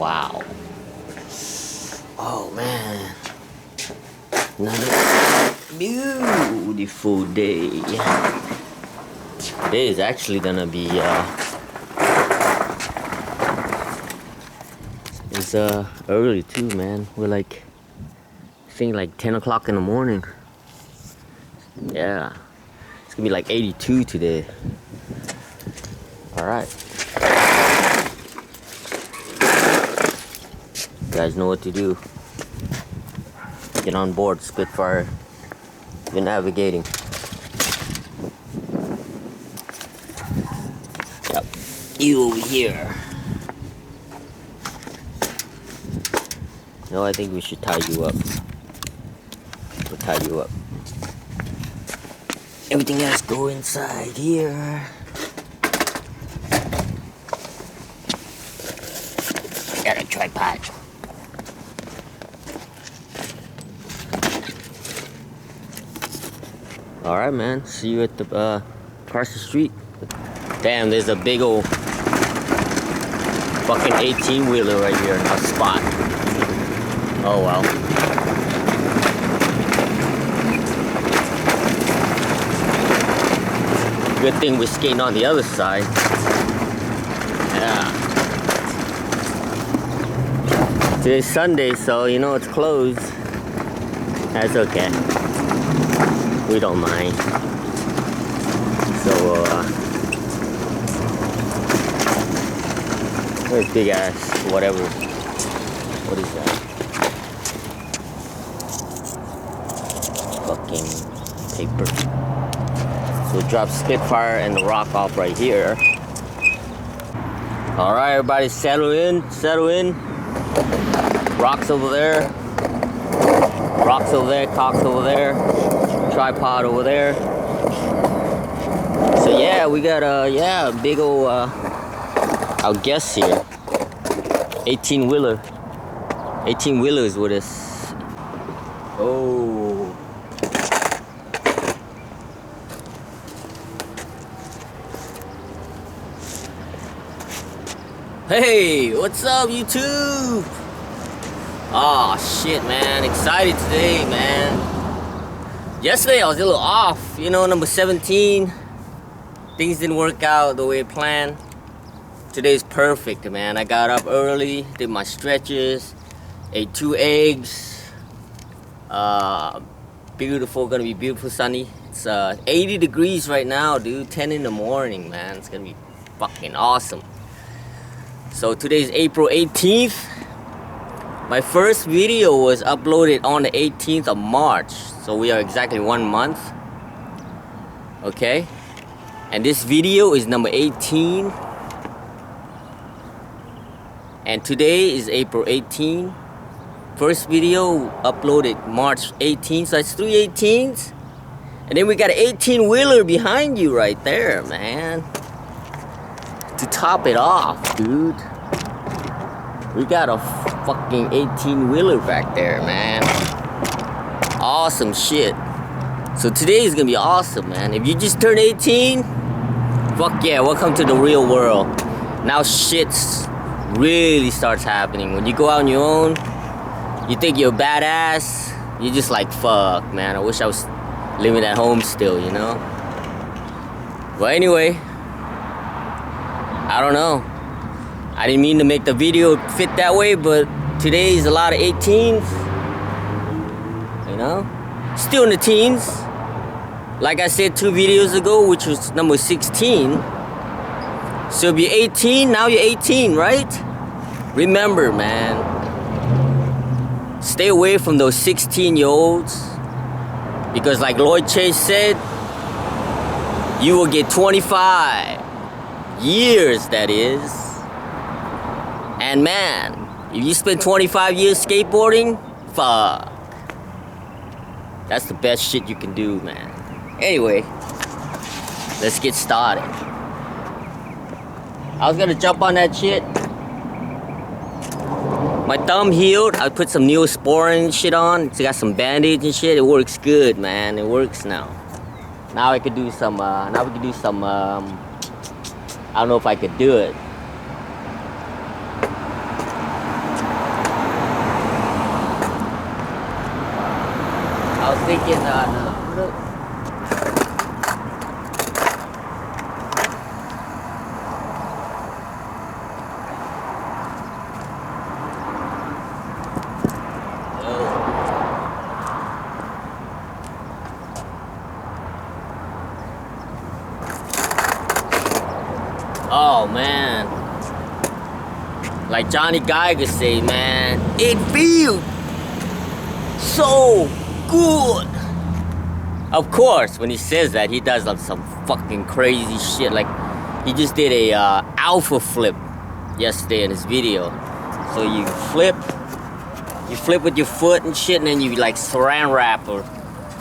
Wow. Oh man. Another beautiful day. Today is actually gonna be it's early too, man. We're like, I think like 10 o'clock in the morning. Yeah. It's gonna be like 82 today. Alright. You guys know what to do. Get on board, Spitfire. You're navigating. Yep. You over here. No, I think we should tie you up. We'll tie you up. Everything else go inside here. Got a tripod. Alright, man. See you at the across the street. Damn, there's a big old fucking 18-wheeler right here in our spot. Oh well. Good thing we're skating on the other side. Yeah. Today's Sunday, so you know it's closed. That's okay. We don't mind. So, where's big ass, whatever. What is that? Fucking paper. So we drop Spitfire and the rock off right here. Alright, everybody settle in, settle in. Rocks over there. Rocks over there, cocks over there. Tripod over there. So yeah, we got a big old our guest here. 18-wheeler. 18-wheelers with us. Oh. Hey, what's up, YouTube? Oh shit, man, excited today, man. Yesterday I was a little off, you know, number 17. Things didn't work out the way I planned. Today's perfect, man. I got up early, did my stretches, ate 2 eggs. Beautiful, gonna be beautiful, sunny. It's 80 degrees right now, dude. 10 in the morning, man. It's gonna be fucking awesome. So today's April 18th. My first video was uploaded on the 18th of March. So we are exactly 1 month. Okay. And this video is number 18. And today is April 18. First video uploaded March 18. So that's 3 18s. And then we got an 18-wheeler behind you right there, man. To top it off, dude. We got a fucking 18-wheeler back there, man. Awesome shit. So today is gonna be awesome, man. If you just turned 18, fuck yeah, welcome to the real world. Now shit's really starts happening. When you go out on your own, you think you're badass. You're just like, fuck, man, I wish I was living at home still, you know? But anyway, I don't know. I didn't mean to make the video fit that way, but today is a lot of 18s. You know? Still in the teens. Like I said 2 videos ago, which was number 16. So if you're 18, now you're 18, right? Remember, man. Stay away from those 16-year-olds. Because like Lloyd Chase said, you will get 25 years, that is. And man, if you spend 25 years skateboarding, fuck. That's the best shit you can do, man. Anyway, let's get started. I was gonna jump on that shit. My thumb healed. I put some Neosporin shit on. It's got some bandage and shit. It works good, man. It works now. Now I could do some, I don't know if I could do it. thinking, oh man, like Johnny Geiger say, man, it feels so good. Of course, when he says that, he does like some fucking crazy shit. Like he just did a alpha flip yesterday in his video. So you flip with your foot and shit, and then you like saran wrap or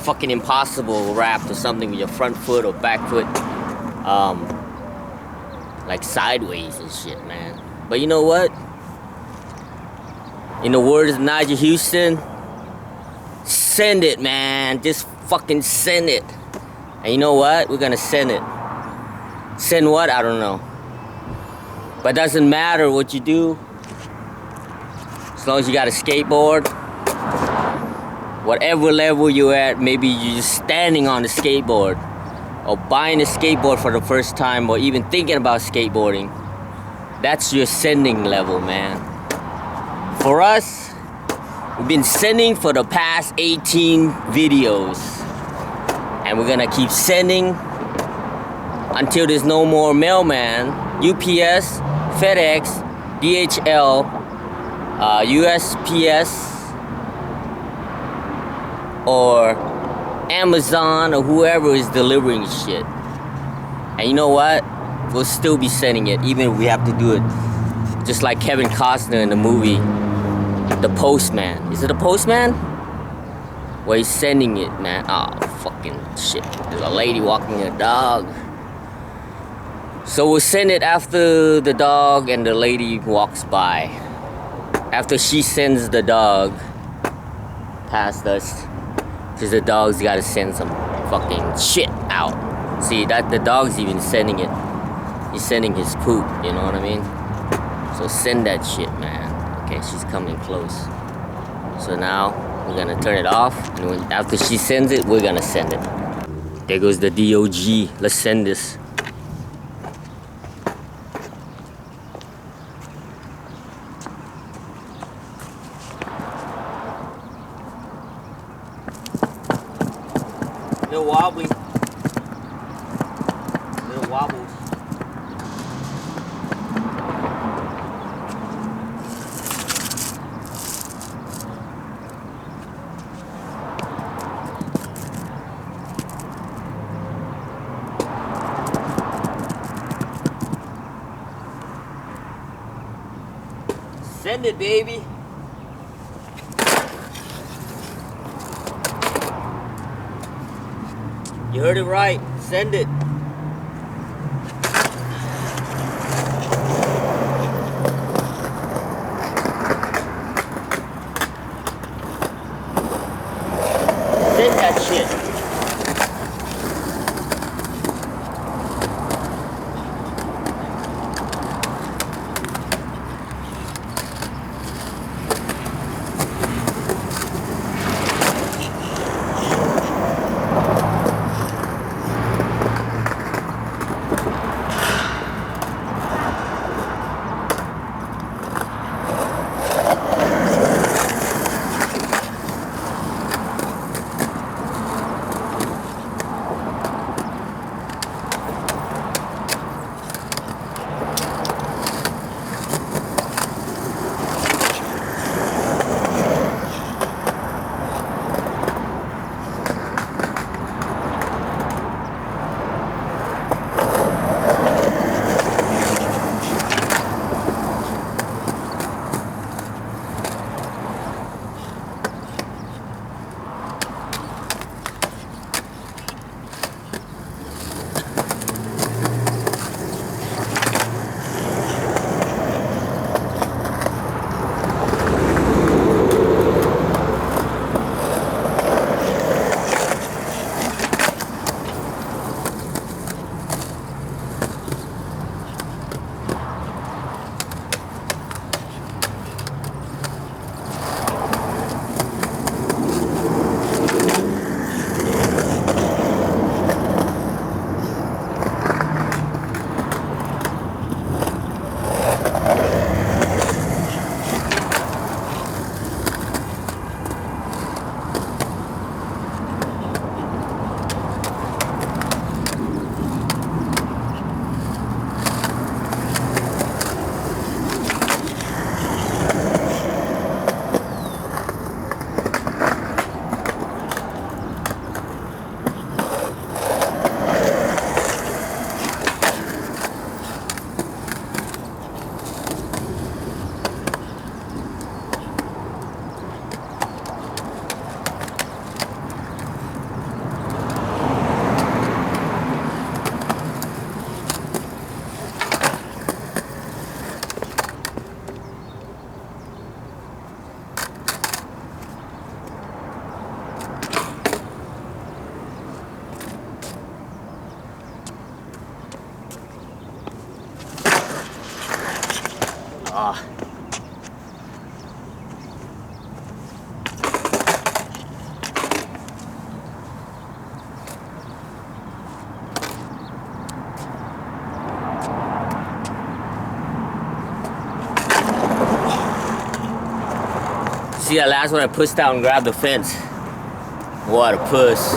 fucking impossible wrap or something with your front foot or back foot, like sideways and shit, man. But you know what? In the words of Nigel Houston, send it, man. Just fucking send it. And you know what? We're gonna send it. Send what? I don't know. But it doesn't matter what you do. As long as you got a skateboard. Whatever level you're at, maybe you're just standing on the skateboard, or buying a skateboard for the first time, or even thinking about skateboarding. That's your sending level, man. For us, we've been sending for the past 18 videos. And we're gonna keep sending until there's no more mailman, UPS, FedEx, DHL, USPS, or Amazon, or whoever is delivering shit. And you know what? We'll still be sending it, even if we have to do it just like Kevin Costner in the movie The Postman. Is it a postman? Where he's sending it, man. Oh, fucking shit. There's a lady walking a dog. So we'll send it after the dog and the lady walks by. After she sends the dog past us. Because the dog's gotta send some fucking shit out. See, that the dog's even sending it. He's sending his poop, you know what I mean? So send that shit, man. Okay, she's coming close. So now, we're gonna turn it off, and after she sends it, we're gonna send it. There goes the DOG. Let's send this. Little wobbly. Little wobbles. Send it, baby. You heard it right. Send it. Send that shit. Ah. See that last one I pushed out and grabbed the fence. What a puss.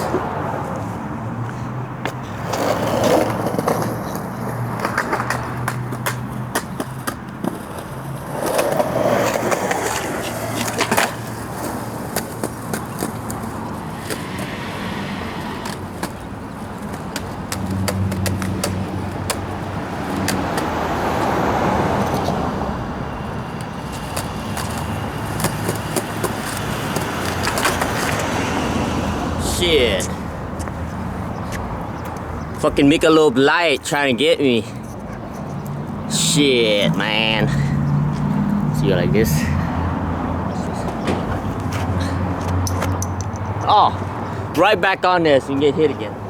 Shit. Fucking Michelob Light trying to get me. Shit, man. See you like this. Oh, right back on this and get hit again.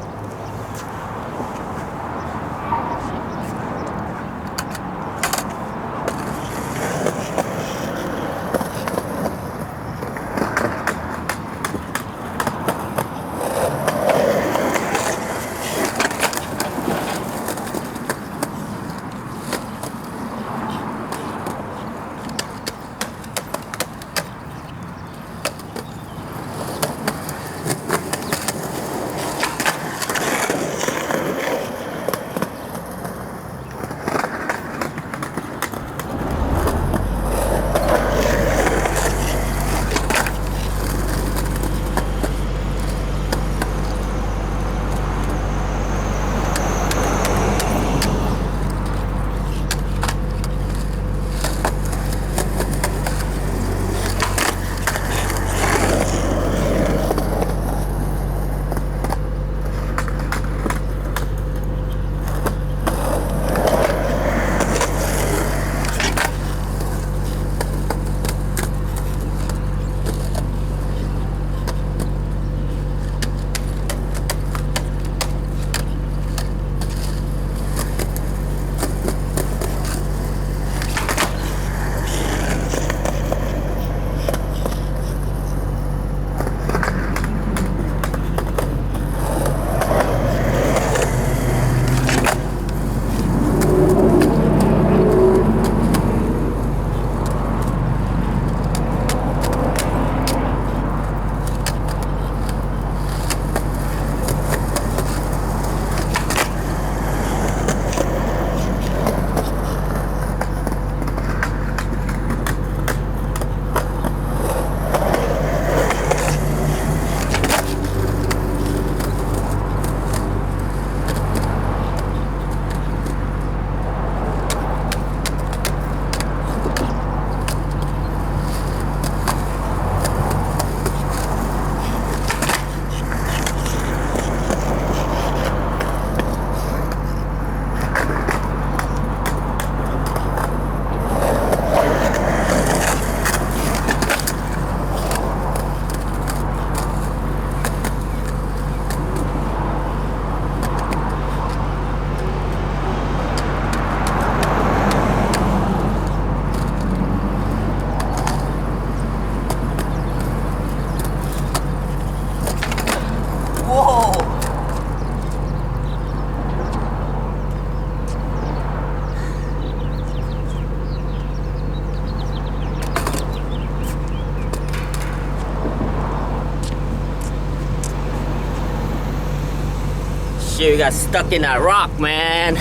Shit, we got stuck in that rock, man.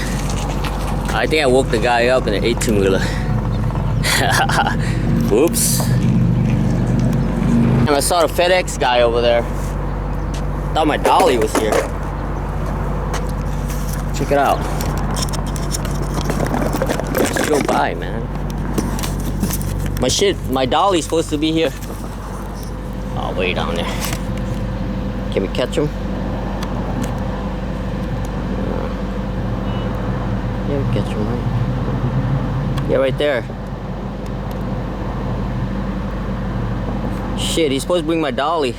I think I woke the guy up in an 18-wheeler. Whoops. And I saw the FedEx guy over there. Thought my dolly was here. Check it out. Just go by, man. My dolly's supposed to be here. Oh, way down there. Can we catch him? Yeah, we catch him, right? Yeah, right there. Shit, he's supposed to bring my dolly.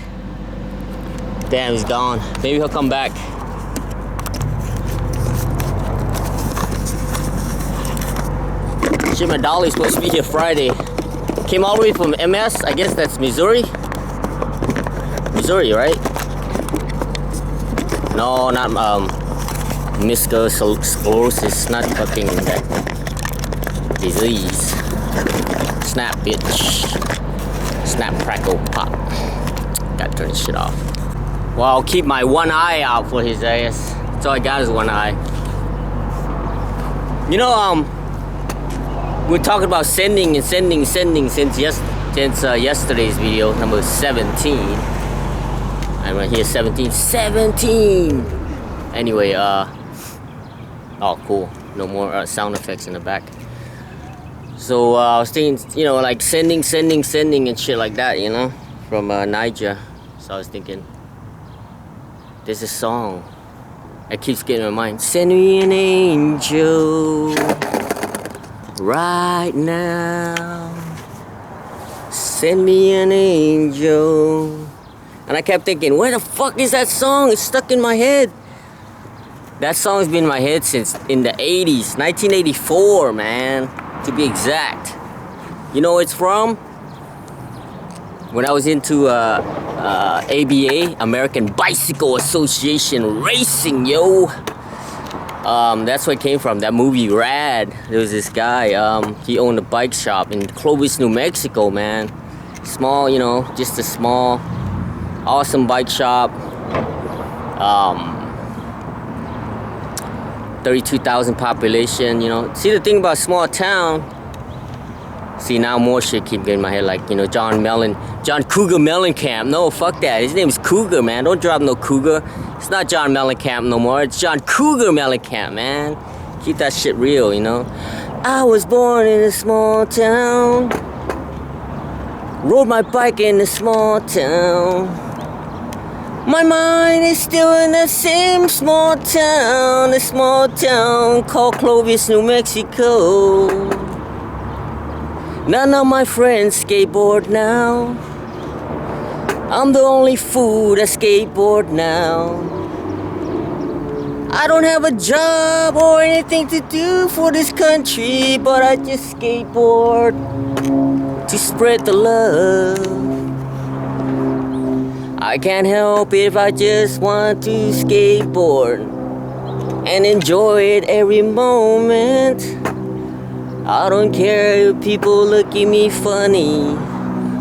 Damn, he's gone. Maybe he'll come back. Shit, my dolly's supposed to be here Friday. Came all the way from MS. I guess that's Missouri. Missouri, right? No, not muscular sclerosis. Not fucking that disease. Snap, bitch. Snap, crackle, pop. Gotta turn this shit off. Well, I'll keep my one eye out for his ass. That's all I got is one eye. You know, we're talking about sending since yesterday's video, number 17. I'm right here, 17. Anyway, oh, cool. No more sound effects in the back. So I was thinking, you know, like sending and shit like that, you know, from Niger. So I was thinking, there's a song that keeps getting in my mind. Send me an angel right now. Send me an angel. And I kept thinking, where the fuck is that song? It's stuck in my head. That song's been in my head since in the 80s, 1984, man, to be exact. You know where it's from? When I was into ABA, American Bicycle Association Racing, yo. That's where it came from, that movie Rad. There was this guy, he owned a bike shop in Clovis, New Mexico, man. Small, you know, just a small, awesome bike shop. 32,000 population, you know. See, the thing about small town, see, now more shit keep getting in my head, like, you know, John Cougar Mellencamp. No, fuck that. His name's Cougar, man. Don't drop no Cougar. It's not John Mellencamp no more. It's John Cougar Mellencamp, man. Keep that shit real, you know. I was born in a small town. Rode my bike in a small town. My mind is still in the same small town. A small town called Clovis, New Mexico. None of my friends skateboard now. I'm the only fool that skateboard now. I don't have a job or anything to do for this country, but I just skateboard to spread the love. I can't help it if I just want to skateboard and enjoy it every moment. I don't care if people look at me funny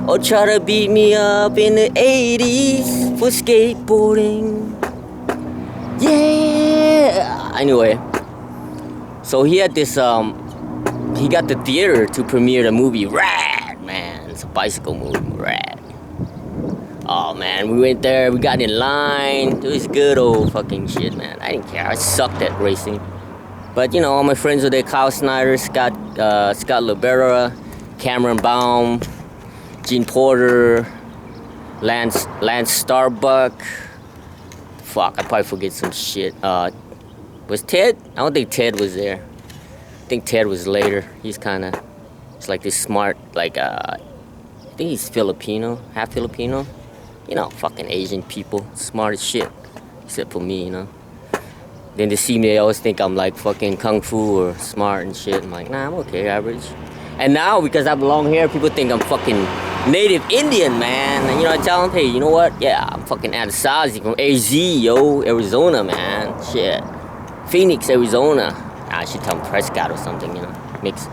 or try to beat me up in the 80s for skateboarding. Yeah. Anyway, so he had this, he got the theater to premiere the movie Rad, man. It's a bicycle movie, Rad. Oh man, we went there, we got in line. It was good old fucking shit, man. I didn't care, I sucked at racing. But you know, all my friends were there, Kyle Snyder, Scott Libera, Cameron Baum, Gene Porter, Lance Starbuck. Fuck, I probably forget some shit. Was Ted? I don't think Ted was there. I think Ted was later. He's like this smart, like, I think he's Filipino, half Filipino. You know, fucking Asian people, smart as shit. Except for me, you know. Then they see me, they always think I'm like fucking kung fu or smart and shit. I'm like, nah, I'm okay, average. And now, because I have long hair, people think I'm fucking native Indian, man. And you know, I tell them, hey, you know what? Yeah, I'm fucking Anasazi from AZ, yo, Arizona, man. Shit. Phoenix, Arizona. I should tell them Prescott or something, you know. Makes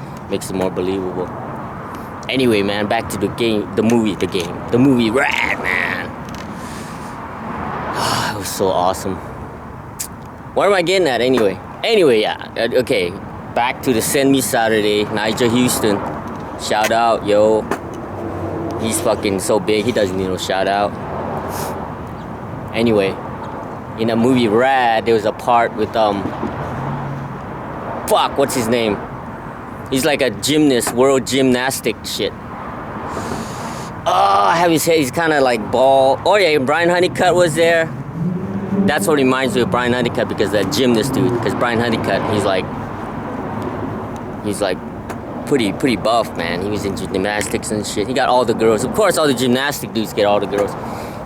it more believable. Anyway, man, back to the movie Rad, man. It was so awesome. What am I getting at anyway? Anyway, yeah, okay. Back to the Send Me Saturday, Niger Houston. Shout out, yo. He's fucking so big, he doesn't need no shout out. Anyway, in the movie Rad, there was a part with, fuck, what's his name? He's like a gymnast, world gymnastic shit. Oh, I have his head, he's kind of like bald. Oh yeah, Brian Honeycutt was there. That's what reminds me of Brian Honeycutt, because that gymnast dude, because Brian Honeycutt, he's like pretty buff, man. He was in gymnastics and shit. He got all the girls. Of course, all the gymnastic dudes get all the girls.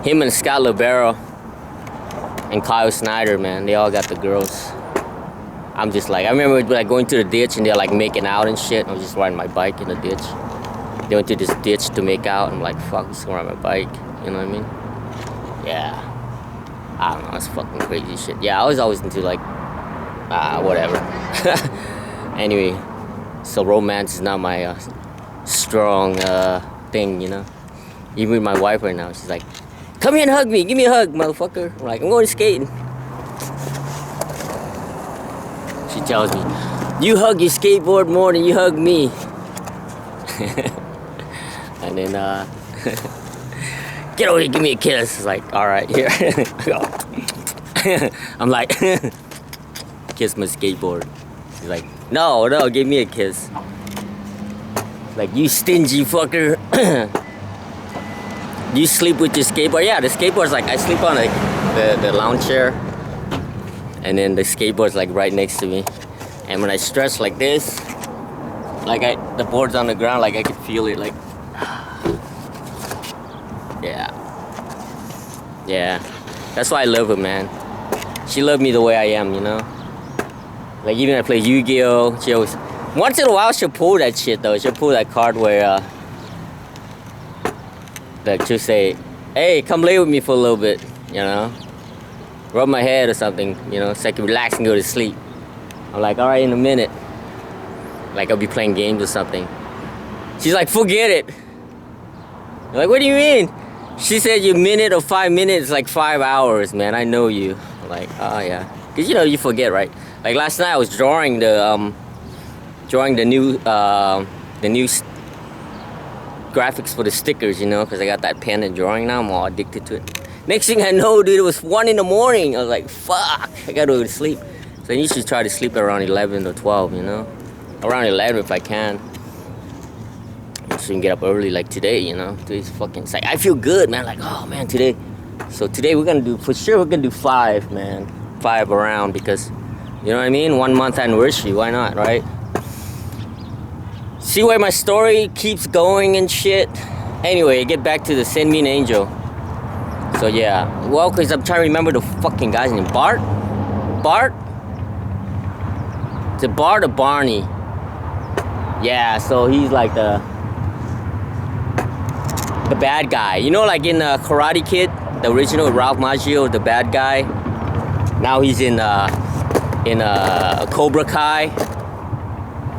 Him and Scott Libera and Kyle Snyder, man, they all got the girls. I'm just like, I remember like going to the ditch and they're like making out and shit. I was just riding my bike in the ditch. They went to this ditch to make out. I'm like, fuck, I'm just gonna ride my bike. You know what I mean? Yeah. I don't know, it's fucking crazy shit. Yeah, I was always into like, whatever. Anyway, so romance is not my strong thing, you know? Even with my wife right now, she's like, come here and hug me, give me a hug, motherfucker. I'm like, I'm going skating. She tells me, you hug your skateboard more than you hug me. And then, get over here, give me a kiss. It's like, all right, here. I'm like, kiss my skateboard. She's like, no, give me a kiss. Like, you stingy fucker. You sleep with your skateboard? Yeah, the skateboard's like, I sleep on like the lounge chair. And then the skateboard's like right next to me. And when I stretch like this, like the board's on the ground, like I could feel it, like, yeah. Yeah, that's why I love her, man. She loved me the way I am, you know? Like, even I play Yu-Gi-Oh! She always, once in a while she'll pull that shit though. She'll pull that card where, like, she'll say, hey, come lay with me for a little bit, you know? Rub my head or something, you know, so I can relax and go to sleep. I'm like, all right, in a minute. Like, I'll be playing games or something. She's like, forget it. I'm like, what do you mean? She said your minute or 5 minutes is like 5 hours, man. I know you. I'm like, oh yeah. Cause you know, you forget, right? Like last night I was drawing the new graphics for the stickers, you know, cause I got that pen and drawing now. I'm all addicted to it. Next thing I know, dude, it was 1 in the morning. I was like, fuck, I gotta go to sleep. So I usually try to sleep around 11 or 12, you know? Around 11 if I can. So you can get up early like today, you know? Today's fucking, it's like, I feel good, man. Like, oh man, today. So today we're gonna do, for sure we're gonna do 5, man. 5 around because, you know what I mean? 1 month anniversary, why not, right? See where my story keeps going and shit? Anyway, get back to the Send Me an Angel. So yeah, well, cause I'm trying to remember the fucking guy's name. Bart? Is it Bart or Barney? Yeah, so he's like the bad guy. You know, like in Karate Kid, the original Ralph Macchio, the bad guy. Now he's in Cobra Kai.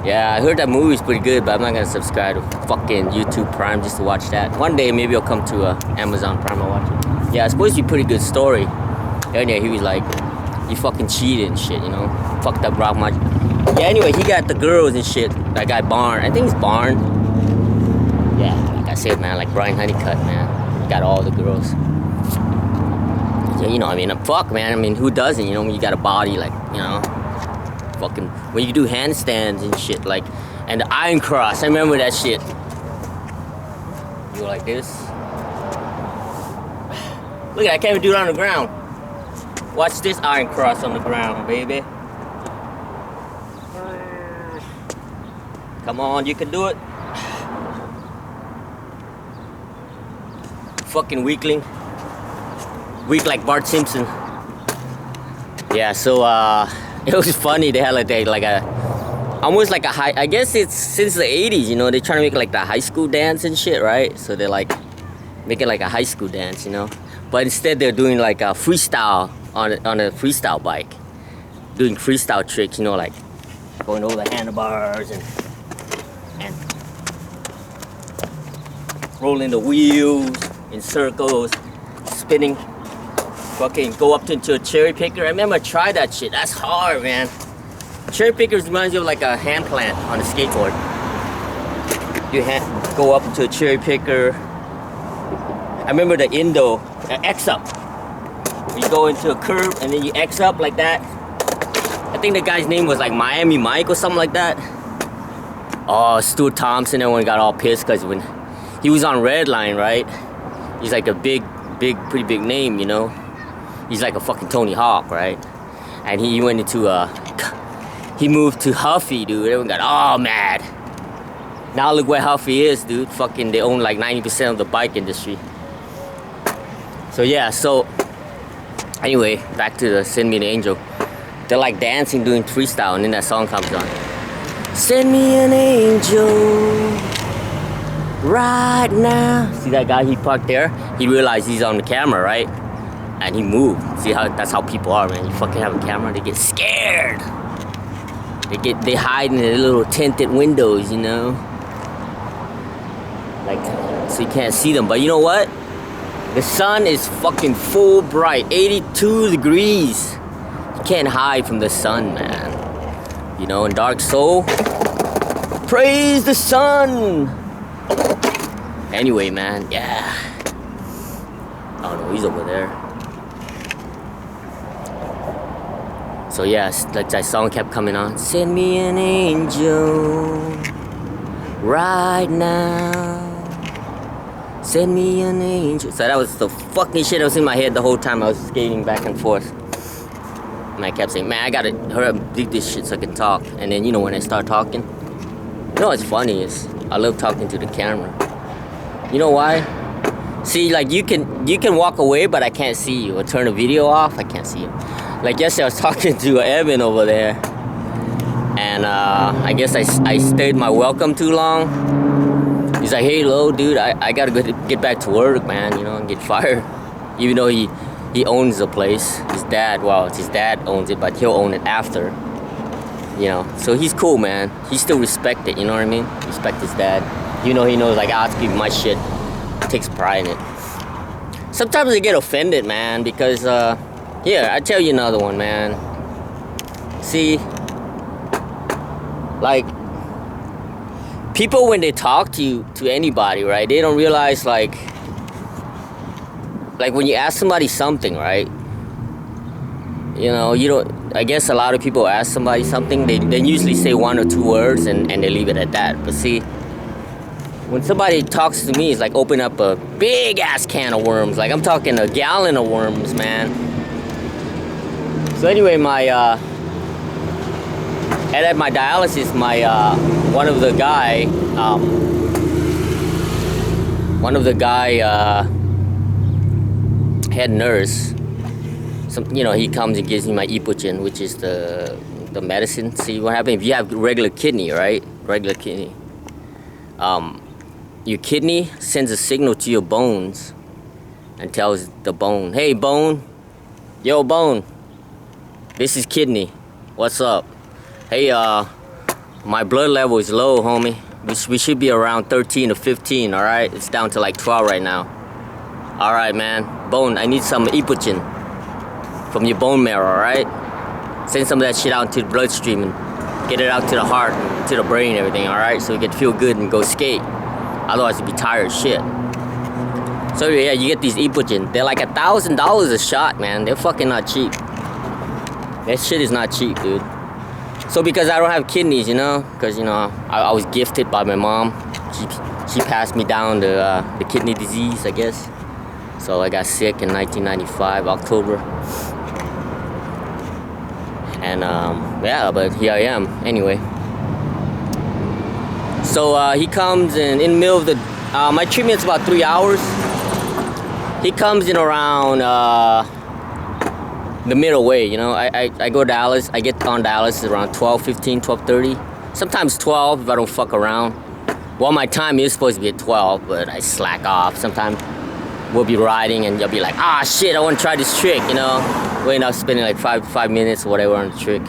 Yeah, I heard that movie's pretty good, but I'm not gonna subscribe to fucking YouTube Prime just to watch that. One day maybe I'll come to Amazon Prime and watch it. Yeah, it's supposed to be a pretty good story. And yeah, he was like, you fucking cheated and shit, you know? Fucked up Ralph Macchio. Yeah, anyway, he got the girls and shit. That guy Barn, I think it's Barn. Yeah, like I said, man, like Brian Honeycutt, man. He got all the girls. Yeah, you know, I mean, fuck, man. I mean, who doesn't, you know, when you got a body, like, you know, fucking, when you do handstands and shit, like, and the iron cross, I remember that shit. You go like this. Look at that, I can't even do it on the ground. Watch this iron cross on the ground, baby. Come on, you can do it. Fucking weakling. Weak like Bart Simpson. Yeah, so it was funny. They had like a almost like a high, I guess it's since the 80s, you know, they're trying to make like the high school dance and shit, right? So they're like making like a high school dance, you know. But instead they're doing like a freestyle on a freestyle bike. Doing freestyle tricks, you know, like going over the handlebars and rolling the wheels in circles, spinning, fucking go up into a cherry picker. I remember I tried that shit. That's hard, man. Cherry pickers reminds you of like a hand plant on a skateboard. You go up into a cherry picker. I remember the Indo, X up. You go into a curve and then you X up like that. I think the guy's name was like Miami Mike or something like that. Oh, Stuart Thompson, everyone got all pissed because when he was on Redline, right? He's like a pretty big name, you know? He's like a fucking Tony Hawk, right? And he went into he moved to Huffy, dude. Everyone got all mad. Now look where Huffy is, dude. Fucking, they own like 90% of the bike industry. So yeah, so anyway, back to the Send Me an Angel. they're like dancing, doing freestyle, and then that song comes on. Send me an angel right now. See that guy he parked there? He realized he's on the camera, right? And he moved. See how that's how people are, man. You fucking have a camera, they get scared. They hide in the little tinted windows, you know? Like, so you can't see them. But you know what? The sun is fucking full bright, 82 degrees. You can't hide from the sun, man. You know, in Dark Soul, praise the sun. Anyway, man, yeah. Oh no, he's over there. So yeah, like that song kept coming on. Send me an angel right now. Send me an angel. So that was the fucking shit that was in my head the whole time I was skating back and forth. And I kept saying, man, I gotta hurry up and dig this shit so I can talk. And then, you know, when I start talking, you know what's funny is I love talking to the camera. You know why? See, like you can walk away, but I can't see you. Or turn the video off, I can't see you. Like yesterday, I was talking to Evan over there, and I guess I stayed my welcome too long. He's like, hey, Lo, dude, I gotta get back to work, man, you know, and get fired. Even though he owns the place. His dad owns it, but he'll own it after. You know, so he's cool, man. He still respect it, you know what I mean? Respect his dad. Even though he knows, like, I'll give my shit. He takes pride in it. Sometimes I get offended, man, because, here, I tell you another one, man. See, like, people when they talk to anybody, right, they don't realize, like when you ask somebody something, right, you know, you don't, I guess a lot of people ask somebody something, they usually say one or two words and they leave it at that. But see, when somebody talks to me, it's like open up a big ass can of worms. Like I'm talking a gallon of worms, man. So anyway, at my dialysis, one of the guy head nurse, you know, he comes and gives me my Ibuprofen, which is the medicine. See what happens if you have regular kidney, right? Regular kidney. Your kidney sends a signal to your bones and tells the bone, hey bone, yo bone, this is kidney, what's up? Hey, my blood level is low, homie. We should be around 13 to 15, all right? It's down to like 12 right now. All right, man. Bone, I need some Ibuprofen from your bone marrow, all right? Send some of that shit out into the bloodstream and get it out to the heart, and to the brain and everything, all right? So we can feel good and go skate. Otherwise, you'd be tired as shit. So yeah, you get these Ibuprofen. They're like $1,000 a shot, man. They're fucking not cheap. That shit is not cheap, dude. So because I don't have kidneys, you know, because, you know, I was gifted by my mom. She passed me down the kidney disease, I guess. So I got sick in 1995, October. And yeah, but here I am, anyway. So he comes in the middle of the, my treatment's about 3 hours. He comes in around the middle way, you know. I go to Dallas, I get on Dallas around 12:15, 12:30. Sometimes 12 if I don't fuck around. Well, my time is supposed to be at 12, but I slack off. Sometimes we'll be riding and you'll be like, ah, shit, I want to try this trick, you know. We end up spending like five minutes or whatever on the trick.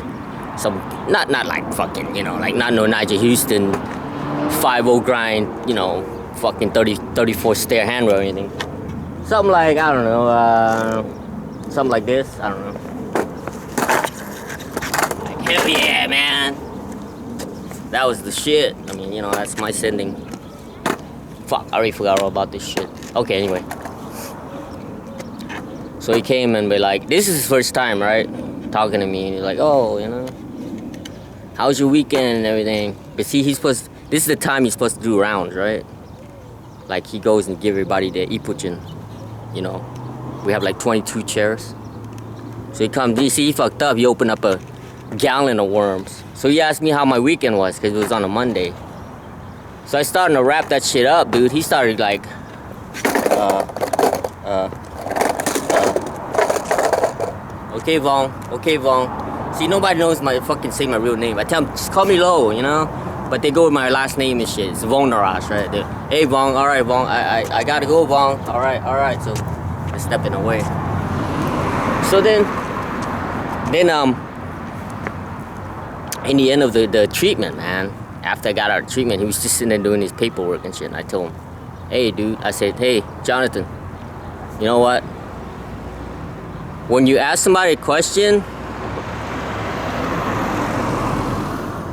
Some, not like fucking, you know, like not no Nigel Houston 5-0 grind, you know, fucking 34 stair hand roll or anything. Something like, I don't know, something like this, I don't know. Like, hell yeah, man. That was the shit. I mean, you know, that's my sending. Fuck, I already forgot all about this shit. Okay, anyway. So he came and be like, this is his first time, right? Talking to me, and he's like, oh, you know, how's your weekend and everything? But see, this is the time he's supposed to do rounds, right? Like, he goes and give everybody the Ibuprofen, you know. We have like 22 chairs. So he comes, you see, he fucked up. He opened up a gallon of worms. So he asked me how my weekend was, because it was on a Monday. So I started to wrap that shit up, dude. He started like, okay, Vaughn. See, nobody knows say my real name. I tell them, just call me Lo, you know? But they go with my last name and shit. It's Vong Narash, right? Hey, Vong, all right, Vong. I gotta go, Vong. All right. So they're stepping away. So then, in the end of the treatment, man, after I got out of treatment, he was just sitting there doing his paperwork and shit. And I told him, hey, dude, I said, hey, Jonathan, you know what? When you ask somebody a question,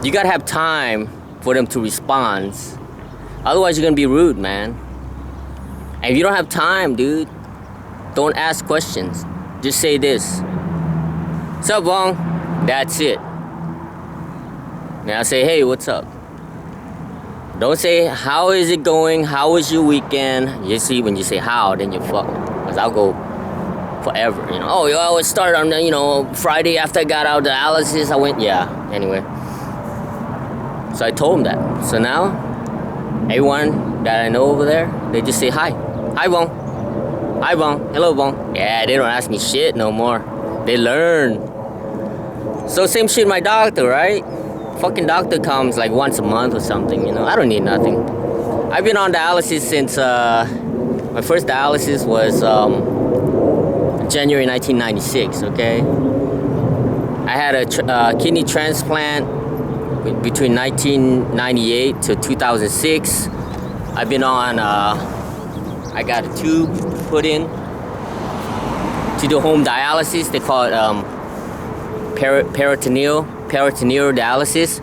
you gotta have time for them to respond. Otherwise, you're gonna be rude, man. And if you don't have time, dude, don't ask questions. Just say this. What's up, Vong? That's it. Now say, hey, what's up? Don't say, how is it going? How was your weekend? You see, when you say how, then you're fucked. Because I'll go forever, you know. Oh, I was started on, Friday after I got out of dialysis. I went, yeah, anyway. So I told him that. So now, everyone that I know over there, they just say hi. Hi, Vong. Hi, Vong. Hello, Vong. Yeah, they don't ask me shit no more. They learn. So same shit my doctor, right? Fucking doctor comes like once a month or something, you know. I don't need nothing. I've been on dialysis since, my first dialysis was January 1996, okay? I had a kidney transplant between 1998 to 2006. I've been on, I got a tube put in to do home dialysis. They call it peritoneal dialysis.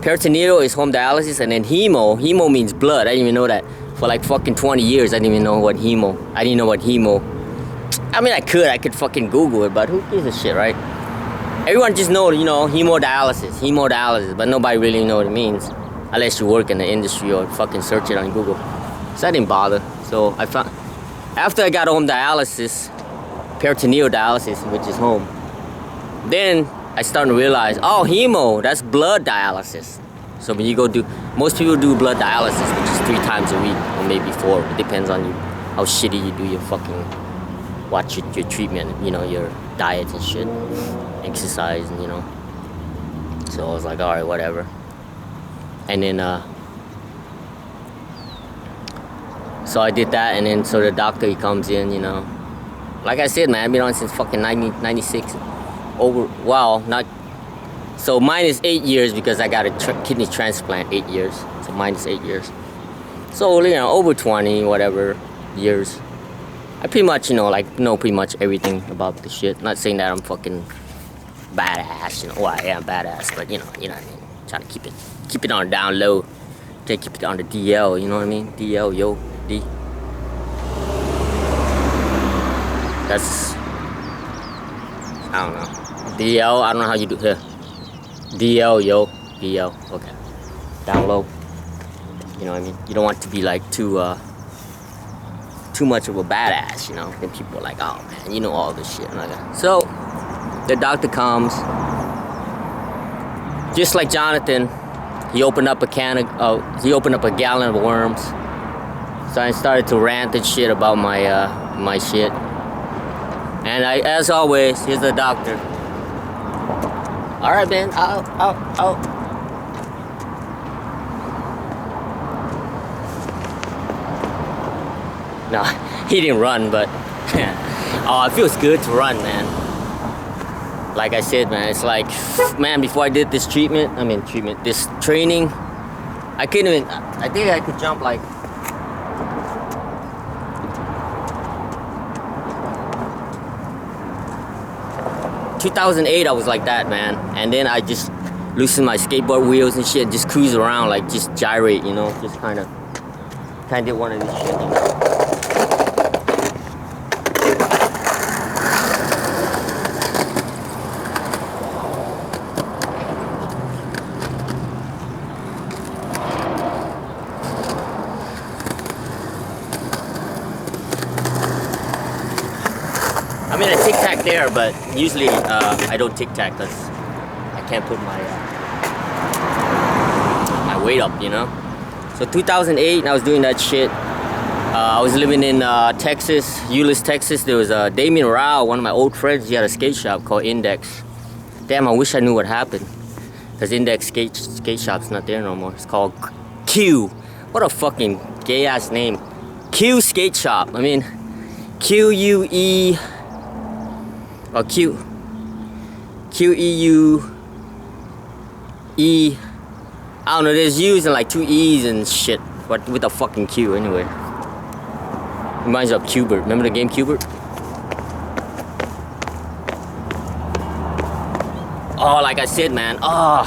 Peritoneal is home dialysis, and then hemo means blood. I didn't even know that. For like fucking 20 years, I didn't even know what hemo. I didn't know what hemo. I mean, I could fucking Google it, but who gives a shit, right? Everyone just know, hemodialysis, but nobody really know what it means unless you work in the industry or fucking search it on Google. So I didn't bother. So I found, after I got home dialysis, peritoneal dialysis, which is home, then I started to realize, oh, hemo, that's blood dialysis. So when you go most people do blood dialysis, which is 3 times a week, or maybe 4. It depends on you, how shitty you do your fucking, watch your treatment, your diet and shit, exercise, and So I was like, all right, whatever. And then, so I did that, and then so the doctor, he comes in, Like I said, man, I've been on since fucking 1996. So mine is 8 years because I got a kidney transplant, 8 years. So mine is 8 years. So, over 20, whatever, years. I pretty much, know pretty much everything about the shit. Not saying that I'm fucking badass, Well, I am badass, but, you know what I mean. Trying to keep it on down low. Try to keep it on the DL, you know what I mean? DL, yo, D. That's, I don't know. DL, I don't know how you do here. DL, yo, DL, okay. Down low. You know what I mean? You don't want to be like too much of a badass, Then people are like, oh man, you know all this shit. So, the doctor comes. Just like Jonathan, he opened up a gallon of worms. So I started to rant and shit about my shit. And as always, here's the doctor. All right, man. Out. No, he didn't run, but oh, it feels good to run, man. Like I said, man, it's like, man, before I did this this training, I think I could jump like, in 2008, I was like that, man. And then I just loosened my skateboard wheels and shit, just cruise around, like just gyrate, just kind of did one of these shit, I mean, I tic-tac there, but usually I don't tic-tac because I can't put my weight up, So 2008, I was doing that shit. I was living in Texas, Euless, Texas. There was Damien Rao, one of my old friends. He had a skate shop called Index. Damn, I wish I knew what happened. Cause Index skate shop's not there no more. It's called Q. What a fucking gay ass name. Q Skate Shop. I mean, Q-U-E or Q-E-U-E. I don't know, there's U's and like 2 E's and shit. But with a fucking Q anyway. Reminds me of Qbert. Remember the game Qbert? Oh, like I said, man. Oh,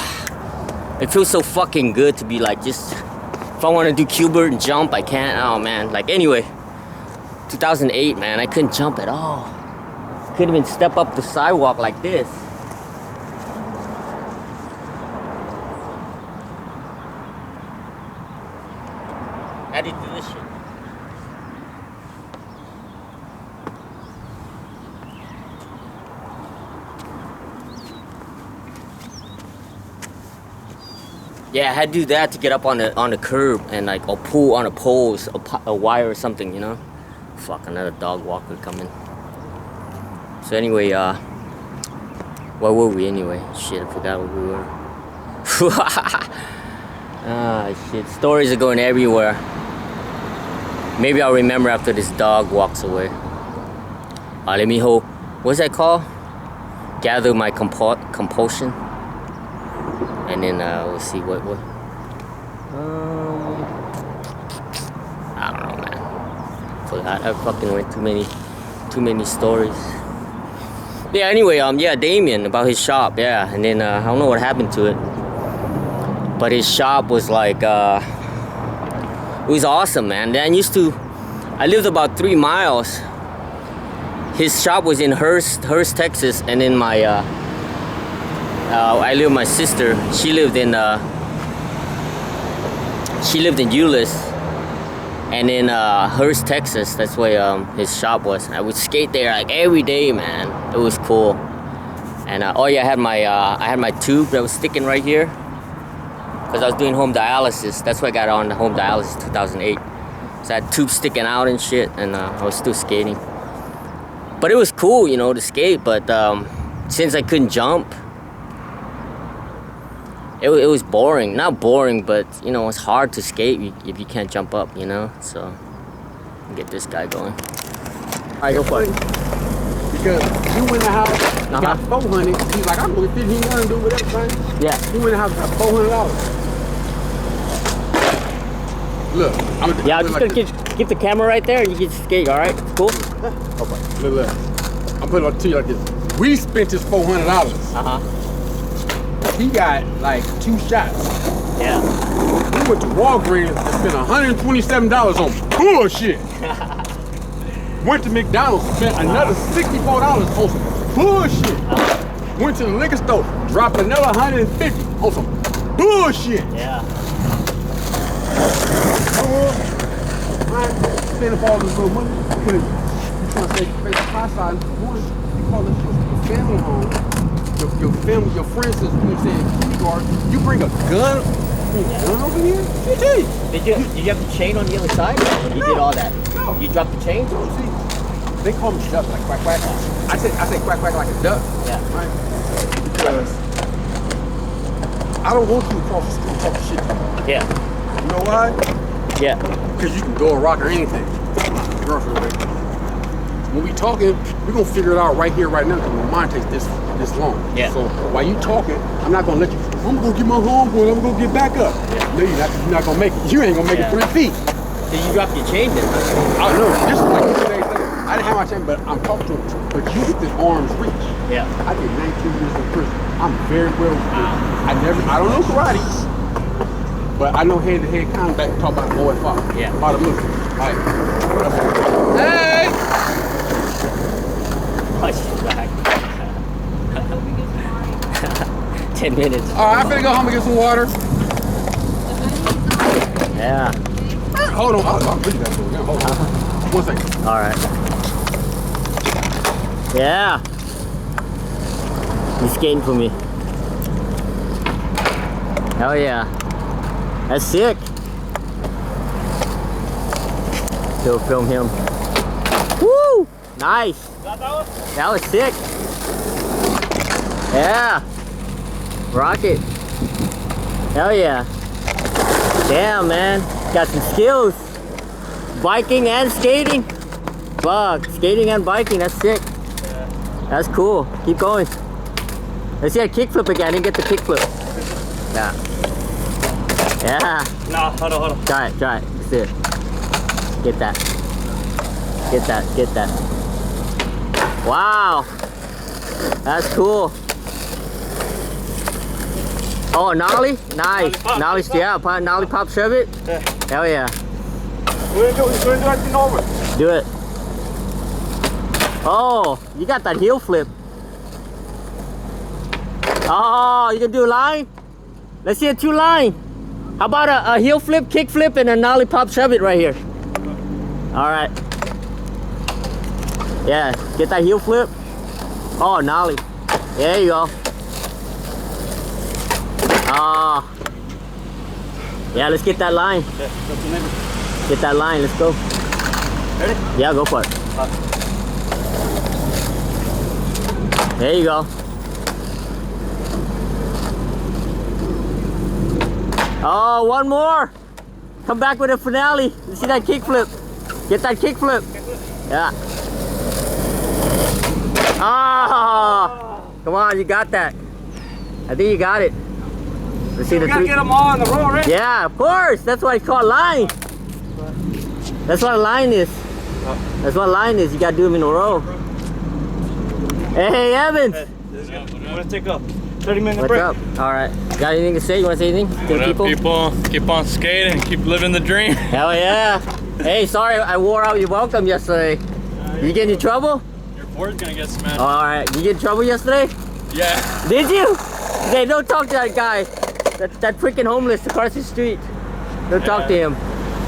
it feels so fucking good to be like just. If I want to do Qbert and jump, I can't. Oh man. Like anyway, 2008, man. I couldn't jump at all. Couldn't even step up the sidewalk like this. How do you do this shit? Yeah, I had to do that to get up on the curb and like or pull on a pole, a wire or something, you know. Fuck, another dog walker coming. So anyway, where were we anyway? Shit, I forgot where we were. Ah, shit, stories are going everywhere. Maybe I'll remember after this dog walks away. Let me hold. What's that called? Gather my compulsion. And then we'll see what I don't know, man. Forgot. I fucking went too many stories. Yeah. Anyway, yeah, Damien about his shop. Yeah, and then I don't know what happened to it, but his shop was like it was awesome, man. Then I lived about 3 miles. His shop was in Hurst, Texas, and then my I live with my sister. She lived in Euless, and in Hurst, Texas. That's where his shop was. I would skate there like every day, man. It was cool. And oh yeah, I had my tube that was sticking right here because I was doing home dialysis. That's why I got on the home dialysis 2008. So I had tube sticking out and shit, and I was still skating. But it was cool, you know, to skate. But since I couldn't jump. It was boring. Not boring, but you know, it's hard to skate if you can't jump up, you know. So get this guy going. All right, go for it. Because you in the house, you got 400. He's like, I'm going to $1,500 do whatever, man. Yeah. You in the house, got $400. Look, I'm just gonna keep the camera right there, and you can skate. All right, cool. Okay. Look. I'm putting it to you like this. We spent this $400. He got like 2 shots. Yeah. We went to Walgreens and spent $127 on bullshit. Went to McDonald's, spent another $64 on some bullshit. Went to the liquor store, dropped another $150 on some bullshit. Yeah. Spend up all this little money. You trying to say face the high side. One, you call this your family home. Your family, your friends, you saying kindergarten, you bring a gun over here? Did you have the chain on the other side? You did all that? No. You dropped the chain? See, they call me duck, like quack quack. I say quack quack like a duck. Yeah. Right? Because I don't want you to cross the street and talk shit to me. Yeah. You know why? Yeah. Because you can throw a rock or anything. Girlfriend, right? When we talking, we're gonna figure it out right here, right now, because my mind takes this long. Yeah. So while you talking, I'm not gonna let you, I'm gonna get my homeboy, I'm gonna get back up. Yeah. No, you're not gonna make it. You ain't gonna make it 3 feet. Did you drop your chain then? I don't know, this is like 2 days later. I didn't have my chain, but I'm talking to him. But you get this arm's reach. Yeah. I did 19 years in prison. I'm very well I don't know karate, but I know hand-to-hand combat, talk about boy and father. Yeah. About the movie. All right. Hey! Watch it back. 10 minutes. All right, I'm finna go home and get some water. Yeah. Hold on. Hold on. Hold on. 1 second. All right. Yeah. He's skating for me. Hell yeah. That's sick. Still film him. Woo! Nice. That was sick. Yeah. Rock it. Hell yeah. Damn, man. Got some skills. Biking and skating. Fuck. Skating and biking. That's sick. Yeah. That's cool. Keep going. Let's see a kickflip again. I didn't get the kickflip. Yeah. Yeah. No, hold on, hold on. Try it, try it. Let's do it. Get that. Get that, get that. Wow. That's cool. Oh, nollie? Nice. Nollie, yeah, nollie pop shove it? Yeah. Hell yeah. We're gonna do everything over. Do it. Oh, you got that heel flip. Oh, you can do a line? Let's see a 2 line. How about a heel flip, kick flip, and a nollie pop shove it right here? All right. Yeah, get that heel flip. Oh, nollie. There you go. Ah. Yeah, let's get that line. Get that line, let's go. Ready? Yeah, go for it. There you go. Oh, one more. Come back with a finale. You see that kick flip? Get that kick flip. Yeah. Ah, come on, you got that. I think you got it. Let's see the We gotta three. get them all in the row, right? Yeah, of course. That's why it's called line. That's what a line is. That's what a line is. You gotta do them in a row. Hey, Evans. Hey, I'm gonna take a 30-minute What's break. up? All right. Got anything to say? You want to say anything to the What up, people? people? Keep on skating, keep living the dream. Hell yeah. Hey, sorry I wore out your welcome yesterday. You get in trouble? Your board's gonna get smashed. All right. You get in trouble yesterday? Yeah. Did you? Hey, don't talk to that guy. That freaking homeless across the street. Don't talk to him.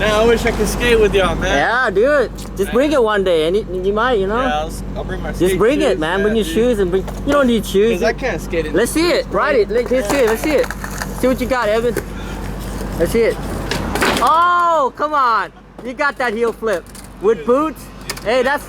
Now I wish I could skate with y'all, man. Yeah, do it. Just bring it one day, and you might, you know. Yeah, I'll bring my Just skate bring shoes, it, man. yeah, Bring your dude. shoes and bring. You don't need shoes. Cause I can't skate it. Let's see it. Ride it. Let's see it. Let's see it. See what you got, Evan. Let's see it. Oh, come on. You got that heel flip with boots. Hey, that's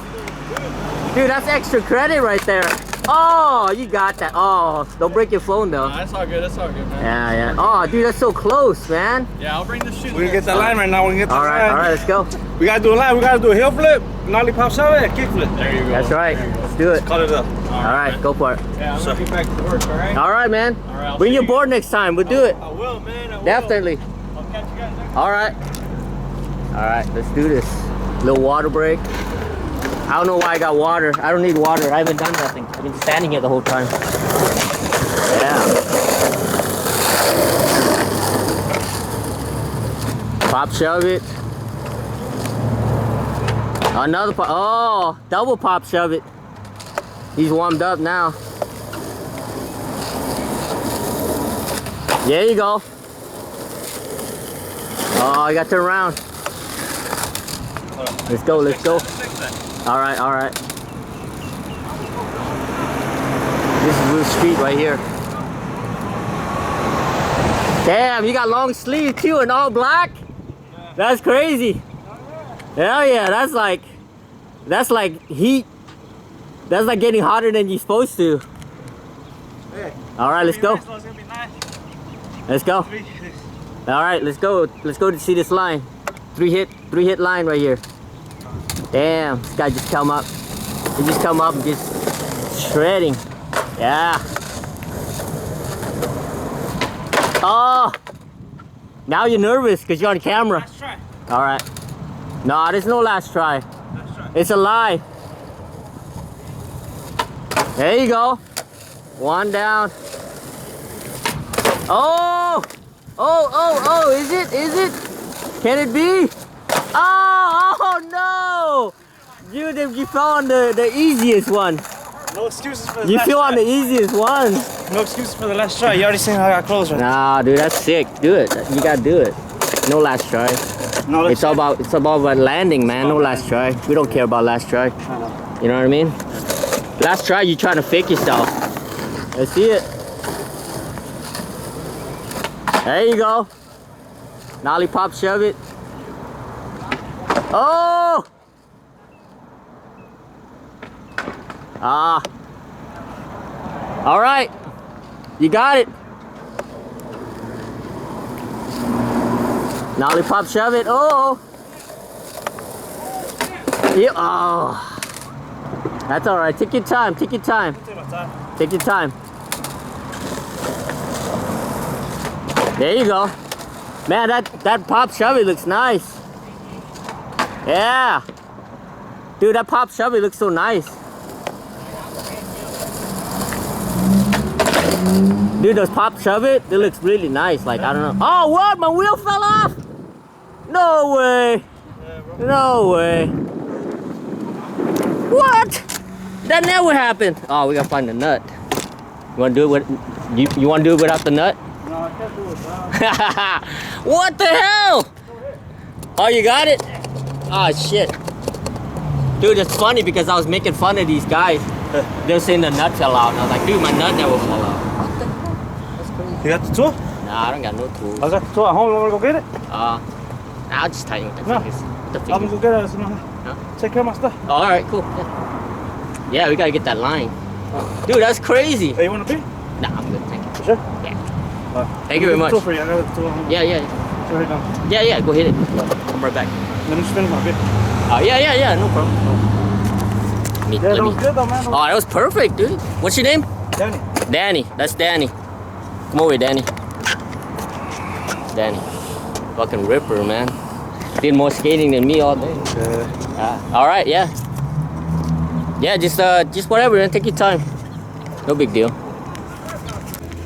extra credit right there. Oh, you got that. Oh, don't break your phone though. Nah, that's all good. That's all good, man. Yeah, yeah. Oh, dude, that's so close, man. Yeah, I'll bring the shoes. We're gonna get that line right now. We're gonna get that All right, line. all right, let's go. We gotta do a line. We gotta do a heel flip, nollie pop shove, and kick flip. There you go. That's right. Let's do it. Call it up. All right, go for it. Yeah, I'm gonna be back to work, all right? All right, man. All right, I'll Bring see your you board next time. We'll do it. I will, man. I will. Definitely. I'll catch you guys next All right. All right, let's do this. Little water break. I don't know why I got water. I don't need water. I haven't done nothing. I've been standing here the whole time. Yeah. Pop shove it. Another pop. Oh, double pop shove it. He's warmed up now. There you go. Oh, I got to turn around. Let's go, let's go. All right, all right. This is Blue Street right here. Damn, you got long sleeves too and all black? That's crazy. Hell yeah, that's like heat. That's like getting hotter than you're supposed to. All right, let's go. Let's go. All right, let's go. Let's go to see this line. Three hit line right here. Damn, this guy just come up. He just come up and just shredding. Yeah. Oh, now you're nervous because you're on camera. Last try. All right. No, there's no last try. Last try. It's a lie. There you go. One down. Oh! Oh, is it? Is it? Can it be? Oh no! Dude, you fell on the easiest one. No excuses for the You last fell try. on the easiest one. No excuses for the last try. You already seen how I got close right Nah, dude, that's sick. Do it. You gotta do it. No last try. No, It's all about landing, man. No last try. We don't care about last try. You know what I mean? Last try, you trying to fake yourself. Let's see it. There you go. Nollie pop shove it. Oh! Ah. All right. You got it. Lollipop, shove it. Oh. Yeah. Oh. That's all right. Take your time. Take your time. Take my time. Take your time. There you go. Man, that pop shovey looks nice. Yeah. Dude, that pop shovey looks so nice. Dude, those pop shovey, they looks really nice. Like, I don't know. Oh, what? My wheel fell off? No way. No way. What? That never happened. Oh, we gotta find the nut. You wanna do it with, you wanna do it without the nut? No, I can't do it now. What the hell? Oh, you got it? Oh, shit. Dude, it's funny because I was making fun of these guys. They were saying the nut fell out. And I was like, dude, my nut never fell out. What the hell? That's crazy. You got the tool? Nah, I don't got no tools. I got the tool at home. You want to go get it? I'll just tie you with the No. fingers. The I'm going to go get it. Take care of my stuff. Oh, all right, cool. Yeah, we gotta get that line. Dude, that's crazy. Hey, you want to be? Nah, I'm good, thank you. For sure? Yeah. Thank Thank you very much. For you. I got the tool at home. Yeah. So right now. Yeah, go hit it. I'm right back. Let me just finish my bit. Oh, yeah, no problem. Yeah, that was good though, man. Oh, that was perfect, dude. What's your name? Danny. Danny. That's Danny. Come over here, Danny. Danny. Fucking ripper, man. Did more skating than me all day. All right, yeah. Yeah, just whatever, man. Take your time. No big deal.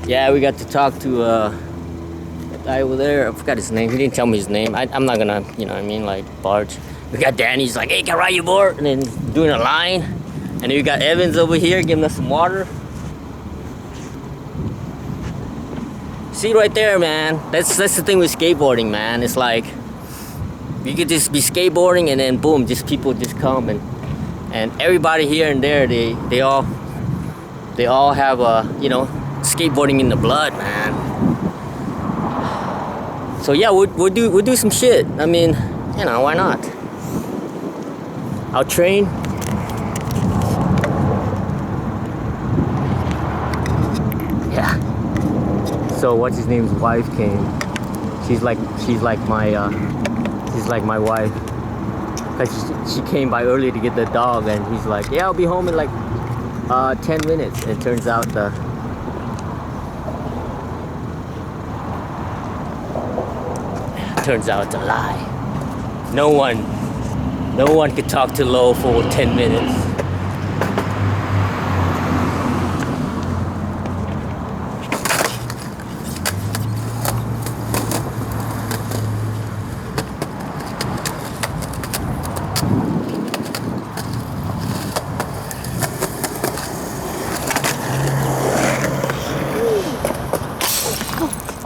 Yeah, we got to talk to that guy over there. I forgot his name. He didn't tell me his name. I'm not gonna, you know what I mean, like, barge. We got Danny. He's like, hey, can I ride your board? And then he's doing a line. And then we got Evans over here giving us some water. See right there, man. That's the thing with skateboarding, man. It's like you could just be skateboarding and then boom, just people just come and everybody here and there, they all have you know, skateboarding in the blood, man. So yeah, we'll do some shit. I mean, you know, why not? I'll train. Yeah. So what's his name's wife came. She's like my wife. Cause she came by early to get the dog, and he's like, yeah, I'll be home in like 10 minutes. And it turns out it's a lie. No one could talk to Lo for 10 minutes.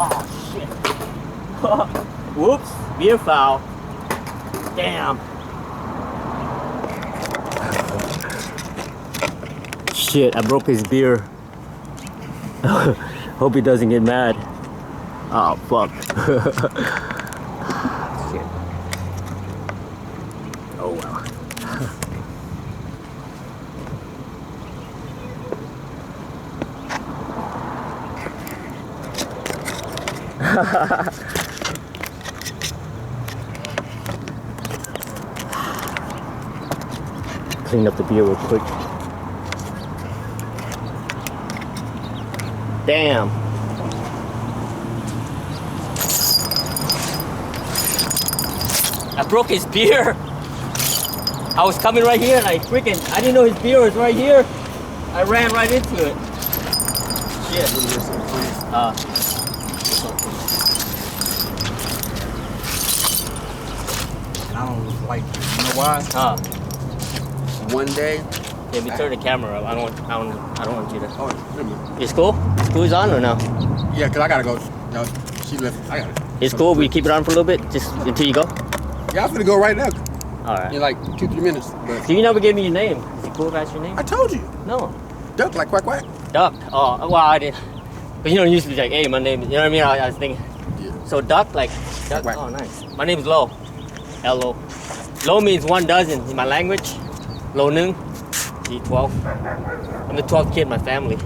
Oh shit. Whoops, beer foul. Damn. Shit, I broke his beer. Hope he doesn't get mad. Oh, fuck. Shit. Oh, well. Clean up the beer real quick. Damn. I broke his beer. I was coming right here and I didn't know his beer was right here. I ran right into it. Shit. And I don't like, you know why? One day. Yeah, we turn the camera up. I don't want you to. Oh, let me. It's cool? School's on or no? Yeah, cause I gotta go. No, she left. I gotta. It's cool. We keep it on for a little bit, just until you go. Yeah, I'm gonna go right now. All right. In like 2-3 minutes. But So you never gave me your name. Is it cool if I ask your name? I told you. No. Duck like quack quack. Duck. Oh, well, I did. But you don't usually be like, hey, my name. You know what I mean? I was thinking. Yeah. So duck, like duck. Quack. Oh, nice. My name is Lo. L-O. Lo means 1 dozen in my language. Lo Nung. G12. I'm the 12th kid in my family.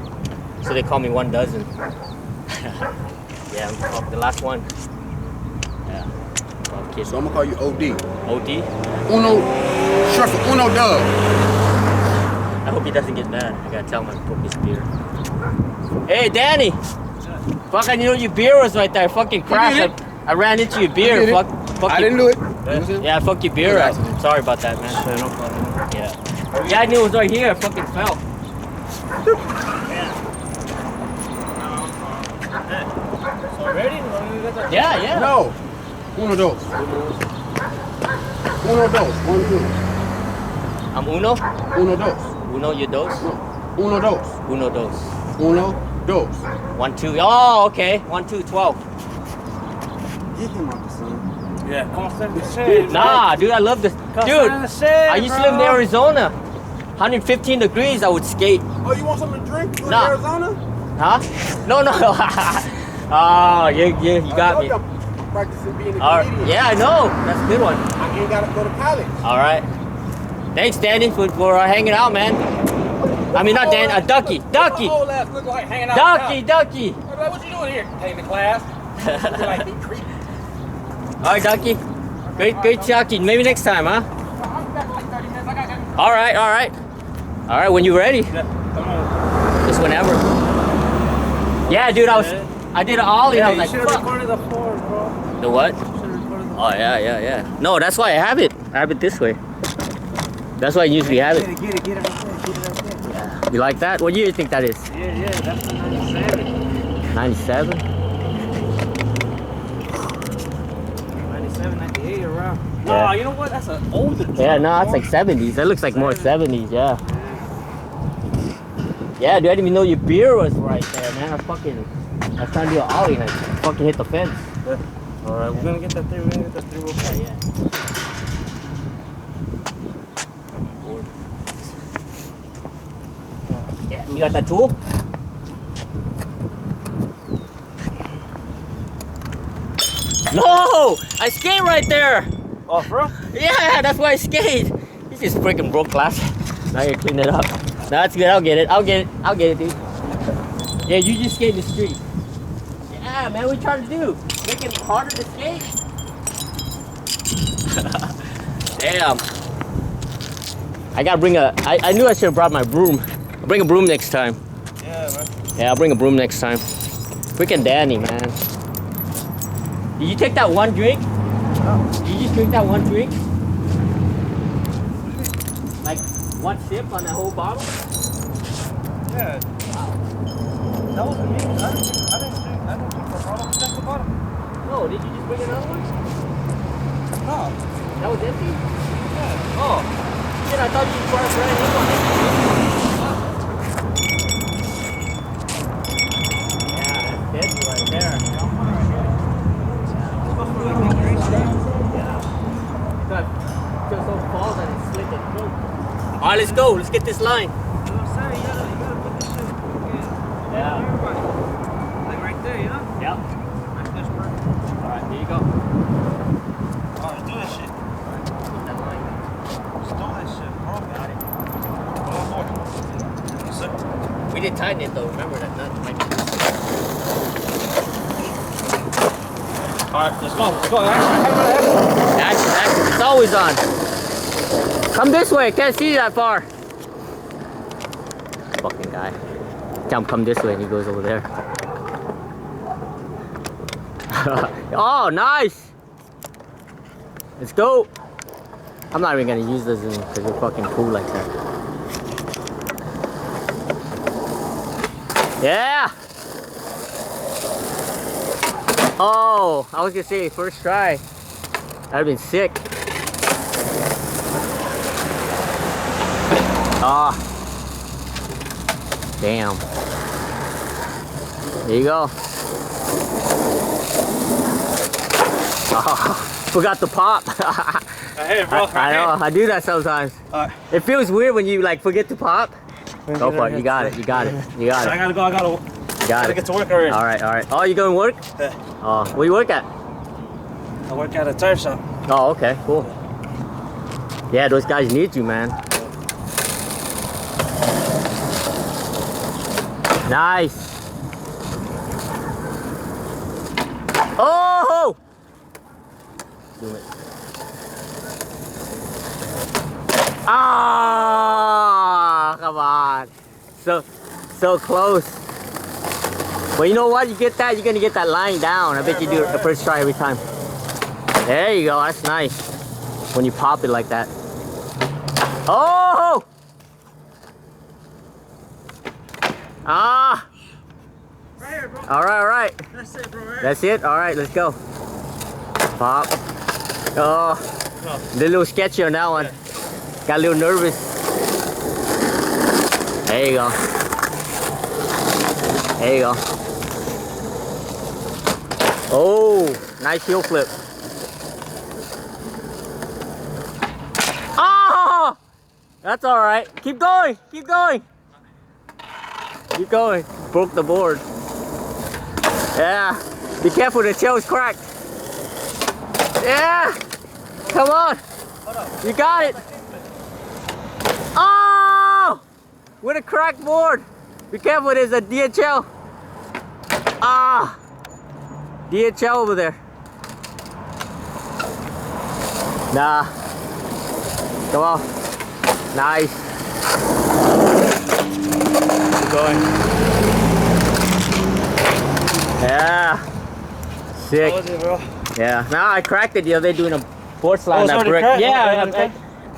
So they call me 1 dozen. Yeah, I'm the last one. Yeah. Oh, kid. So I'm gonna call you OD. OD? Uno, short for Uno Dub. I hope he doesn't get mad. I gotta tell him I put his beer. Hey, Danny! Fuck, I knew your beer was right there. I fucking crashed. I ran into your beer. Fuck I you. didn't do it. Yeah, fuck your beer. I'm sorry about that, man. Yeah. Yeah, I knew it was right here. I fucking fell. So ready? Yeah, yeah. No. Uno dos. Uno dos. 1, 2. I'm uno. Uno dos. Uno, you dos. Uno dos. Uno dos. Uno dos. 1, 2. Oh, okay. 1, 2, 12. Get him out the sun. Yeah, come on, shit. Nah, dude, I love this. Dude, I used to live in Arizona. 115 degrees, I would skate. Oh, you want something to drink? You in Nah. Arizona? Huh? No. Oh, you got me. I'm practicing being a All right. comedian. Yeah, I know. That's a good one. I ain't gotta go to college. All right. Thanks, Danny, for hanging out, man. I mean, not Dan, Ducky. Ducky. Whole ass look like hanging out. Ducky. What you doing here? Taking the class. Like, be creepy. All right, Ducky. Great talking. Maybe next time, huh? I'll be back in like 30 minutes. I got All right. All right, when you're ready. Come on. Just whenever. Yeah, dude, I did an ollie and I was like, you should have fuck. recorded the floor, bro. The what? You should have recorded the Oh, yeah. No, that's why I have it. I have it this way. That's why I usually have it. Get it right there. You like that? What year do you think that is? Yeah, that's the 97. 97? 97, 98 around. Yeah. No, you know what? That's an older Yeah, no, it's like 70s. That looks like more 70s, yeah. Yeah, dude, I didn't even know your beer was right there, man. I was trying to do an ollie and I fucking hit the fence. Alright, we're gonna get that through. Real quick. Yeah. Yeah, you got that tool? No! I skate right there! Oh, bro? Yeah, that's why I skate. You just freaking broke glass. Now you clean it up. No, that's good. I'll get it, dude. Yeah, you just skate the street. Yeah, man, what you trying to do? Make it harder to skate? Damn. I gotta bring I knew I should have brought my broom. I'll bring a broom next time. Yeah, man. Yeah, I'll bring a broom next time. Freaking Danny, man. Did you take that one drink? No. Did you just drink that one drink? Like one sip on that whole bottle? Yeah. That wasn't me. I didn't drink the bottle. Check the bottle. No, did you just bring another one? No. That was empty? Yeah. Oh. Shit, I thought you brought a brand new one. Yeah, that's empty right there. Just so fall that it slipped and broke. Alright, let's go. Let's get this line. You know what I'm saying? You gotta put this shit. Yeah. Everybody. Like right there, you know? Yep. Right there's perfect. Alright, here you go. Oh, let's do that shit. Put that line. Let's do that shit, bro. Got it. Go for it. Yes, sir. We didn't tighten it though. Remember that nut might be. Alright, let's go. Action. Action. It's always on. Come this way. Can't see that far. Fucking guy. Tell him come this way and he goes over there. Oh, nice. Let's go. I'm not even gonna use this because we're fucking cool like that. Yeah. Oh, I was gonna say first try. That'd have been sick. Ah. Damn. There you go. Oh, forgot to pop. Hey, bro. I know, I do that sometimes. It feels weird when you like forget to pop. Go for it. You got it. You got it. You got I it. gotta go. I gotta You got get it. to work already. All right. All right. Oh, you going to work? Yeah. Oh, where you work at? I work at a tire shop. Oh, okay. Cool. Yeah, those guys need you, man. Nice. Oh! Do it. Ah, come on. So close. But you know what? You get that, you're gonna get that lying down. I bet you do it the first try every time. There you go. That's nice. When you pop it like that. Oh! Ah! Right here, bro. All right, all right. That's it, bro. Right. That's it? All right, let's go. Pop. Oh, a little sketchy on that one. Got a little nervous. There you go. There you go. Oh, nice heel flip. Oh, that's all right. Keep going, keep going. Keep going. Broke the board. Yeah. Be careful, the tail is cracked. Yeah. Come on. You got it. Oh! With a cracked board. Be careful, there's a DHL. Ah! DHL over there. Nah. Come on. Nice. Keep going. Yeah. Sick. How was it, bro? Yeah. Now I cracked it the other day doing a board slide on it's that already brick. cracked? Yeah. Okay.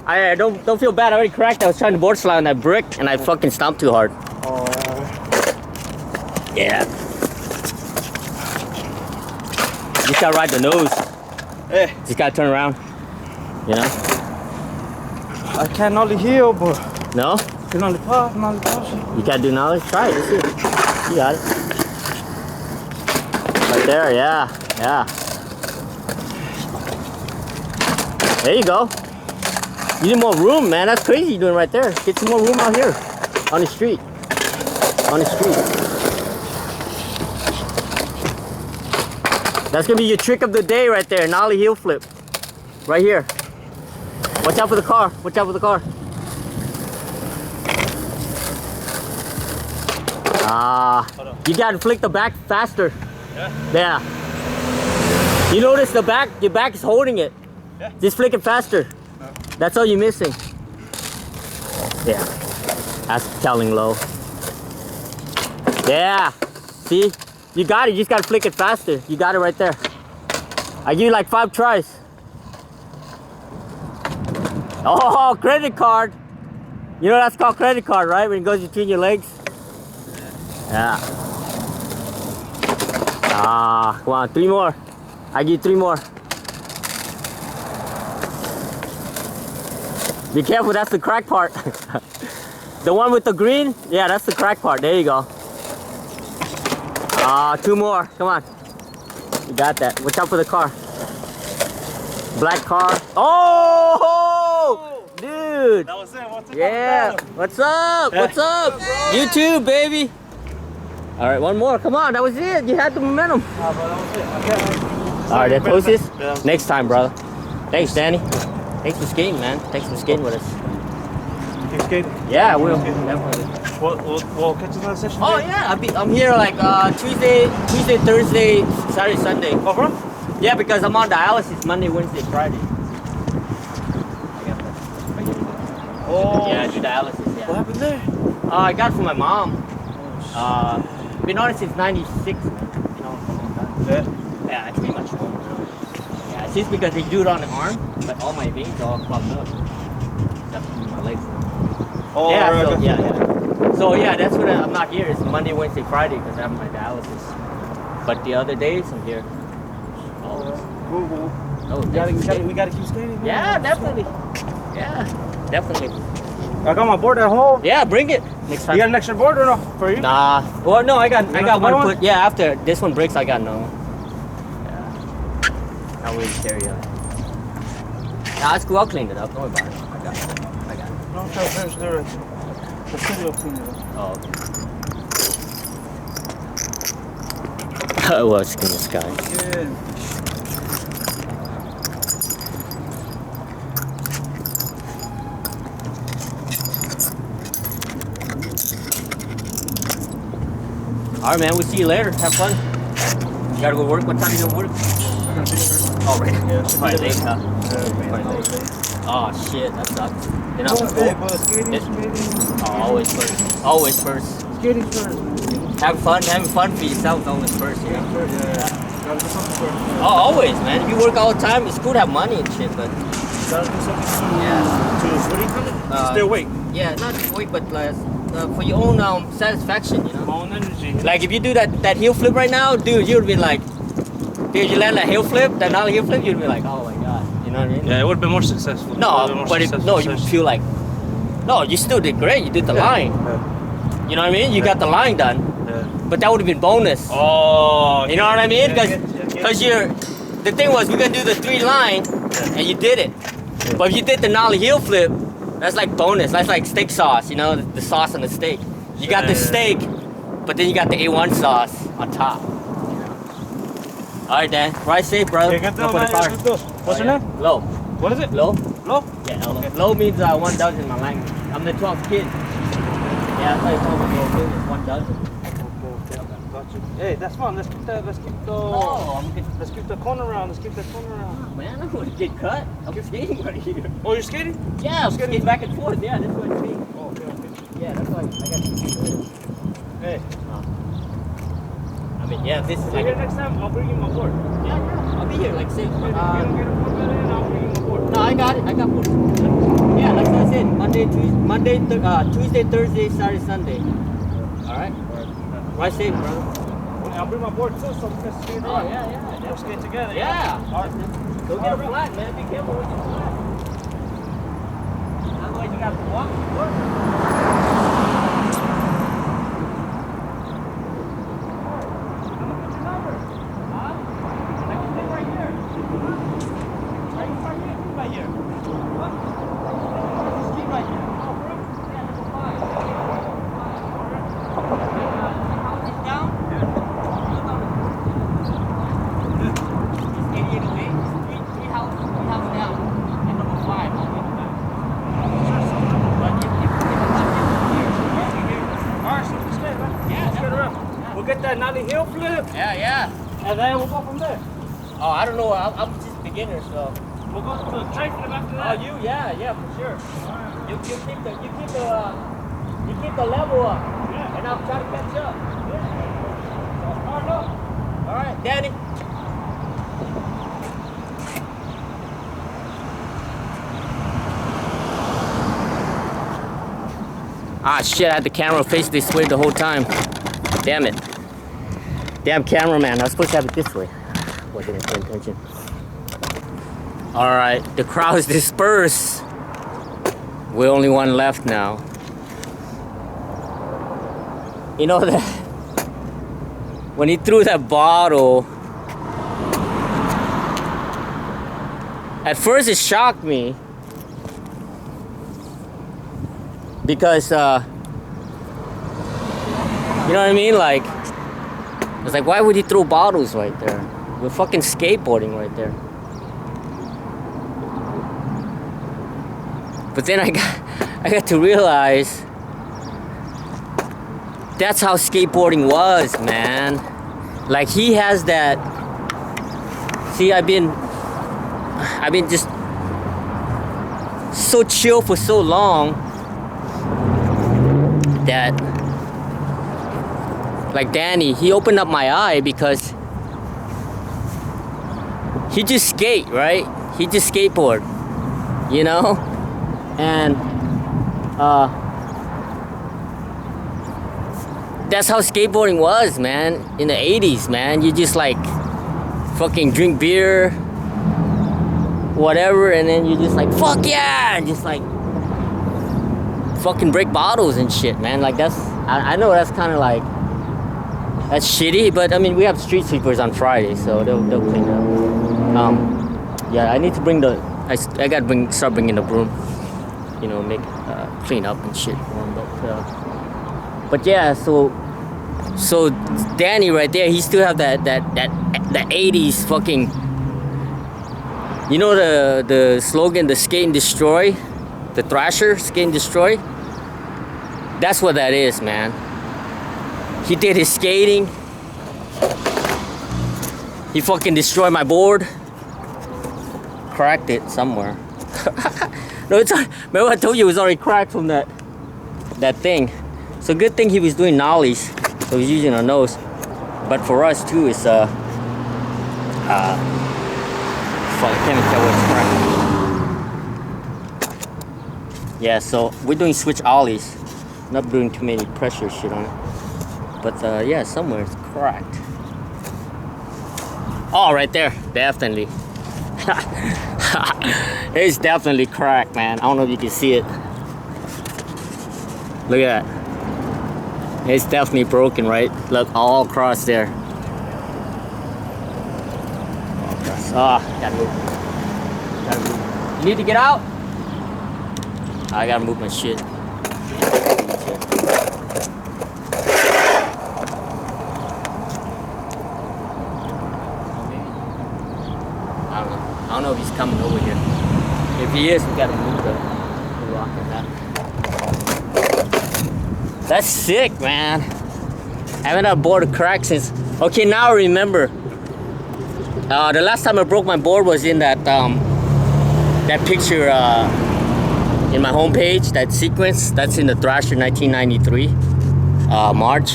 I don't feel bad. I already cracked. I was trying to board slide on that brick and I fucking stomped too hard. Oh, Yeah. You just gotta ride the nose. hey, Just gotta turn around. You know? I can only heal, but No? I can only pop, only push. You can't do knowledge? Try it. Let's see. You got it. Right there. Yeah. Yeah. There you go. You need more room, man. That's crazy you're doing right there. Get some more room out here. On the street. On the street. That's gonna be your trick of the day right there. Nollie heel flip. Right here. Watch out for the car. Watch out for the car. Ah. You gotta flick the back faster. Yeah. You notice the back, your back is holding it. Yeah. Just flick it faster. That's all you're missing. Yeah. That's telling low. Yeah. See? You got it. You just got to flick it faster. You got it right there. I give you like 5 tries. Oh, credit card. You know that's called credit card, right? When it goes between your legs. Yeah. Ah, come on. 3 more. I give you 3 more. Be careful, that's the crack part. The one with the green, yeah, that's the crack part. There you go. 2 more, come on. You got that. Watch out for the car. Black car. Oh, dude. That was it. What's it? Yeah. What's up? What's up? You too, baby. All right, 1 more. Come on, that was it. You had the momentum. Bro, that was it. Okay. All right, that closest. Yeah. Next time, brother. Thanks, Danny. Thanks for skating, man. Thanks for skating with us. Keep skating. Yeah, I will. Definitely. We'll catch you another session. Oh today? yeah, I'm here like Tuesday, Thursday, Saturday, Sunday. Oh, bro? Yeah, because I'm on dialysis Monday, Wednesday, Friday. Oh. Yeah, I do dialysis. What Yeah. happened there? I got it from my mom. Been on it since '96. You know, for a long time. Yeah. Yeah, it's pretty much home. Yeah, it's just because they do it on the arm, but all my veins are all clogged up. Except for my legs. Oh, Yeah, right, so, okay. yeah. So yeah, that's when I'm not here. It's Monday, Wednesday, Friday because I have my dialysis. But the other days I'm here. Always. Cool. Oh, We gotta keep skating. Man. yeah, definitely. Yeah, definitely. I got my board at home. Yeah, bring it next time. You got an extra board or no? For you? Nah. Well, no, I got got one one? put. Yeah, after this one breaks, I got no. Yeah. I'll wait to carry on. Nah, it's cool. I'll clean it up. Don't worry about it. I got it. No, I'm trying to finish the studio cleaning up. Oh, okay. I was in the sky. Yeah. All right, man. We'll see you later. Have fun. You gotta go work. What time you gonna work? Oh, right. Yeah, Probably late, huh? Probably Oh shit, that sucks. You know? skating, Oh, always first. Always first. skating first. Having fun for yourself is always first, you know? Yeah. Gotta do something first. Oh, always, man. If you work all the time, it's cool to have money and shit, but Gotta do something yeah. to what do you call it? Stay awake. Yeah, not just wait, but for your own satisfaction, you know? My own energy. Like if you do that heel flip right now, dude, you'd be like, dude, you land that heel flip, that nollie heel flip, you'd be like, oh my god, you know what I mean? Yeah, it would have been more successful. No, but you feel like, no, you still did great. You did the line. Yeah. You know what I mean? You got the line done, Yeah. but that would have been bonus. Oh. You know what I mean? Yeah, Because the thing was, we're gonna do the 3 line, and you did it. But if you did the nollie heel flip, that's like bonus. That's like steak sauce, you know, the sauce on the steak. You got the steak, but then you got the A1 sauce on top. All right, Dan. Ride safe, brother. Okay, Go for the car. What's your name? Low. What is it? Low? Lo? Yeah, Low. Low means 1 dozen in my language. I'm the 12th kid. Yeah, I thought you told me Low is 1 dozen. Okay. Got you. Hey, that's fun. Let's keep the Let's keep the corner around. Let's keep the corner around. man, I'm gonna get cut. I'm skating right here. Oh, you're skating? Yeah, I'm skating back and forth. Yeah, that's what I mean. Oh, okay. Yeah, that's why I got to Hey, I mean, yeah, this is see like you next time. I'll bring you my board. yeah, I'll be here like 6. If you don't get a board in, I'll bring you my board. No, I got it. I got both. Yeah, like I said, Tuesday, Thursday, Saturday, Sunday. All right. Ride safe, brother. I'll bring my board too, so we can skate Oh around. yeah. We'll skate together. Yeah. All right. Don't get a flat, man. Be careful with your flat. Otherwise, you got to walk. We'll get that nollie heel flip, Yeah. and then we'll go from there. Oh, I don't know. I'm just beginner, so. We'll go to the track flip after Oh, that. yeah, for sure. You keep the level up, Yeah. and I'll try to catch up. Hard up. All right, Danny. Ah, shit! I had the camera face this way the whole time. Damn it. Damn cameraman! I was supposed to have it this way. Wasn't paying attention. All right, the crowd's dispersed. We're only one left now. You know that when he threw that bottle, at first it shocked me because you know what I mean? Like, it's like, why would he throw bottles right there? We're fucking skateboarding right there. But then I got to realize that's how skateboarding was, man. Like, he has that. See, I've been just so chill for so long that, like Danny, he opened up my eye because he just skate, right? He just skateboard, you know? And that's how skateboarding was, man. In the 80s, man. You just like fucking drink beer, whatever, and then you just like, fuck yeah, and just like fucking break bottles and shit, man. Like, that's, I know that's kind of like, that's shitty, but I mean, we have street sweepers on Friday, so they'll clean up. Yeah, I need to bring I gotta start bringing the broom, you know, make clean up and shit. But yeah, so Danny right there, he still have that 80s fucking, you know, the slogan, the skate and destroy, the Thrasher, skate and destroy. That's what that is, man. He did his skating. He fucking destroyed my board. Cracked it somewhere. No, it's remember I told you it was already cracked from that thing. So good thing he was doing nollies, so he's using a nose. But for us too, it's fuck, I can't even tell what's cracked. Yeah, so we're doing switch ollies, not doing too many pressure shit on it. But yeah, somewhere it's cracked. Oh, right there, definitely. It's definitely cracked, man. I don't know if you can see it. Look at that. It's definitely broken, right? Look, all across there. All across. Ah, gotta move. Gotta move. You need to get out? I gotta move my shit. I don't know if he's coming over here. If he is, we gotta move the rock and that. That's sick, man. I haven't had a board crack since. Okay, now I remember. The last time I broke my board was in that picture in my homepage. That sequence that's in the Thrasher 1993 March,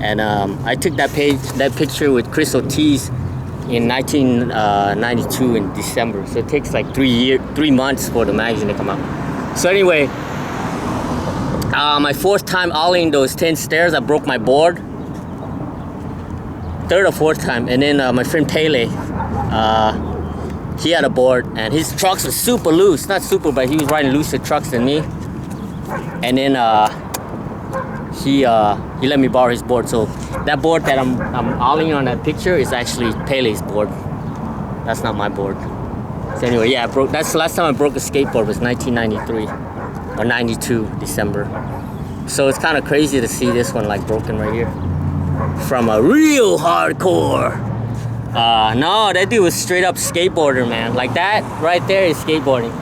and I took that picture with Chris Ortiz in 1992 in December. So it takes like 3 months for the magazine to come out. So anyway, my fourth time ollieing those 10 stairs, I broke my board. Third or fourth time, and then my friend Pele, he had a board, and his trucks were super loose. Not super, but he was riding looser trucks than me. And then he let me borrow his board. So that board that I'm ollieing on that picture is actually Pele's board. That's not my board. So anyway, yeah, that's the last time I broke a skateboard was 1993 or 92 December. So it's kind of crazy to see this one like broken right here from a real hardcore. No, that dude was straight up skateboarder, man. Like that right there is skateboarding.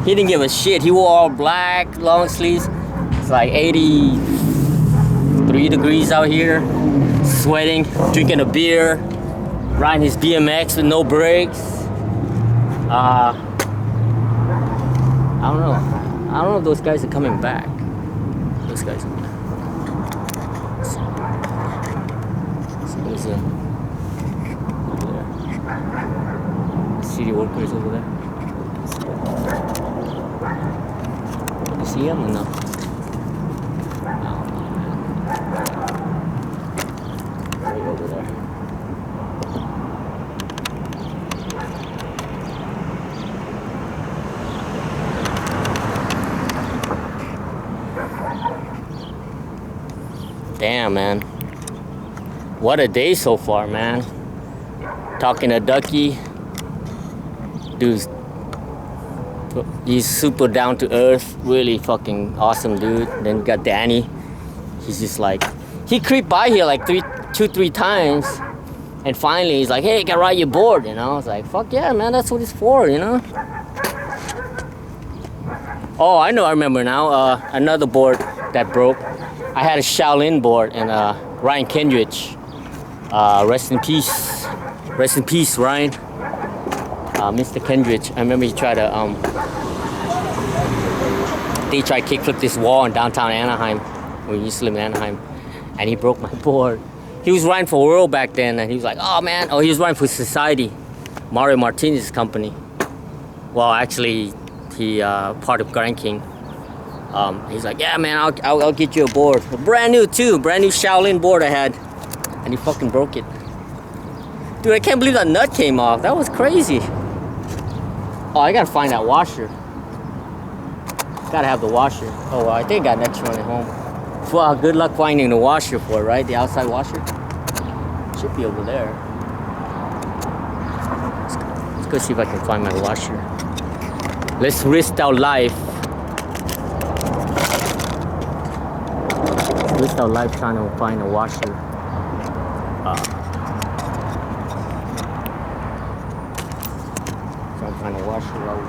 He didn't give a shit. He wore all black, long sleeves. It's like 83 degrees out here, sweating, drinking a beer, riding his BMX with no brakes. I don't know. I don't know if those guys are coming back. Those guys are back. So there's over there. City workers over there. You see him or no? Right over there. Damn, man. What a day so far, man. Talking to Ducky. Dude's he's super down to earth, really fucking awesome dude. Then we got Danny. He's just like, he creeped by here like 2-3 times, and finally he's like, hey, can I ride your board? You know, I was like, fuck yeah, man, that's what it's for, you know. Oh, I know, I remember now. Another board that broke. I had a Shaolin board, and Ryan Kendrich, rest in peace, Ryan. Mr. Kendrich, I remember he tried to they tried to kickflip this wall in downtown Anaheim. We used to live in Anaheim, and he broke my board. He was riding for World back then, and he was like, oh man, he was riding for Society, Mario Martinez's company. Well, actually, he part of Grand King. He's like, yeah man, I'll get you a board. Brand new too, brand new Shaolin board I had, and he fucking broke it. Dude, I can't believe that nut came off. That was crazy. Oh, I gotta find that washer. Gotta have the washer. Oh, well, I think I got an extra one at home. Well, good luck finding the washer for it, right? The outside washer. Should be over there. Let's go see if I can find my washer. Let's risk our life. Risk our life trying to find a washer. Trying to find a washer out.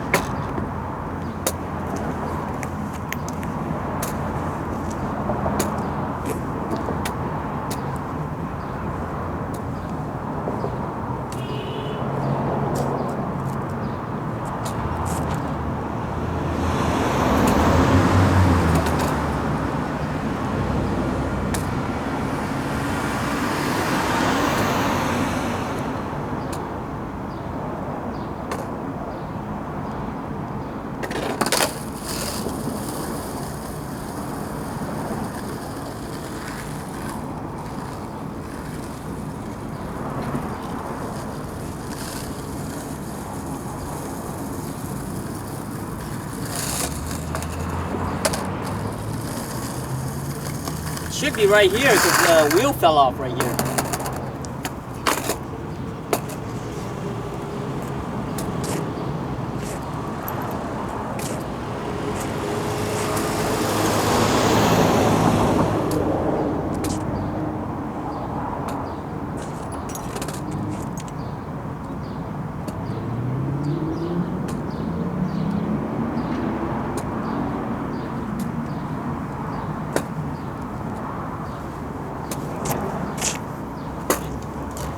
should be right here because the wheel fell off right here.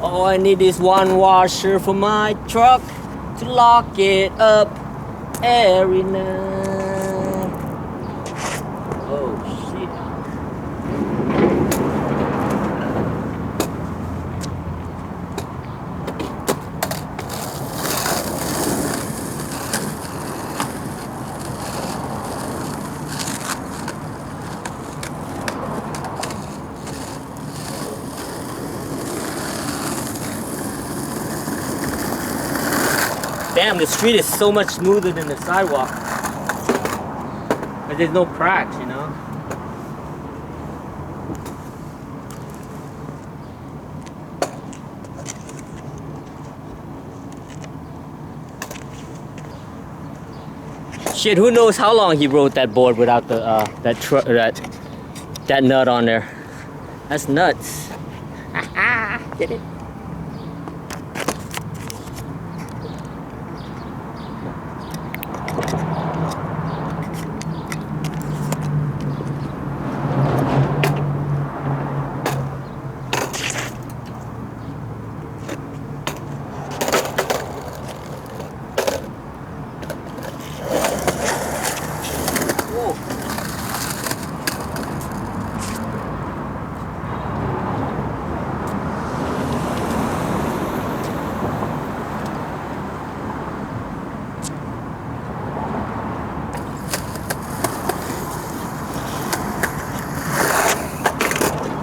All I need is one washer for my truck to lock it up every night. Oh shit. Damn, the street is so much smoother than the sidewalk. But there's no cracks, you know? Shit, who knows how long he rode that board without the that nut on there. That's nuts. Get it?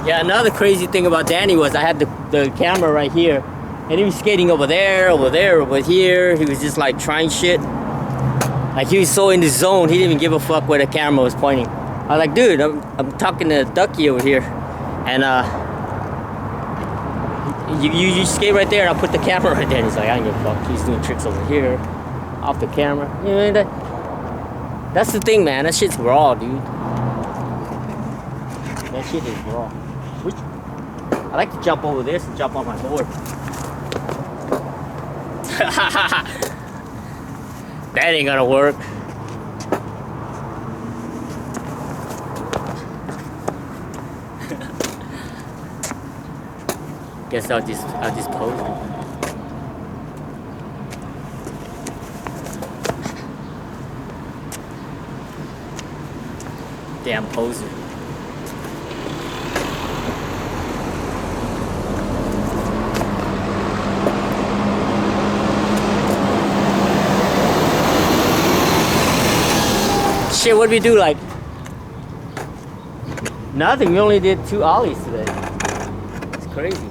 Yeah, another crazy thing about Danny was I had the camera right here, and he was skating over there, over here. He was just like trying shit. Like he was so in the zone, he didn't even give a fuck where the camera was pointing. I was like, dude, I'm talking to Ducky over here, and you skate right there, and I'll put the camera right there. And he's like, I don't give a fuck. He's doing tricks over here, off the camera. You know, that's the thing, man. That shit's raw, dude. That shit is raw. I like to jump over this and jump on my board. That ain't gonna work. Guess I'll just pose it. Damn poser. Shit, what did we do? Like nothing. We only did 2 ollies today. It's crazy.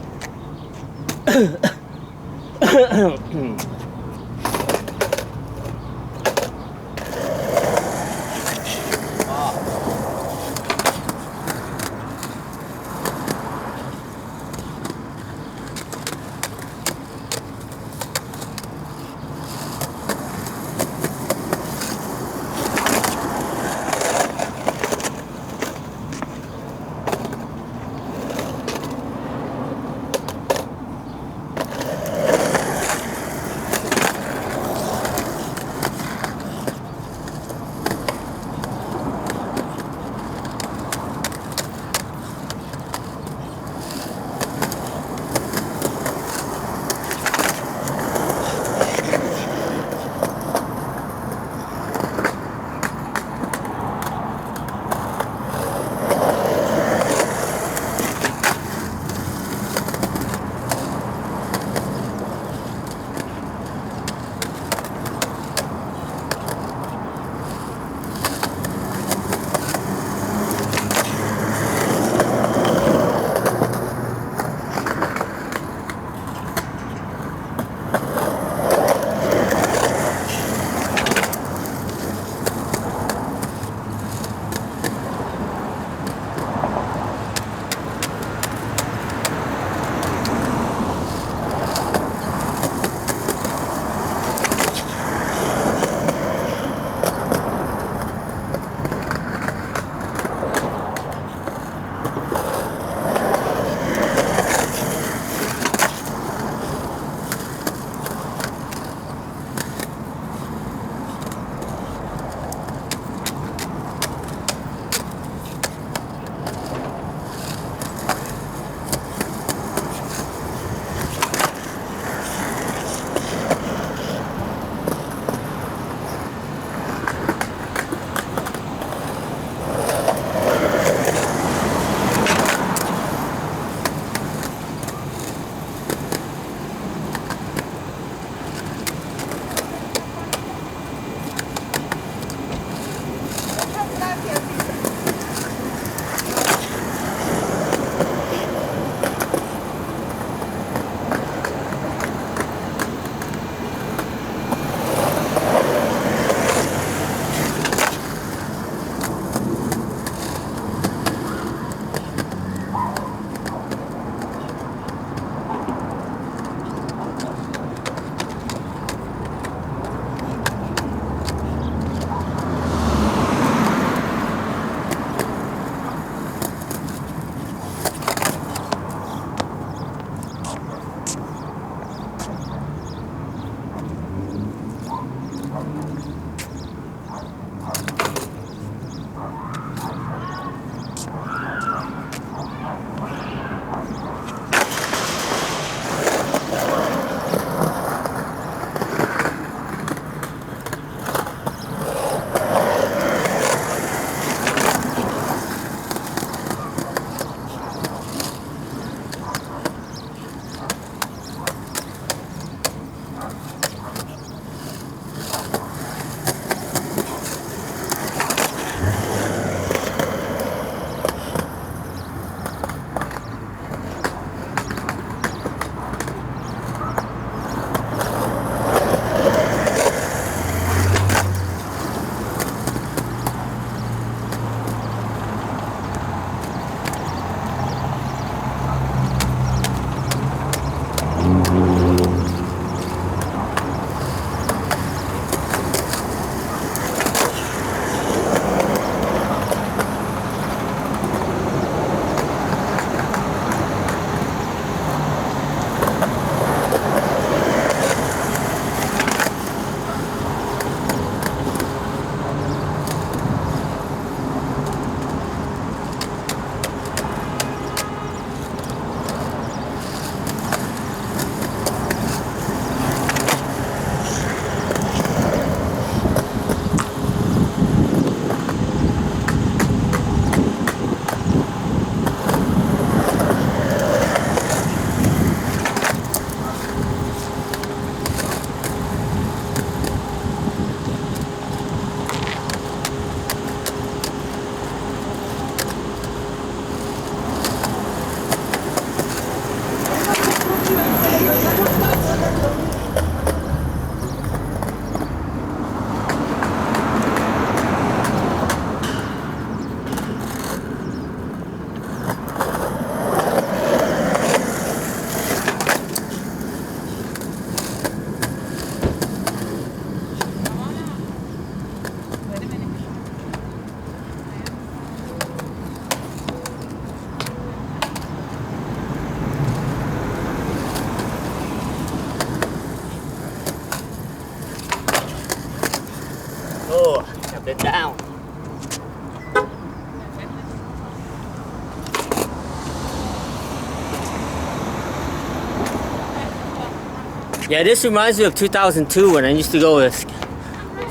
Yeah, this reminds me of 2002 when I used to go to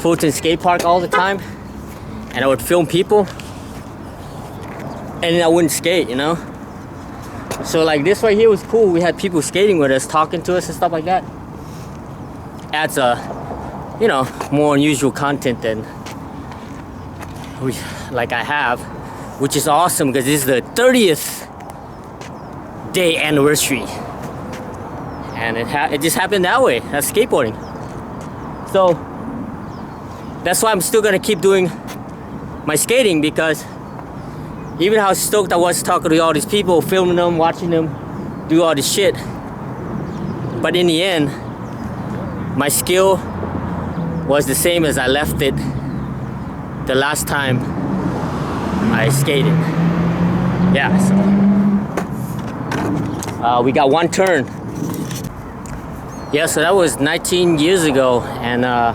Fulton Skate Park all the time, and I would film people, and then I wouldn't skate, you know. So like this right here was cool. We had people skating with us, talking to us and stuff like that. Adds a, you know, more unusual content than like I have, which is awesome because this is the 30th day anniversary, and it just happened that way. That's skateboarding. So that's why I'm still gonna keep doing my skating, because even how stoked I was talking to all these people, filming them, watching them do all this shit, but in the end, my skill was the same as I left it the last time I skated. Yeah, so we got one turn. Yeah, so that was 19 years ago, and I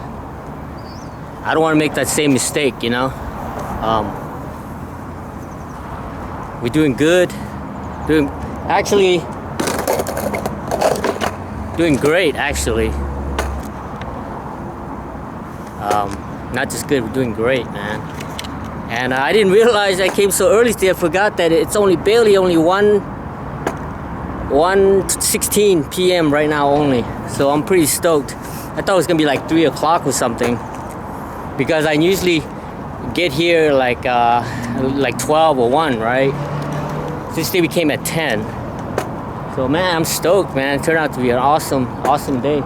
don't want to make that same mistake, you know. We're doing good, doing great actually. Not just good, we're doing great, man. And I didn't realize I came so early today. I forgot that it's only 1:16 p.m. right now only. So I'm pretty stoked. I thought it was gonna be like 3 o'clock or something, because I usually get here like 12 or 1, right? This day we came at 10. So man, I'm stoked, man. It turned out to be an awesome day.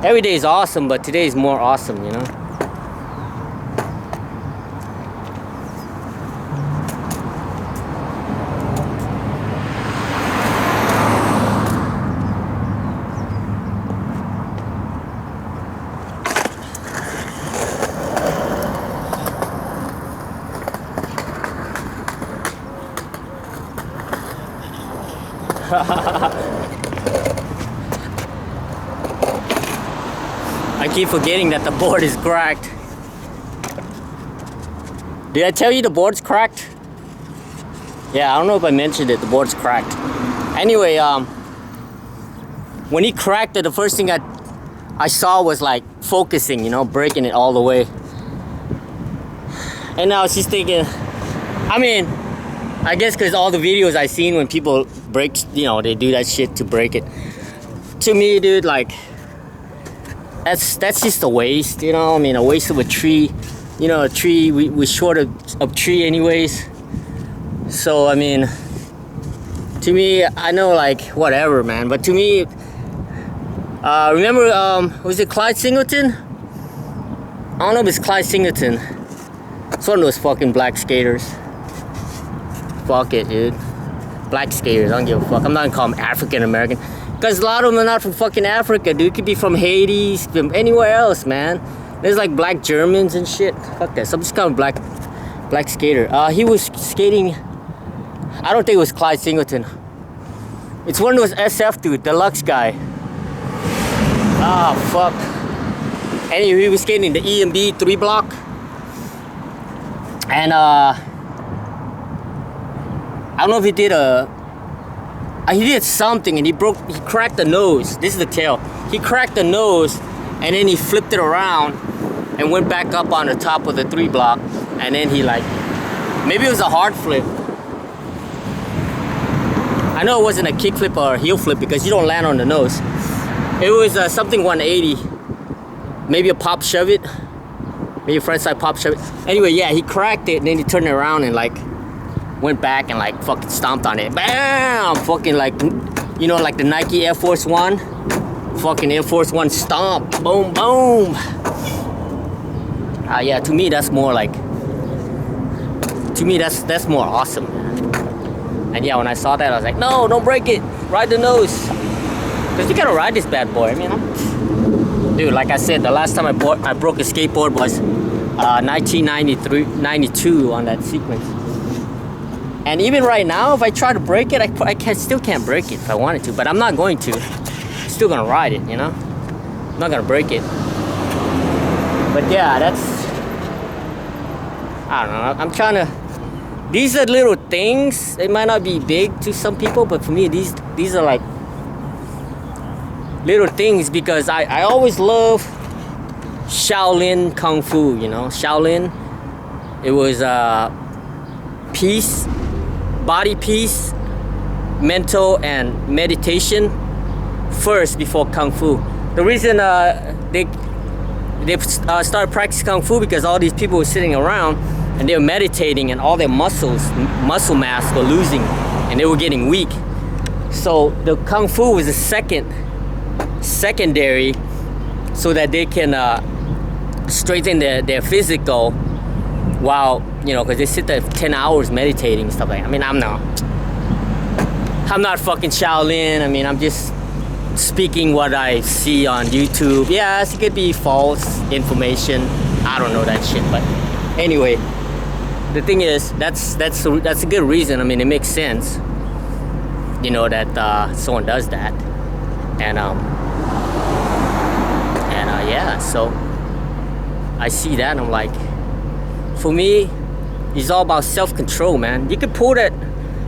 Every day is awesome, but today is more awesome, you know? I keep forgetting that the board is cracked. Did I tell you the board's cracked? Yeah, I don't know if I mentioned it, the board's cracked. Anyway, when he cracked it, the first thing I saw was like focusing, you know, breaking it all the way. And I was just thinking, I mean, I guess because all the videos I seen when people break, you know, they do that shit to break it. To me, dude, like, that's just a waste, you know? I mean, a waste of a tree. You know, a tree, we're short of tree anyways. So, I mean, to me, I know, like, whatever, man. But to me, remember, was it Clyde Singleton? I don't know if it's Clyde Singleton. It's one of those fucking black skaters. Fuck it, dude. Black skaters, I don't give a fuck. I'm not gonna call them African American, because a lot of them are not from fucking Africa, dude. Could be from Haiti, from anywhere else, man. There's like black Germans and shit. Fuck that. So I'm just calling black skater. He was skating. I don't think it was Clyde Singleton. It's one of those SF dude, deluxe guy. Ah, fuck. Anyway, he was skating the EMB 3 block, and I don't know if he did he did something, and he cracked the nose. This is the tail. He cracked the nose, and then he flipped it around and went back up on the top of the 3 block, and then he like, maybe it was a hard flip. I know it wasn't a kick flip or a heel flip because you don't land on the nose. It was something 180, maybe a pop shove it, maybe a front side pop shove it. Anyway, yeah, he cracked it, and then he turned it around and like went back and like fucking stomped on it. Bam! Fucking like, you know, like the Nike Air Force One. Fucking Air Force One stomp. Boom, boom. Yeah, to me that's more like, to me that's more awesome. And yeah, when I saw that, I was like, no, don't break it. Ride the nose. Because you gotta ride this bad boy, I mean, dude, like I said, the last time I broke a skateboard was 1992 on that sequence. And even right now, if I try to break it, I still can't break it if I wanted to, but I'm not going to. I'm still gonna ride it, you know? I'm not gonna break it. But yeah, that's, I don't know, I'm trying to, these are little things. They might not be big to some people, but for me, these are like, little things because I always love Shaolin Kung Fu, you know. Shaolin, it was peace, body peace, mental and meditation first before Kung Fu. The reason they started practicing Kung Fu because all these people were sitting around and they were meditating and all their muscle mass were losing and they were getting weak. So the Kung Fu was a secondary so that they can strengthen their physical while, you know, because they sit there 10 hours meditating and stuff like that. I mean, I'm not fucking Shaolin. I mean, I'm just speaking what I see on YouTube. Yes, it could be false information. I don't know that shit, but anyway, the thing is, that's a good reason. I mean, it makes sense, you know, that someone does that, and yeah. So I see that, and I'm like, for me, it's all about self-control, man. You can pull that.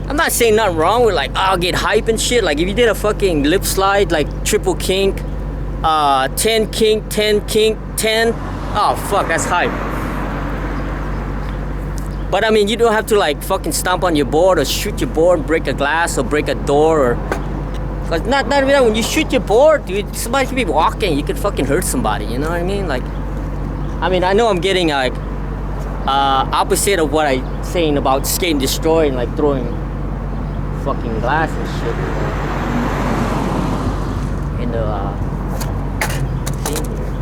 I'm not saying nothing wrong with like, oh, get hype and shit. Like if you did a fucking lip slide, like triple kink, 10 kink, 10 kink, 10. Oh fuck, that's hype. But I mean, you don't have to like fucking stomp on your board or shoot your board, break a glass or break a door, or cause not even that. When you shoot your board, dude, somebody could be walking. You could fucking hurt somebody. You know what I mean? Like, I mean, I know I'm getting like opposite of what I'm saying about skate and destroy and like throwing fucking glass and shit in the thing here.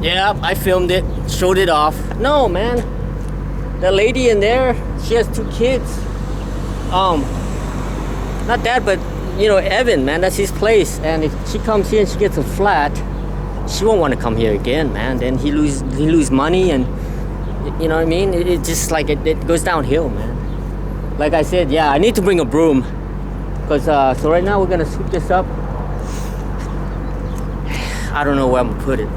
Yeah, I filmed it, showed it off. No, man. The lady in there, she has 2 kids. Not that, but, you know, Evan, man, that's his place. And if she comes here and she gets a flat, she won't want to come here again, man. Then he lose money and, you know what I mean? It just like, it goes downhill, man. Like I said, yeah, I need to bring a broom. Because, so right now we're going to sweep this up. I don't know where I'm going to put it.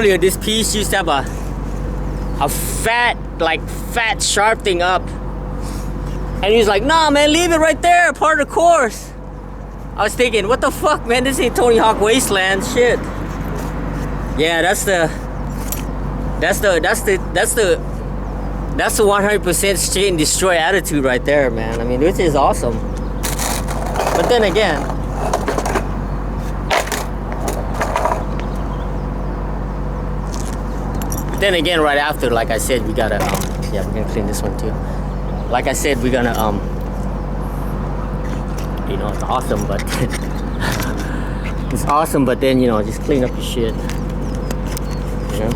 earlier, this piece used to have a fat sharp thing up. And he's like, nah, man, leave it right there, part of the course. I was thinking, what the fuck, man? This ain't Tony Hawk Wasteland shit. Yeah, that's the 100% straight and destroy attitude right there, man. I mean, which is awesome. But then again, right after, like I said, we gotta yeah, we're gonna clean this one too. Like I said, we're gonna you know, it's awesome, but it's awesome, but then, you know, just clean up your shit. You know,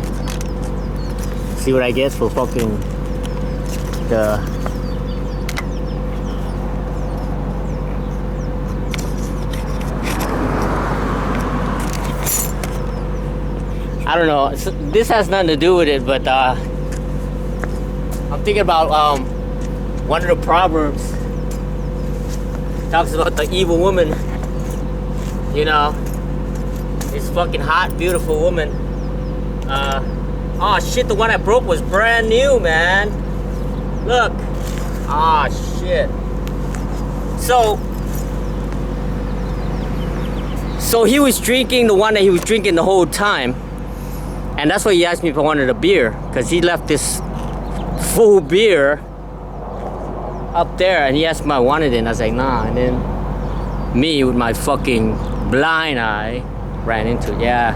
see what I get for fucking the I don't know. This has nothing to do with it, but I'm thinking about one of the proverbs. Talks about the evil woman. You know, this fucking hot, beautiful woman. Oh shit! The one I broke was brand new, man. Look. Ah shit. So he was drinking the one that he was drinking the whole time. And that's why he asked me if I wanted a beer, because he left this full beer up there, and he asked me if I wanted it, and I was like, nah. And then me, with my fucking blind eye, ran into it. Yeah.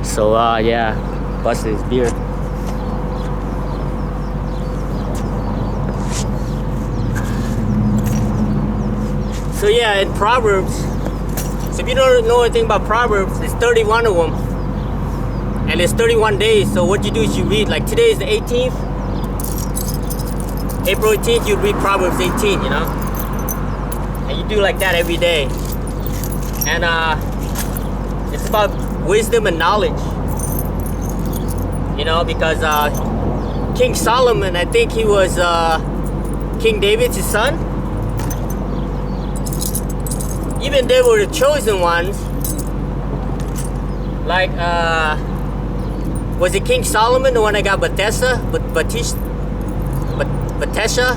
So yeah, busted his beer. So yeah, in Proverbs, so if you don't know anything about Proverbs, there's 31 of them. And it's 31 days, so what you do is you read, like today is the 18th. April 18th, you read Proverbs 18, you know? And you do like that every day. And it's about wisdom and knowledge. You know, because King Solomon, I think he was King David's his son. Even they were the chosen ones. Like, was it King Solomon, the one that got Bethesda? Bethesda?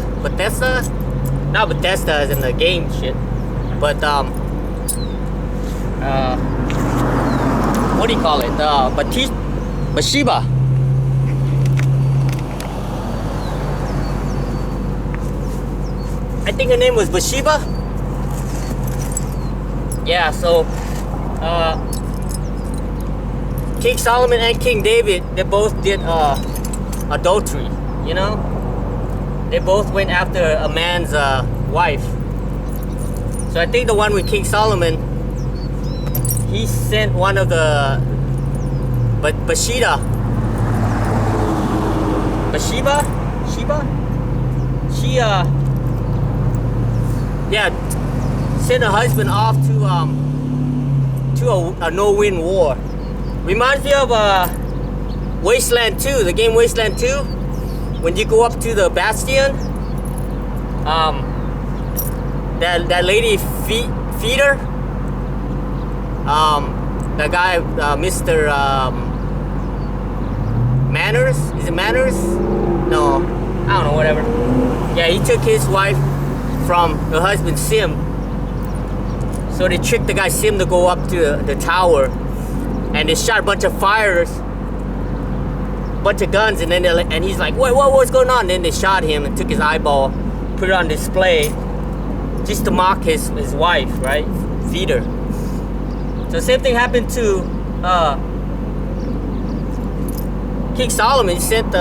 Not Bethesda as in the game shit. But, what do you call it? Bathsheba. I think her name was Bathsheba. Yeah, so, King Solomon and King David, they both did adultery, you know? They both went after a man's wife. So I think the one with King Solomon, he sent one of the Bathsheba? She yeah, sent her husband off to a no-win war. Reminds me of Wasteland 2, the game Wasteland 2. When you go up to the bastion, that lady feeder, the guy, Mr. Manners, is it Manners? No, I don't know, whatever. Yeah, he took his wife from her husband Sim. So they tricked the guy Sim to go up to the tower. And they shot a bunch of fires, bunch of guns, and then and he's like, what's going on? And then they shot him and took his eyeball, put it on display, just to mock his wife, right? Feed her. So same thing happened to King Solomon. He sent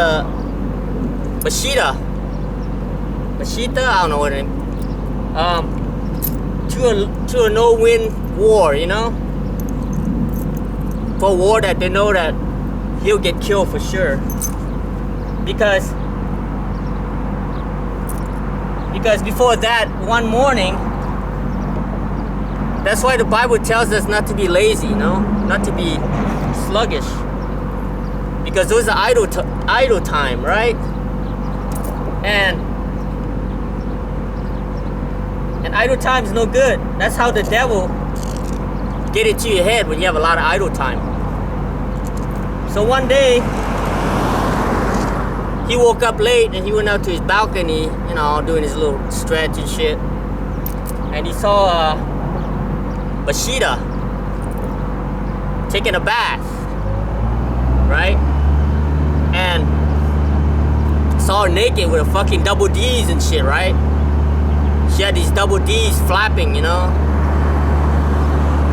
Bathsheba, I don't know what her name, to a no-win war, you know? For a war that they know that he'll get killed for sure. Because before that, one morning, that's why the Bible tells us not to be lazy, you know? Not to be sluggish. Because those are idle time, right? And idle time is no good. That's how the devil get into your head when you have a lot of idle time. So one day, he woke up late and he went out to his balcony, you know, doing his little stretch and shit. And he saw Bashida taking a bath, right? And saw her naked with a fucking double D's and shit, right? She had these double D's flapping, you know?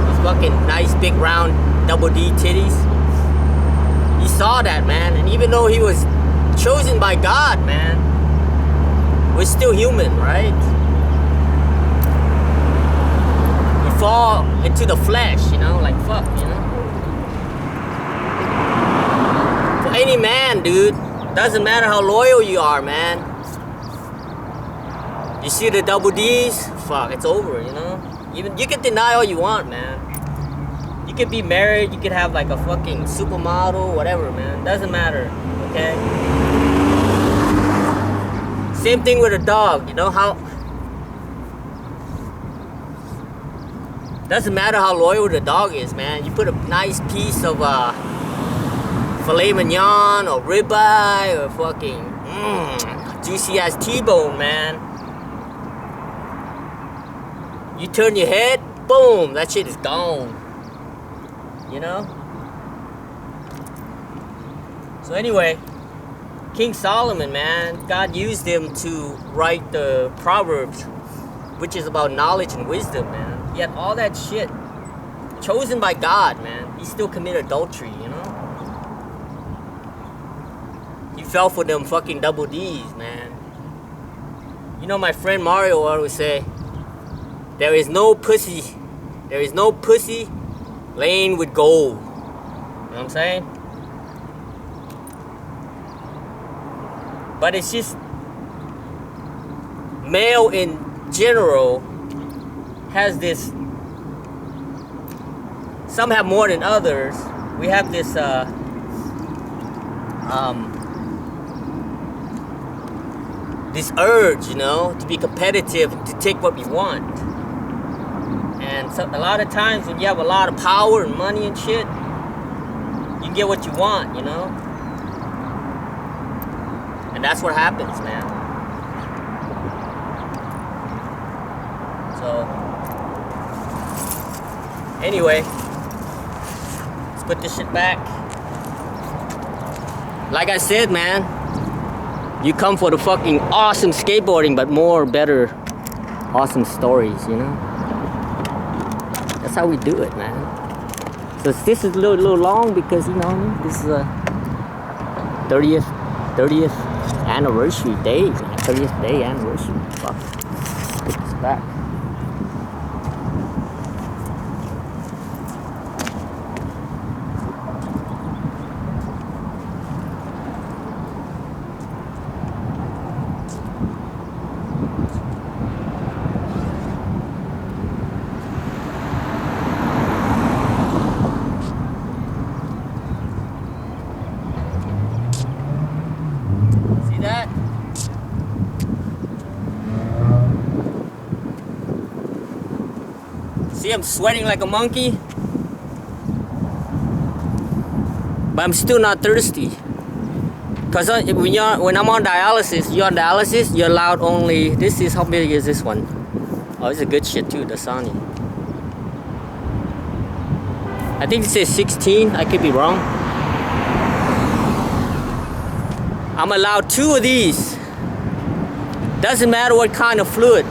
These fucking nice big round double D titties. He saw that, man, and even though he was chosen by God, man, we're still human, right? We fall into the flesh, you know, like fuck, you know? For any man, dude, doesn't matter how loyal you are, man. You see the double D's? Fuck, it's over, you know? Even you can deny all you want, man. You could be married, you could have like a fucking supermodel, whatever, man. Doesn't matter, okay? Same thing with a dog, you know how... Doesn't matter how loyal the dog is, man. You put a nice piece of filet mignon or ribeye or fucking juicy ass T-bone, man. You turn your head, boom, that shit is gone. You know? So anyway, King Solomon, man, God used him to write the Proverbs, which is about knowledge and wisdom, man. Yet all that shit, chosen by God, man, he still committed adultery, you know? He fell for them fucking double D's, man. You know, my friend Mario always say, there is no pussy laying with gold. You know what I'm saying? But it's just, male in general has this, some have more than others. We have this this urge, you know, to be competitive, to take what we want. And so a lot of times when you have a lot of power and money and shit, you can get what you want, you know? And that's what happens, man. So, anyway, let's put this shit back. Like I said, man, you come for the fucking awesome skateboarding, but more, better, awesome stories, you know? That's how we do it, man. So this is a little long because, you know, this is a 30th anniversary day, man. 30th day anniversary. Fuck. Put this back. That. See, I'm sweating like a monkey, but I'm still not thirsty. Cause when I'm on dialysis, you're allowed only. This is, how big is this one? Oh, it's a good shit too, the Sony. I think it says 16. I could be wrong. I'm allowed 2 of these. Doesn't matter what kind of fluid.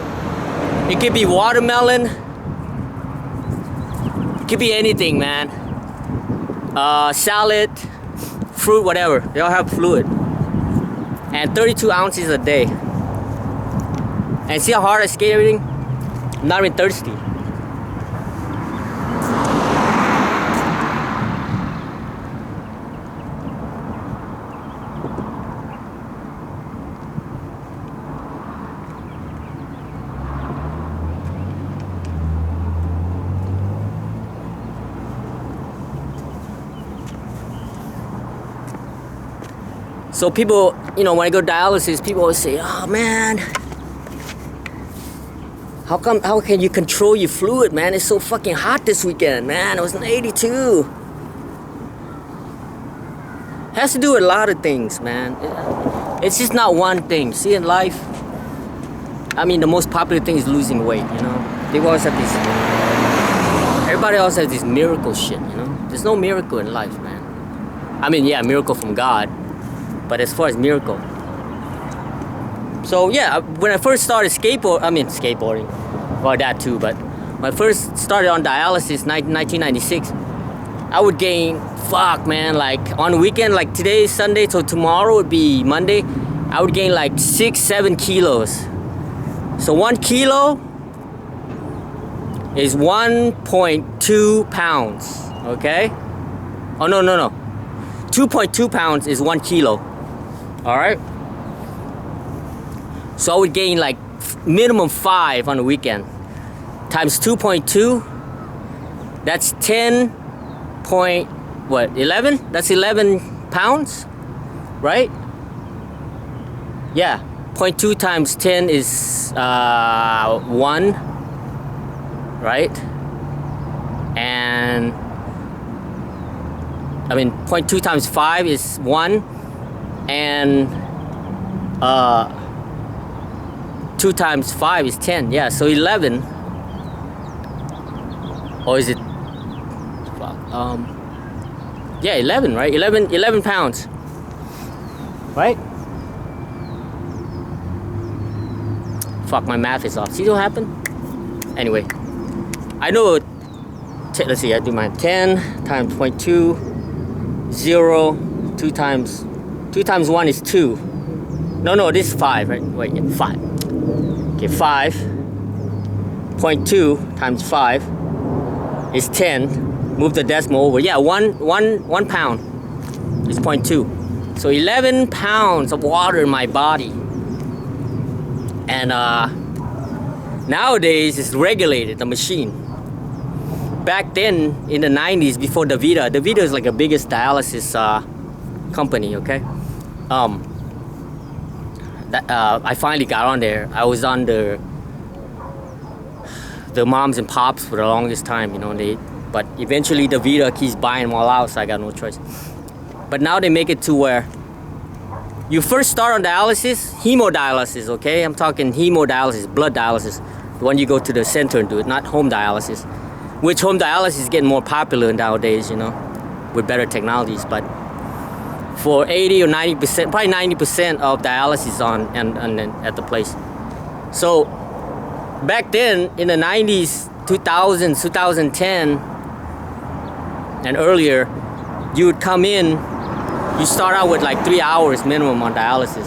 It could be watermelon. It could be anything, man. Salad, fruit, whatever. They all have fluid. And 32 ounces a day. And see how hard I skate everything? I'm not even thirsty. So people, you know, when I go dialysis, people always say, oh man, how can you control your fluid, man? It's so fucking hot this weekend, man. It was 82. Has to do with a lot of things, man. It's just not one thing. See, in life, I mean, the most popular thing is losing weight, you know? They always have this, everybody always has this miracle shit, you know? There's no miracle in life, man. I mean, yeah, miracle from God, but as far as miracle. So yeah, when I first started skateboarding, well, that too, but when I first started on dialysis, 1996, I would gain, fuck, man, like on the weekend, like today is Sunday, so tomorrow would be Monday, I would gain like 6-7 kilos. So 1 kilo is 1.2 pounds, okay? Oh, no. 2.2 pounds is 1 kilo, all right? So I would gain like minimum 5 on the weekend. Times 2.2, that's 11? That's 11 pounds, right? Yeah, 0.2 times 10 is 1, right? And I mean 0.2 times 5 is 1, and 2 times 5 is 10. Yeah, so 11. Or is it? Yeah, 11, right? 11 pounds, right? Fuck, my math is off. See what happened? Anyway, I know. Let's see. I do my 10 times 0.2, 0. 2 times 1 is 2. No, this is 5, right? Wait, yeah, 5. Okay, 5.2 times 5 is 10. Move the decimal over. Yeah, 1 pound is 0.2. So 11 pounds of water in my body. And nowadays it's regulated, the machine. Back then in the 90s, before DaVita is like the biggest dialysis company, okay? I finally got on there. I was on the moms and pops for the longest time, you know. But eventually DaVita keeps buying them all out, so I got no choice. But now they make it to where you first start on dialysis, hemodialysis, okay? I'm talking hemodialysis, blood dialysis, the one you go to the center and do it, not home dialysis. Which home dialysis is getting more popular nowadays, you know, with better technologies. But for 80 or 90%, probably 90% of dialysis at the place. So back then in the 90s, 2000s, 2010, and earlier, you would come in, you start out with like 3 hours minimum on dialysis.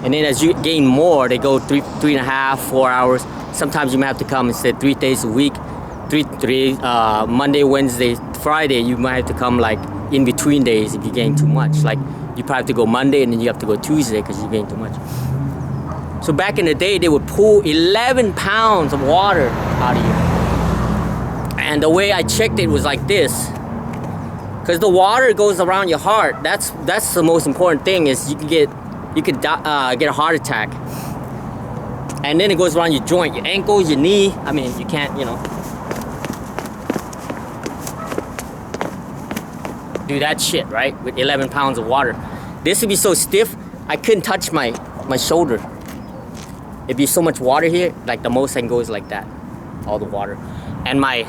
And then as you gain more, they go 3.5, 4 hours. Sometimes you might have to come instead 3 days a week. Monday, Wednesday, Friday, you might have to come like in between days if you gain too much. Like you probably have to go Monday and then you have to go Tuesday because you gain too much. So back in the day, they would pull 11 pounds of water out of you. And the way I checked it was like this. Because the water goes around your heart. That's the most important thing, is you could get a heart attack. And then it goes around your joint, your ankles, your knee. I mean, you can't, you know, do that shit, right? With 11 pounds of water. This would be so stiff, I couldn't touch my shoulder. It'd be so much water here, like the most I can go is like that. All the water. And my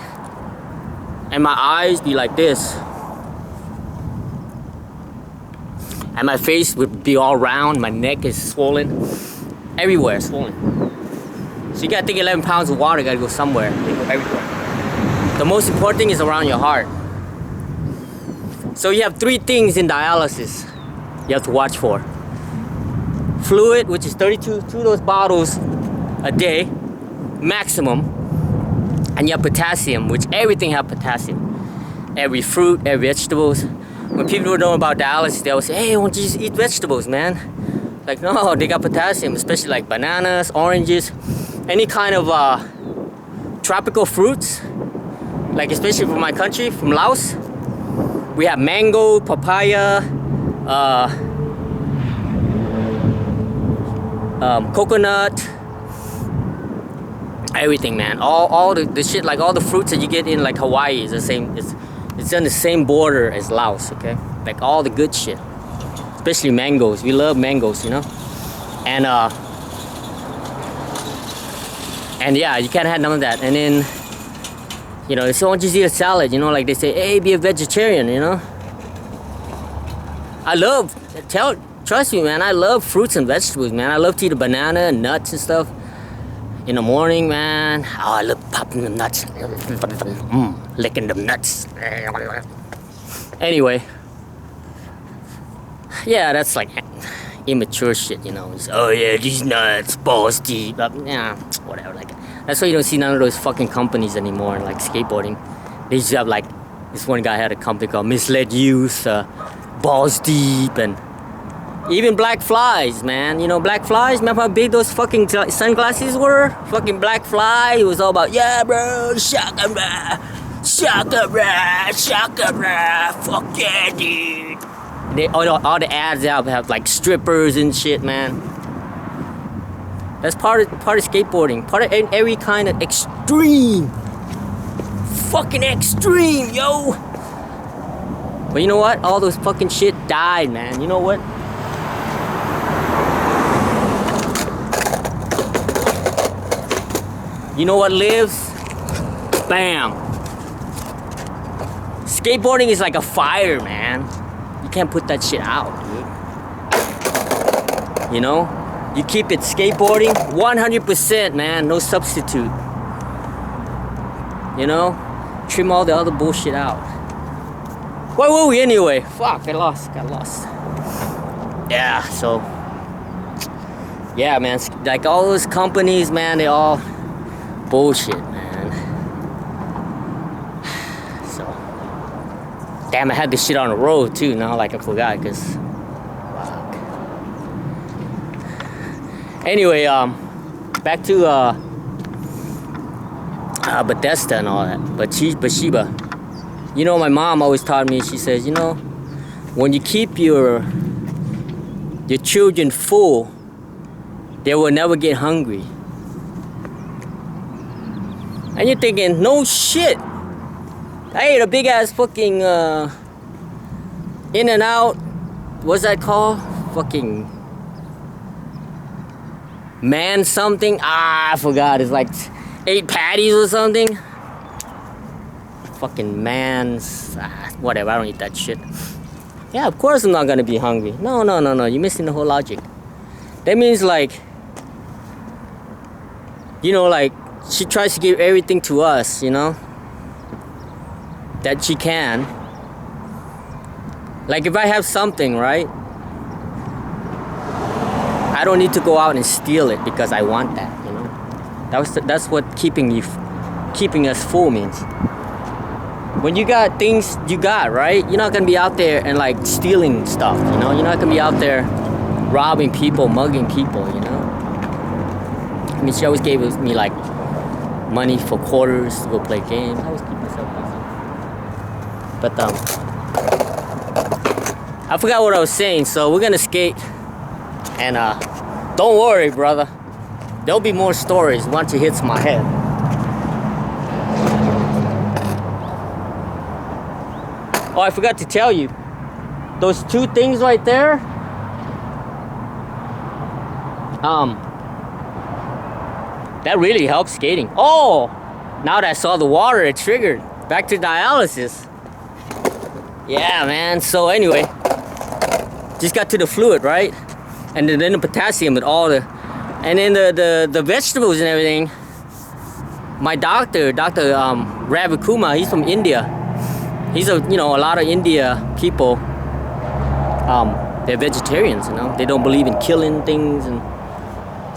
eyes be like this. And my face would be all round, my neck is swollen. Everywhere swollen. So you gotta think 11 pounds of water gotta go somewhere. They go everywhere. The most important thing is around your heart. So you have 3 things in dialysis you have to watch for. Fluid, which is 2 of those bottles a day, maximum. And you have potassium, which everything have potassium. Every fruit, every vegetables. When people don't know about dialysis, they always say, hey, why don't you just eat vegetables, man? Like, no, they got potassium, especially like bananas, oranges, any kind of tropical fruits. Like, especially from my country, from Laos, we have mango, papaya, coconut, everything, man. All the shit, like all the fruits that you get in like Hawaii is the same. It's on the same border as Laos, okay? like all the good shit, especially mangoes. We love mangoes, you know. And yeah, you can't have none of that. And then, you know, so won't you eat a salad, you know, like they say, hey, be a vegetarian, you know. Trust me, man, I love fruits and vegetables, man. I love to eat a banana and nuts and stuff in the morning, man. Oh, I love popping them nuts, licking them nuts. Anyway, yeah, that's like immature shit, you know. It's, oh yeah, these nuts, balls deep, yeah, whatever. Like, that's why you don't see none of those fucking companies anymore, like skateboarding. They used to have like, this one guy had a company called Misled Youth, Balls Deep, and even black flies, man. You know, black flies, remember how big those fucking sunglasses were? Fucking black fly, it was all about, yeah, bro, shaka, bro, shaka, bro, shaka, bro, fuck yeah, dude. All the ads out have like strippers and shit, man. That's part of skateboarding, part of every kind of extreme, fucking extreme, yo. But you know what? All those fucking shit died, man. You know what? You know what lives? Bam. Skateboarding is like a fire, man. You can't put that shit out, dude. You know? You keep it skateboarding 100%, man. No substitute. You know? Trim all the other bullshit out. Where were we anyway? Fuck, got lost. Yeah, so. Yeah, man. Like all those companies, man, they all bullshit, man. So. Damn, I had this shit on the road too. Now, like, I forgot, because. Fuck. Anyway, back to Bethesda and all that. Bathsheba. You know, my mom always taught me, she says, you know, when you keep your children full, they will never get hungry. And you're thinking, no shit. I ate a big ass fucking In and Out. What's that called? Fucking man something. I forgot. It's like 8 patties or something. Fucking man's whatever. I don't eat that shit. Yeah, of course I'm not gonna be hungry. No. You're missing the whole logic. That means, like, you know, like, she tries to give everything to us, you know, that she can. Like, if I have something, right, I don't need to go out and steal it because I want that, you know. That's what keeping us full means. When you got things you got, right, you're not gonna be out there and like stealing stuff, you know. You're not gonna be out there robbing people, mugging people, you know. I mean, she always gave me like money for quarters to go play games. I always keep myself busy. But I forgot what I was saying. So we're gonna skate, and don't worry, brother. There'll be more stories once it hits my head. Oh, I forgot to tell you. Those 2 things right there. That really helps skating. Oh, now that I saw the water, it triggered. Back to dialysis. Yeah, man. So anyway, just got to the fluid, right? And then the potassium and all the, and then the vegetables and everything. My doctor, Ravi Kumar, he's from India. He's a lot of India people. They're vegetarians, you know. They don't believe in killing things and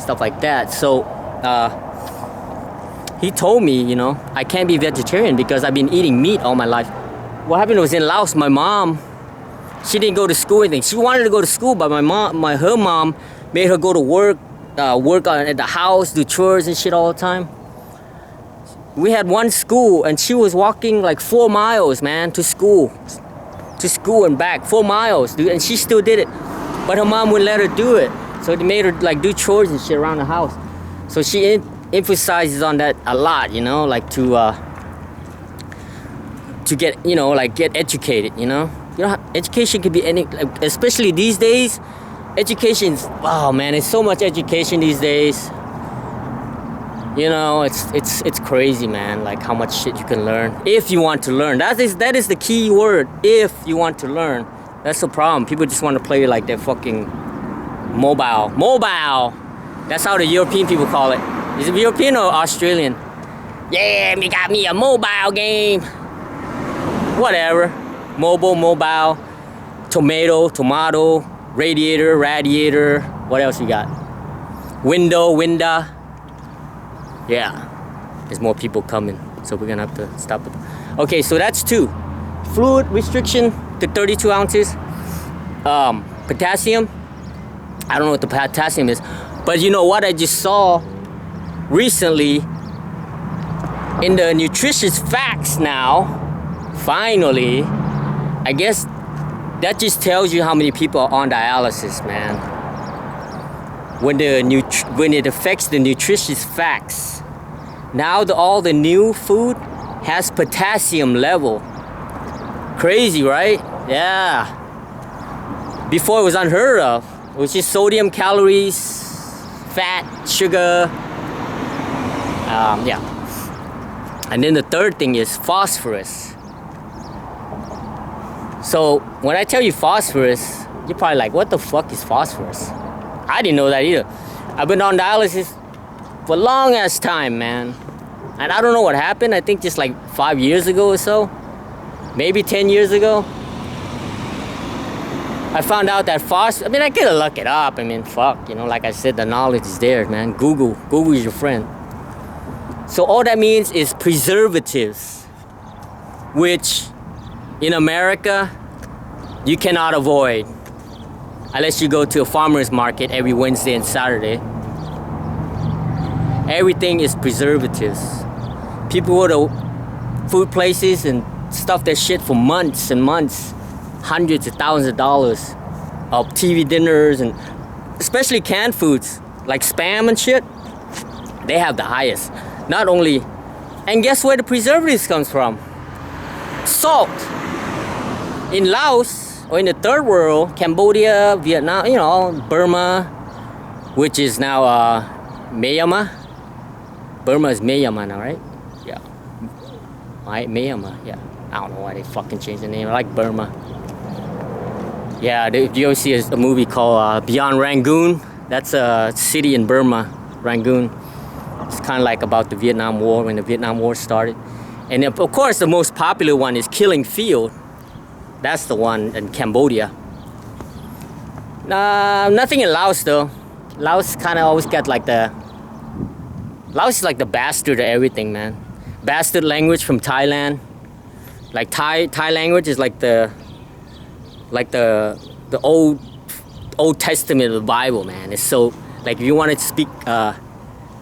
stuff like that. So he told me, you know, I can't be vegetarian because I've been eating meat all my life. What happened was in Laos, my mom, she didn't go to school or anything. She wanted to go to school, but her mom made her go to work at the house, do chores and shit all the time. We had one school, and she was walking like 4 miles, man, to school and back, 4 miles, dude, and she still did it. But her mom wouldn't let her do it, so they made her like do chores and shit around the house. So she emphasizes on that a lot, you know, like to get, you know, like get educated, you know. You know, education could be any, like, especially these days. Education's, wow, man, it's so much education these days. You know, it's crazy, man. Like how much shit you can learn if you want to learn. That is the key word. If you want to learn, that's the problem. People just want to play like they're fucking mobile. That's how the European people call it. Is it European or Australian? Yeah, me got me a mobile game. Whatever. Mobile. Tomato. Radiator. What else you got? Window. Yeah. There's more people coming, so we're gonna have to stop it. Okay, so that's 2. Fluid restriction to 32 ounces. Potassium. I don't know what the potassium is, but you know what I just saw recently in the nutritious facts now, finally, I guess that just tells you how many people are on dialysis, man. When it affects the nutritious facts. Now all the new food has potassium level. Crazy, right? Yeah. Before it was unheard of. It was just sodium, calories, fat, sugar. Yeah. And then the third thing is phosphorus. So when I tell you phosphorus, you're probably like, what the fuck is phosphorus? I didn't know that either. I've been on dialysis for a long ass time, man. And I don't know what happened. I think just like 5 years ago or so. Maybe 10 years ago. I found out that I mean, I could look it up. I mean, fuck, you know, like I said, the knowledge is there, man. Google is your friend. So all that means is preservatives, which in America, you cannot avoid unless you go to a farmer's market every Wednesday and Saturday. Everything is preservatives. People go to food places and stuff their shit for months and months. Hundreds of thousands of dollars of TV dinners, and especially canned foods like Spam and shit. They have the highest. Not only, and guess where the preservatives comes from? Salt. In Laos or in the third world, Cambodia, Vietnam, you know, Burma, which is now Myanmar. Burma is Myanmar now, right? Yeah. Right, Myanmar. Yeah. I don't know why they fucking changed the name. I like Burma. Yeah, if you ever see a movie called Beyond Rangoon, that's a city in Burma, Rangoon. It's kind of like about the Vietnam War, when the Vietnam War started. And of course, the most popular one is Killing Field. That's the one in Cambodia. Nothing in Laos though. Laos kind of always got like Laos is like the bastard of everything, man. Bastard language from Thailand. Like Thai language is like the Old Testament of the Bible, man. It's so, like, if you want to speak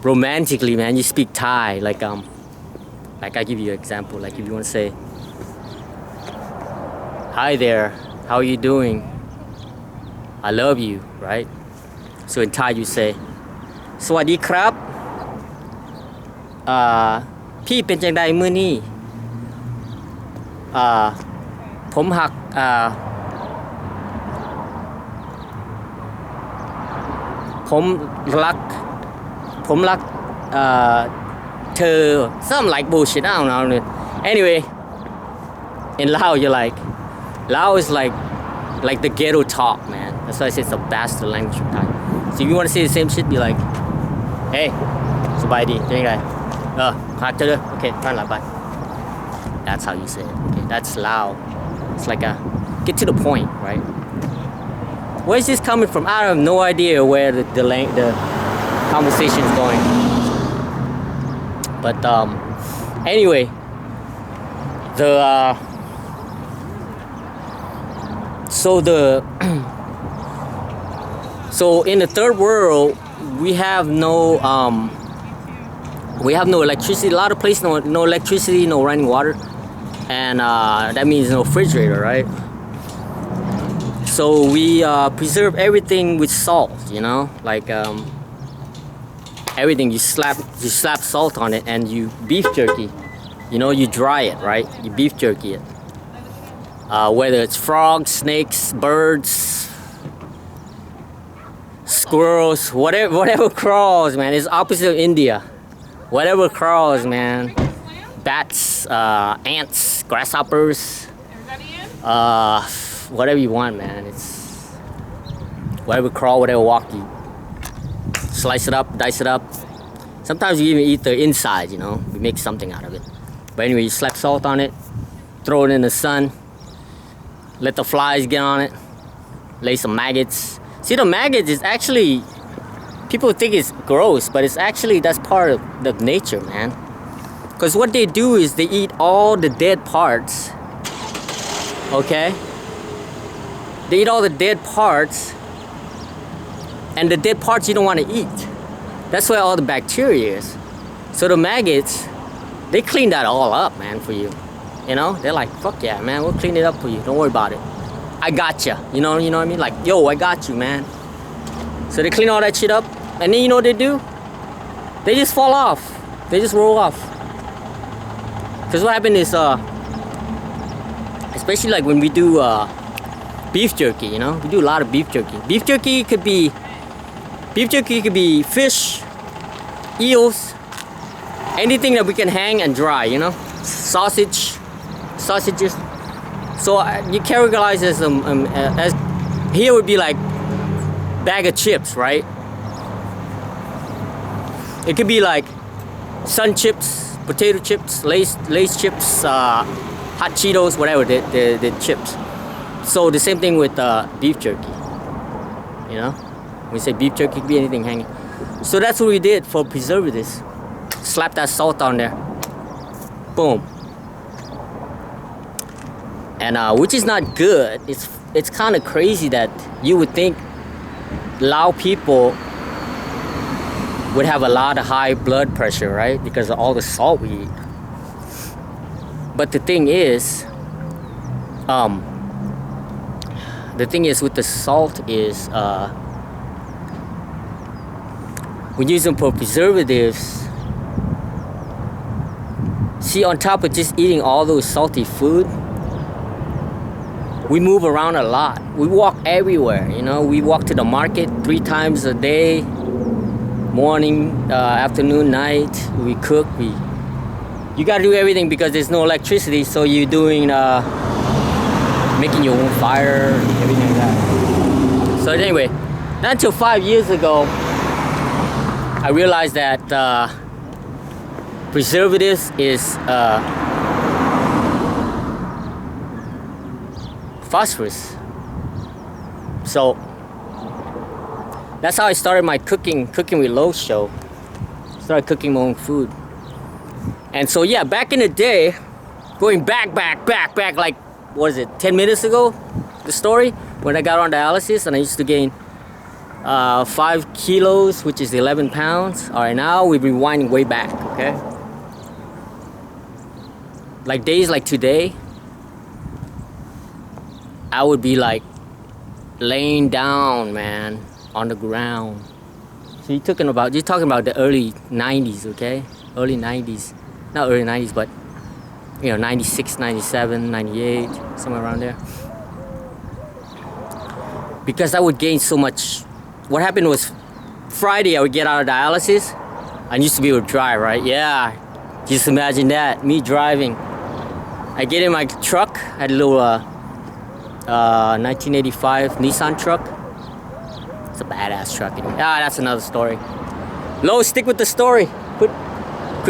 romantically, man, you speak Thai. Like I give you an example. Like if you want to say, "Hi there, how are you doing? I love you," right? So in Thai you say, "Sawadi krab. พี่เป็นจังใดมื้อนี้ผมหักผมรักเธอ something like bullshit. I don't know. Anyway, in Lao you're like, Lao is like the ghetto talk, man. That's why I say it's the bastard language of Thai. So if you want to say the same shit, be like, "Hey, สบายดีเป็นยังไงหักเธอ okay ท่านหลังไป." That's how you say it. Okay, that's Lao. It's like a get to the point, right? Where is this coming from? I have no idea where the conversation is going. But anyway, so in the third world we have no electricity. A lot of places no electricity, no running water, and that means no refrigerator, right? So we preserve everything with salt, you know, like everything. You slap salt on it, and you beef jerky, you know, you dry it, right? You beef jerky it. Whether it's frogs, snakes, birds, squirrels, whatever crawls, man. It's opposite of India. Whatever crawls, man. Bats, ants, grasshoppers, whatever you want, man. It's whatever crawl, whatever walk, you slice it up, dice it up. Sometimes you even eat the inside, you know. We make something out of it. But anyway, you slap salt on it, throw it in the sun, let the flies get on it, lay some maggots. See, the maggots is actually, people think it's gross, but it's actually, that's part of the nature, man. Because what they do is they eat all the dead parts, okay? They eat all the dead parts, and the dead parts you don't want to eat. That's where all the bacteria is. So the maggots, they clean that all up, man, for you. You know, they're like, fuck yeah, man, we'll clean it up for you. Don't worry about it. I gotcha. You know what I mean? Like, yo, I got you, man. So they clean all that shit up, and then you know what they do? They just fall off. They just roll off. Because what happened is, especially like when we do beef jerky, you know? We do a lot of beef jerky. Beef jerky could be fish, eels, anything that we can hang and dry, you know? Sausages. So you categorize as here would be like bag of chips, right? It could be like sun chips, potato chips, Lay's chips, hot Cheetos, whatever the chips. So the same thing with beef jerky, you know? When we say beef jerky, it could be anything hanging. So that's what we did for preservatives. Slap that salt on there. Boom. And which is not good. It's kind of crazy that you would think Lao people would have a lot of high blood pressure, right? Because of all the salt we eat. But the thing is with the salt is we use them for preservatives. See, on top of just eating all those salty food, we move around a lot. We walk everywhere, you know. We walk to the market 3 times a day, morning, afternoon, night. We cook. You gotta do everything because there's no electricity, so you're doing making your own fire, everything like that. So anyway, not until 5 years ago, I realized that preservatives is phosphorus. So that's how I started my cooking with Lo show. Started cooking my own food. And so yeah, back in the day, going back like, what is it, 10 minutes ago, the story, when I got on dialysis and I used to gain 5 kilos, which is 11 pounds. All right, now we're rewinding way back, okay? Like days like today, I would be like laying down, man, on the ground. So you're talking about the early 90s, okay? Early 90s. Not early 90s, but, you know, 96, 97, 98, somewhere around there. Because I would gain so much. What happened was Friday I would get out of dialysis. I used to be able to drive, right? Yeah, just imagine that, me driving. I get in my truck, I had a little 1985 Nissan truck. It's a badass truck. That's another story. Lo, stick with the story. Quit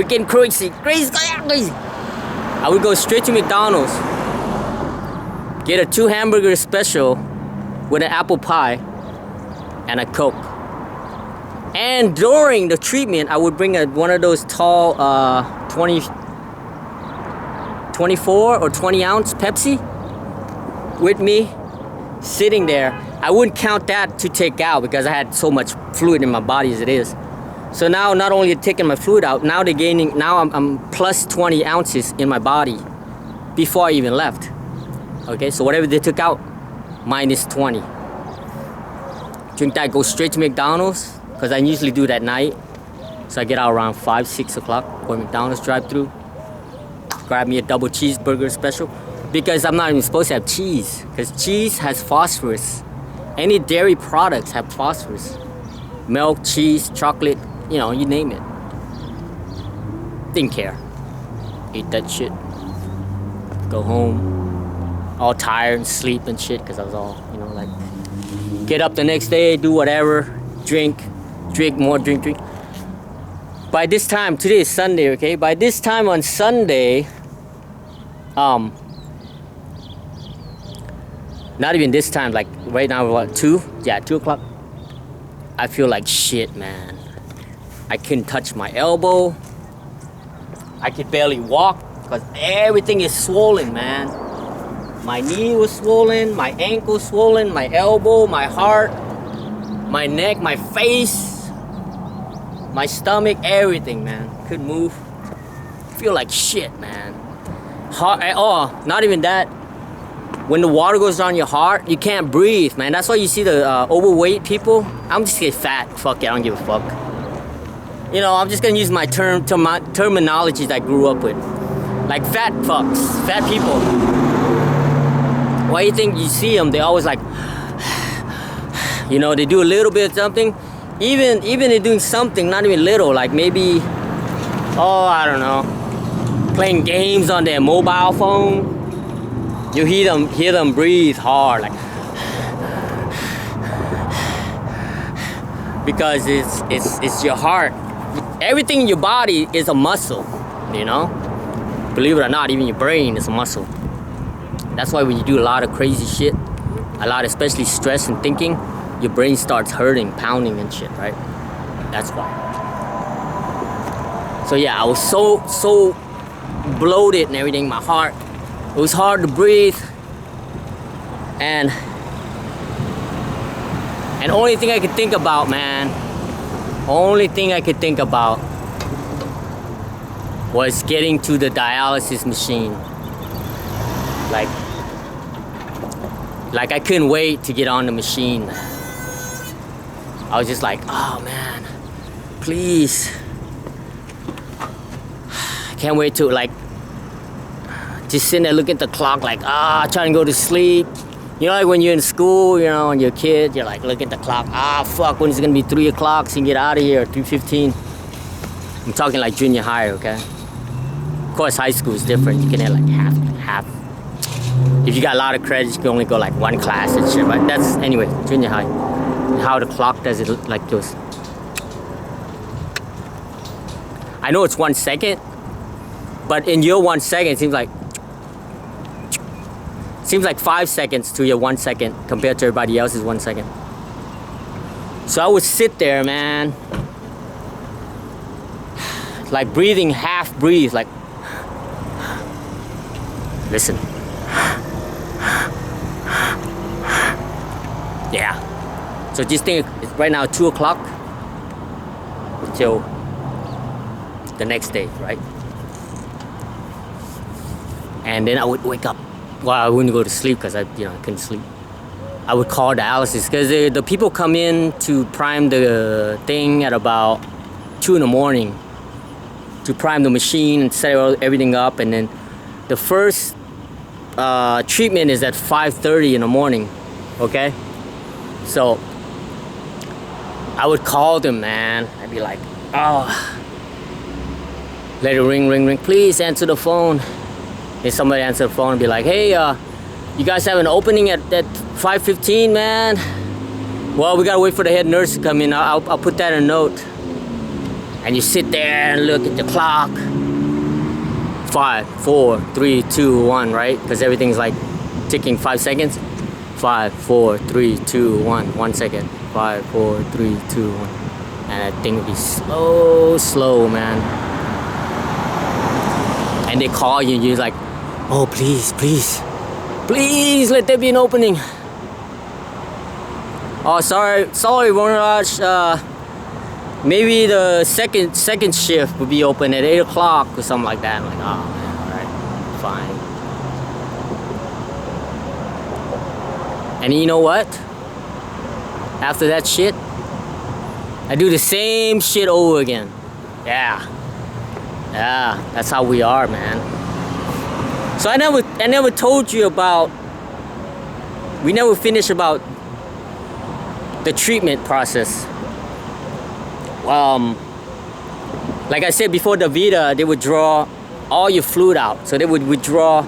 getting crazy. I would go straight to McDonald's, get a 2 hamburger special with an apple pie and a Coke. And during the treatment, I would bring one of those tall 24 or 20 ounce Pepsi with me, sitting there. I wouldn't count that to take out because I had so much fluid in my body as it is. So now, not only taking my fluid out, now I'm plus 20 ounces in my body before I even left. Okay, so whatever they took out, minus 20. Drink that, go straight to McDonald's, because I usually do that at night. So I get out around 5, 6 o'clock, go to McDonald's drive-through, grab me a double cheeseburger special, because I'm not even supposed to have cheese, because cheese has phosphorus. Any dairy products have phosphorus. Milk, cheese, chocolate, you know, you name it. Didn't care. Eat that shit. Go home, all tired and sleep and shit, because I was all, you know, like, get up the next day, do whatever, drink more, drink. By this time, today is Sunday, okay? By this time on Sunday, not even this time, like right now, what, 2? Yeah, 2 o'clock. I feel like shit, man. I couldn't touch my elbow. I could barely walk because everything is swollen, man. My knee was swollen, my ankle swollen, my elbow, my heart, my neck, my face, my stomach, everything, man. Couldn't move. Feel like shit, man. Heart, oh, not even that. When the water goes down your heart, you can't breathe, man. That's why you see the overweight people. I'm just get fat. Fuck it, I don't give a fuck. You know, I'm just gonna use my terminology that I grew up with. Like fat fucks, fat people. Why you think you see them? They always like, you know, they do a little bit of something. Even they're doing something, not even little, like maybe, oh, I don't know, playing games on their mobile phone. You hear them breathe hard, like, because it's your heart. Everything in your body is a muscle, you know? Believe it or not, even your brain is a muscle. That's why when you do a lot of crazy shit, especially stress and thinking, your brain starts hurting, pounding and shit, right? That's why. So yeah, I was so bloated and everything, my heart. It was hard to breathe. And only thing I could think about, man, was getting to the dialysis machine. Like I couldn't wait to get on the machine. I was just like, oh man, please. I can't wait to, like, just sitting there looking at the clock, like, trying to go to sleep. You know, like when you're in school, you know, and you're a kid, you're like, look at the clock. Fuck, when is it gonna be 3 o'clock so you can get out of here, 3:15. I'm talking like junior high, okay? Of course, high school is different. You can have like half. If you got a lot of credits, you can only go like 1 class and shit, but that's, anyway, junior high. How the clock does it like this. I know it's 1 second, but in your 1 second, it seems like 5 seconds to your 1 second compared to everybody else's 1 second. So I would sit there, man, like breathing, half breathe, like, listen. Yeah. So just think, it's right now 2 o'clock until the next day, right? And then I would wake up. Well, I wouldn't go to sleep because I couldn't sleep. I would call dialysis because the people come in to prime the thing at about 2 in the morning to prime the machine and set everything up, and then the first treatment is at 5:30 in the morning. Okay, so I would call them, man. I'd be like, oh, let it ring. Please answer the phone. If somebody answer the phone and be like, hey, you guys have an opening at 5:15, man? Well, we gotta wait for the head nurse to come in. I'll put that in a note. And you sit there and look at the clock. 5, 4, 3, 2, 1, right? Because everything's like ticking 5 seconds. 5, 4, 3, 2, 1, 1 second. 5, 4, 3, 2, 1. And that thing would be slow, man. And they call you and you're like, oh, please, let there be an opening. Oh, sorry, Ronraj. Maybe the second shift would be open at 8 o'clock or something like that. I'm like, oh man, alright, fine. And you know what? After that shit, I do the same shit over again. Yeah, that's how we are, man. So I never told you about, we never finished about the treatment process. Like I said before, the Vita, they would draw all your fluid out. So they would withdraw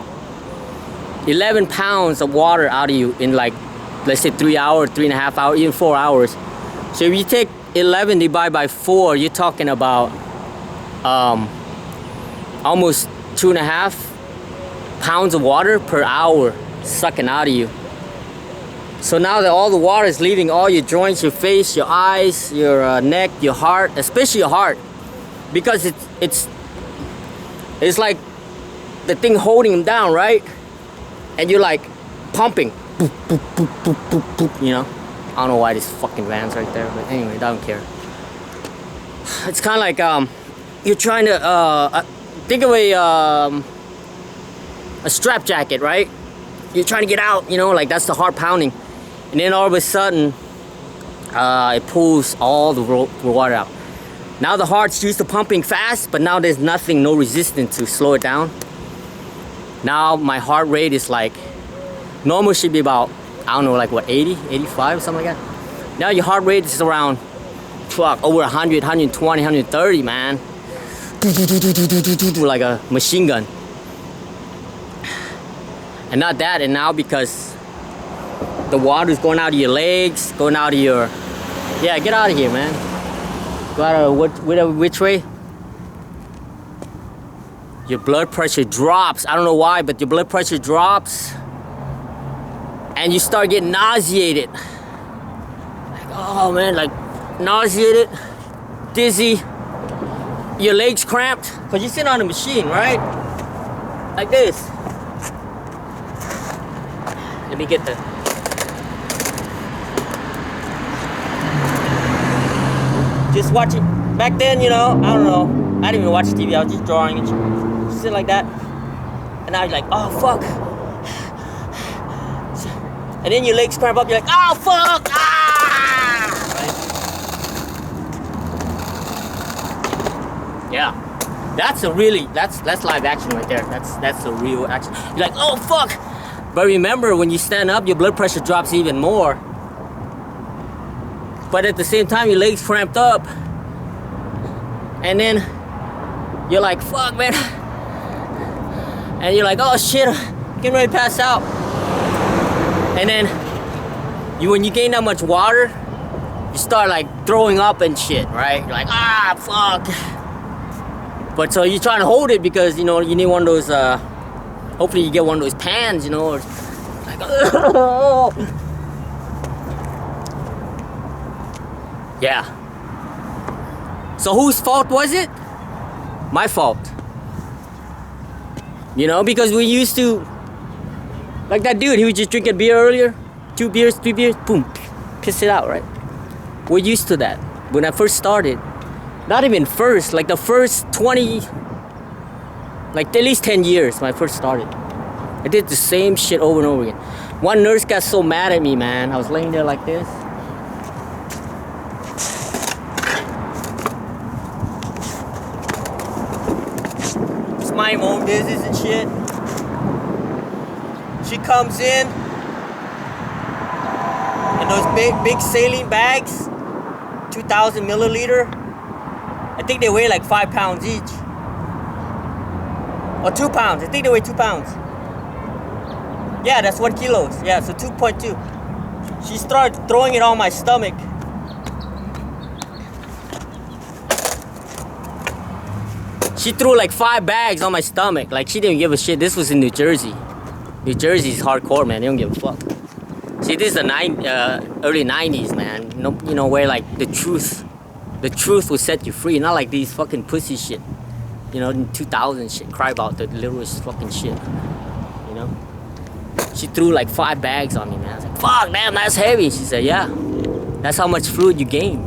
11 pounds of water out of you in like, let's say 3 hours, 3.5 hours, even 4 hours. So if you take 11 divided by 4, you're talking about almost 2.5 pounds of water per hour sucking out of you. So now that all the water is leaving all your joints, your face, your eyes, your neck, your heart, especially your heart, because it's like the thing holding them down, right? And you're like pumping, boop, boop, boop, boop, boop, boop, you know? I don't know why this fucking van's right there, but anyway, I don't care. It's kind of like you're trying to think of a strap jacket, right? You're trying to get out, you know, like that's the heart pounding. And then all of a sudden, it pulls all the water out. Now the heart's used to pumping fast, but now there's nothing, no resistance to slow it down. Now my heart rate is like, normal should be about, I don't know, like what, 80, 85, something like that. Now your heart rate is around, fuck, over 100, 120, 130, man. Like a machine gun. And not that, and now because the water's going out of your legs, going out of your, yeah, get out of here, man. Go out of which way? Your blood pressure drops. I don't know why, but your blood pressure drops. And you start getting nauseated. Like, oh man, like nauseated, dizzy. Your legs cramped, because you're sitting on a machine, right? Like this. Let me get the... Just watch it. Back then, you know, I don't know. I didn't even watch TV. I was just drawing and sit like that. And now you're like, oh, fuck. And then your legs cramp up. You're like, oh, fuck. Ah! Right? Yeah. That's a really, that's live action right there. That's a real action. You're like, oh, fuck. But remember, when you stand up, your blood pressure drops even more. But at the same time, your legs cramped up. And then you're like, fuck, man. And you're like, oh shit, I'm getting ready to pass out. And then when you gain that much water, you start like throwing up and shit, right? You're like, ah, fuck. But so you're trying to hold it because, you know, you need one of those, hopefully you get one of those pans, you know, or like, yeah. So whose fault was it? My fault. You know, because we used to, like that dude, he was just drinking beer earlier. 2 beers, 3 beers, boom, piss it out, right? We're used to that. When I first started, not even first, like the first 20, like at least 10 years when I first started. I did the same shit over and over again. One nurse got so mad at me, man. I was laying there like this. Just mind my own business and shit. She comes in those big saline bags, 2,000 milliliter. I think they weigh like 5 pounds each. Or 2 pounds. I think they weigh 2 pounds. Yeah, that's 1 kilo. Yeah, so 2.2. She started throwing it on my stomach. She threw like 5 bags on my stomach. Like she didn't give a shit. This was in New Jersey. New Jersey's hardcore, man. They don't give a fuck. See, this is the early 90s, man. You know, where like the truth will set you free. Not like these fucking pussy shit. You know, in 2000 shit. Cry about the littlest fucking shit. You know? She threw like 5 bags on me, man. I was like, fuck, damn, that's heavy. She said, yeah. That's how much fluid you gain.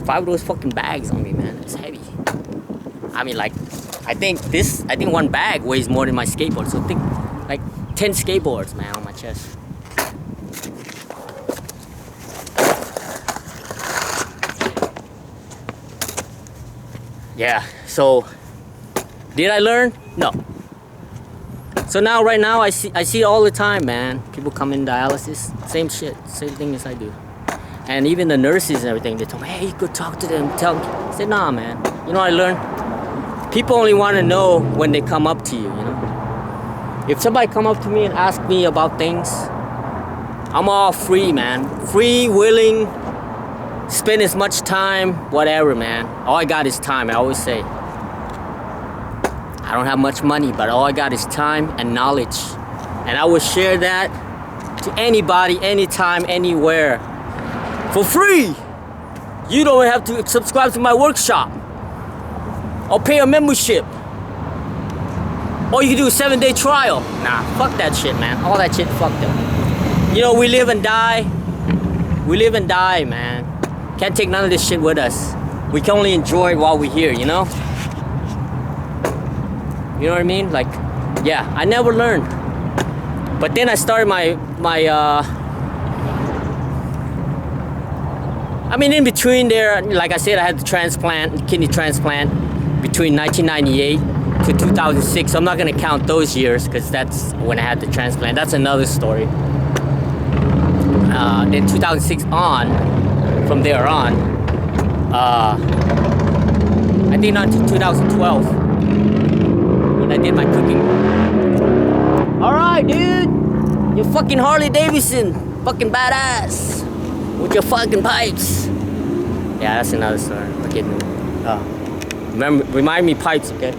5 of those fucking bags on me, man. It's heavy. I mean, like, I think 1 bag weighs more than my skateboard. So think like 10 skateboards, man, on my chest. Yeah, so did I learn? No. So now, right now, I see it all the time, man. People come in dialysis, same shit, same thing as I do. And even the nurses and everything, they told me, hey, you go talk to them, tell them. I said, nah, man. You know what I learned? People only want to know when they come up to you, you know? If somebody come up to me and ask me about things, I'm all free, man. Free, willing, spend as much time, whatever, man. All I got is time, I always say. I don't have much money, but all I got is time and knowledge. And I will share that to anybody, anytime, anywhere. For free. You don't have to subscribe to my workshop or pay a membership. Or you can do a 7-day trial. Nah, fuck that shit, man. All that shit, fuck them. You know, we live and die. We live and die, man. Can't take none of this shit with us. We can only enjoy it while we're here, you know? You know what I mean? Like, yeah, I never learned. But then I started I mean, in between there, like I said, I had the kidney transplant between 1998 to 2006. So I'm not gonna count those years because that's when I had the transplant. That's another story. Then 2006 on, from there on, I think not to 2012. I did my cooking. Alright, dude. You fucking Harley Davidson. Fucking badass. With your fucking pipes. Yeah, that's another story. Okay. Remind me pipes, okay?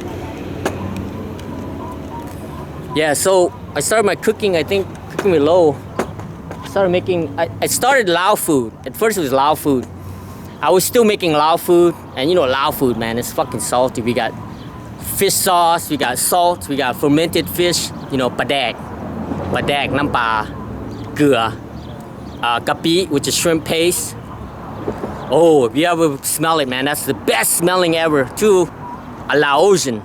Yeah, so I started my cooking, I think, cooking with Lo. I started Lao food. At first it was Lao food. I was still making Lao food. And you know Lao food, man, it's fucking salty. We got fish sauce, we got salt, we got fermented fish, you know, padak, nam pa, gua, kapi, which is shrimp paste. Oh, if you ever smell it, man, that's the best smelling ever to a Laotian.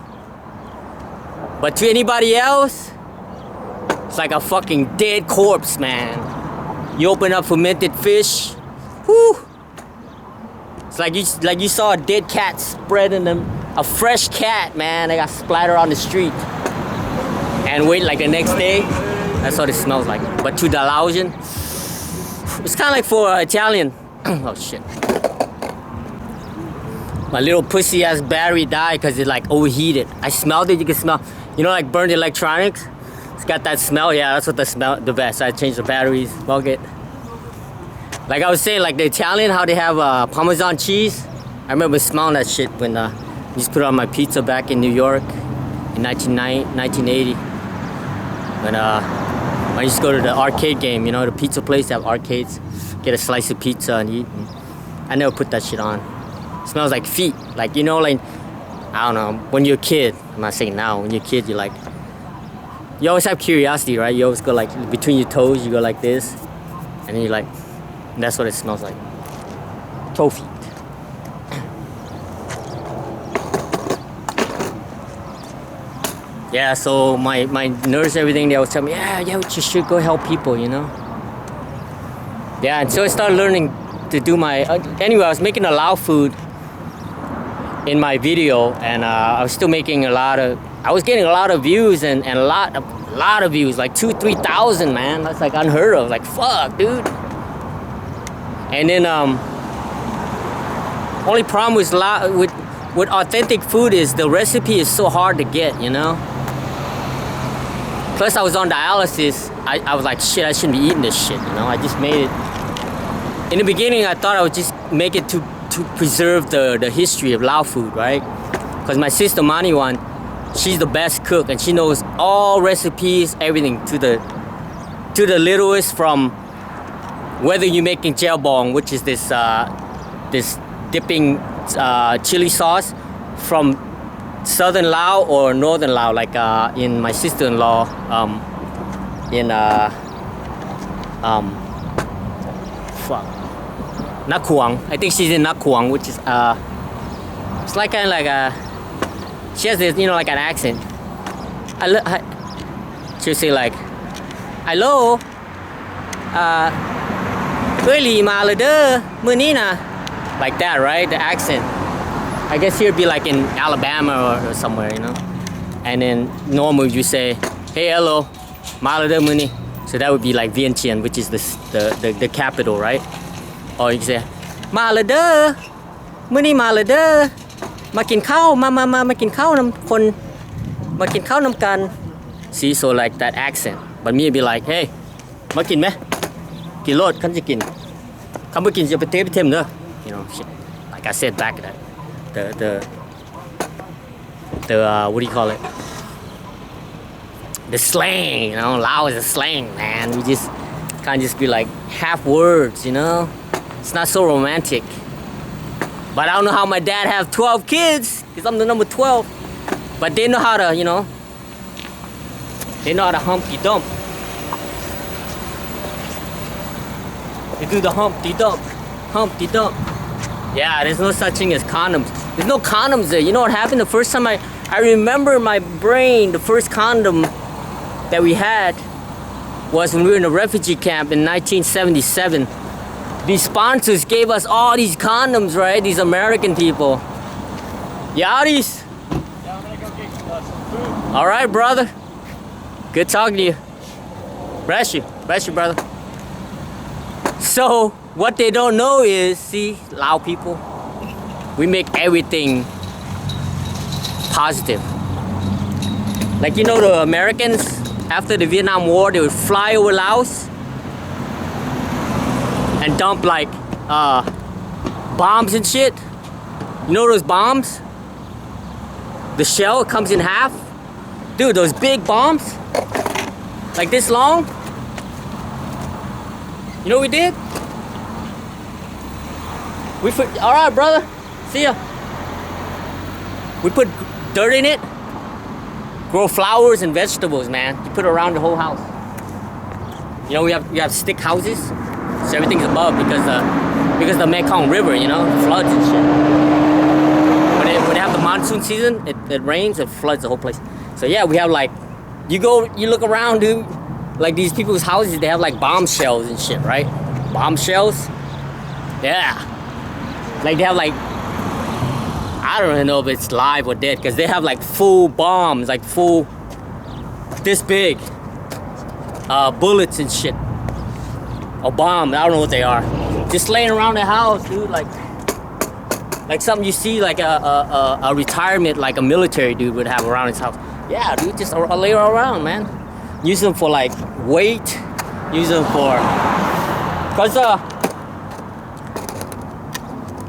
But to anybody else, it's like a fucking dead corpse, man. You open up fermented fish, whoo. It's like you saw a dead cat spread in them. A fresh cat, man, they got splattered on the street. And wait like the next day, that's what it smells like. But to the Laotian, it's kind of like for Italian. Oh shit. My little pussy ass battery died because it like overheated. I smelled it, you can smell, you know, like burned electronics? It's got that smell, yeah, that's what the best. I changed the batteries, bug it. Like I was saying, like the Italian, how they have Parmesan cheese. I remember smelling that shit when I used to put it on my pizza back in New York in 1980. When I used to go to the arcade game, you know, the pizza place, they have arcades. Get a slice of pizza and eat. I never put that shit on. It smells like feet. Like, you know, like, I don't know, when you're a kid, I'm not saying now, when you're a kid, you're like, you always have curiosity, right? You always go like, between your toes, you go like this. And then you're like, that's what it smells like. Toe feet. Yeah, so my nurse, everything, they always tell me, yeah, you should go help people, you know? Yeah, and so I started learning to do my, anyway, I was making a Lao food in my video, and I was still making I was getting a lot of views and a lot of views, like 2,000-3,000, man. That's like unheard of, like fuck, dude. And then, only problem with authentic food is the recipe is so hard to get, you know? Plus I was on dialysis. I was like, shit, I shouldn't be eating this shit, you know? I just made it. In the beginning, I thought I would just make it to preserve the history of Lao food, right? Because my sister Maniwan, she's the best cook and she knows all recipes, everything to the littlest, from whether you're making jailbong, which is this dipping chili sauce from southern Lao or northern Lao, like in my sister-in-law in Nakuang. I think she's in Nakuang, which is it's like kind of like she has this, you know, like an accent. She'll say like, hello, like that, right? The accent. I guess here it'd be like in Alabama or somewhere, you know. And then normally you say, Hey, hello. Malada Muni. So that would be like Vientiane, which is the capital, right? Or you can say, Malada Muni Malada. มากินข้าวมากินข้าวนำคนมากินข้าวนำกัน See, so like that accent. But me be like, hey, มากินไหมกินโลดคันจะกินคำว่ากินจะไปเทไปเทมเนอะ You know, shit. Like I said back that the what do you call it? The slang, you know, Lao is a slang, man. We just can't just be like half words, you know. It's not so romantic. But I don't know how my dad have 12 kids, because I'm the number 12. But they know how to, you know, they know how to humpty dump. They do the humpty dump. Yeah, there's no such thing as condoms. There's no condoms there. You know what happened? The first time I remember in my brain, the first condom that we had was when we were in a refugee camp in 1977. These sponsors gave us all these condoms, right? These American people. Yadis. Yeah, I'm gonna go get some food. All right, brother. Good talking to you. Bless you, brother. So, what they don't know is, see, Lao people, we make everything positive. Like, you know, the Americans, after the Vietnam War, they would fly over Laos and dump like bombs and shit. You know those bombs? The shell comes in half. Dude, those big bombs, like this long. You know what we did? We put, all right, brother, see ya. We put dirt in it, grow flowers and vegetables, man. You put it around the whole house. You know, we have stick houses, so everything's above because the Mekong River, you know, floods and shit. When they have the monsoon season, it rains, it floods the whole place. So yeah, we have like, you look around, dude, like these people's houses, they have like bomb shells and shit, right? Bomb shells? Yeah. Like they have like, I don't even know if it's live or dead, because they have like full bombs, like full, this big, bullets and shit. Or bombs, I don't know what they are. Just laying around the house, dude, like something you see like a retirement, like a military dude would have around his house. Yeah, dude, just lay around, man. Use them for like weight, use them for, cause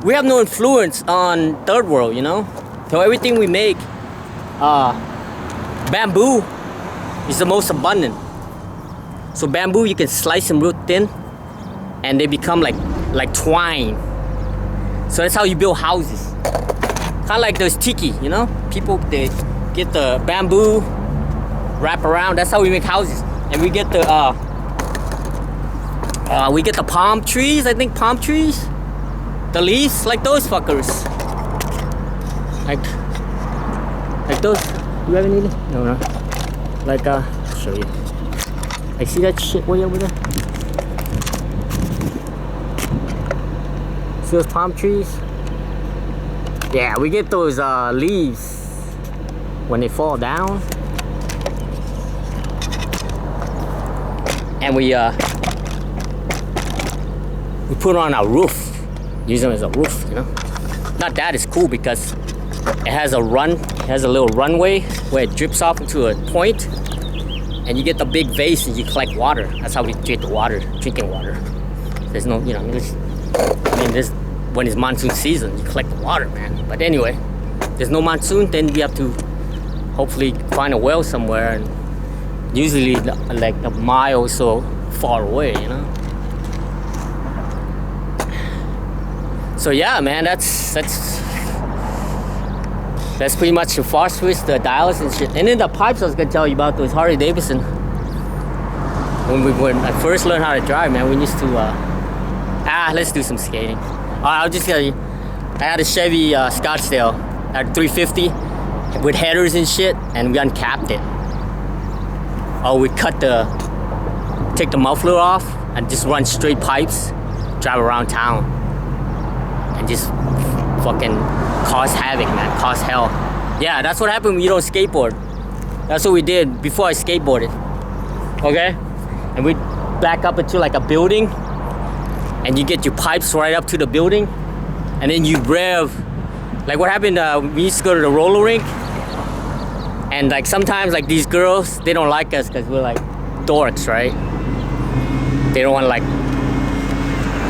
we have no influence on third world, you know? So everything we make, bamboo is the most abundant. So bamboo, you can slice them real thin and they become like twine. So that's how you build houses. Kind of like those tiki, you know? People, they get the bamboo, wrap around, that's how we make houses. And we get the palm trees, I think palm trees. The leaves, like those fuckers. Like those. You have any? No. Like, I'll show you. Like, see that shit way over there? See those palm trees? Yeah, we get those leaves when they fall down. And we put it on our roof. Use them as a roof, you know. Not that is cool because it has a little runway where it drips off into a point, and you get the big vase and you collect water. That's how we drink the water, drinking water. There's no, you know, when it's monsoon season, you collect the water, man. But anyway, there's no monsoon, then we have to hopefully find a well somewhere, and usually like a mile or so far away, you know. So yeah, man, that's pretty much the far switch, the dials and shit. And then the pipes I was gonna tell you about, those Harley Davidson. When I first learned how to drive, man, we used to let's do some skating. I'll just tell you, I had a Chevy Scottsdale at 350 with headers and shit, and we uncapped it. Or we take the muffler off and just run straight pipes, drive around town. And just fucking cause havoc, man. Cause hell. Yeah, that's what happens when you don't skateboard. That's what we did before I skateboarded. Okay? And we back up into like a building, and you get your pipes right up to the building, and then you rev. Like what happened, we used to go to the roller rink, and like sometimes like these girls, they don't like us because we're like dorks, right? They don't want to like,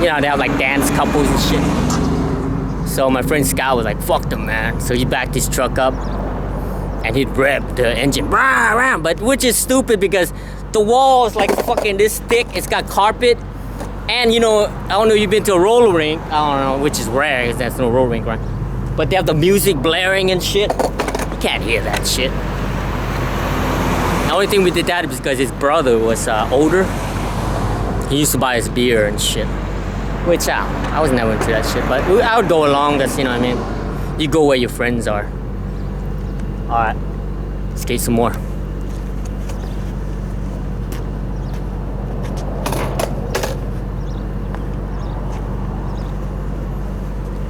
you know, they have like dance couples and shit. So my friend Scott was like, fuck them, man. So he backed his truck up and he'd rev the engine, but which is stupid because the wall is like fucking this thick. It's got carpet. And you know, I don't know if you've been to a roller rink. I don't know, which is rare because there's no roller rink, right? But they have the music blaring and shit. You can't hear that shit. The only thing we did that is because his brother was older. He used to buy us beer and shit. Which I was never into that shit. But I would go along because, you know what I mean? You go where your friends are. Alright, skate some more.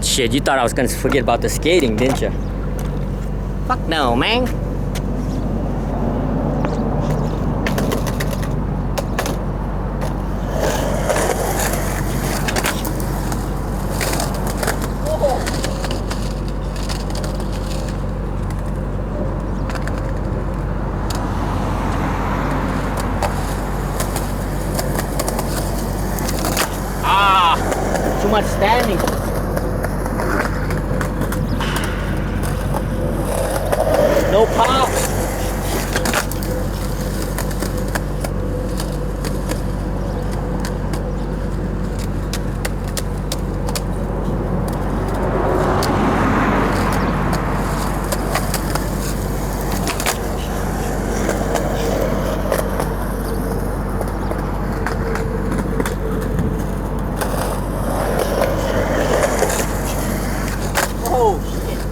Shit, you thought I was gonna forget about the skating, didn't you? Fuck no, man. Too much standing. No pop. Oh shit.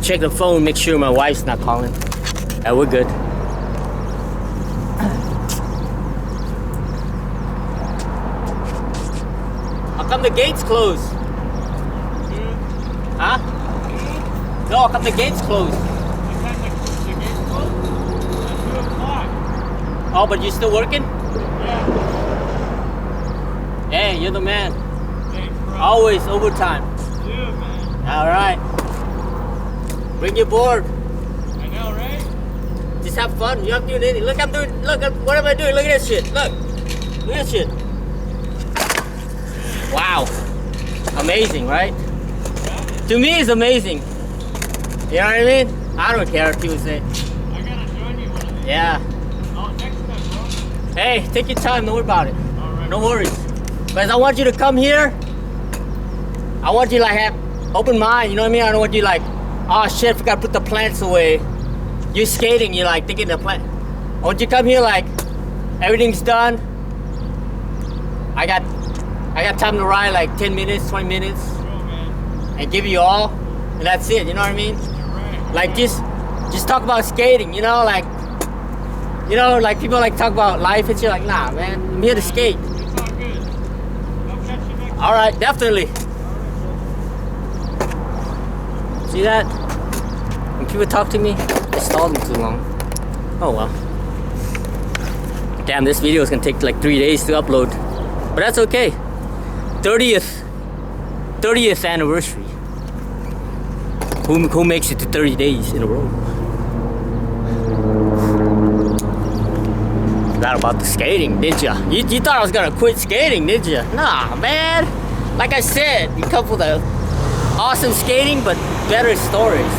Check the phone, make sure my wife's not calling. Yeah, we're good. How come the gates closed? Huh? No, how come the gates closed? The gate's closed at 2 o'clock. Oh, but you're still working? Yeah. Hey, you're the man. Thanks, bro. Always overtime. Yeah, man. All right. Bring your board. I know, right? Just have fun. You have to do anything. Look, I'm doing. Look, what am I doing? Look at that shit. Look at that shit. Wow, amazing, right? To me, it's amazing. You know what I mean? I don't care what people say. I gotta join you one of these. Yeah. Oh, next time, bro. Hey, take your time. Don't worry about it. All right. No worries. Because I want you to come here. I want you to like have open mind. You know what I mean? I don't want you like, oh shit, I forgot to put the plants away. You're skating. You're like thinking the plant. I want you to come here like everything's done. I got time to ride like 10 minutes, 20 minutes, Go, man. and give you all, and that's it. You know what I mean? You're right. Like just talk about skating. You know, like people like talk about life and shit. Like, nah, man, I'm here to skate. It's all good. I'll catch you next All right, definitely. See that? When people talk to me, they stall them too long. Oh well. Damn, this video is gonna take like 3 days to upload, but that's okay. 30th anniversary. Who makes it to 30 days in a row? Forgot about the skating, did ya? You thought I was gonna quit skating, did ya? Nah, man. Like I said, you couple the awesome skating, but better stories.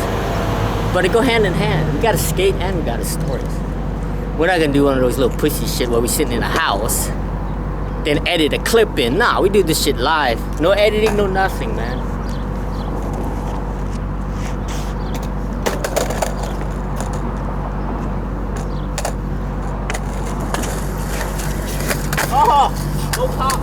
But it go hand in hand. We gotta skate and we gotta stories. We're not gonna do one of those little pussy shit where we sitting in a house, then edit a clip in. Nah, we do this shit live. No editing, no nothing, man. Oh, no pop.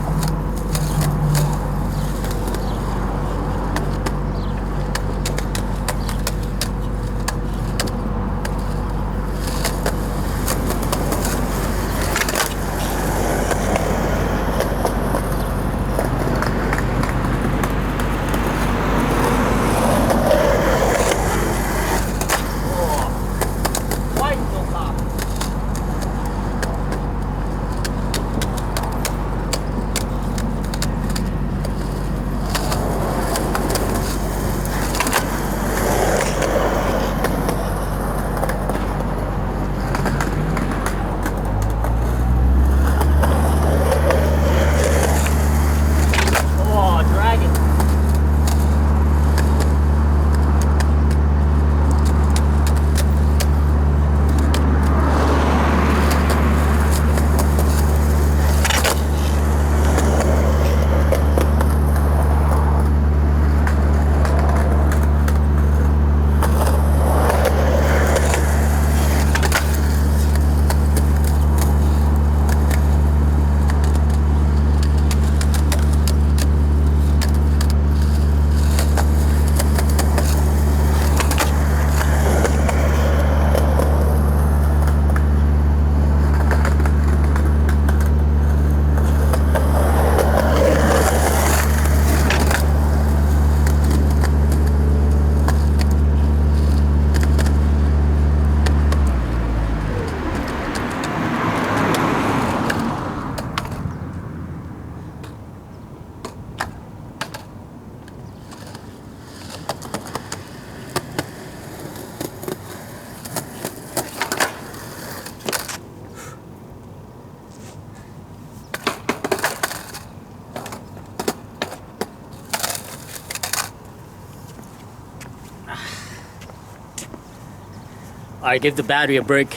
Alright, give the battery a break.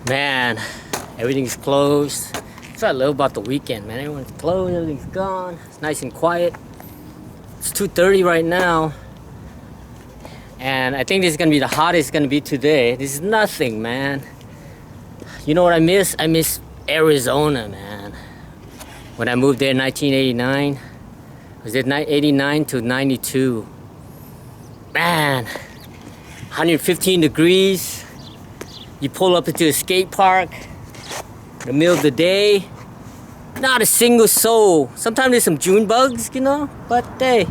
Man, everything's closed. That's what I love about the weekend, man. Everyone's closed, everything's gone. It's nice and quiet. It's 2:30 right now. And I think this is gonna be the hottest it's gonna be today. This is nothing, man. You know what I miss? I miss Arizona, man. When I moved there in 1989, I was there 89 to 92. Man, 115 degrees. You pull up into a skate park in the middle of the day. Not a single soul. Sometimes there's some June bugs, you know, but they're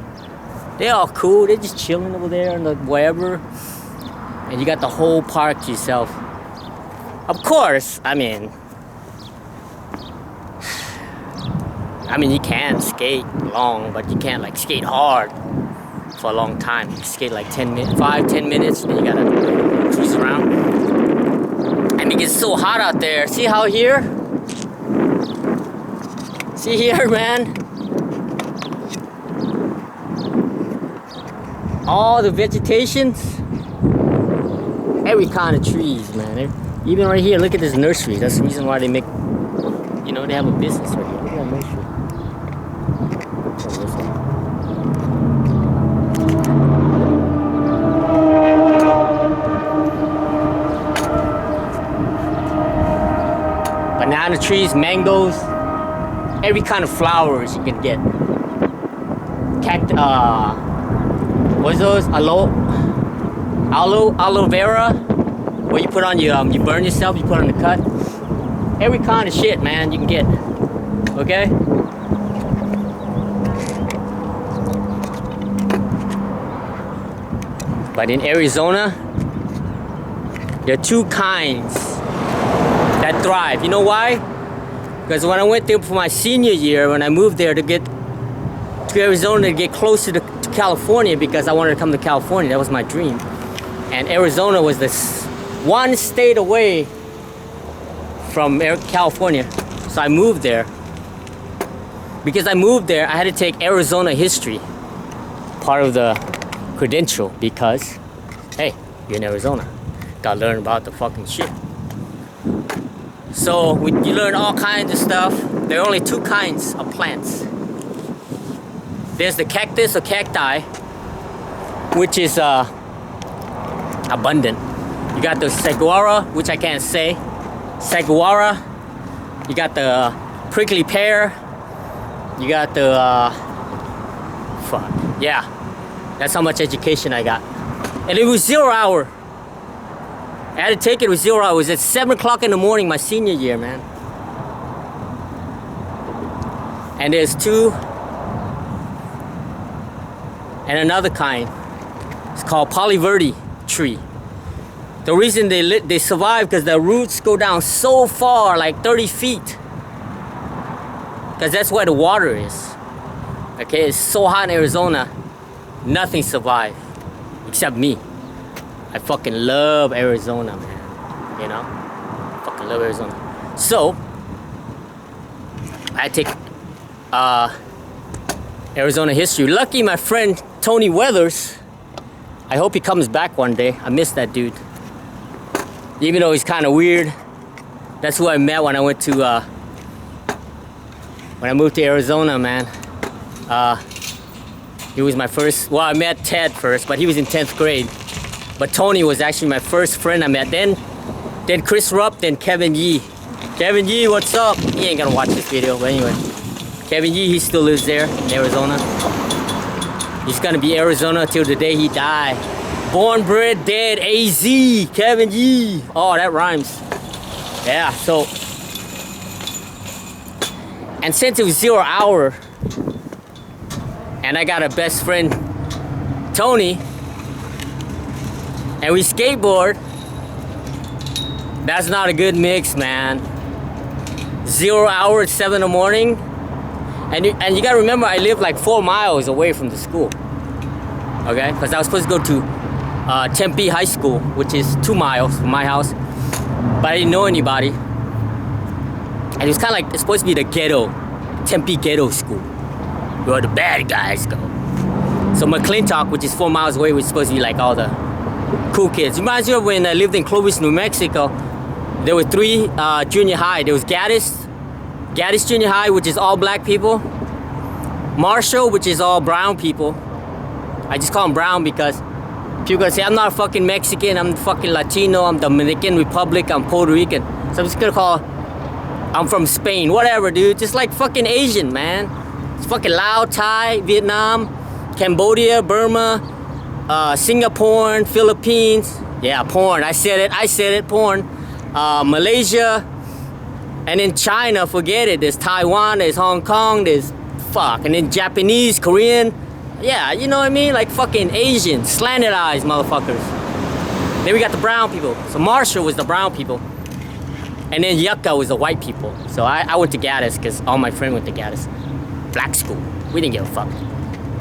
all cool. They're just chilling over there in the wherever. And you got the whole park to yourself. Of course, I mean, you can skate long, but you can't like skate hard. for a long time. You skate like 10 minutes, 5-10 minutes, then you gotta cruise around. And it gets so hot out there. See how here? See here, man? All the vegetations, every kind of trees, man. Even right here, look at this nursery. That's the reason why they make, you know, they have a business right here. Look at that nursery. Banana trees, mangoes, every kind of flowers you can get. What's those? Aloe vera, where you put on your, you burn yourself, you put on the cut. Every kind of shit, man, you can get. Okay? But in Arizona, there are two kinds that thrive. You know why? Because when I went there for my senior year, when I moved there to get to Arizona to get closer to California, because I wanted to come to California, that was my dream. And Arizona was this one state away from California. So I moved there. Because I moved there, I had to take Arizona history, part of the credential, because, hey, you're in Arizona. Gotta learn about the fucking shit. So you learn all kinds of stuff. There are only two kinds of plants. There's the cactus or cacti, which is abundant. You got the saguaro, which I can't say. Saguaro. You got the prickly pear. You got the fuck. Yeah. That's how much education I got. And it was 0 hour. I had to take it with 0 hour. It was at 7 o'clock in the morning my senior year, man. And there's two. And another kind. It's called polyverde tree. The reason they survive because the roots go down so far, like 30 feet. Because that's where the water is. Okay, it's so hot in Arizona, nothing survives except me. I fucking love Arizona, man. You know? Fucking love Arizona. So, I take Arizona history. Lucky my friend Tony Weathers, I hope he comes back one day. I miss that dude. Even though he's kind of weird. That's who I met when I went to, when I moved to Arizona, man. He was my first, well, I met Ted first, but he was in 10th grade. But Tony was actually my first friend I met. Then Chris Rupp, then Kevin Yee. Kevin Yee, what's up? He ain't gonna watch this video, but anyway. Kevin Yee, he still lives there in Arizona. He's gonna be Arizona till the day he die. Born, bred, dead, AZ, Kevin Yee. Oh, that rhymes. Yeah, so. And since it was 0 hour, and I got a best friend, Tony, and we skateboard, that's not a good mix, man. 0 hour at 7 in the morning. And you gotta remember, I live like 4 miles away from the school. Okay? Because I was supposed to go to Tempe High School, which is 2 miles from my house. But I didn't know anybody. And it was kind of like, it's supposed to be the ghetto, Tempe ghetto school, where the bad guys go. So McClintock, which is 4 miles away, was supposed to be like all the cool kids. Reminds me of when I lived in Clovis, New Mexico. There were 3 junior high. There was Gaddis Junior High, which is all black people. Marshall, which is all brown people. I just call them brown because people gonna say, I'm not fucking Mexican, I'm fucking Latino, I'm Dominican Republic, I'm Puerto Rican. So I'm just gonna call, I'm from Spain, whatever, dude. Just like fucking Asian, man. It's fucking Laos, Thai, Vietnam, Cambodia, Burma, Singapore, Philippines. Yeah, porn, I said it, porn. Malaysia, and in China, forget it. There's Taiwan, there's Hong Kong, there's fuck, and then Japanese, Korean. Yeah, you know what I mean? Like fucking Asian, slanted eyes, motherfuckers. Then we got the brown people. So Marshall was the brown people. And then Yucca was the white people. So I went to Gaddis because all my friends went to Gaddis. Black school. We didn't give a fuck.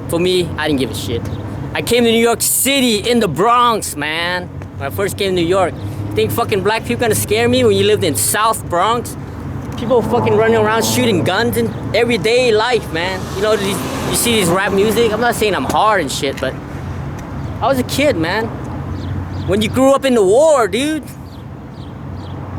For me, I didn't give a shit. I came to New York City in the Bronx, man. When I first came to New York. Think fucking black people gonna scare me when you lived in South Bronx? People fucking running around shooting guns in everyday life, man. You know, you see these rap music. I'm not saying I'm hard and shit, but I was a kid, man. When you grew up in the war, dude,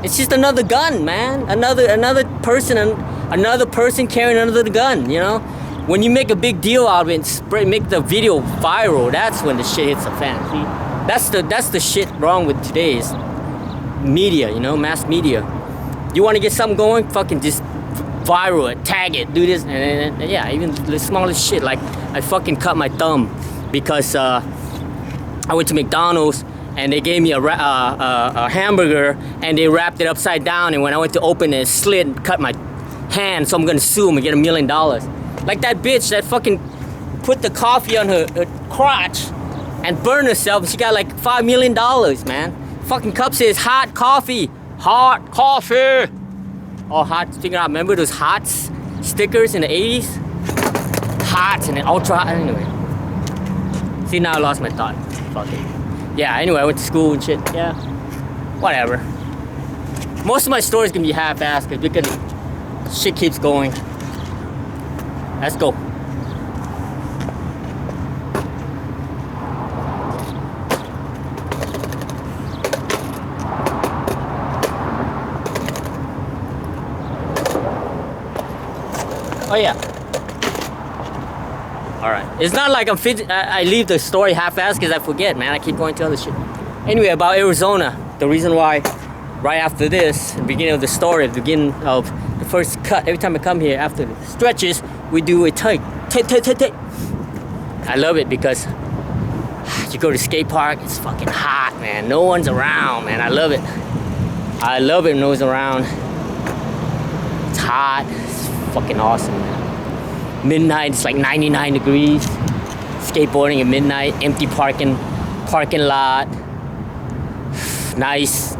it's just another gun, man. Another person carrying another gun, you know? When you make a big deal out of it and make the video viral, that's when the shit hits the fan. See? That's the shit wrong with today's media, you know, mass media. You want to get something going, fucking just viral it, tag it, do this, and yeah, even the smallest shit. Like I fucking cut my thumb because I went to McDonald's and they gave me a hamburger and they wrapped it upside down, and when I went to open it, it slid and cut my hand, so I'm gonna sue them and get $1 million. Like that bitch that fucking put the coffee on her crotch and burned herself, and she got like $5 million, man. Fucking cup says hot coffee. Hot coffee. Oh, hot. Figure out. Remember those hot stickers in the 80s? Hot and then ultra hot. Anyway. See, now I lost my thought. Fuck it. Yeah, anyway, I went to school and shit. Yeah. Whatever. Most of my stories gonna be half-assed because shit keeps going. Let's go. Oh yeah. All right. It's not like I leave the story half-assed because I forget, man. I keep going to other shit. Anyway, about Arizona. The reason why, right after this, the beginning of the story, the beginning of the first cut. Every time I come here, after the stretches, we do a take. I love it because you go to skate park. It's fucking hot, man. No one's around, man. I love it. I love it when no one's around. It's hot. Fucking awesome, man. Midnight, it's like 99 degrees. Skateboarding at midnight, empty parking lot. Nice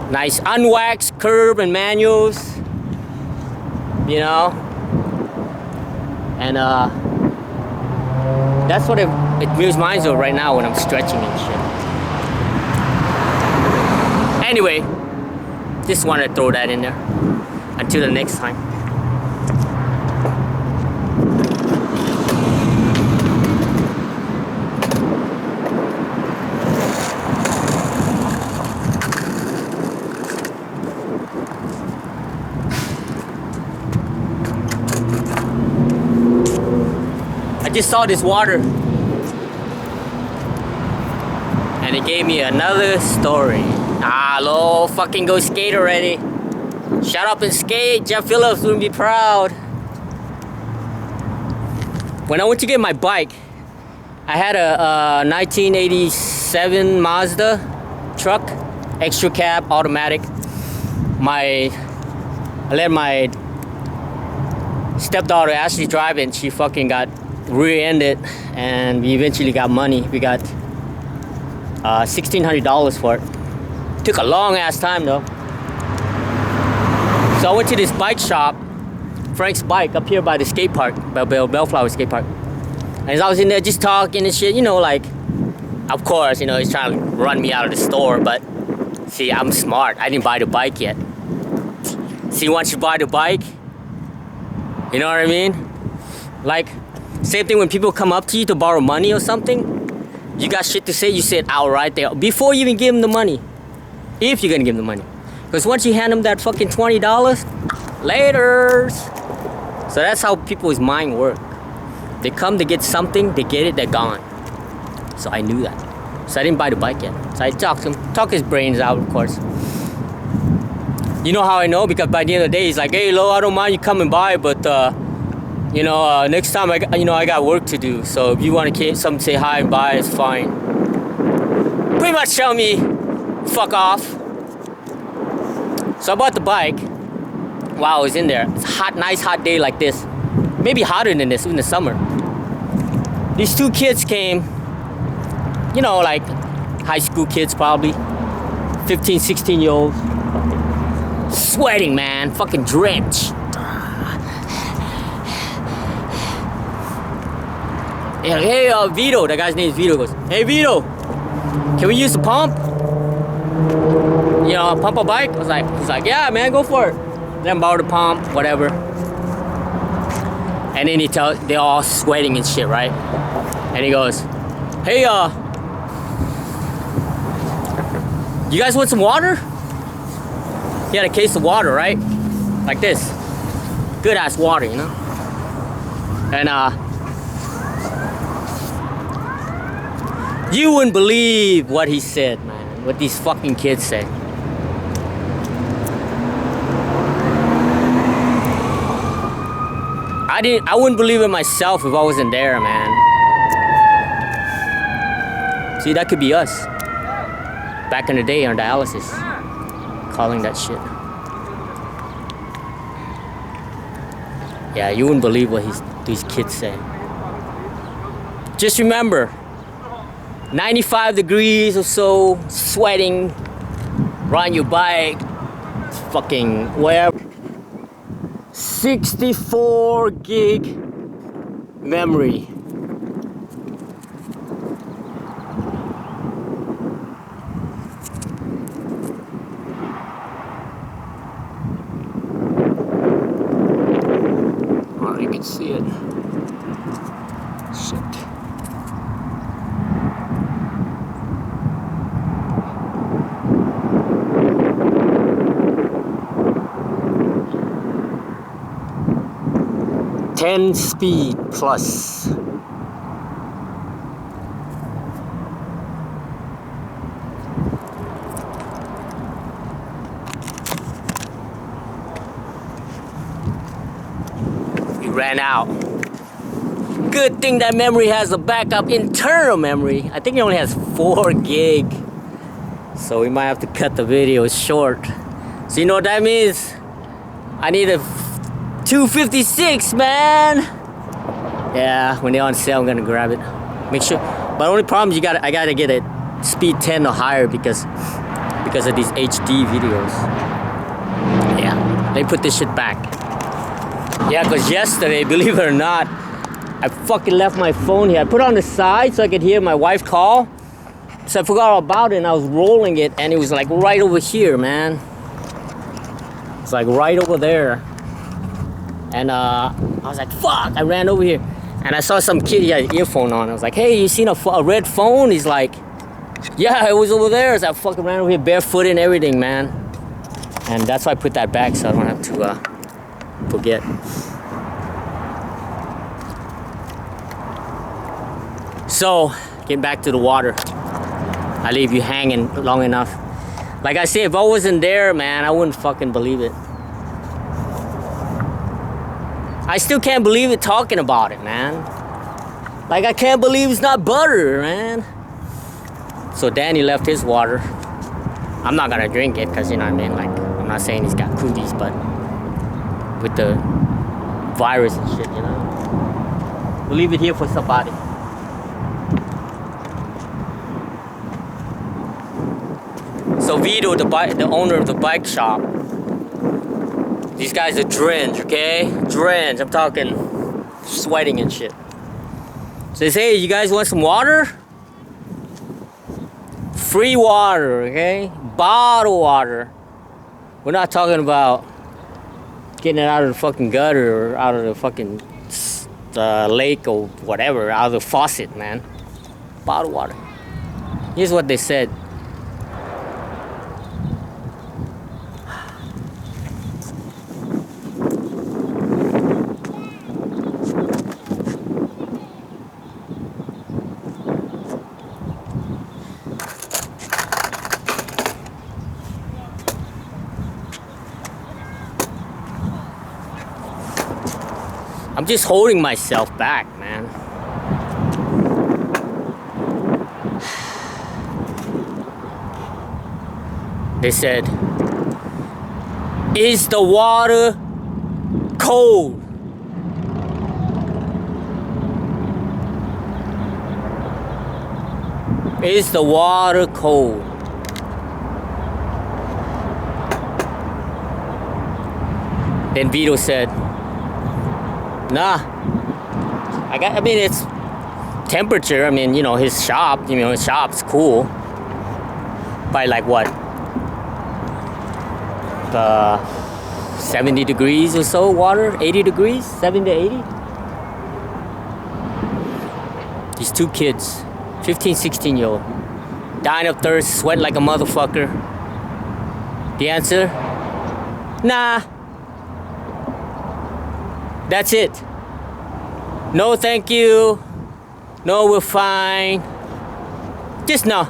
unwaxed curb and manuals. You know? And that's what it reminds me of right now when I'm stretching and shit. Anyway, just wanted to throw that in there. Until the next time. I just saw this water and it gave me another story. Hello, fucking go skate already. Shut up and skate. Jeff Phillips wouldn't be proud. When I went to get my bike, I had a 1987 Mazda truck, extra cab, automatic. I let my stepdaughter Ashley drive it, and she fucking got rear-ended, and we eventually got money. We got $1,600 for it. Took a long ass time though. So I went to this bike shop, Frank's Bike, up here by the skate park, by Bellflower skate park. And as I was in there just talking and shit, you know, like, of course, you know, he's trying to run me out of the store, but see, I'm smart. I didn't buy the bike yet. See, once you buy the bike, you know what I mean? Like, same thing when people come up to you to borrow money or something, you got shit to say, you say it out right there before you even give them the money. If you're gonna give them the money. Because once you hand them that fucking $20, laters. So that's how people's mind work. They come to get something, they get it, they're gone. So I knew that. So I didn't buy the bike yet. So I talked to him, talk his brains out, of course. You know how I know? Because by the end of the day, he's like, hey, Lo, I don't mind you coming by, but you know, next time I got work to do. So if you want to some say hi and bye, it's fine. Pretty much tell me, fuck off. So I bought the bike while I was in there. It's a hot, nice hot day like this. Maybe hotter than this in the summer. These two kids came, you know, like high school kids probably, 15, 16-year-olds. Sweating, man, fucking drenched. Yeah, hey, Vito. That guy's name is Vito. Goes, hey, Vito, can we use the pump? You know, pump a bike? He's like, yeah, man, go for it. Then borrow the pump, whatever. And then they're all sweating and shit, right? And he goes, hey, you guys want some water? He had a case of water, right? Like this. Good ass water, you know? And you wouldn't believe what he said, man. What these fucking kids say. I wouldn't believe it myself if I wasn't there, man. See, that could be us. Back in the day on dialysis. Calling that shit. Yeah, you wouldn't believe what these kids say. Just remember, 95 degrees or so, sweating, riding your bike, fucking whatever. 64 gig memory. Oh, you can see it. Shit. Ten speed plus. We ran out. Good thing that memory has a backup internal memory. I think it only has 4 gig. So we might have to cut the video short. So you know what that means? I need a 256, man. Yeah, when they're on sale, I'm gonna grab it. Make sure. But the only problem is I gotta get it speed 10 or higher because of these HD videos. Yeah, they put this shit back. Yeah, because yesterday, believe it or not, I fucking left my phone here. I put it on the side so I could hear my wife call. So I forgot all about it and I was rolling it and it was like right over here, man. It's like right over there. And I was like, fuck, I ran over here. And I saw some kid, he had an earphone on. I was like, hey, you seen a red phone? He's like, yeah, it was over there. So I fucking ran over here barefoot and everything, man. And that's why I put that back so I don't have to forget. So, getting back to the water. I leave you hanging long enough. Like I said, if I wasn't there, man, I wouldn't fucking believe it. I still can't believe it talking about it, man. Like, I can't believe it's not butter, man. So Danny left his water. I'm not gonna drink it, because, you know what I mean? Like, I'm not saying he's got cooties, but with the virus and shit, you know? We'll leave it here for somebody. So Vito, the owner of the bike shop, these guys are drenched, okay? Drenched. I'm talking sweating and shit. Says, hey, you guys want some water? Free water, okay? Bottled water. We're not talking about getting it out of the fucking gutter or out of the fucking lake or whatever, out of the faucet, man. Bottled water. Here's what they said. I'm just holding myself back, man. They said, is the water cold? Is the water cold? Then Vito said, nah. I mean, it's temperature, I mean, you know, his shop's cool. By like what? 70 degrees or so water, 80 degrees, 70 to 80. These two kids, 15, 16-year-old, dying of thirst, sweating like a motherfucker. The answer? Nah. That's it. No, thank you. No, we're fine. Just no.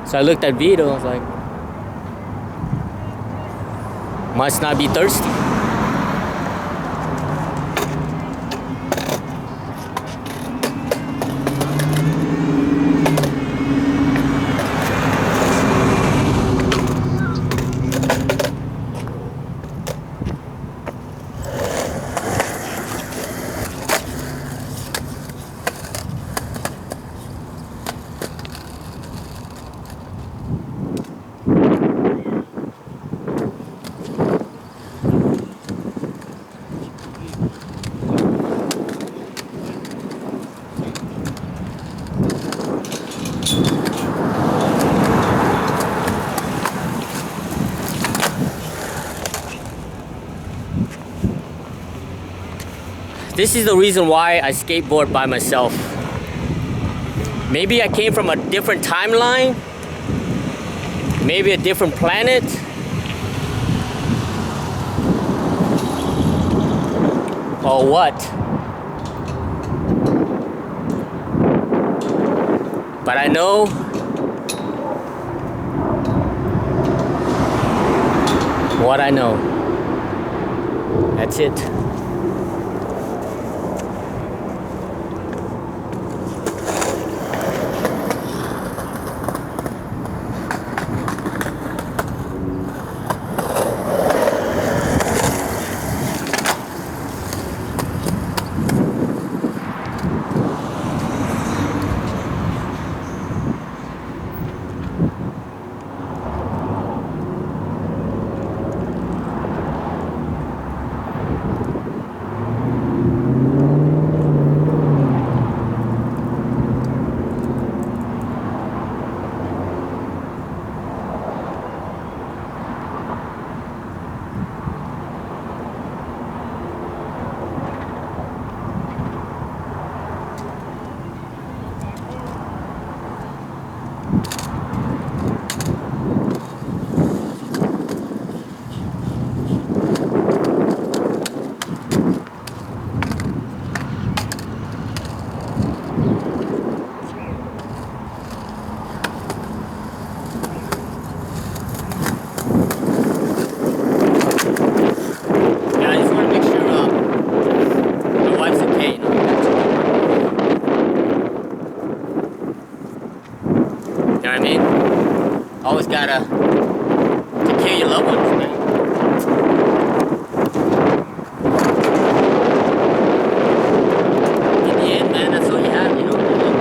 So I looked at Vito, I was like, must not be thirsty. This is the reason why I skateboard by myself. Maybe I came from a different timeline, maybe a different planet. Or what? But I know what I know. That's it. Always gotta take care of your loved ones, man. In the end, man, that's all you have, you know? Your loved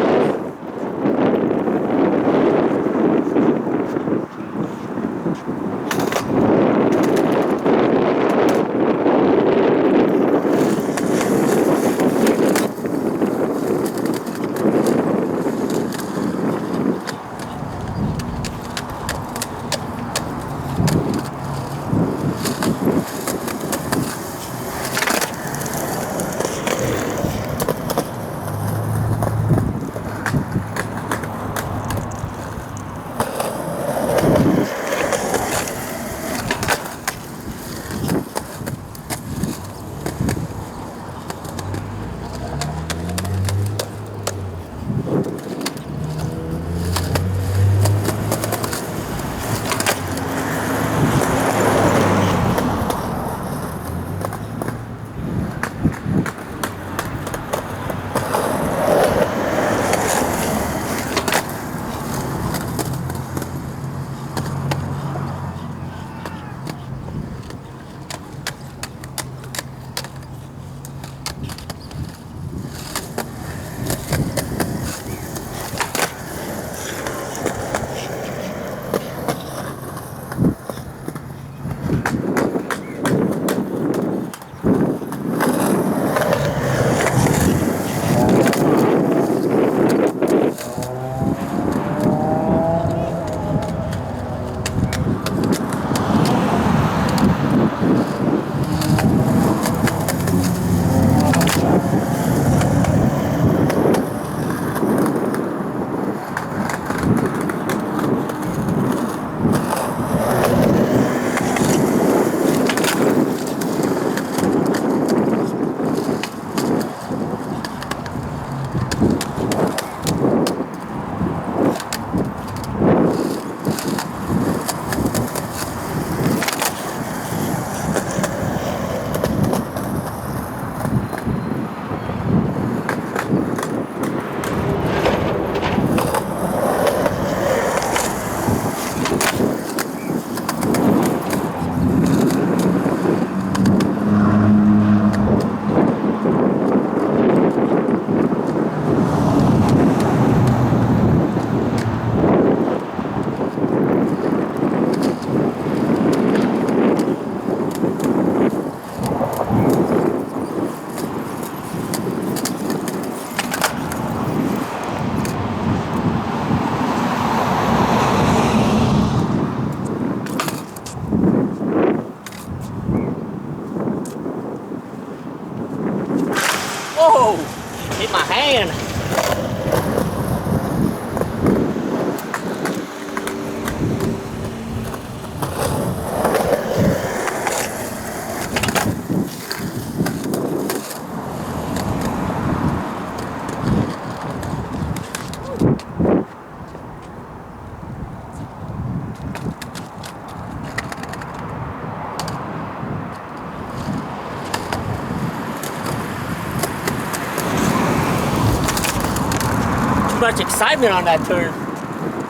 too much excitement on that turn,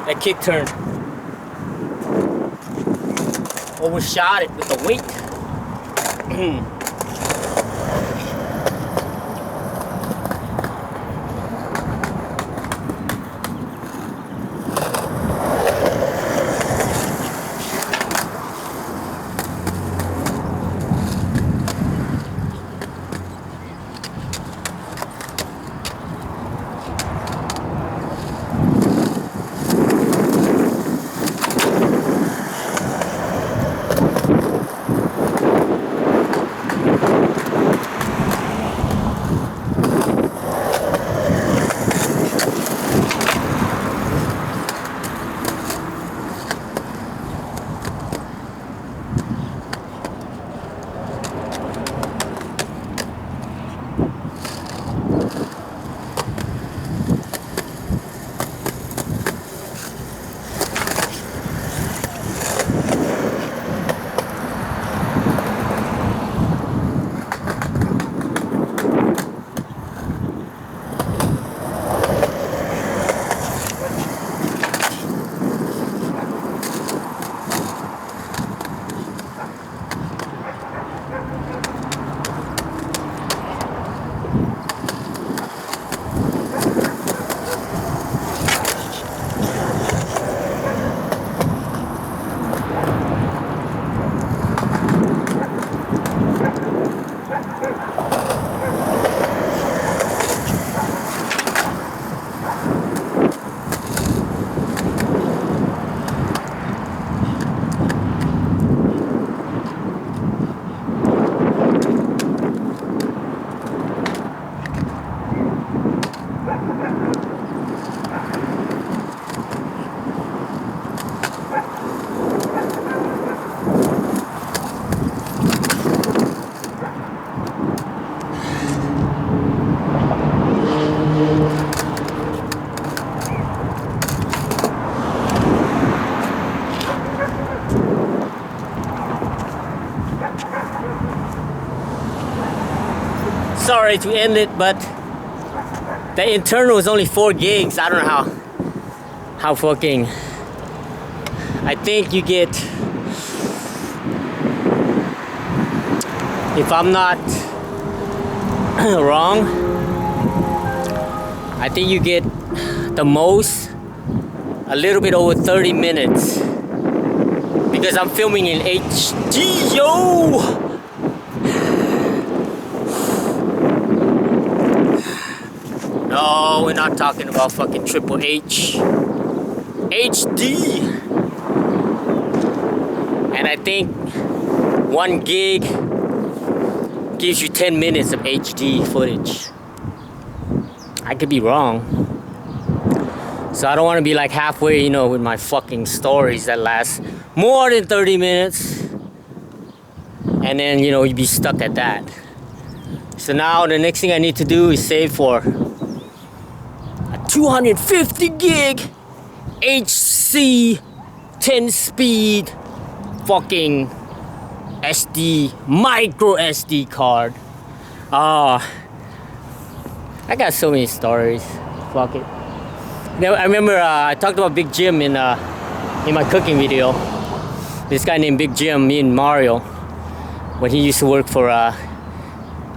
that kick turn. Overshot it with the weight. Sorry to end it, but the internal is only 4 gigs. I don't know how fucking. I think you get, if I'm not wrong, I think you get the most a little bit over 30 minutes because I'm filming in HD, yo! No, we're not talking about fucking Triple H. HD! And I think 1 gig gives you 10 minutes of HD footage. I could be wrong. So I don't want to be like halfway, you know, with my fucking stories that last more than 30 minutes. And then, you know, you'd be stuck at that. So now the next thing I need to do is save for 250 gig HC 10 speed fucking SD micro SD card. I got so many stories. Fuck it. Now, I remember I talked about Big Jim in my cooking video. This guy named Big Jim, me and Mario, when he used to work for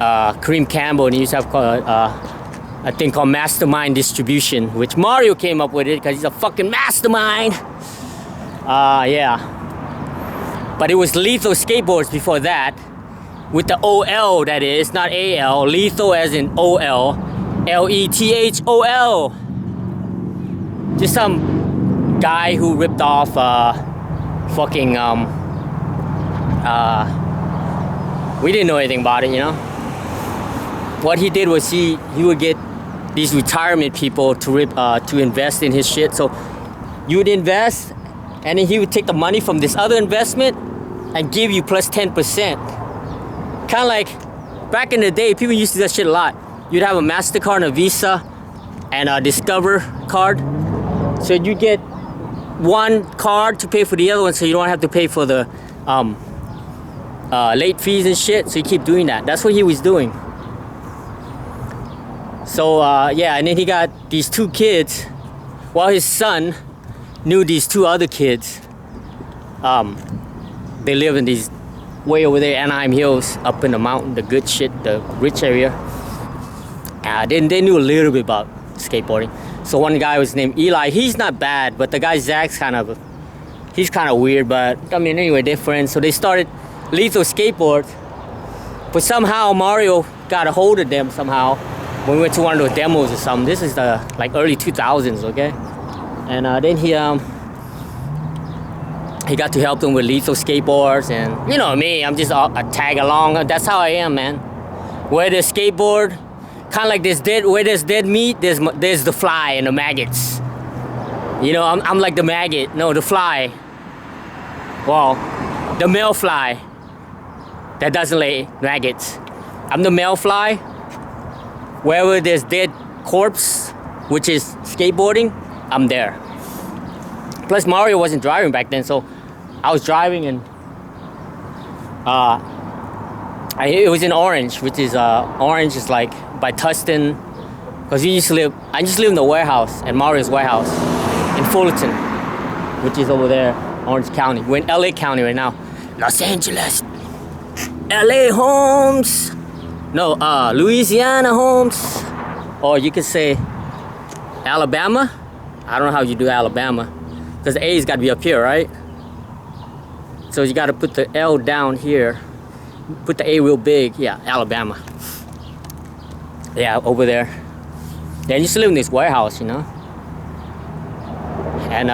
Kareem Campbell, and he used to have a thing called Mastermind Distribution, which Mario came up with it because he's a fucking mastermind. Yeah. But it was Lethal Skateboards before that, with the OL, that is, not AL. Lethal as in OL. LETHOL. Just some guy who ripped off fucking we didn't know anything about it, you know. What he did was he would get these retirement people to invest in his shit. So you would invest, and then he would take the money from this other investment and give you plus 10%. Kind of like back in the day, people used to do that shit a lot. You'd have a MasterCard and a Visa and a Discover card. So you get one card to pay for the other one, so you don't have to pay for the late fees and shit. So you keep doing that. That's what he was doing. So yeah, and then he got these 2 kids. Well, his son knew these 2 other kids. They live in these way over there, Anaheim Hills, up in the mountain, the good shit, the rich area. They knew a little bit about skateboarding. So one guy was named Eli. He's not bad, but the guy Zach's he's kind of weird. But I mean, anyway, they're friends. So they started Lethal Skateboard. But somehow Mario got a hold of them somehow when we went to one of those demos or something. This is the like early 2000s, okay? And then he got to help them with Lethal Skateboards, and you know me, I'm just a tag along. That's how I am, man. Where there's skateboard, kind of like where there's dead meat, there's the fly and the maggots. You know, I'm like the maggot, no, the fly. Well, the male fly that doesn't lay maggots. I'm the male fly. Wherever there's dead corpse, which is skateboarding, I'm there. Plus Mario wasn't driving back then, so I was driving, and it was in Orange, which is Orange is like by Tustin, because I just live in the warehouse, at Mario's warehouse in Fullerton, which is over there, Orange County. We're in LA County right now. Los Angeles, LA Holmes. No, Louisiana Holmes, or you could say Alabama. I don't know how you do Alabama, because the A's got to be up here, right? So you got to put the L down here, put the A real big. Yeah, Alabama. Yeah, over there. Yeah, I used to live in this warehouse, you know. And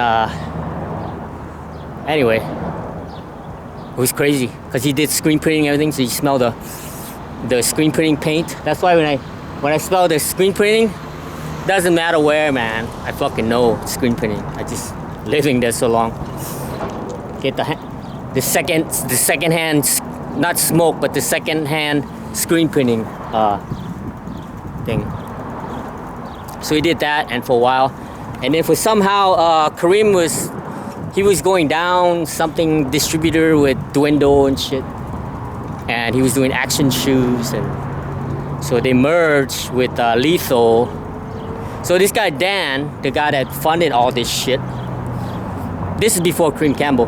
anyway, it was crazy because he did screen printing and everything, so you smell the screen printing paint. That's why when I smell the screen printing, doesn't matter where, man. I fucking know screen printing. I just living there so long. Get the second hand, not smoke, but the second hand screen printing thing. So he did that, and for a while, and then for somehow Kareem was going down, something distributor with Dwindle and shit. And he was doing action shoes, and so they merged with Lethal. So this guy Dan, the guy that funded all this shit, this is before Kareem Campbell.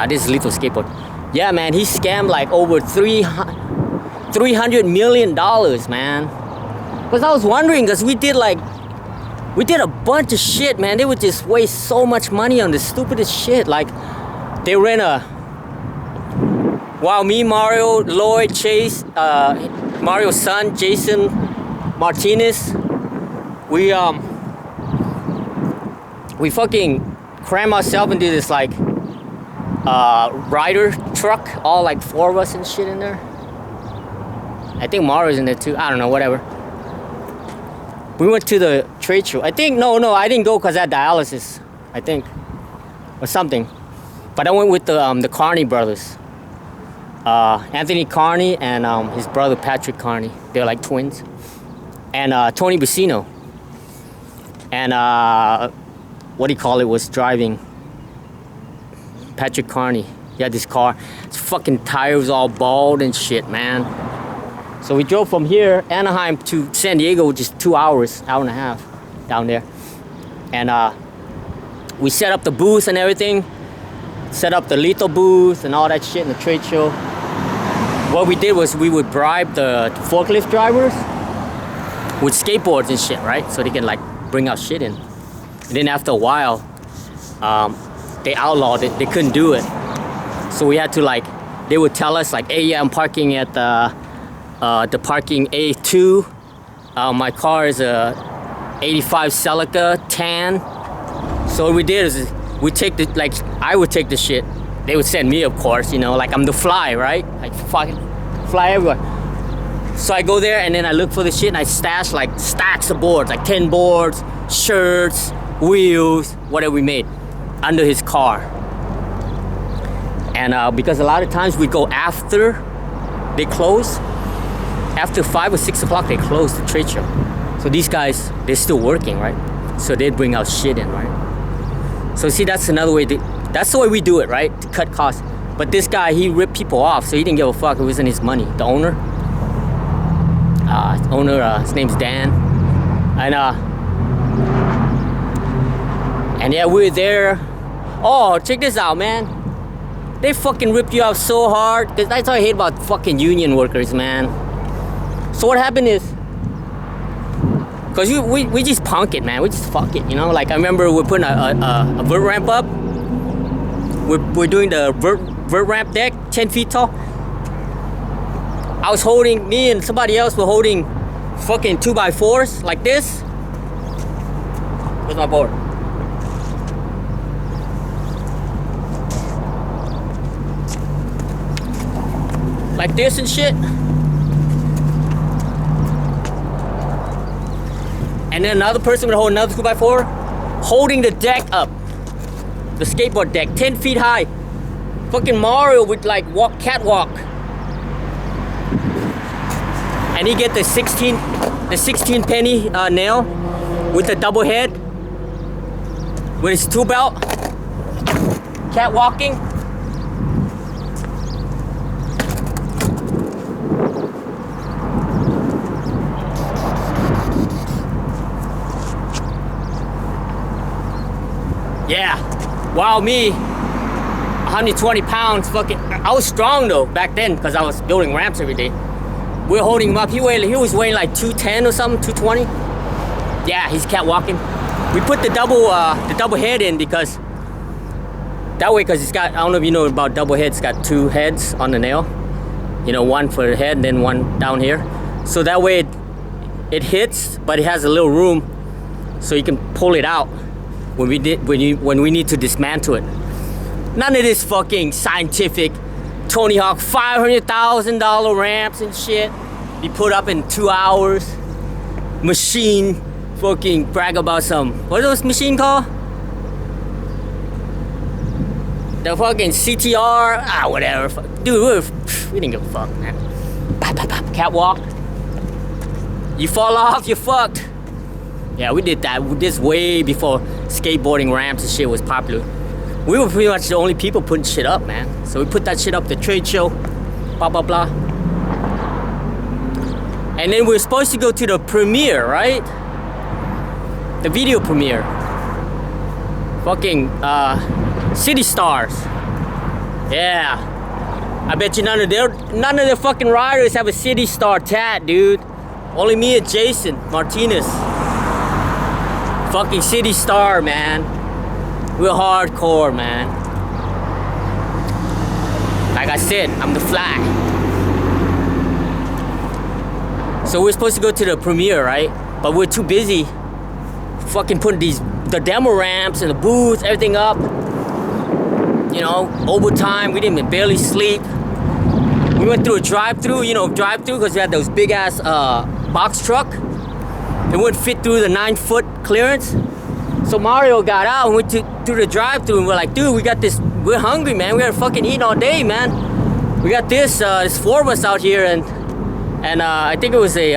This is Lethal Skateboard. Yeah, man, he scammed like over $300 million, man. Because I was wondering, because we did a bunch of shit, man. They would just waste so much money on the stupidest shit. Like, they rent while me, Mario, Lloyd, Chase, Mario's son, Jason Martinez, we fucking cram ourselves into this like rider truck, all like 4 of us and shit in there. I think Mario's in there too. I don't know, whatever. We went to the trade show. I think no, I didn't go because I had dialysis, I think, or something. But I went with the Carney brothers. Anthony Carney and his brother Patrick Carney. They're like twins. And Tony Bacino. And was driving. Patrick Carney. He had this car. His fucking tires all bald and shit, man. So we drove from here, Anaheim, to San Diego, which is 2 hours, hour and a half down there. And we set up the booth and everything. Set up the Lethal booth and all that shit in the trade show. What we did was we would bribe the forklift drivers with skateboards and shit, right? So they can like bring out shit in. And then after a while, they outlawed it. They couldn't do it. So we had to like, they would tell us like, hey, yeah, I'm parking at the parking A2. My car is a 85 Celica tan. So what we did is we take the, like, I would take the shit. They would send me, of course, you know, like I'm the fly, right? I fucking fly everywhere. So I go there and then I look for the shit and I stash like stacks of boards, like 10 boards, shirts, wheels, whatever we made, under his car. And because a lot of times we go after they close, after 5 or 6 o'clock they close the trade show. So these guys, they're still working, right? So they'd bring out shit in, right? So see, that's another way that's the way we do it, right? To cut costs. But this guy, he ripped people off, so he didn't give a fuck. It wasn't his money. The owner, owner, his name's Dan. And yeah, we were there. Oh, check this out, man. They fucking ripped you off so hard. Cause that's what I hate about fucking union workers, man. So what happened is, cause we just punk it, man. We just fuck it, you know. Like I remember we're putting a vert ramp up. We're doing the vert ramp deck, 10 feet tall. I was holding, me and somebody else were holding fucking 2x4s like this. Where's my board? Like this and shit. And then another person would hold another 2x4, holding the deck up. The skateboard deck, 10 feet high. Fucking Mario would like walk catwalk. And he get the 16 penny nail with the double head, with his tool belt, catwalking. Yeah, wow, me, 120 pounds, fucking, I was strong though back then because I was building ramps every day. We were holding him up, he was weighing like 210 or something, 220. Yeah, he's catwalking. We put the double head in because, that way, because it's got, I don't know if you know about double heads, it's got two heads on the nail. You know, one for the head and then one down here. So that way it hits, but it has a little room so you can pull it out when we need to dismantle it. None of this fucking scientific Tony Hawk $500,000 ramps and shit be put up in 2 hours. Machine fucking brag about some, what is those machine called? The fucking CTR, whatever. Dude, we didn't give a fuck, man. Catwalk. You fall off, you're fucked. Yeah, we did that. This way before skateboarding ramps and shit was popular. We were pretty much the only people putting shit up, man. So we put that shit up, the trade show, blah, blah, blah. And then we were supposed to go to the premiere, right? The video premiere. Fucking City Stars. Yeah. I bet you none of their fucking riders have a City Star tat, dude. Only me and Jason Martinez. Fucking City Star, man. We're hardcore, man. Like I said, I'm the fly. So we're supposed to go to the premiere, right? But we're too busy fucking putting the demo ramps and the booths, everything up. You know, overtime, we didn't even barely sleep. We went through a drive-through, because we had those big ass box truck. It wouldn't fit through the 9-foot clearance. So Mario got out and went through the drive-thru and we're like, dude, we got this, we're hungry, man. We gotta fucking eat all day, man. We got this, there's 4 of us out here and I think it was a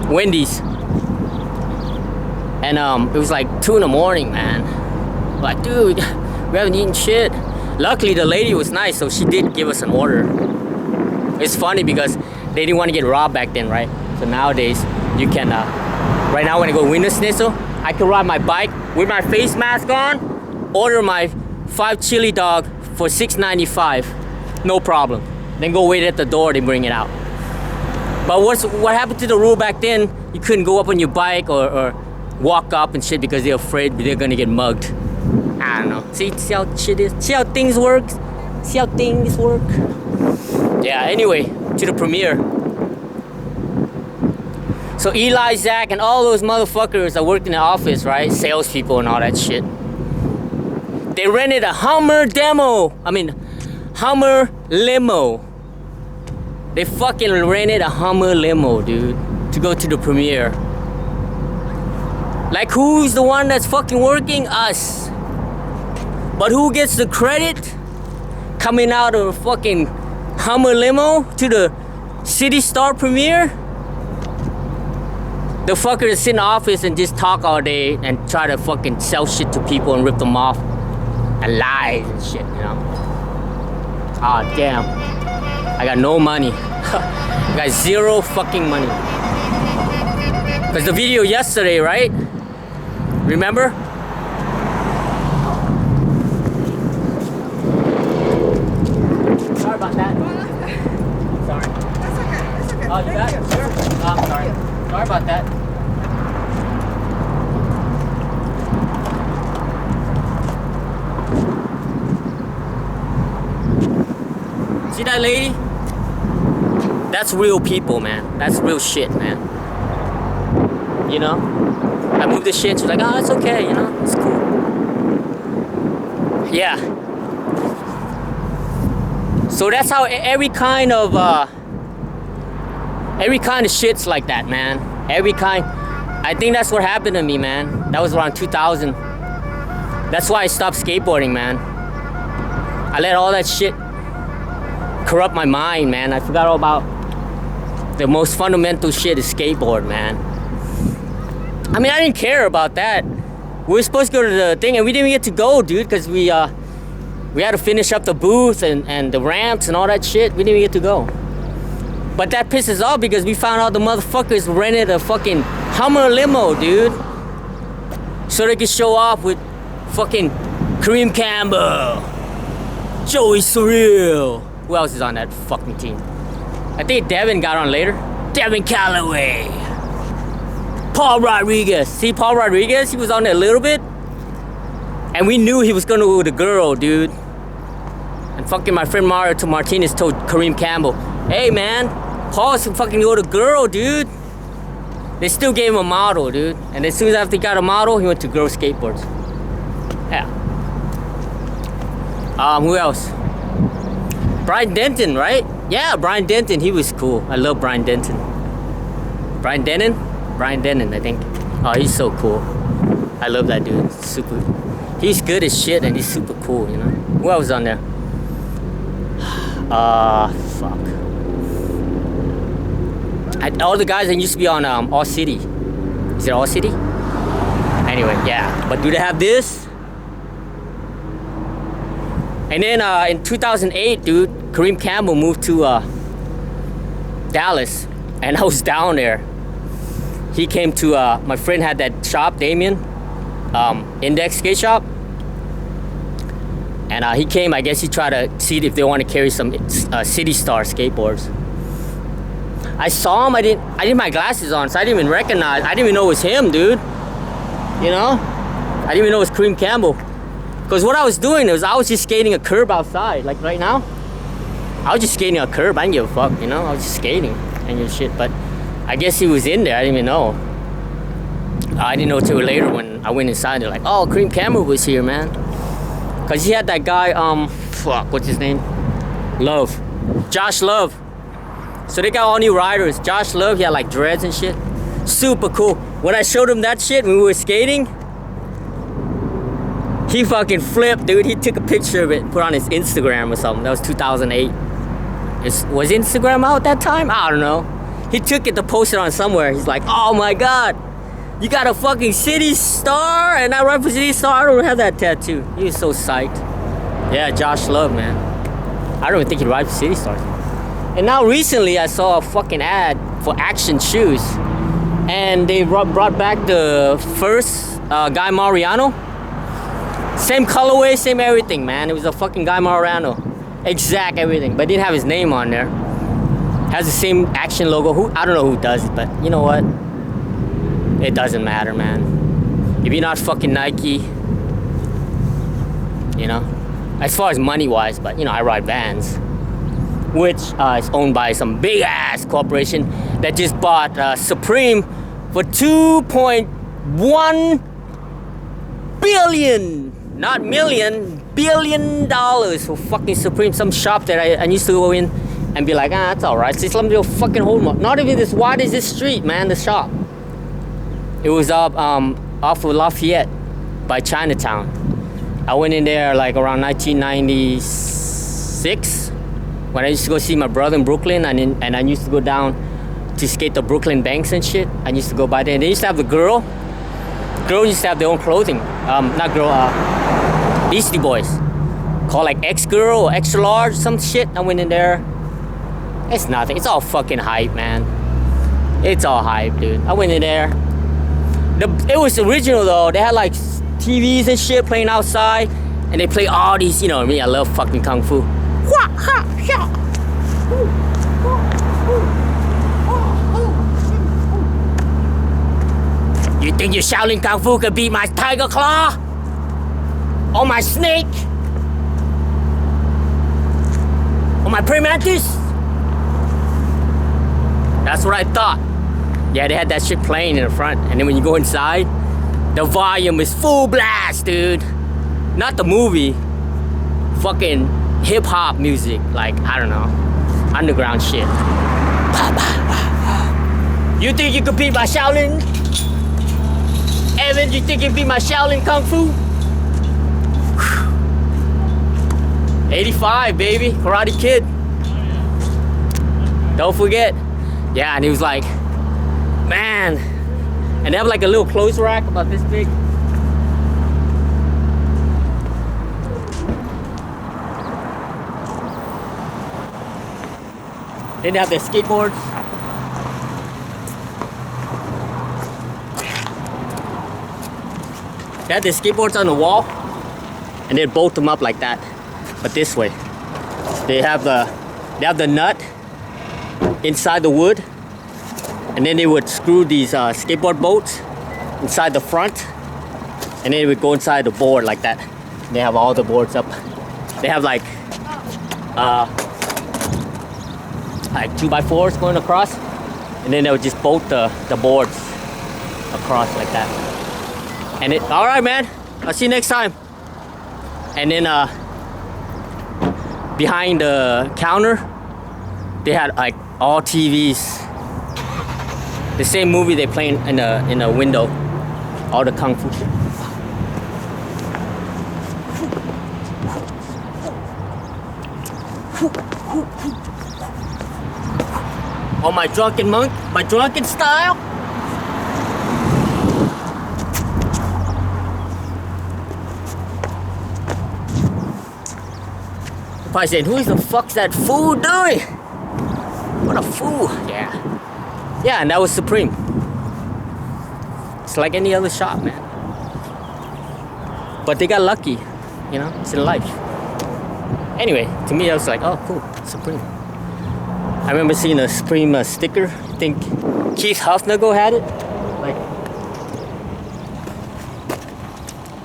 Wendy's. And it was like 2 in the morning, man. We're like, dude, we haven't eaten shit. Luckily, the lady was nice, so she did give us an order. It's funny because they didn't want to get robbed back then, right? So nowadays, you can, right now when I go window schnitzel, I can ride my bike with my face mask on, order my 5 chili dog for $6.95, no problem. Then go wait at the door, they bring it out. But what happened to the rule back then? You couldn't go up on your bike or walk up and shit because they're afraid they're gonna get mugged. I don't know. See how shit is? See how things work? See how things work? Yeah, anyway, to the premiere. So Eli, Zach, and all those motherfuckers that worked in the office, right? Salespeople and all that shit. They rented a Hummer limo. They fucking rented a Hummer limo, dude, to go to the premiere. Like, who's the one that's fucking working? Us. But who gets the credit? Coming out of a fucking Hummer limo to the City Star premiere? The fucker that sit in the office and just talk all day and try to fucking sell shit to people and rip them off. And lies and shit, you know? Ah, damn. I got no money. Got zero fucking money. Cause the video yesterday, right? Remember? Sorry about that. Sorry. That's okay. That's okay. Oh, you got it? Sure. Oh, I'm sorry. Sorry about that. See that lady? That's real people, man. That's real shit, man. You know? I moved the shit, she's like, oh, it's okay, you know? It's cool. Yeah. So that's how every kind of shit's like that, man. Every kind. I think that's what happened to me, man. That was around 2000. That's why I stopped skateboarding, man. I let all that shit corrupt my mind, man. I forgot all about the most fundamental shit is skateboard, man. I mean, I didn't care about that. We were supposed to go to the thing and we didn't even get to go, dude, because we had to finish up the booth and the ramps and all that shit. We didn't even get to go. But that pisses off because we found out the motherfuckers rented a fucking Hummer limo, dude. So they could show off with fucking Kareem Campbell, Joey Surreal. Who else is on that fucking team? I think Devin got on later. Devin Calloway. Paul Rodriguez. See Paul Rodriguez? He was on there a little bit. And we knew he was gonna go with a girl, dude. And fucking my friend Mario Martinez told Kareem Campbell, hey man, Paul's fucking go with a girl, dude. They still gave him a model, dude. And as soon as after he got a model, he went to girl skateboards. Yeah. Who else? Brian Denton, right? Yeah, Brian Denton, he was cool. I love Brian Denton. Brian Denton, I think. Oh, he's so cool. I love that dude. Super. He's good as shit and he's super cool, you know. Who else was on there? Fuck. All the guys that used to be on All City. Is it All City? Anyway, yeah. But do they have this? And then in 2008, dude, Kareem Campbell moved to Dallas, and I was down there. He came to, my friend had that shop, Damien, Index Skate Shop. And he came, I guess he tried to see if they want to carry some City Star skateboards. I saw him, I didn't have my glasses on, so I didn't even recognize, I didn't even know it was him, dude. You know? I didn't even know it was Kareem Campbell. Because what I was doing was I was just skating a curb outside, like right now. I was just skating a curb, I didn't give a fuck, you know? I was just skating and your shit, but I guess he was in there, I didn't even know. I didn't know till later when I went inside, they're like, oh, Kareem Campbell was here, man. Because he had that guy, fuck, what's his name? Love. Josh Love. So they got all new riders. Josh Love, he had like dreads and shit. Super cool. When I showed him that shit when we were skating, he fucking flipped, dude. He took a picture of it, put on his Instagram or something. That was 2008. Was Instagram out that time? I don't know. He took it to post it on somewhere. He's like, oh my God, you got a fucking City Star? And I run for City Star? I don't have that tattoo. He was so psyched. Yeah, Josh Love, man. I don't even think he rides for City Stars. And now recently I saw a fucking ad for Action Shoes. And they brought back the first Guy Mariano. Same colorway, same everything, man. It was a fucking Guy Mariano. Exact everything, but didn't have his name on there. Has the same Action logo. I don't know who does it, but you know what? It doesn't matter, man. If you're not fucking Nike, you know, as far as money-wise, but you know, I ride Vans, which is owned by some big-ass corporation that just bought Supreme for $2.1 billion. Not million, $1 billion for fucking Supreme. Some shop that I used to go in and be like, that's all right. Just let me go fucking hold them. Not even this wide as this street, man, the shop. It was up off of Lafayette by Chinatown. I went in there like around 1996 when I used to go see my brother in Brooklyn, and I used to go down to skate the Brooklyn banks and shit. I used to go by there. And they used to have the girls used to have their own clothing. Beastie Boys. Called like X-Girl or Extra Large, some shit. I went in there. It's nothing. It's all fucking hype, man. It's all hype, dude. I went in there. It was original though. They had like TVs and shit playing outside, and they play all these. You know what I mean? I love fucking kung fu. You think your Shaolin kung fu could beat my tiger claw? Or my snake? Or my praying mantis? That's what I thought. Yeah, they had that shit playing in the front. And then when you go inside, the volume is full blast, dude. Not the movie. Fucking hip hop music. Like, I don't know. Underground shit. You think you could beat my Shaolin? Evan, you think you beat my Shaolin Kung Fu? 85, baby. Karate Kid. Don't forget. Yeah, and he was like, man. And they have like a little clothes rack about this big. Then they have their skateboards. They have their skateboards on the wall, and they bolt them up like that, but this way. They have the nut inside the wood, and then they would screw these skateboard bolts inside the front, and then it would go inside the board like that. They have all the boards up. They have like 2x4s going across, and then they would just bolt the boards across like that. And it, all right, man. I'll see you next time. And then behind the counter, they had like all TVs. The same movie they playing in a window. All the kung fu shit. Oh, my drunken monk, my drunken style. Probably saying, who the fuck's that fool doing? What a fool. Yeah. Yeah, and that was Supreme. It's like any other shop, man. But they got lucky, you know, it's in life. Anyway, to me, I was like, oh, cool, Supreme. I remember seeing a Supreme sticker. I think Keith Huffnagle had it.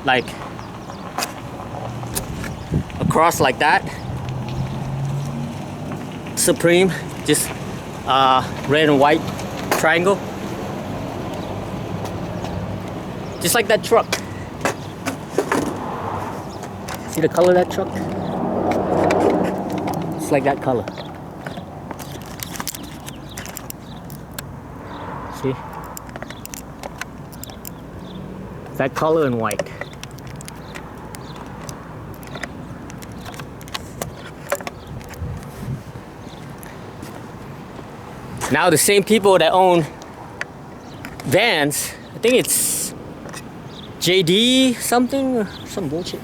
Like across like that. Supreme, just red and white triangle. Just like that truck. See the color of that truck? It's like that color. See? That color and white. Now the same people that own Vans, I think it's JD something or some bullshit.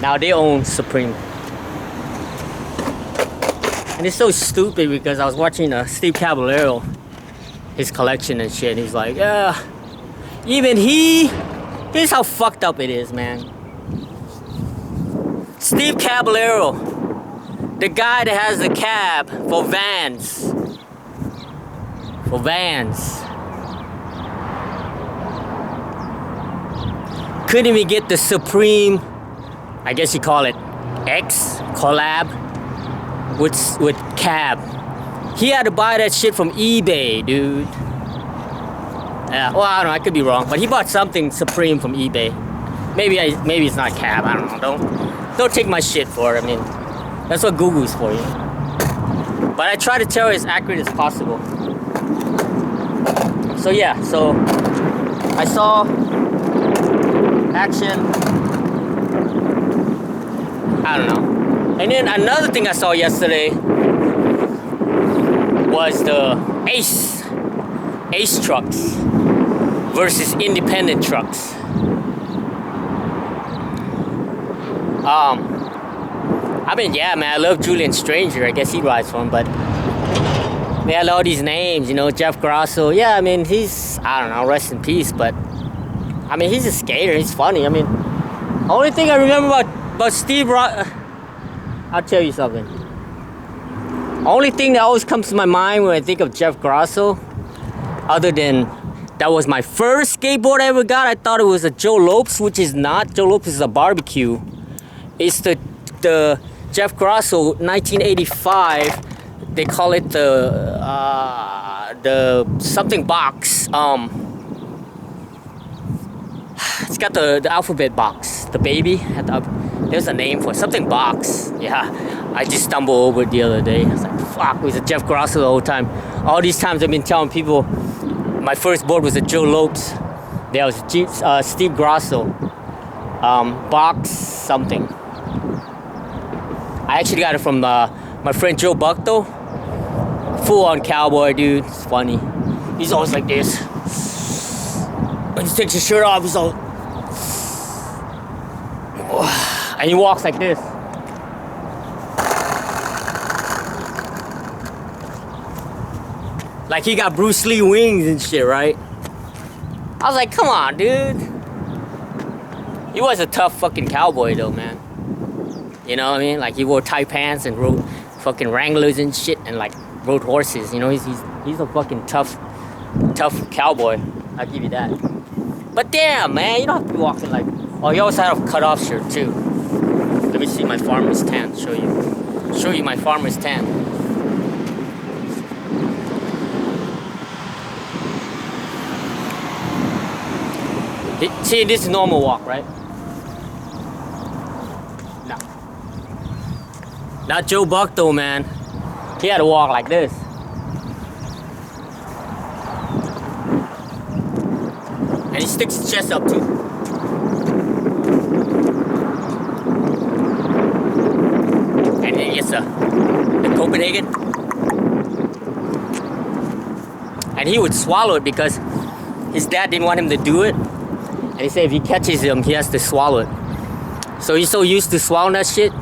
Now they own Supreme. And it's so stupid because I was watching Steve Caballero, his collection and shit, and he's like, yeah, even here's how fucked up it is, man. Steve Caballero, the guy that has the cab for Vans. For Vans. Couldn't even get the Supreme, I guess you call it X collab with cab. He had to buy that shit from eBay, dude. Yeah, well, I don't know, I could be wrong, but he bought something Supreme from eBay. Maybe it's not cab, I don't know. Don't take my shit for it. I mean, that's what Google's for, you know. But I try to tell it as accurate as possible. So yeah, so I saw action. I don't know. And then another thing I saw yesterday was the Ace trucks versus independent trucks. I I mean, yeah, man, I love Julian Stranger. I guess he rides for him, but they had all these names, you know, Jeff Grosso. Yeah, I mean, he's, I don't know, rest in peace, but I mean, he's a skater. He's funny. I mean, the only thing I remember about Steve I'll tell you something. The only thing that always comes to my mind when I think of Jeff Grosso, other than that was my first skateboard I ever got. I thought it was a Joe Lopes, which is not. Joe Lopes is a barbecue. It's the Jeff Grosso 1985. They call it the something box. It's got the alphabet box. The baby. There's a name for it. Something box. Yeah. I just stumbled over it the other day. I was like, fuck, it was a Jeff Grosso the whole time. All these times I've been telling people my first board was a Joe Lopes. There was Steve Grosso. Box something. I actually got it from my friend Joe Bucto. Full on cowboy, dude. It's funny. He's always like this. When he takes his shirt off, he's all... And he walks like this. Like he got Bruce Lee wings and shit, right? I was like, come on, dude. He was a tough fucking cowboy though, man. You know what I mean? Like he wore tight pants and rode fucking Wranglers and shit and like rode horses. You know, he's a fucking tough cowboy. I'll give you that. But damn, man, you don't have to be walking like... Oh, he always had a cut-off shirt too. Let me see my farmer's tan. Show you my farmer's tan. See, this is normal walk, right? No. Not Joe Buck though, man. He had to walk like this. And he sticks his chest up too. And he gets the Copenhagen. And he would swallow it because his dad didn't want him to do it. And he said if he catches him, he has to swallow it. So he's so used to swallowing that shit.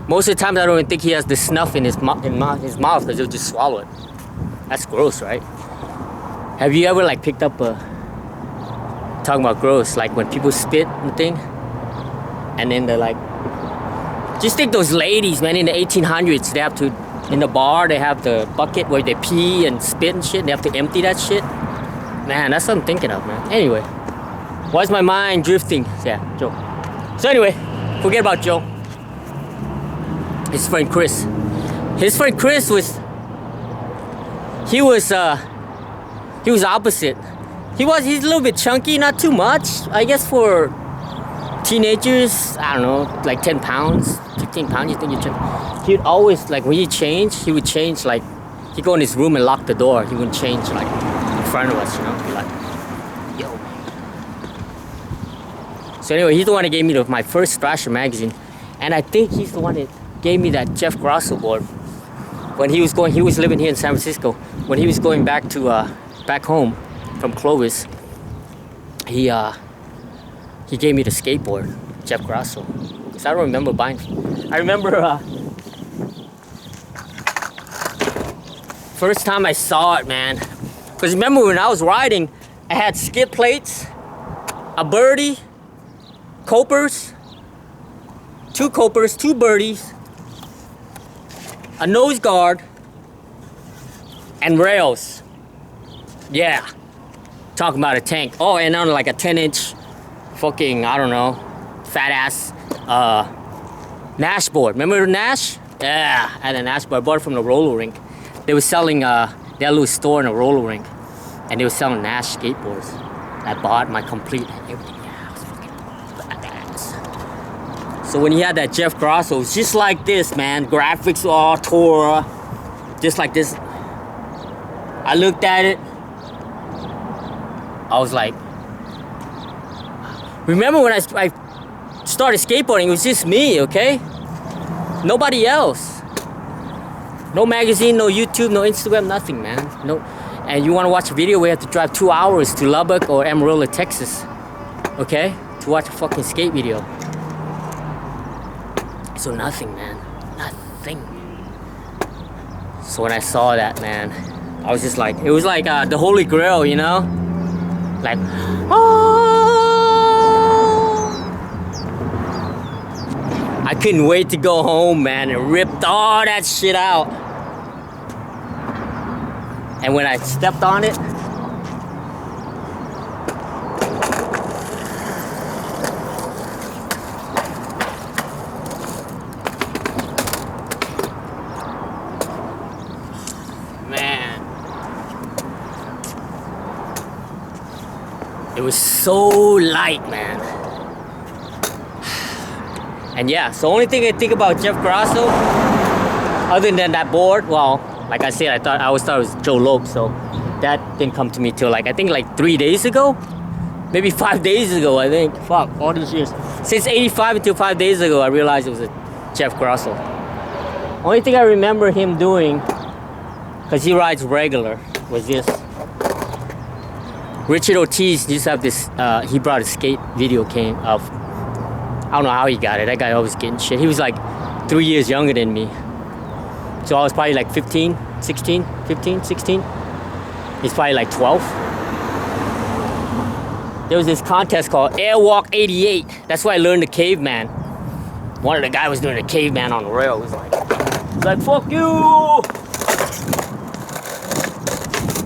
Most of the times I don't even think he has the snuff in his mouth because he'll just swallow it. That's gross, right? Have you ever like picked up talking about gross, like when people spit and thing, and then they're like, just think those ladies, man, in the 1800s, they have to, in the bar, they have the bucket where they pee and spit and shit, they have to empty that shit. Man, that's what I'm thinking of, man. Anyway, why's my mind drifting? Yeah, Joe. So anyway, forget about Joe. His friend Chris. His friend Chris was opposite. He's a little bit chunky, not too much. I guess for teenagers, I don't know, like 10 pounds, 15 pounds, you think you're chunky. He'd always, like when he would change, like, he'd go in his room and lock the door. He wouldn't change, like, in front of us, you know? He'd be like, yo. So anyway, he's the one that gave me my first Thrasher magazine. And I think he's the one that gave me that Jeff Grosso board. When he was living here in San Francisco. When he was going back home from Clovis, he gave me the skateboard, Jeff Grosso. Because I don't remember buying. I remember first time I saw it, man. Because remember when I was riding, I had skid plates, a birdie, copers, two birdies, a nose guard, and rails. Yeah. Talking about a tank. Oh, and on like a 10-inch fucking, I don't know, fat ass Nash board. Remember Nash? Yeah, I had a Nash board. I bought it from the roller rink. They were selling, they had a little store in a roller rink. And they were selling Nash skateboards. I bought my complete everything. Yeah, I was fucking badass. So when he had that Jeff Grosso, it was just like this, man. Graphics all tore. Just like this. I looked at it. I was like, remember when I started skateboarding, it was just me, okay? Nobody else. No magazine, no YouTube, no Instagram, nothing, man. No. And you want to watch a video, we have to drive 2 hours to Lubbock or Amarillo, Texas, okay? To watch a fucking skate video. So nothing, man. Nothing. So when I saw that, man, I was just like, it was like the Holy Grail, you know? Like, oh! I couldn't wait to go home, man, and ripped all that shit out. And when I stepped on it, man, it was so light, man. And yeah, so only thing I think about Jeff Grasso, other than that board, well, like I said, I always thought it was Joe Loeb, so that didn't come to me till like, I think like 3 days ago, maybe 5 days ago, I think. Fuck, all these years. Since 85 until 5 days ago, I realized it was a Jeff Grasso. Only thing I remember him doing, because he rides regular, was this. Richard Ortiz used to have this, he brought a skate video came of, I don't know how he got it. That guy always getting shit. He was like 3 years younger than me. So I was probably like 15, 16, 15, 16. He's probably like 12. There was this contest called Airwalk 88. That's where I learned the caveman. One of the guys was doing the caveman on the rail. He was like, fuck you!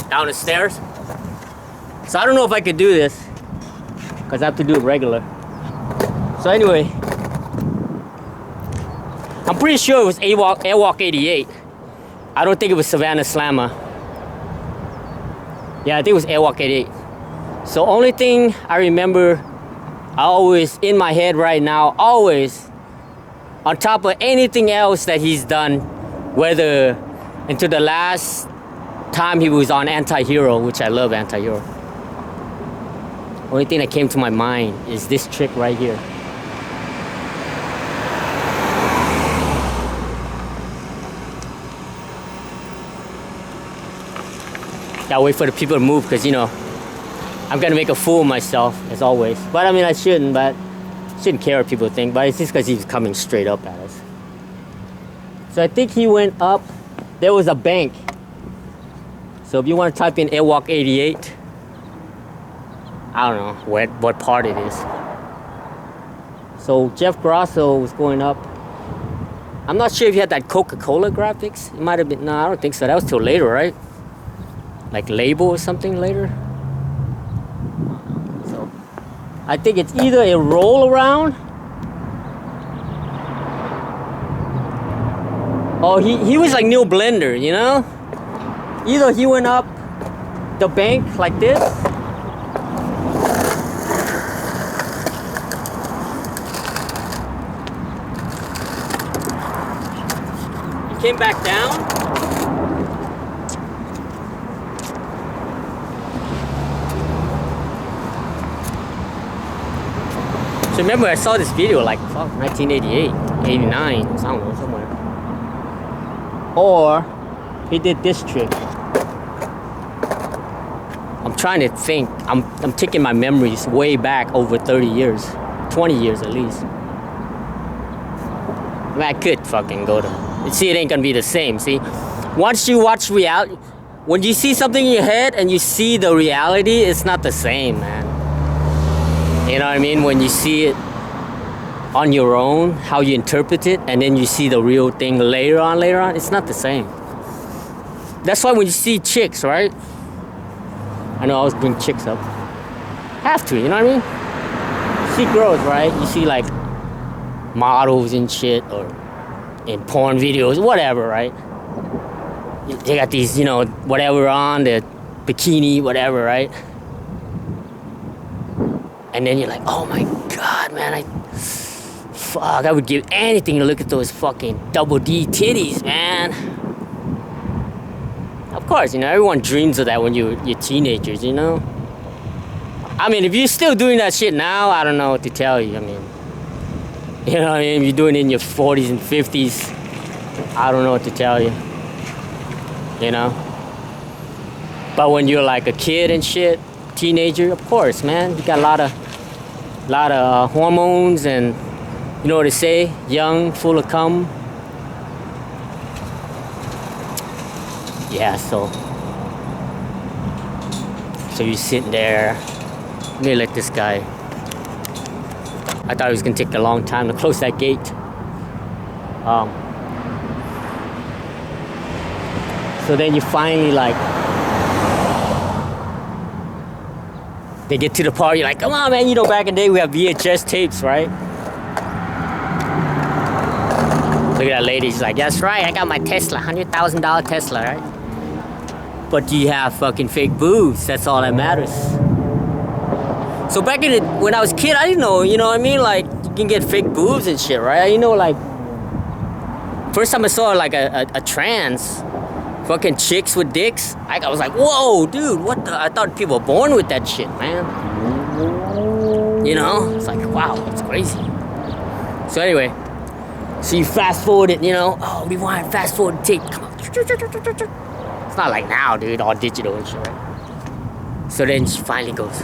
Down the stairs. So I don't know if I could do this, because I have to do it regular. So anyway, I'm pretty sure it was Airwalk 88. I don't think it was Savannah Slammer. Yeah, I think it was Airwalk 88. So only thing I remember, always in my head right now, always, on top of anything else that he's done, whether until the last time he was on Anti-Hero, which I love Anti-Hero. Only thing that came to my mind is this trick right here. Gotta wait for the people to move, because, you know, I'm gonna make a fool of myself, as always. But I mean, I shouldn't care what people think, but it's just because he's coming straight up at us. So I think he went up, there was a bank. So if you want to type in Airwalk 88, I don't know what part it is. So Jeff Grasso was going up. I'm not sure if he had that Coca-Cola graphics. It might have been, no, I don't think so. That was till later, right? Like Label or something later. So I think it's either a roll around, oh, he was like Neil Blender, you know? Either he went up the bank like this, he came back down, so remember I saw this video like, fuck, 1988, 89, I don't know, somewhere. Or he did this trick. I'm trying to think. I'm taking my memories way back over 30 years, 20 years at least. I mean, I could fucking go to. See, it ain't gonna be the same. See, once you watch reality, when you see something in your head and you see the reality, it's not the same, man. You know what I mean? When you see it on your own, how you interpret it, and then you see the real thing later on, it's not the same. That's why when you see chicks, right? I know I always bring chicks up. Have to, you know what I mean? You see girls, right? You see like models and shit, or in porn videos, whatever, right? They got these, you know, whatever on, the bikini, whatever, right? And then you're like, oh my God, man, fuck, I would give anything to look at those fucking double D titties, man. Of course, you know, everyone dreams of that when you're teenagers, you know? I mean, if you're still doing that shit now, I don't know what to tell you. I mean, you know what I mean? If you're doing it in your 40s and 50s, I don't know what to tell you. You know? But when you're like a kid and shit, teenager, of course, man, you got a lot of hormones and You know what they say? Young, full of cum. Yeah, so you're sitting there. Let me let this guy. I thought it was gonna take a long time to close that gate. So then you finally like, they get to the part, you're like, come on man, you know back in the day we have VHS tapes, right? Look at that lady, she's like, that's right, I got my Tesla, $100,000 Tesla, right? But you have fucking fake boobs, that's all that matters. So back when I was a kid, I didn't know, you know what I mean? Like, you can get fake boobs and shit, right? You know, like, first time I saw like a trans, fucking chicks with dicks, I was like, whoa, dude, what the? I thought people were born with that shit, man. You know? It's like, wow, it's crazy. So anyway, so you fast forward it, you know, oh, rewind, fast forward, tape, come on. It's not like now, dude, all digital and shit, right? So then she finally goes,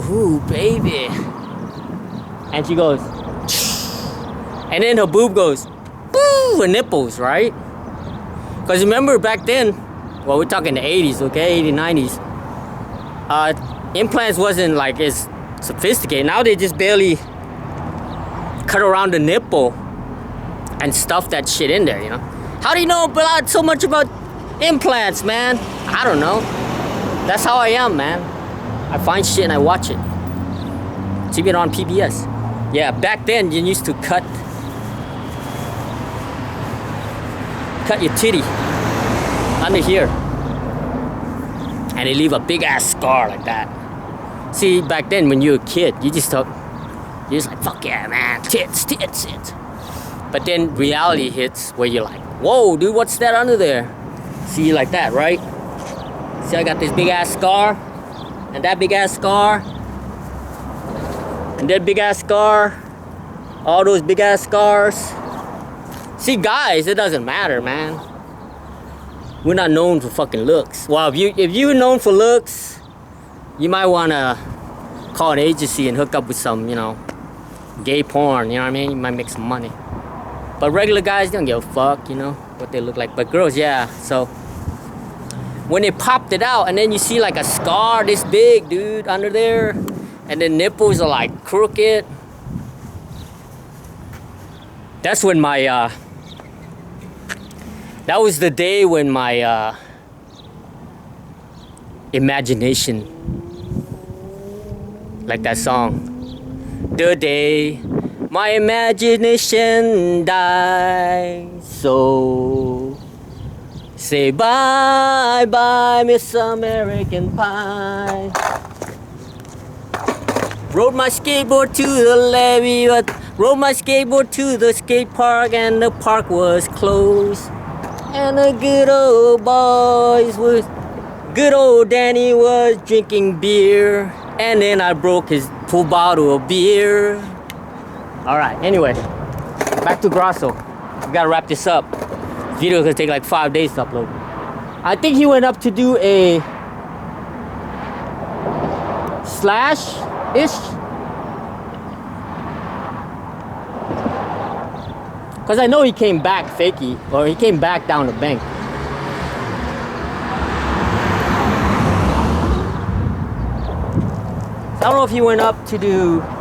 ooh, baby. And she goes, and then her boob goes, boo, her nipples, right? Because remember back then, well, we're talking the 80s, okay, 80s, 90s, implants wasn't like as sophisticated. Now they just barely cut around the nipple and stuff that shit in there, you know? How do you know about so much about implants, man? I don't know. That's how I am, man. I find shit and I watch it. It's even on PBS. Yeah, back then you used to cut your titty under here, and they leave a big ass scar like that. See, back then when you were a kid, you're just like, fuck yeah, man, tits. But then reality hits where you're like, whoa, dude, what's that under there? See, like that, right? See, I got this big ass scar, and that big ass scar, and that big ass scar, all those big ass scars. See, guys, it doesn't matter, man. We're not known for fucking looks. Well, if you're known for looks, you might want to call an agency and hook up with some, you know, gay porn, you know what I mean? You might make some money. But regular guys don't give a fuck, you know, what they look like. But girls, yeah. So when they popped it out, and then you see like a scar this big, dude, under there, and the nipples are like crooked. That's when my, that was the day when my imagination, like that song, the day my imagination died, so say bye bye Miss American Pie. Rode my skateboard to the levee, but rode my skateboard to the skate park, and the park was closed. And the good old Danny was drinking beer, and then I broke his full bottle of beer. All right, anyway, back to Grasso. We gotta wrap this up. This video is gonna take like 5 days to upload. I think he went up to do a slash-ish. Because I know he came back fakey, or he came back down the bank. So I don't know if he went up to do like that.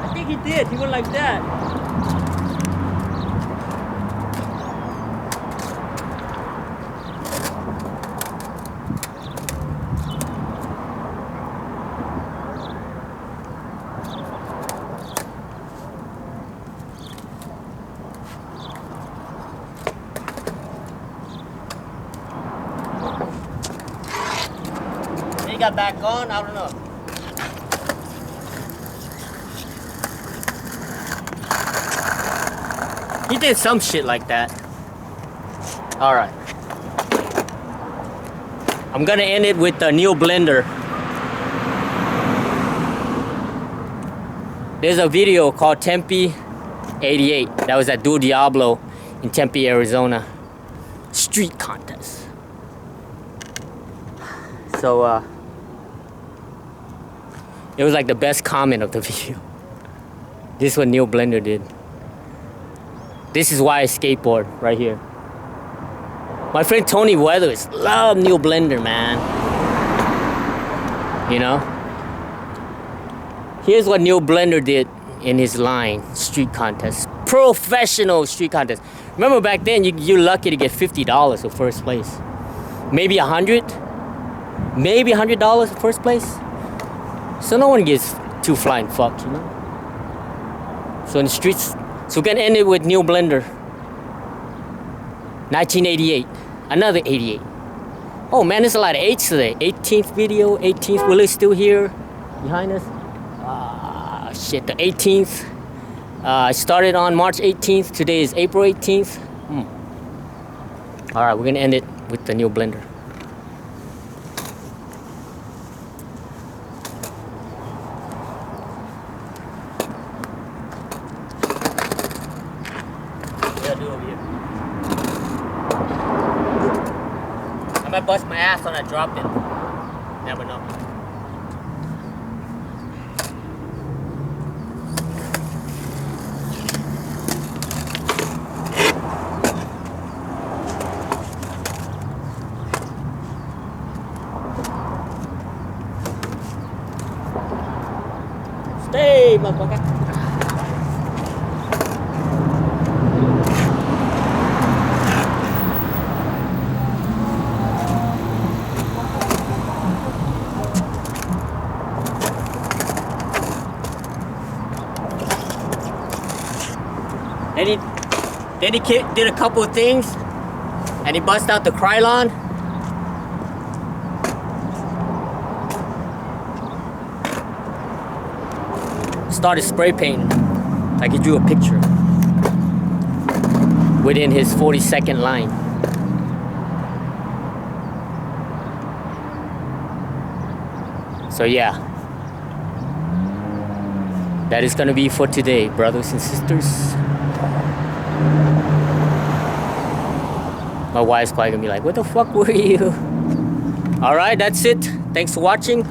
I think he did. He went like that. He got back on, I don't know. He did some shit like that. Alright. I'm gonna end it with the Neo Blender. There's a video called Tempe 88. That was at Duo Diablo in Tempe, Arizona. street contest. So it was like the best comment of the video. This is what Neil Blender did. This is why I skateboard right here. My friend Tony Weathers love Neil Blender, man. You know? Here's what Neil Blender did in his line, street contest. Professional street contest. Remember back then, you're lucky to get $50 for first place. Maybe $100. Maybe $100 for first place. So no one gets too flying fucked, you know? So in the streets, so we're gonna end it with Neil Blender. 1988, another 88. Oh man, there's a lot of 8s today. 18th video, 18th, Willie's still here behind us. Shit, the 18th. I started on March 18th, today is April 18th. All right, we're gonna end it with the Neil Blender. I might bust my ass on that drop in. Never know. Stay, motherfucker. Then he did a couple of things, and he bust out the Krylon. Started spray painting, like he drew a picture within his 40-second line. So yeah, that is gonna be for today, brothers and sisters. My wife's probably gonna be like, what the fuck were you? All right, that's it. Thanks for watching.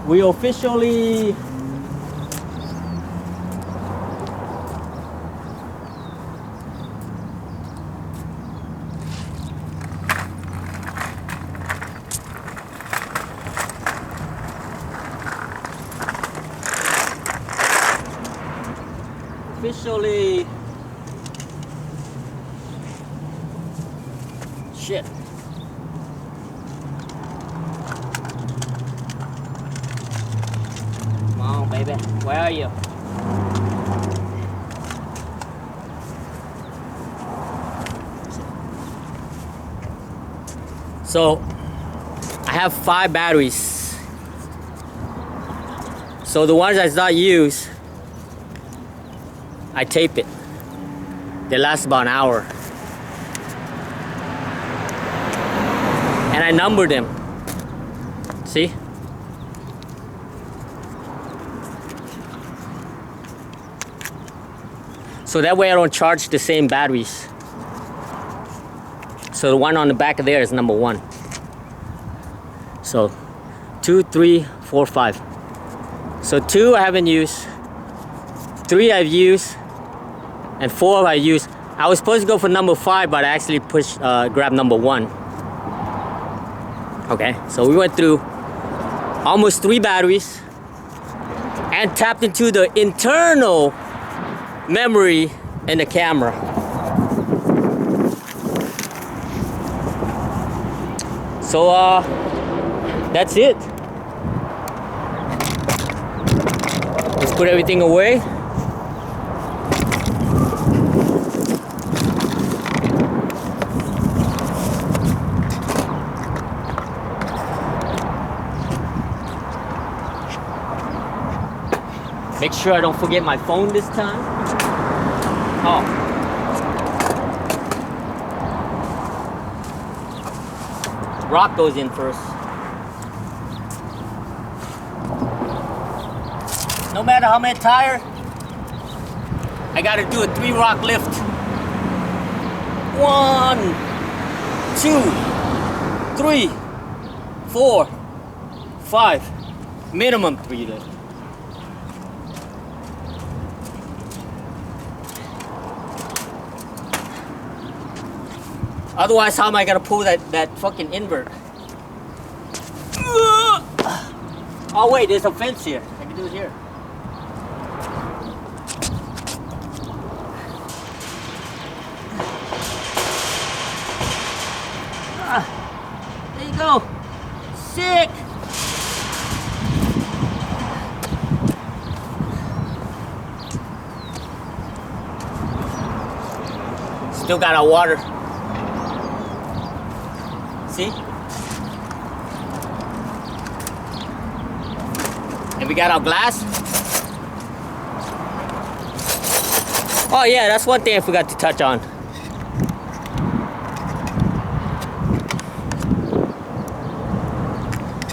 We officially shit. Come on, baby. Where are you? So, I have 5 batteries. So the ones that's not used, I tape it. They last about an hour. And I number them. See? So that way I don't charge the same batteries. So the one on the back of there is number 1. So 2, 3, 4, 5. So 2 I haven't used, 3 I've used, and 4 I used. I was supposed to go for number 5, but I actually grabbed number 1. Okay, so we went through almost 3 batteries and tapped into the internal memory in the camera. So that's it. Let's put everything away. Make sure I don't forget my phone this time. Oh. Rock goes in first. No matter how many tires I gotta do a 3 rock lift. 1, 2, 3, 4, 5. Minimum 3 lift. Otherwise, how am I gonna pull that fucking invert? Oh wait, there's a fence here. I can do it here. There you go. Sick. Still got our water. See? And we got our glass. Oh yeah, that's one thing I forgot to touch on.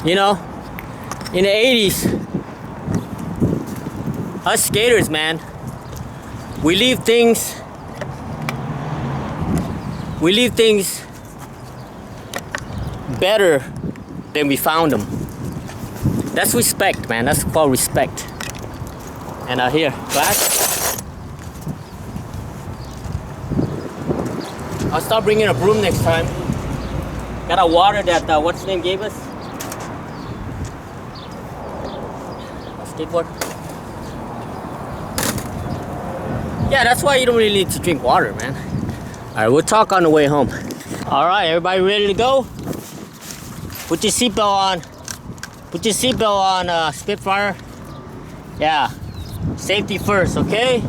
You know, in the 80s, us skaters, man, we leave things better than we found them. That's respect, man. That's called respect. And here, glass. I'll start bringing a broom next time. Got our water that what's his name gave us. A skateboard. Yeah, that's why you don't really need to drink water, man. All right, we'll talk on the way home. All right, everybody ready to go? Put your seatbelt on. Put your seatbelt on, Spitfire. Yeah, safety first, okay?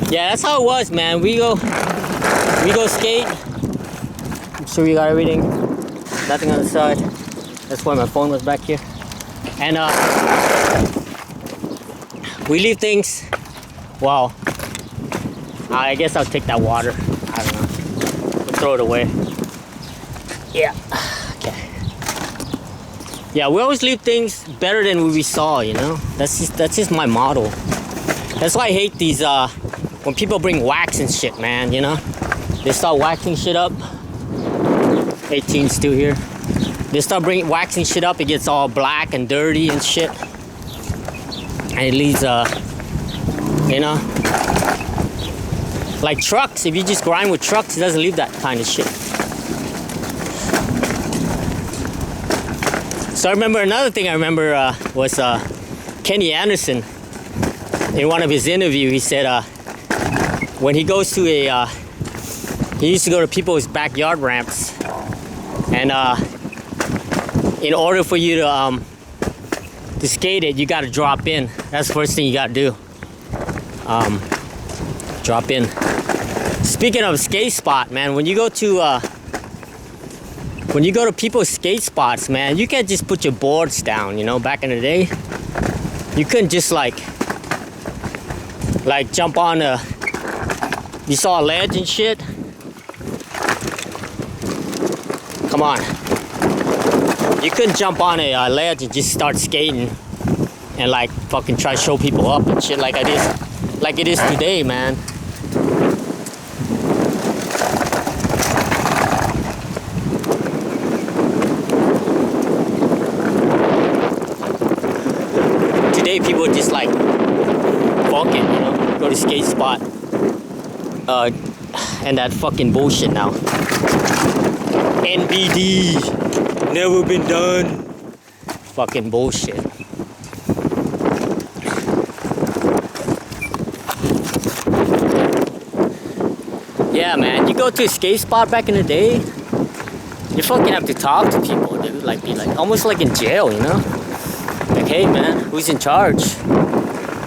Yeah, that's how it was, man. We go skate. I'm sure you got everything. Nothing on the side. That's why my phone was back here. And we leave things. Wow. I guess I'll take that water. I don't know. We'll throw it away. Yeah. Okay. Yeah, we always leave things better than we saw, you know? That's just my motto. That's why I hate these when people bring wax and shit, man, you know? They start waxing shit up. 18 still here. They start waxing shit up, it gets all black and dirty and shit. And it leaves you know, like trucks, if you just grind with trucks, it doesn't leave that kind of shit. So I remember another thing I remember was Kenny Anderson. In one of his interviews, he said when he goes to he used to go to people's backyard ramps, and in order for you to skate it, you got to drop in. That's the first thing you got to do. Drop in. Speaking of skate spot, man, when you go to people's skate spots, man, you can't just put your boards down. You know, back in the day, you couldn't just like jump on you saw a ledge and shit. Come on. You couldn't jump on a ledge and just start skating and like fucking try to show people up and shit like it is today, man. Today people just like fuck it, you know, go to skate spot and that fucking bullshit now. NBD, never been done. Fucking bullshit. Yeah, man, you go to a skate spot back in the day, you fucking have to talk to people. They would like be like almost like in jail, you know? Like, hey man, who's in charge?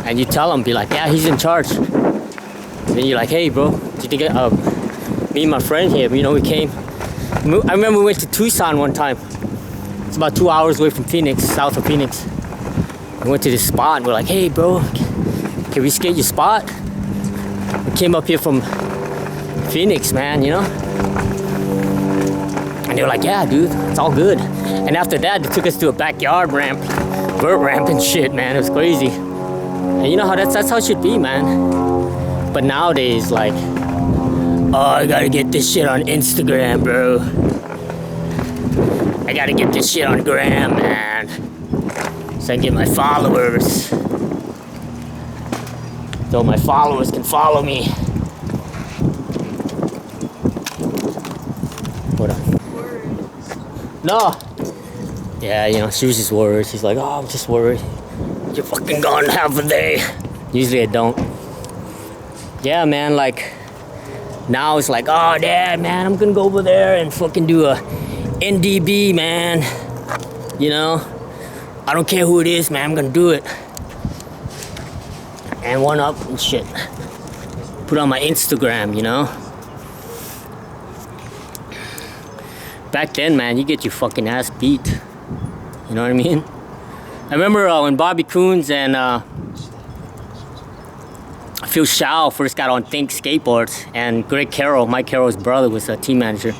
And you tell them, be like, yeah, he's in charge. And then you're like, hey bro, do you think me and my friend here, you know, we came. I remember we went to Tucson one time. It's about 2 hours away from Phoenix, south of Phoenix. We went to this spot and we're like, hey bro, can we skate your spot? We came up here from Phoenix, man, you know? And they were like, yeah dude, it's all good. And after that, they took us to a backyard ramp vert ramp and shit, man. It was crazy. And you know how that's how it should be, man. But nowadays, like, oh, I gotta get this shit on Instagram, bro. I gotta get this shit on gram, man. So I can get my followers. So my followers can follow me. Hold on. No. Yeah, you know, she was just worried. She's like, oh, I'm just worried. You're fucking gone half a day. Usually I don't. Yeah, man, like, now it's like, oh, Dad, man, I'm gonna go over there and fucking do a NDB, man. You know? I don't care who it is, man, I'm gonna do it. And one up and shit. Put on my Instagram, you know? Back then, man, you get your fucking ass beat. You know what I mean? I remember when Bobby Coons and Phil Shaw first got on Think Skateboards, and Greg Carroll, Mike Carroll's brother, was a team manager.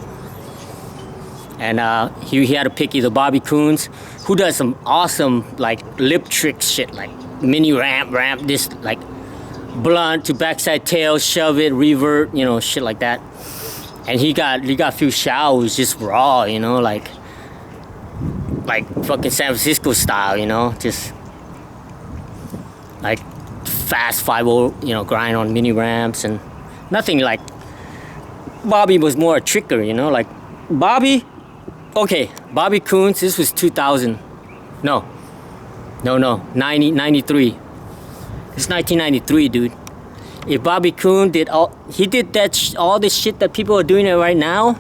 And he had to pick either Bobby Coons, who does some awesome like lip trick shit, like mini ramp, this like blunt to backside tail, shove it, revert, you know, shit like that. And he got Phil Shaw, who's just raw, you know, like fucking San Francisco style, you know, just like fast 5-0, you know, grind on mini ramps and nothing like. Bobby was more a tricker, you know, like Bobby Coons, this was 2000, no, 93. It's 1993, dude. If Bobby Coon did all this shit that people are doing it right now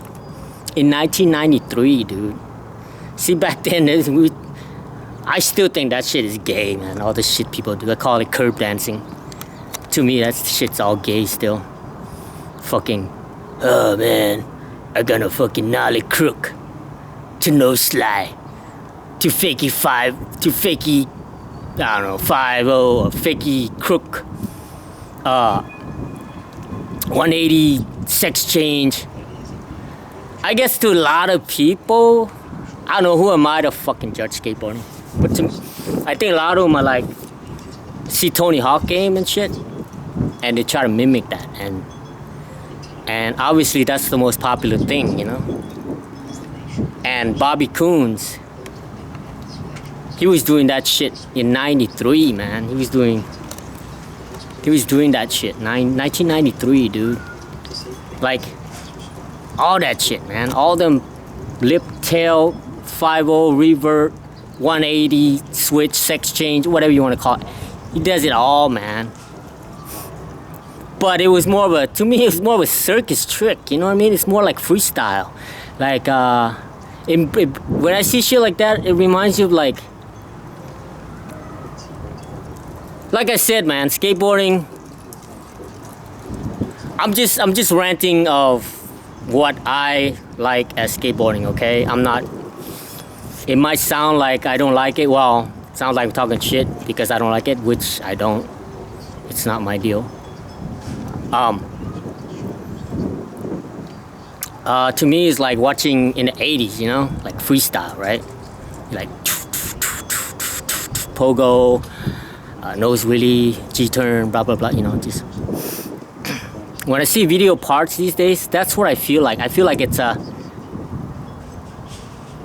in 1993, dude. See, back then, I still think that shit is gay, man. All the shit people do. I call it curb dancing. To me, that shit's all gay still. Fucking, oh man, I got a fucking nollie crook to no slide to fakey 5 to fakey, I don't know, 5-0 or fakey crook. 180 sex change. I guess to a lot of people, I don't know, who am I to fucking judge skateboarding? But to me, I think a lot of them are like, see Tony Hawk game and shit, and they try to mimic that, and obviously that's the most popular thing, you know. And Bobby Coons, he was doing that shit in 93, man. He was doing that shit, 1993, dude. Like, all that shit, man. All them lip tail, 5-0, revert, 180, switch, sex change, whatever you want to call it. He does it all, man. But it was more of a, to me, it was more of a circus trick, you know what I mean? It's more like freestyle. Like, when I see shit like that, it reminds you of like I said, man, skateboarding, I'm just ranting of what I like as skateboarding, okay? I'm not, it might sound like I don't like it. Well, it sounds like I'm talking shit because I don't like it, which I don't. It's not my deal. To me, it's like watching in the 80s, you know? Like freestyle, right? Like pogo, nose wheelie, G-turn, blah, blah, blah, you know, just. When I see video parts these days, that's what I feel like. I feel like it's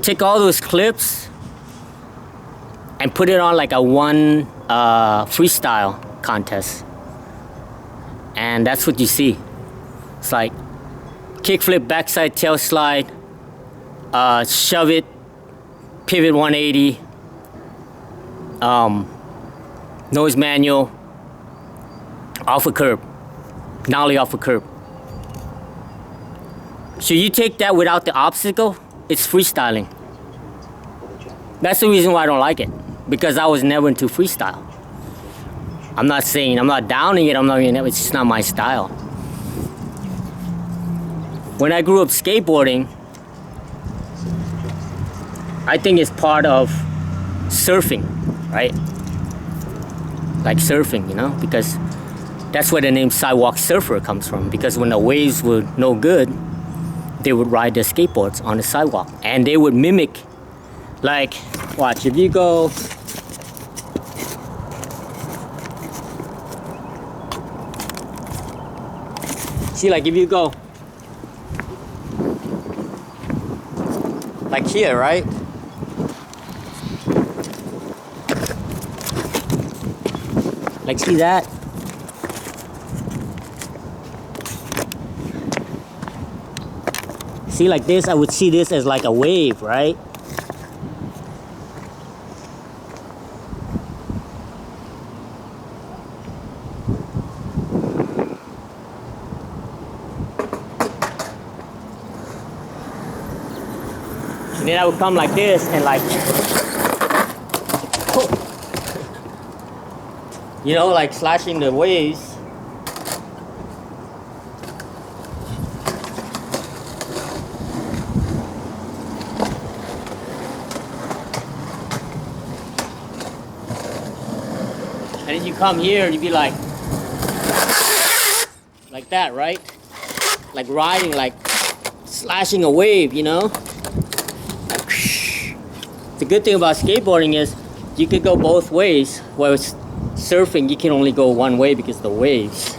take all those clips and put it on like a one freestyle contest. And that's what you see. It's like kickflip, backside tail slide, shove it, pivot 180, nose manual, off a curb, nollie off a curb. So you take that without the obstacle, it's freestyling. That's the reason why I don't like it, because I was never into freestyle. I'm not saying, I'm not downing it, it's just not my style. When I grew up skateboarding, I think it's part of surfing, right? Like surfing, you know, because that's where the name sidewalk surfer comes from, because when the waves were no good, they would ride their skateboards on the sidewalk, and they would mimic, like, watch, if you go See, like if you go like here, right? Like, see that? See, like this, I would see this as like a wave, right? And then I would come like this and like, you know, like slashing the waves. And then you come here and you be like that, right? Like riding, like slashing a wave, you know? Like, the good thing about skateboarding is you could go both ways. Whereas surfing, you can only go one way because of the waves.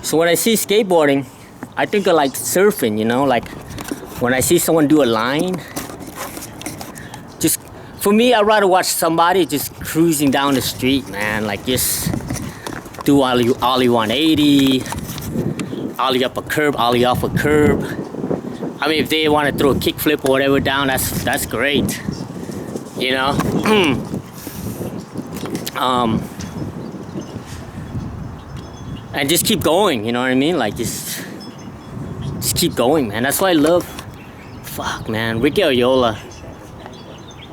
So when I see skateboarding, I think of like surfing, you know? Like when I see someone do a line, just for me, I'd rather watch somebody just cruising down the street, man. Like just do ollie 180, ollie up a curb, ollie off a curb. I mean, if they want to throw a kickflip or whatever down, that's great, you know. And just keep going, you know what I mean? Like just keep going, man. That's why I love. Fuck, man, Ricky Oyola.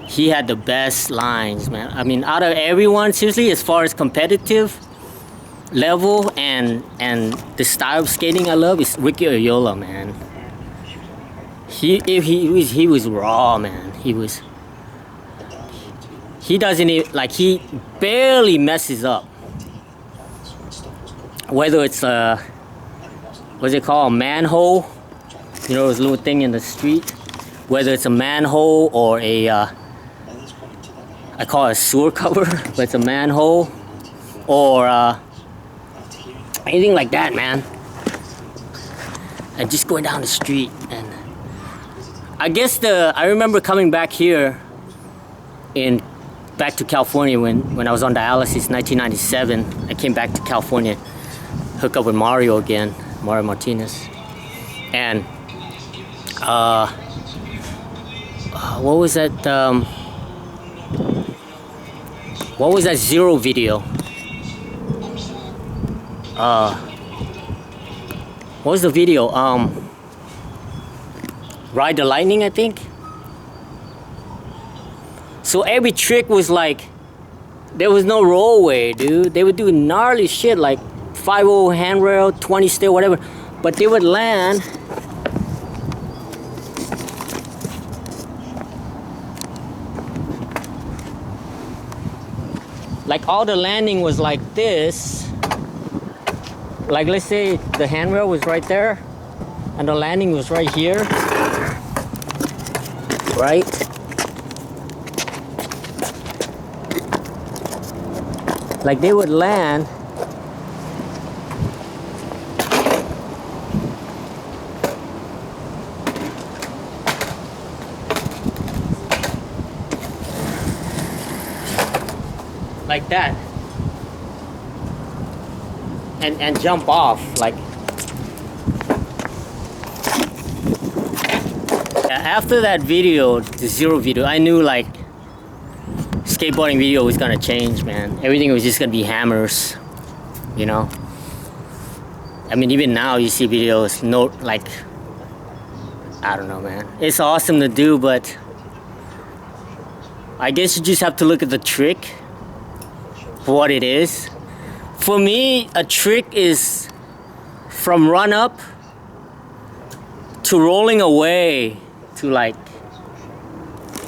He had the best lines, man. I mean, out of everyone, seriously, as far as competitive level and the style of skating I love is Ricky Oyola, man. He was raw, man. He doesn't even, like, he barely messes up. Whether it's what's it called, a manhole, you know, this little thing in the street. Whether it's a manhole or a I call it a sewer cover, but it's a manhole, or anything like that, man. And just going down the street. And I guess I remember coming back here back to California when I was on dialysis in 1997. I came back to California, hook up with Mario again, Mario Martinez. And what was that? What was that Zero video? What was the video? Ride the Lightning, I think. So every trick was like, there was no rollway, dude. They would do gnarly shit like 5-0 handrail, 20 still, whatever. But they would land. Like all the landing was like this. Like let's say the handrail was right there and the landing was right here. Right? Like they would land like that and jump off. Like after that video, the Zero video, I knew like skateboarding video was gonna change, man. Everything was just gonna be hammers, you know. I mean, even now you see videos, like, I don't know, man. It's awesome to do, but I guess you just have to look at the trick for what it is. For me, a trick is from run up to rolling away to like,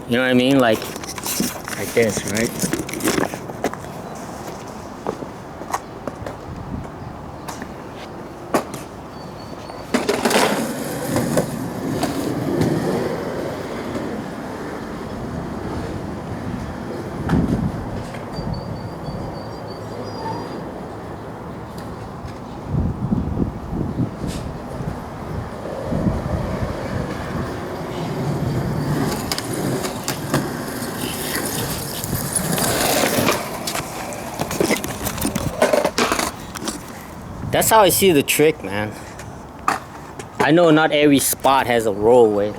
you know what I mean? Like this, right? That's how I see the trick, man. I know not every spot has a rollaway,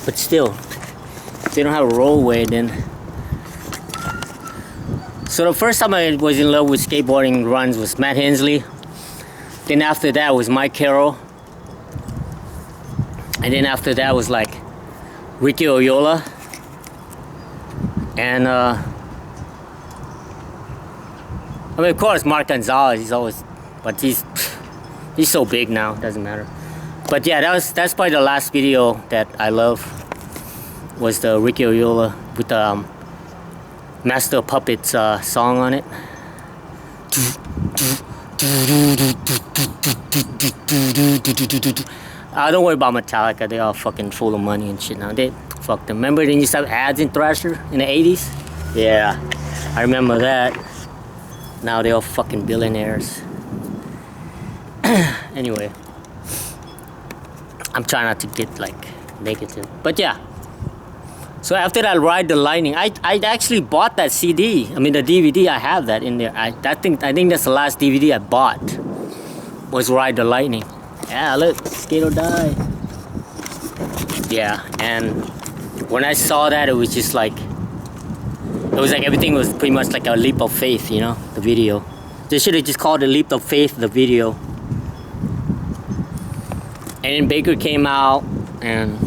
but still, if they don't have a rollaway, then. So the first time I was in love with skateboarding runs was Matt Hensley. Then after that was Mike Carroll. And then after that was like Ricky Oyola. And I mean, of course, Mark Gonzalez. He's always, but he's so big now. Doesn't matter. But yeah, that's probably the last video that I love. Was the Ricky Oyola with the Master of Puppets song on it. Don't worry about Metallica. They all fucking full of money and shit now. They fuck them. Remember they used to have ads in Thrasher in the 80s? Yeah, I remember that. Now they all fucking billionaires. Anyway, I'm trying not to get like negative, but yeah. So after that, Ride the Lightning, I actually bought that CD. I mean the DVD. I have that in there. I think that's the last DVD I bought. Was Ride the Lightning. Yeah, look, skate or die. Yeah, and when I saw that, it was just like, it was like everything was pretty much like a leap of faith, you know, the video. They should have just called it Leap of Faith, the video. And then Baker came out, and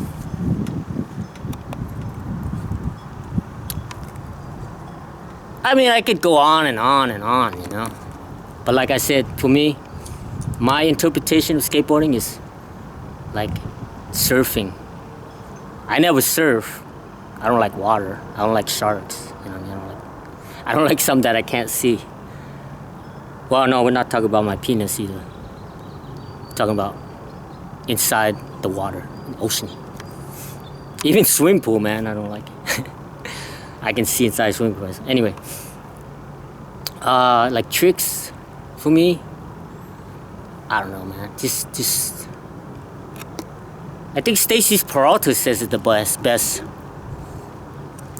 I mean, I could go on and on and on, you know. But like I said, for me, my interpretation of skateboarding is like surfing. I never surf. I don't like water. I don't like sharks. You know what I mean? I don't like something that I can't see. Well, no, we're not talking about my penis either. We're talking about inside the water, ocean. Even swimming pool, man, I don't like it. I can see inside swimming pools. Anyway, like tricks for me, I don't know, man. Just. I think Stacy's Peralta says it the best.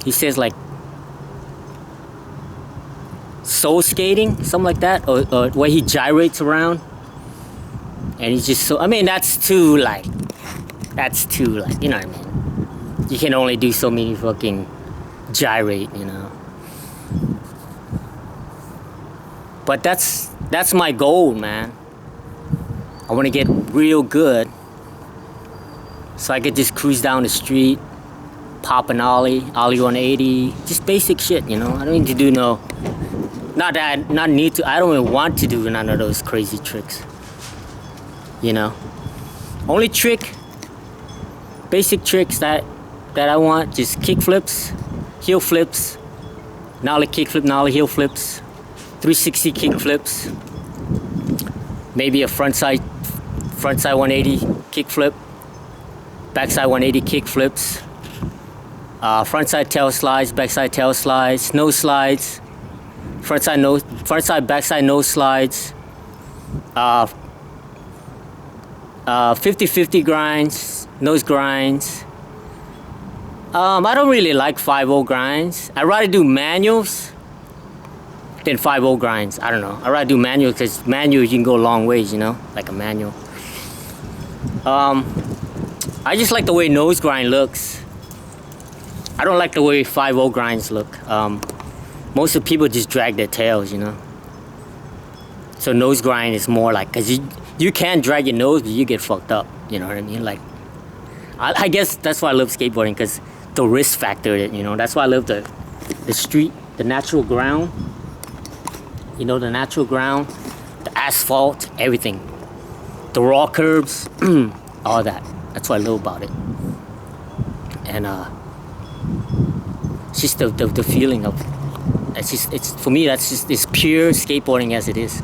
He says like soul skating, something like that, or where he gyrates around, and he's just so. I mean, that's too like, you know what I mean? You can only do so many fucking gyrate, you know. But that's my goal, man. I want to get real good, so I could just cruise down the street, pop an ollie 180, just basic shit, you know. I don't need to do no. Not need to. I don't even want to do none of those crazy tricks. You know, only trick, basic tricks that I want, just kick flips, heel flips, nollie kick flip, nollie heel flips, 360 kick flips, maybe a frontside 180 kick flip, backside 180 kick flips, frontside tail slides, backside tail slides, nose slides, frontside backside nose slides, 50-50 grinds, nose grinds. I don't really like 5-0 grinds. I'd rather do manuals than 5-0 grinds. I don't know. I'd rather do manuals because manuals you can go a long ways, you know, like a manual. I just like the way nose grind looks. I don't like the way 5-0 grinds look. Most of the people just drag their tails, you know. So nose grind is more like, because you can drag your nose, but you get fucked up. You know what I mean? Like, I guess that's why I love skateboarding, because the risk factor, you know. That's why I love the street, the natural ground. You know, the natural ground, the asphalt, everything. The raw curbs, all that. That's what I love about it. And it's just the feeling of, it's for me, that's just, it's pure skateboarding as it is.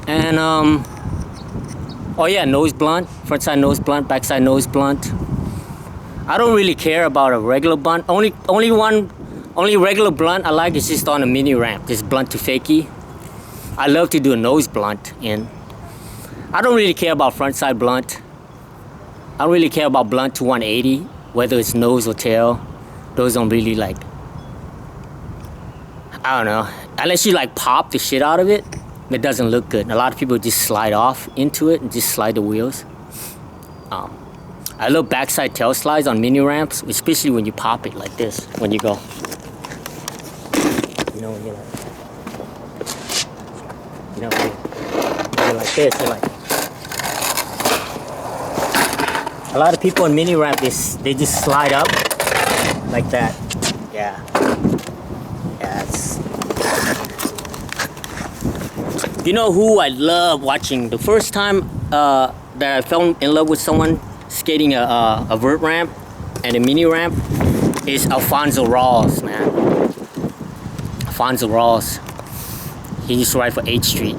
And oh yeah, nose blunt, front side nose blunt, back side nose blunt. I don't really care about a regular blunt. Only regular blunt I like is just on a mini ramp, just blunt to fakie. I love to do a nose blunt in. I don't really care about front side blunt. I don't really care about blunt to 180, whether it's nose or tail. Those don't really like, I don't know. Unless you like pop the shit out of it, it doesn't look good. A lot of people just slide off into it and just slide the wheels. I love backside tail slides on mini ramps, especially when you pop it like this, when you go. You know, when you're like this, you're like. A lot of people on mini ramp, they just slide up like that. Yeah. Yeah, it's... You know who I love watching? The first time that I fell in love with someone skating a vert ramp and a mini ramp is Alfonso Rawls, man. Alfonso Rawls. He used to ride for 8th Street.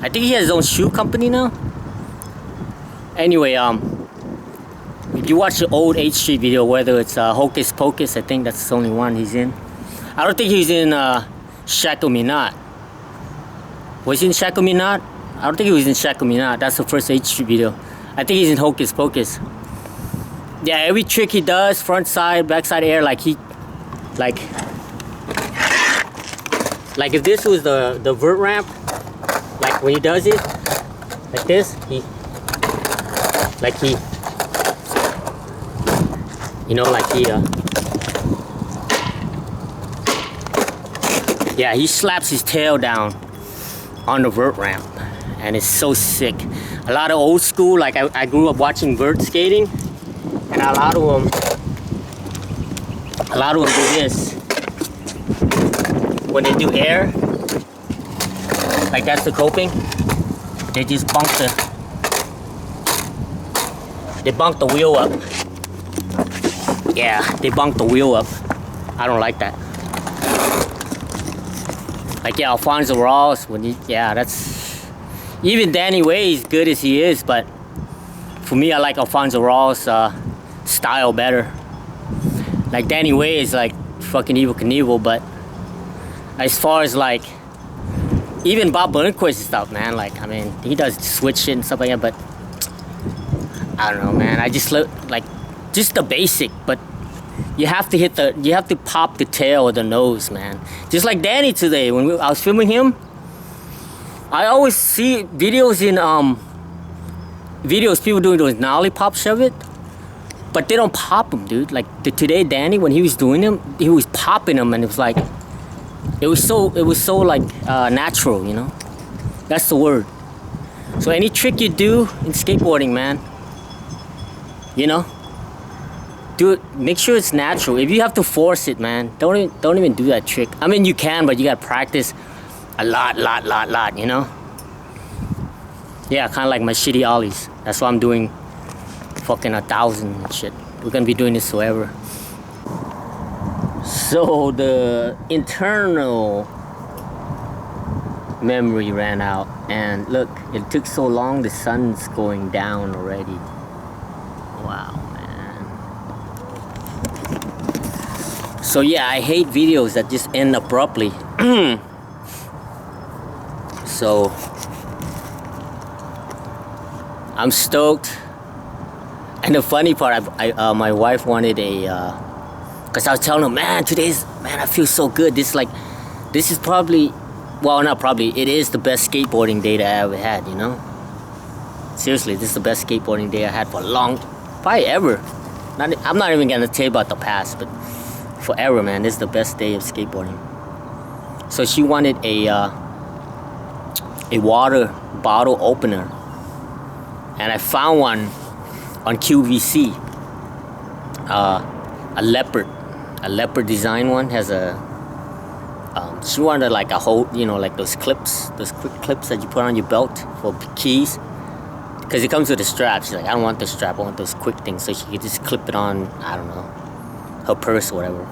I think he has his own shoe company now. Anyway, if you watch the old 8th Street video, whether it's Hocus Pocus, I think that's the only one he's in. I don't think he's in Shackle Me Not. Was he in Shackle Me Not? I don't think he was in Shackle Me Not. That's the first 8th Street video. I think he's in Hocus Pocus. Yeah, every trick he does, front side, back side air, like if this was the vert ramp, like when he does it, like this, yeah, he slaps his tail down on the vert ramp, and it's so sick. A lot of old school, like I grew up watching vert skating, and a lot of them do this. When they do air, like that's the coping, they just bunk the wheel up. Yeah, they bunk the wheel up. I don't like that. Like, yeah, Alfonso Rawls, that's... Even Danny Way, as good as he is, but for me, I like Alfonso Rawls' style better. Like, Danny Way is like fucking Evel Knievel, but as far as like, even Bob Burnquist and stuff, man, like, I mean, he does switch shit and stuff like that, but I don't know, man. I just look like, just the basic, but you have to pop the tail or the nose, man. Just like Danny today, when I was filming him, I always see videos people doing those nollie pop shove it, but they don't pop them, dude. Like today, Danny, when he was doing them, he was popping them, and it was like, it was so like natural, you know. That's the word. So any trick you do in skateboarding, man, you know, do it. Make sure it's natural. If you have to force it, man, don't even do that trick. I mean, you can, but you gotta practice a lot, you know. Yeah, kind of like my shitty ollies. That's why I'm doing fucking 1,000 and shit. We're gonna be doing this forever. So the internal memory ran out, and look, it took so long. The sun's going down already. Wow, man. So yeah, I hate videos that just end abruptly. So I'm stoked. And the funny part, my wife wanted cause I was telling her, man, I feel so good. This is probably, well, not probably, it is the best skateboarding day that I ever had, you know? Seriously, this is the best skateboarding day I had for probably ever. I'm not even gonna tell you about the past, but forever, man, this is the best day of skateboarding. So she wanted a water bottle opener, and I found one on QVC. A leopard design one has she wanted like a whole, you know, like those quick clips that you put on your belt for keys, because it comes with a strap. She's like, I don't want the strap, I want those quick things, so she could just clip it on, I don't know, her purse or whatever.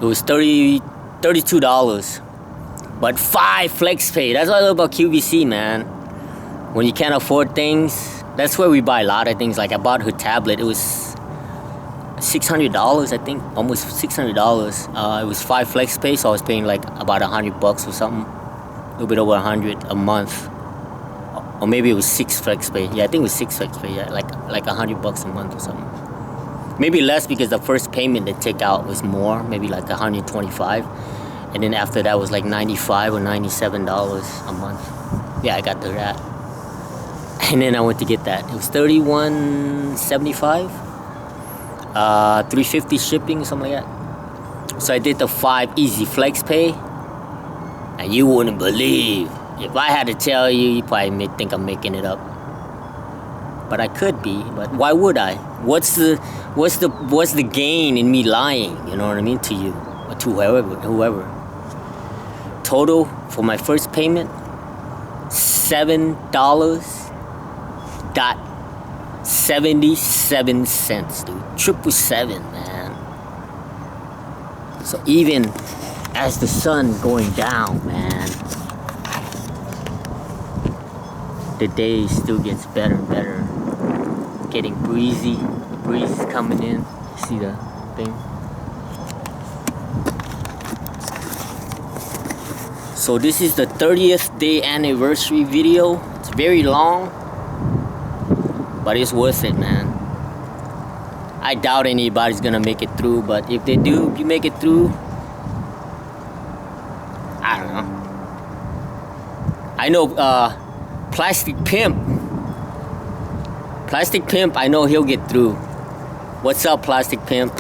It was $32, but 5 flex pay. That's what I love about QVC, man. When you can't afford things, that's where we buy a lot of things. Like I bought her tablet. It was $600, I think, almost $600. It was 5 flex pay, so I was paying like about $100 or something, a little bit over 100 a month, or maybe it was 6 flex pay. Yeah, I think it was 6 flex pay. Yeah, like $100 a month or something. Maybe less because the first payment they take out was more, maybe like $125. And then after that was like $95 or $97 a month. Yeah, I got that. And then I went to get that. It was $31.75, $3.50 shipping, something like that. So I did the 5 easy flex pay, and you wouldn't believe. If I had to tell you, you probably may think I'm making it up. But I could be. But why would I? What's the gain in me lying? You know what I mean, to you or to whoever. Total for my first payment, $7.77, dude. 777, man. So even as the sun going down, man, the day still gets better and better. Getting breezy. The breeze is coming in. You see the thing? So this is the 30th day anniversary video. It's very long, but it's worth it, man. I doubt anybody's gonna make it through, but if they do, if you make it through, I don't know. I know Plastic Pimp, I know he'll get through. What's up, Plastic Pimp?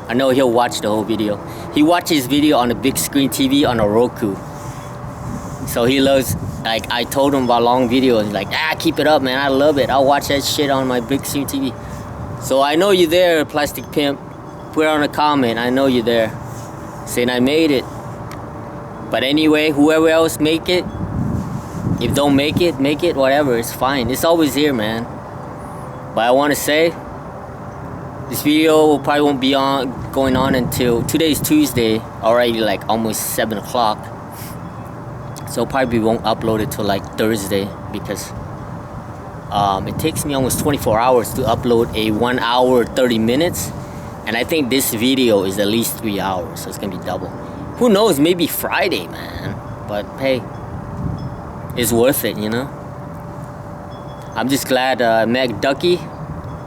I know he'll watch the whole video. He watches video on a big screen TV on a Roku. So he loves, like, I told him about long videos. He's like, keep it up, man. I love it. I'll watch that shit on my big screen TV. So I know you're there, Plastic Pimp. Put on a comment. I know you're there. Saying I made it. But anyway, whoever else make it, if don't make it, whatever. It's fine. It's always here, man. But I want to say, this video probably won't be going on until, today's Tuesday, already like almost 7 o'clock. So probably won't upload it till like Thursday, because it takes me almost 24 hours to upload a 1 hour 30 minutes, and I think this video is at least 3 hours, so it's gonna be double. Who knows, maybe Friday, man. But hey, it's worth it, you know. I'm just glad I met Ducky.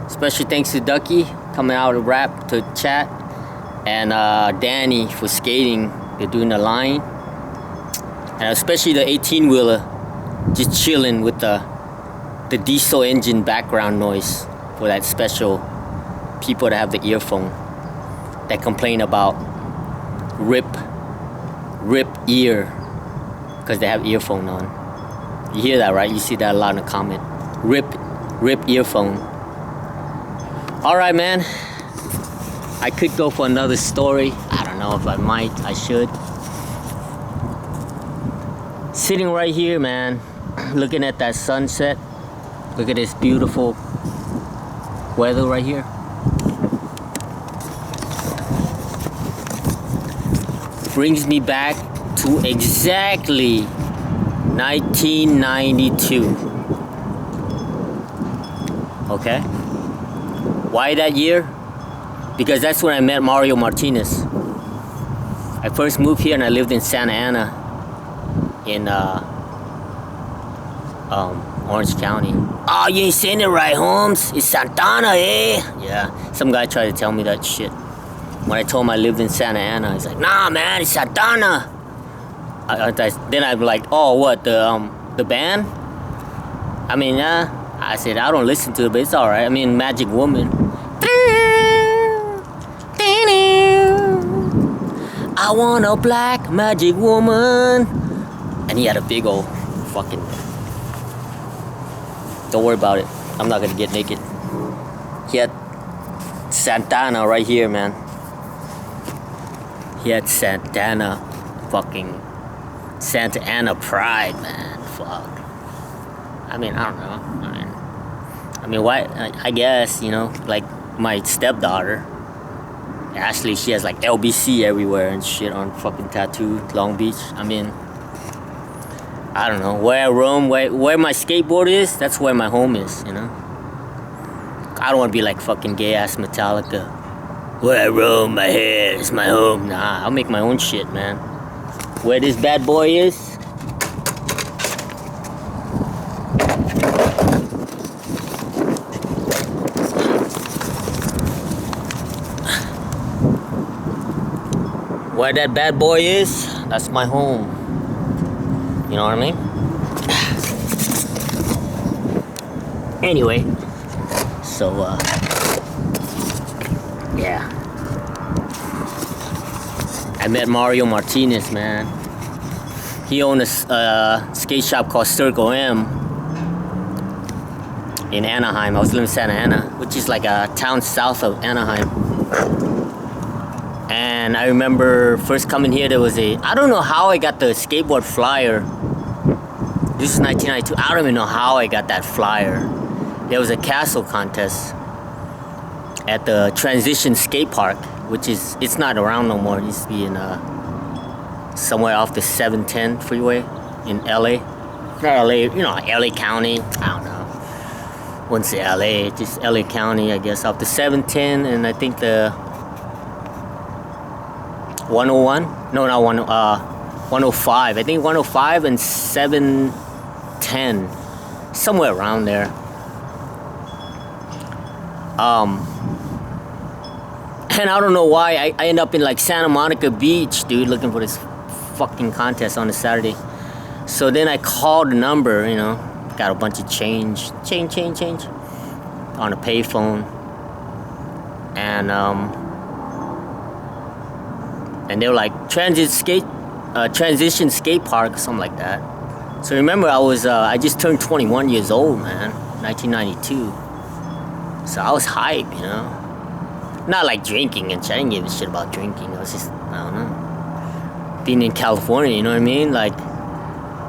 Special thanks to Ducky coming out to rap, to chat, and Danny for skating. They're doing the line. And especially the 18-wheeler, just chilling with the diesel engine background noise for that special people that have the earphone that complain about rip ear because they have earphone on. You hear that, right? You see that a lot in the comment. Rip earphone. All right, man. I could go for another story. I don't know if I might. I should. Sitting right here, man, looking at that sunset. Look at this beautiful weather right here. Brings me back to exactly 1992. Okay? Why that year? Because that's when I met Mario Martinez. I first moved here and I lived in Santa Ana in Orange County. Oh, you ain't saying it right, Holmes. It's Santana, eh? Yeah, some guy tried to tell me that shit. When I told him I lived in Santa Ana, he's like, nah, man, it's Santana. Then I'm like, oh, what, the band? I mean, I said, I don't listen to it, but it's alright. I mean, Magic Woman. I want a black magic woman. And he had a big old fucking... Don't worry about it. I'm not gonna get naked. He had Santana right here, man. He had Santana fucking... Santa Ana Pride, man. Fuck. I mean, I don't know. I mean, why? I guess, you know, like my stepdaughter, Ashley, she has like LBC everywhere and shit on fucking tattoo, Long Beach. I mean, I don't know. Where I roam, where my skateboard is, that's where my home is, you know? I don't want to be like fucking gay-ass Metallica. Where I roam, my hair is my home. Nah, I'll make my own shit, man. Where this bad boy is, where that bad boy is, That's my home. You know what I mean? Anyway, so yeah. I met Mario Martinez, man. He owned a skate shop called Circle M in Anaheim. I was living in Santa Ana, which is like a town south of Anaheim. And I remember first coming here, there was I don't know how I got the skateboard flyer. This is 1992. I don't even know how I got that flyer. There was a castle contest at the Transition Skate Park, which is, it's not around no more. It used to be in somewhere off the 710 freeway in LA. Not LA, you know, LA County. I don't know. Wouldn't say LA, just LA County, I guess, off the 710 and I think the 101. No, not 105. I think 105 and 710, somewhere around there. And I don't know why I end up in like Santa Monica Beach, dude, looking for this fucking contest on a Saturday. So then I called the number, you know, got a bunch of change on a payphone, and they were like Transition Skate Park or something like that. So remember, I just turned 21 years old, man, 1992. So I was hype, you know. Not like drinking and shit. I didn't give a shit about drinking. I was just, I don't know, being in California, you know what I mean? Like,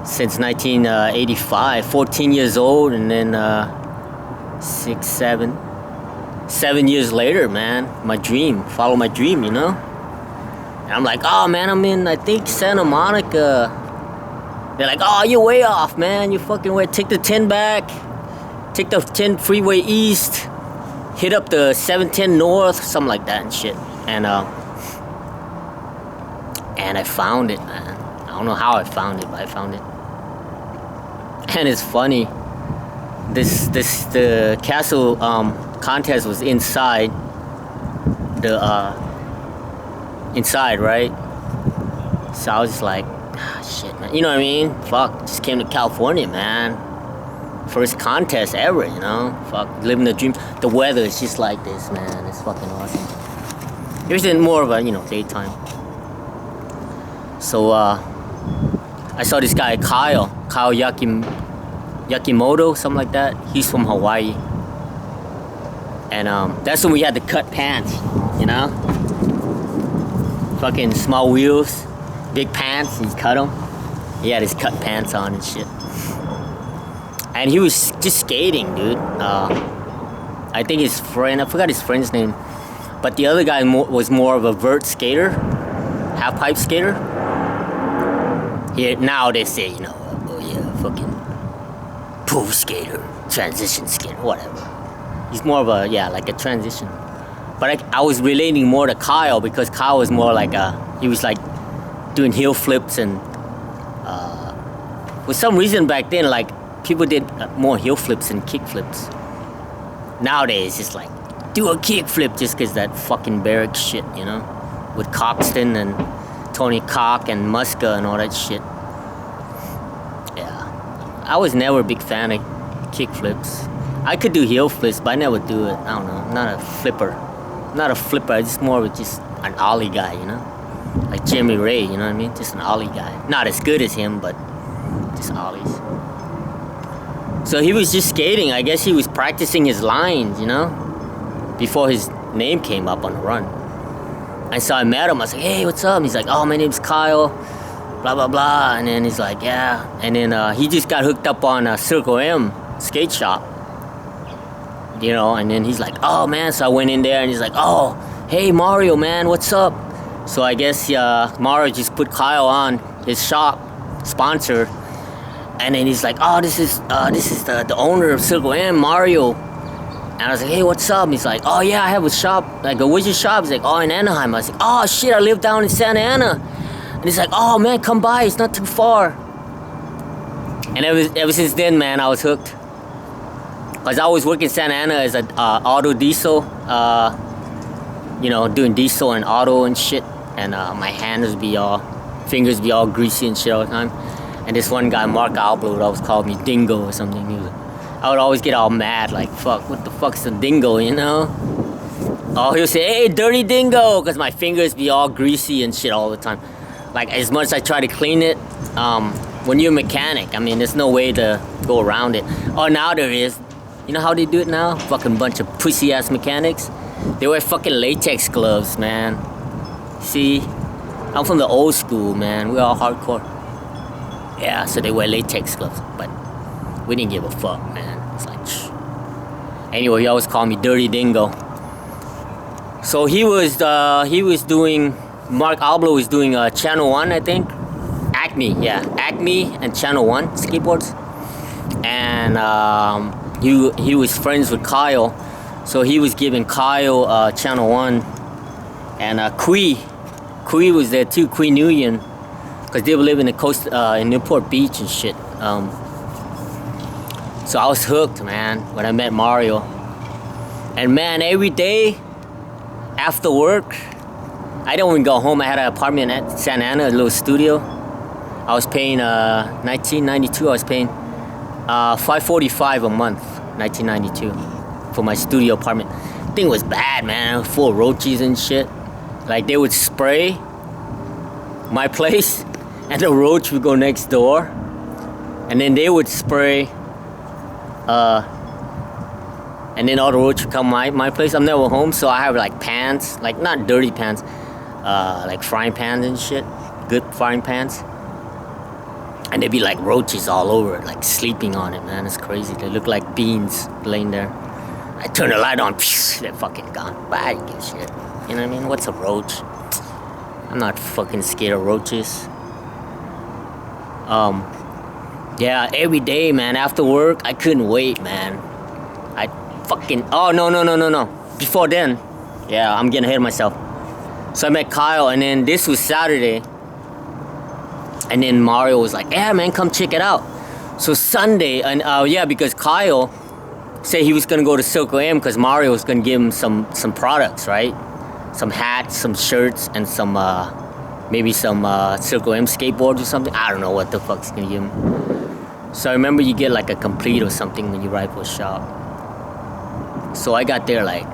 since 1985, 14 years old, and then 7 years later, man, follow my dream, you know? And I'm like, oh, man, I'm in, I think, Santa Monica. They're like, oh, you're way off, man. You fucking way. Take the 10 back. Take the 10 freeway east. Hit up the 710 north, something like that and shit. And I found it, man. I don't know how I found it, but I found it. And it's funny. The castle contest was inside inside, right? So I was just like, shit, man. You know what I mean? Fuck, just came to California, man. First contest ever, you know? Fuck, living the dream. The weather is just like this, man. It's fucking awesome. It was in more of a, you know, daytime. So, I saw this guy, Kyle Yakimoto, something like that. He's from Hawaii. And, that's when we had to cut pants, you know? Fucking small wheels, big pants, he cut them. He had his cut pants on and shit. And he was just skating, dude. I think his friend, I forgot his friend's name, but the other guy was more of a vert skater, half pipe skater. Now they say, you know, oh yeah, fucking pool skater, transition skater, whatever. He's more of a, yeah, like a transition. But I was relating more to Kyle because Kyle was more like he was like doing heel flips and for some reason back then, like, people did more heel flips and kick flips. Nowadays, it's like, do a kick flip just because that fucking barrack shit, you know? With Coxton and Tony Cock and Muska and all that shit. Yeah. I was never a big fan of kick flips. I could do heel flips, but I never do it. I don't know. I'm not a flipper. I'm just more of just an ollie guy, you know? Like Jimmy Ray, you know what I mean? Just an ollie guy. Not as good as him, but just ollies. So he was just skating. I guess he was practicing his lines, you know, before his name came up on the run. And so I met him. I was like, hey, what's up? He's like, oh, my name's Kyle, blah, blah, blah. And then he's like, yeah. And then he just got hooked up on a Circle M skate shop, you know. And then he's like, oh, man. So I went in there and he's like, oh, hey, Mario, man, what's up? So I guess Mario just put Kyle on his shop, sponsor. And then he's like, oh, this is the owner of Circle M, Mario. And I was like, hey, what's up? He's like, oh, yeah, I have a shop. I go, where's your shop? He's like, oh, in Anaheim. I was like, oh, shit, I live down in Santa Ana. And he's like, oh, man, come by. It's not too far. And ever since then, man, I was hooked. Because I was working in Santa Ana as an auto diesel, you know, doing diesel and auto and shit. And my hands would be all fingers be all greasy and shit all the time. And this one guy, Mark Alblo, would always call me Dingo or something. I would always get all mad, like, fuck, what the fuck's a dingo, you know? Oh, he'll say, hey, dirty dingo, because my fingers be all greasy and shit all the time. Like, as much as I try to clean it, when you're a mechanic, I mean, there's no way to go around it. Oh, now there is. You know how they do it now? Fucking bunch of pussy-ass mechanics. They wear fucking latex gloves, man. See? I'm from the old school, man. We're all hardcore. Yeah, so they wear latex gloves, but we didn't give a fuck, man. It's like, shh. Anyway, he always called me Dirty Dingo. So he was doing, Mark Alblo was doing Channel 1, I think. Acme, yeah. Acme and Channel 1 skateboards. And he was friends with Kyle. So he was giving Kyle Channel 1. And Kui was there too, Kui Nguyen. Because they were living in the coast, in Newport Beach and shit. So I was hooked, man, when I met Mario. And man, every day after work, I don't even go home. I had an apartment at Santa Ana, a little studio. I was paying, 1992, I was paying $545 a month, 1992, for my studio apartment. Thing was bad, man, full of roaches and shit. Like, they would spray my place, and the roach would go next door, and then they would spray, and then all the roach would come my place. I'm never home, so I have like pans, like not dirty pans, like frying pans and shit, good frying pans, and there'd be like roaches all over it, like sleeping on it, man. It's crazy. They look like beans laying there. I turn the light on, they're fucking gone. But I don't give a shit. You know what I mean? What's a roach? I'm not fucking scared of roaches. Yeah, every day, man, after work, I couldn't wait, man. I fucking, oh, no. Before then, yeah, I'm getting ahead of myself. So I met Kyle, and then this was Saturday. And then Mario was like, yeah, man, come check it out. So Sunday, and yeah, because Kyle said he was gonna go to Circle M because Mario was gonna give him some products, right? Some hats, some shirts, and some, maybe some Circle M skateboards or something. I don't know what the fuck's gonna give him. So I remember you get like a complete or something when you rifle shop. So I got there like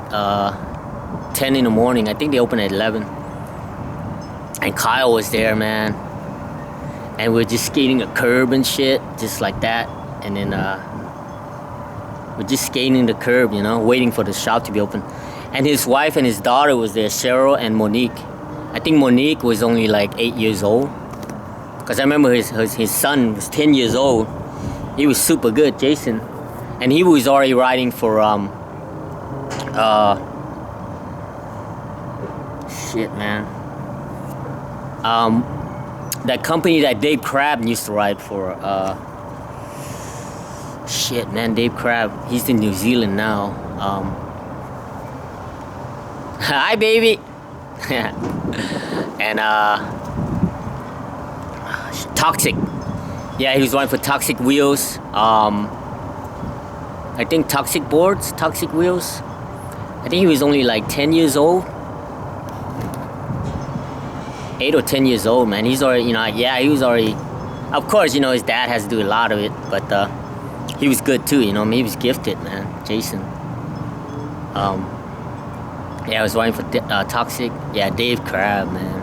10 in the morning. I think they opened at 11. And Kyle was there, man. And we're just skating a curb and shit, just like that. And then we're just skating the curb, you know, waiting for the shop to be open. And his wife and his daughter was there, Cheryl and Monique. I think Monique was only like 8 years old. Because I remember his son was 10 years old. He was super good, Jason. And he was already riding for, shit, man. That company that Dave Crabb used to ride for, shit, man, Dave Crabb. He's in New Zealand now. Hi, baby. And Toxic. Yeah, he was riding for Toxic Wheels. I think Toxic Boards, Toxic Wheels. I think he was only like 10 years old. 8 or 10 years old, man. He's already, you know, yeah, he was already, of course, you know, his dad has to do a lot of it, but he was good too, you know. I mean, he was gifted, man, Jason. Yeah, I was riding for Toxic. Yeah, Dave Crabb, man.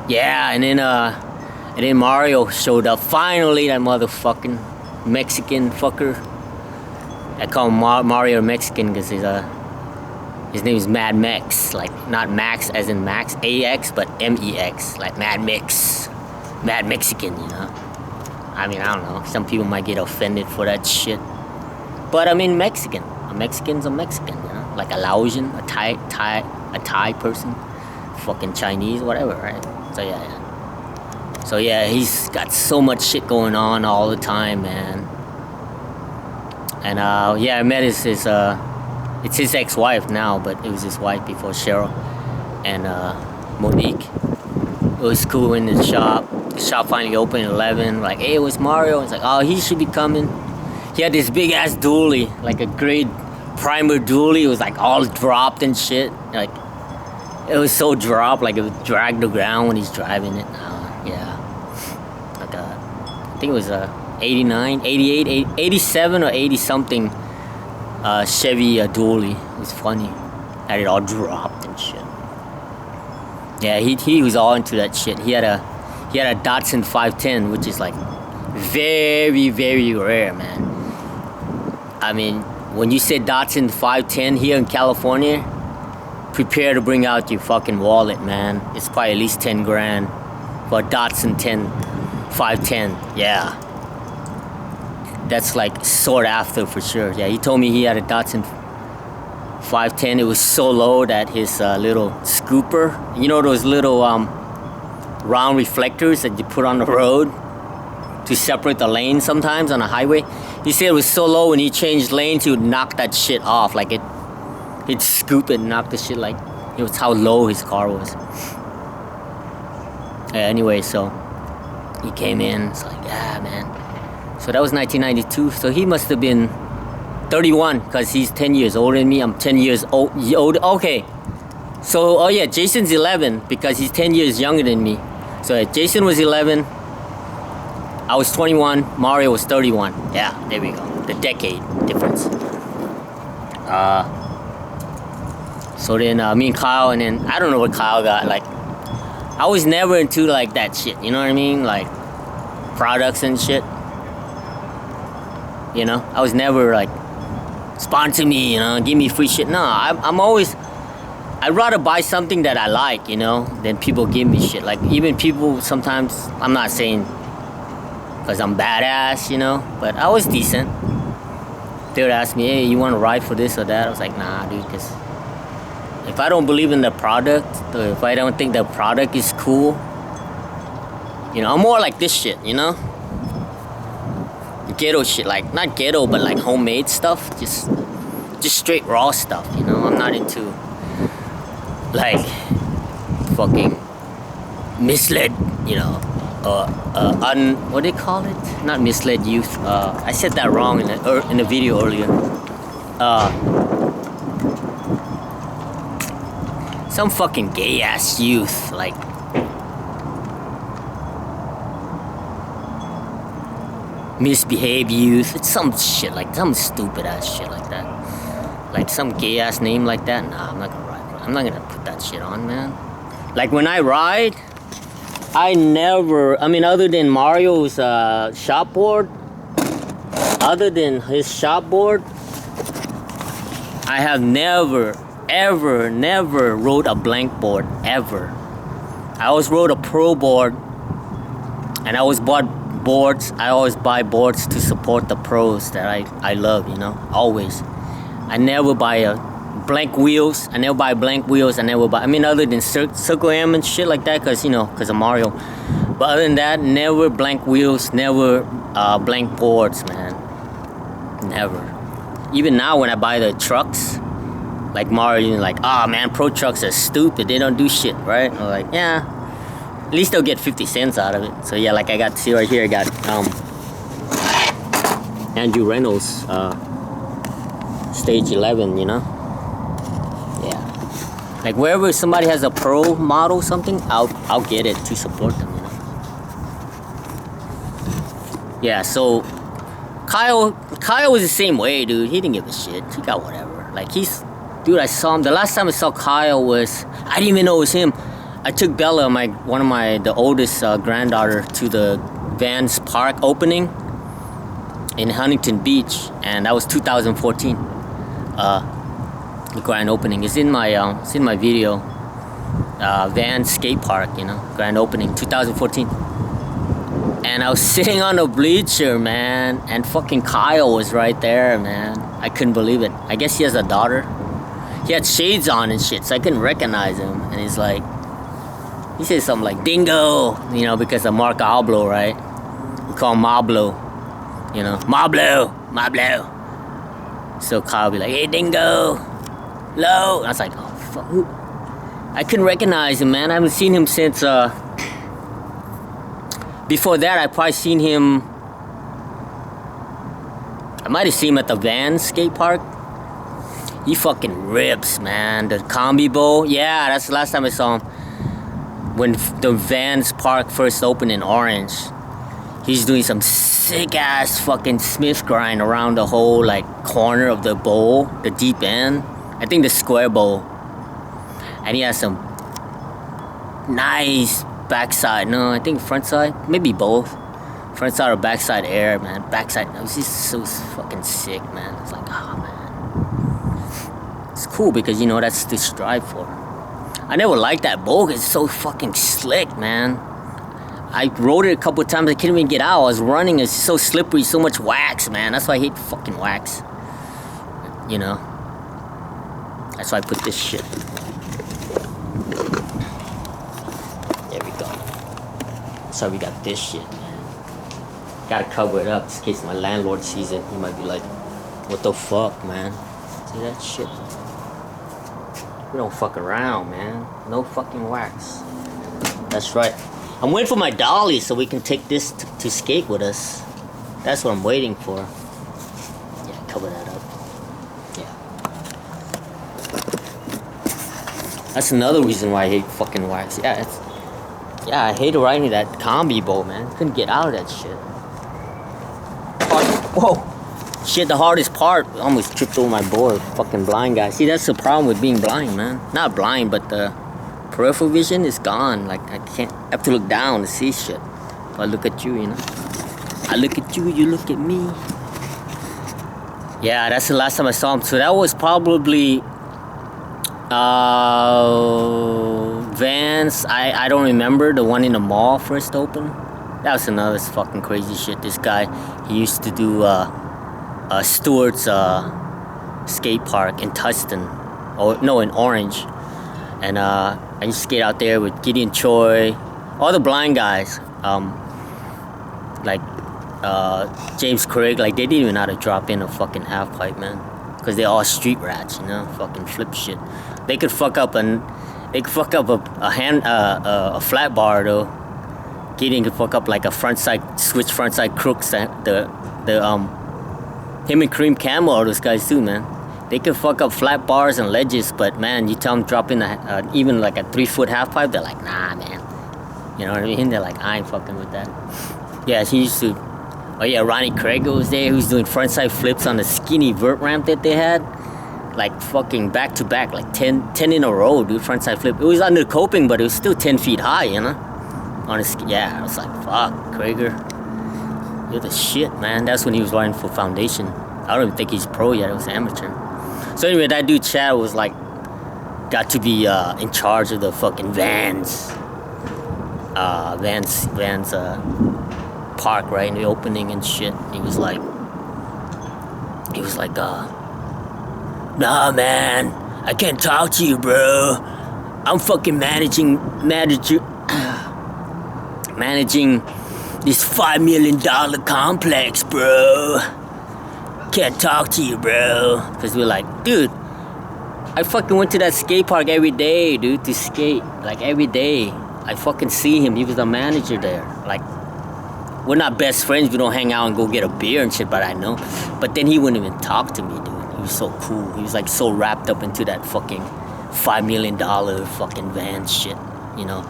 Yeah, and then Mario showed up. Finally, that motherfucking Mexican fucker. I call him Mario Mexican because his name is Mad Mex. Like, not Max as in Max, A-X, but M-E-X. Like Mad Mix. Mad Mexican, you know. I mean, I don't know. Some people might get offended for that shit. But I mean, Mexican. A Mexican's a Mexican, you know. Like a Laotian, a Thai person. Fucking Chinese, whatever, right? So yeah. So yeah, he's got so much shit going on all the time, man. And yeah, I met his it's his ex-wife now, but it was his wife before, Cheryl. And Monique. It was cool in the shop. The shop finally opened at 11. Like, hey, it was Mario. It's like, oh, he should be coming. He had this big ass dually, like a grade primer dually. It was like all dropped and shit. Like, it was so dropped, like it would drag the ground when he's driving it. Yeah. Like I think it was 89, 88, 87 or 80 something Chevy dually. It was funny. Had it all dropped and shit. Yeah, he was all into that shit. He had a Datsun 510, which is like very, very rare, man. I mean, when you say Datsun 510 here in California, prepare to bring out your fucking wallet, man. It's probably at least 10 grand for a Datsun 510. Yeah. That's like sought after for sure. Yeah, he told me he had a Datsun 510. It was so low that his little scooper, you know those little round reflectors that you put on the road to separate the lane sometimes on a highway. He said it was so low when he changed lanes, he would knock that shit off. Like he'd scoop it and knock the shit, like it was how low his car was. Anyway, so he came in. It's like, yeah, man. So that was 1992. So he must have been 31 because he's 10 years older than me. I'm 10 years old. Okay. So, oh yeah, Jason's 11 because he's 10 years younger than me. So Jason was 11. I was 21. Mario was 31. Yeah, there we go. The decade difference. So then me and Kyle, and then I don't know what Kyle got. Like, I was never into like that shit. You know what I mean? Like products and shit. You know, I was never like, sponsor me, you know, give me free shit. No, I'm always, I'd rather buy something that I like, you know, than people give me shit. Like even people sometimes, I'm not saying because I'm badass, you know, but I was decent. They would ask me, hey, you want to ride for this or that? I was like, nah, dude, because if I don't believe in the product, or if I don't think the product is cool, you know, I'm more like this shit, you know? Ghetto shit, like, not ghetto, but like homemade stuff, just straight raw stuff, you know? I'm not into, like, fucking misled, you know, what do they call it? Not misled youth. I said that wrong in the video earlier. Some fucking gay ass youth, like misbehaved youth. It's some shit like some stupid ass shit like that. Like some gay ass name like that. Nah, I'm not gonna ride. I'm not gonna put that shit on, man. Like when I ride, I never, I mean, other than Mario's shop board, other than his shop board, I have never, ever, never rode a blank board, ever. I always rode a pro board, and I always bought boards. I always buy boards to support the pros that I love, you know, always. I never buy blank wheels. I never buy blank wheels. I never buy, I mean, other than Circle M and shit like that, because, you know, because of Mario. But other than that, never blank wheels, never blank boards, man. Never. Even now when I buy the trucks, like Mario, like, oh man, pro trucks are stupid. They don't do shit, right? I'm like, yeah. At least they'll get 50 cents out of it. So yeah, like I got, see right here, I got Andrew Reynolds, stage 11, you know? Yeah. Like wherever somebody has a pro model something, I'll get it to support them, you know? Yeah, so Kyle was the same way, dude. He didn't give a shit. He got whatever. Like dude, I saw him. The last time I saw Kyle was, I didn't even know it was him. I took Bella, the oldest granddaughter, to the Vans Park opening in Huntington Beach, and that was 2014. The grand opening is in my video. Vans Skate Park, you know, grand opening 2014. And I was sitting on a bleacher, man, and fucking Kyle was right there, man. I couldn't believe it. I guess he has a daughter. He had shades on and shit, so I couldn't recognize him. And he's like, he said something like, dingo, you know, because of Mark Alblo, right? We call him Mablo, you know, Mablo. So Kyle be like, hey, dingo, low. And I was like, oh, fuck. I couldn't recognize him, man. I haven't seen him since, before that, I probably seen him, I might have seen him at the Vans skate park. He fucking rips, man. The combi bowl, yeah, that's the last time I saw him. when the Vans Park first opened in Orange, he's doing some sick ass fucking Smith grind around the whole like corner of the bowl, the deep end. I think the square bowl. And he has some nice backside. No, I think front side. Maybe both. Front side or backside air, man. Backside. It was just so fucking sick, man. It's like, oh man. It's cool because, you know, that's to strive for. I never liked that bowl because it's so fucking slick, man. I rode it a couple of times. I couldn't even get out. I was running. It's so slippery. So much wax, man. That's why I hate fucking wax. You know. That's why I put this shit. There we go. So we got this shit, man. Gotta cover it up just in case my landlord sees it. He might be like, what the fuck, man? See that shit? We don't fuck around, man. No fucking wax. That's right. I'm waiting for my dolly so we can take this to skate with us. That's what I'm waiting for. Yeah, cover that up. Yeah. That's another reason why I hate fucking wax. Yeah, I hate riding that combi bowl, man. Couldn't get out of that shit. Whoa. Shit, the hardest part. I almost tripped over my board. Fucking blind guy. See, that's the problem with being blind, man. Not blind, but the peripheral vision is gone. Like, I have to look down to see shit. If I look at you, you know. I look at you, you look at me. Yeah, that's the last time I saw him. So that was probably Vans. I don't remember the one in the mall first opened. That was another fucking crazy shit. This guy, he used to do Stewart's skate park in Tustin. In Orange. And I used to skate out there with Gideon Choi, all the blind guys, like James Craig. Like, they didn't even know how to drop in a fucking half pipe, man, because they're all street rats, you know, fucking flip shit. They could fuck up a flat bar though. Gideon could fuck up like a frontside crooks. Him and Kareem Campbell are those guys too, man. They can fuck up flat bars and ledges, but man, you tell them drop in even like a 3-foot half pipe, they're like, nah, man. You know what I mean? They're like, I ain't fucking with that. Yeah, he used to. Oh yeah, Ronnie Craig was there. He was doing frontside flips on the skinny vert ramp that they had, like fucking back to back, like 10 in a row, dude. Frontside flip. It was under coping, but it was still 10 feet high, you know. Yeah, I was like, fuck, Krager. You're the shit, man. That's when he was riding for Foundation. I don't even think he's pro yet. It was amateur. So anyway, that dude Chad was like, got to be in charge of the fucking Vans park, right, in the opening and shit. He was like, nah, man, I can't talk to you, bro. I'm fucking managing this $5 million complex, bro. Can't talk to you, bro. Because we're like, dude, I fucking went to that skate park every day, dude, to skate. Like, every day. I fucking see him. He was the manager there. Like, we're not best friends. We don't hang out and go get a beer and shit, but I know. But then he wouldn't even talk to me, dude. He was so cool. He was like so wrapped up into that fucking $5 million fucking Vans shit, you know.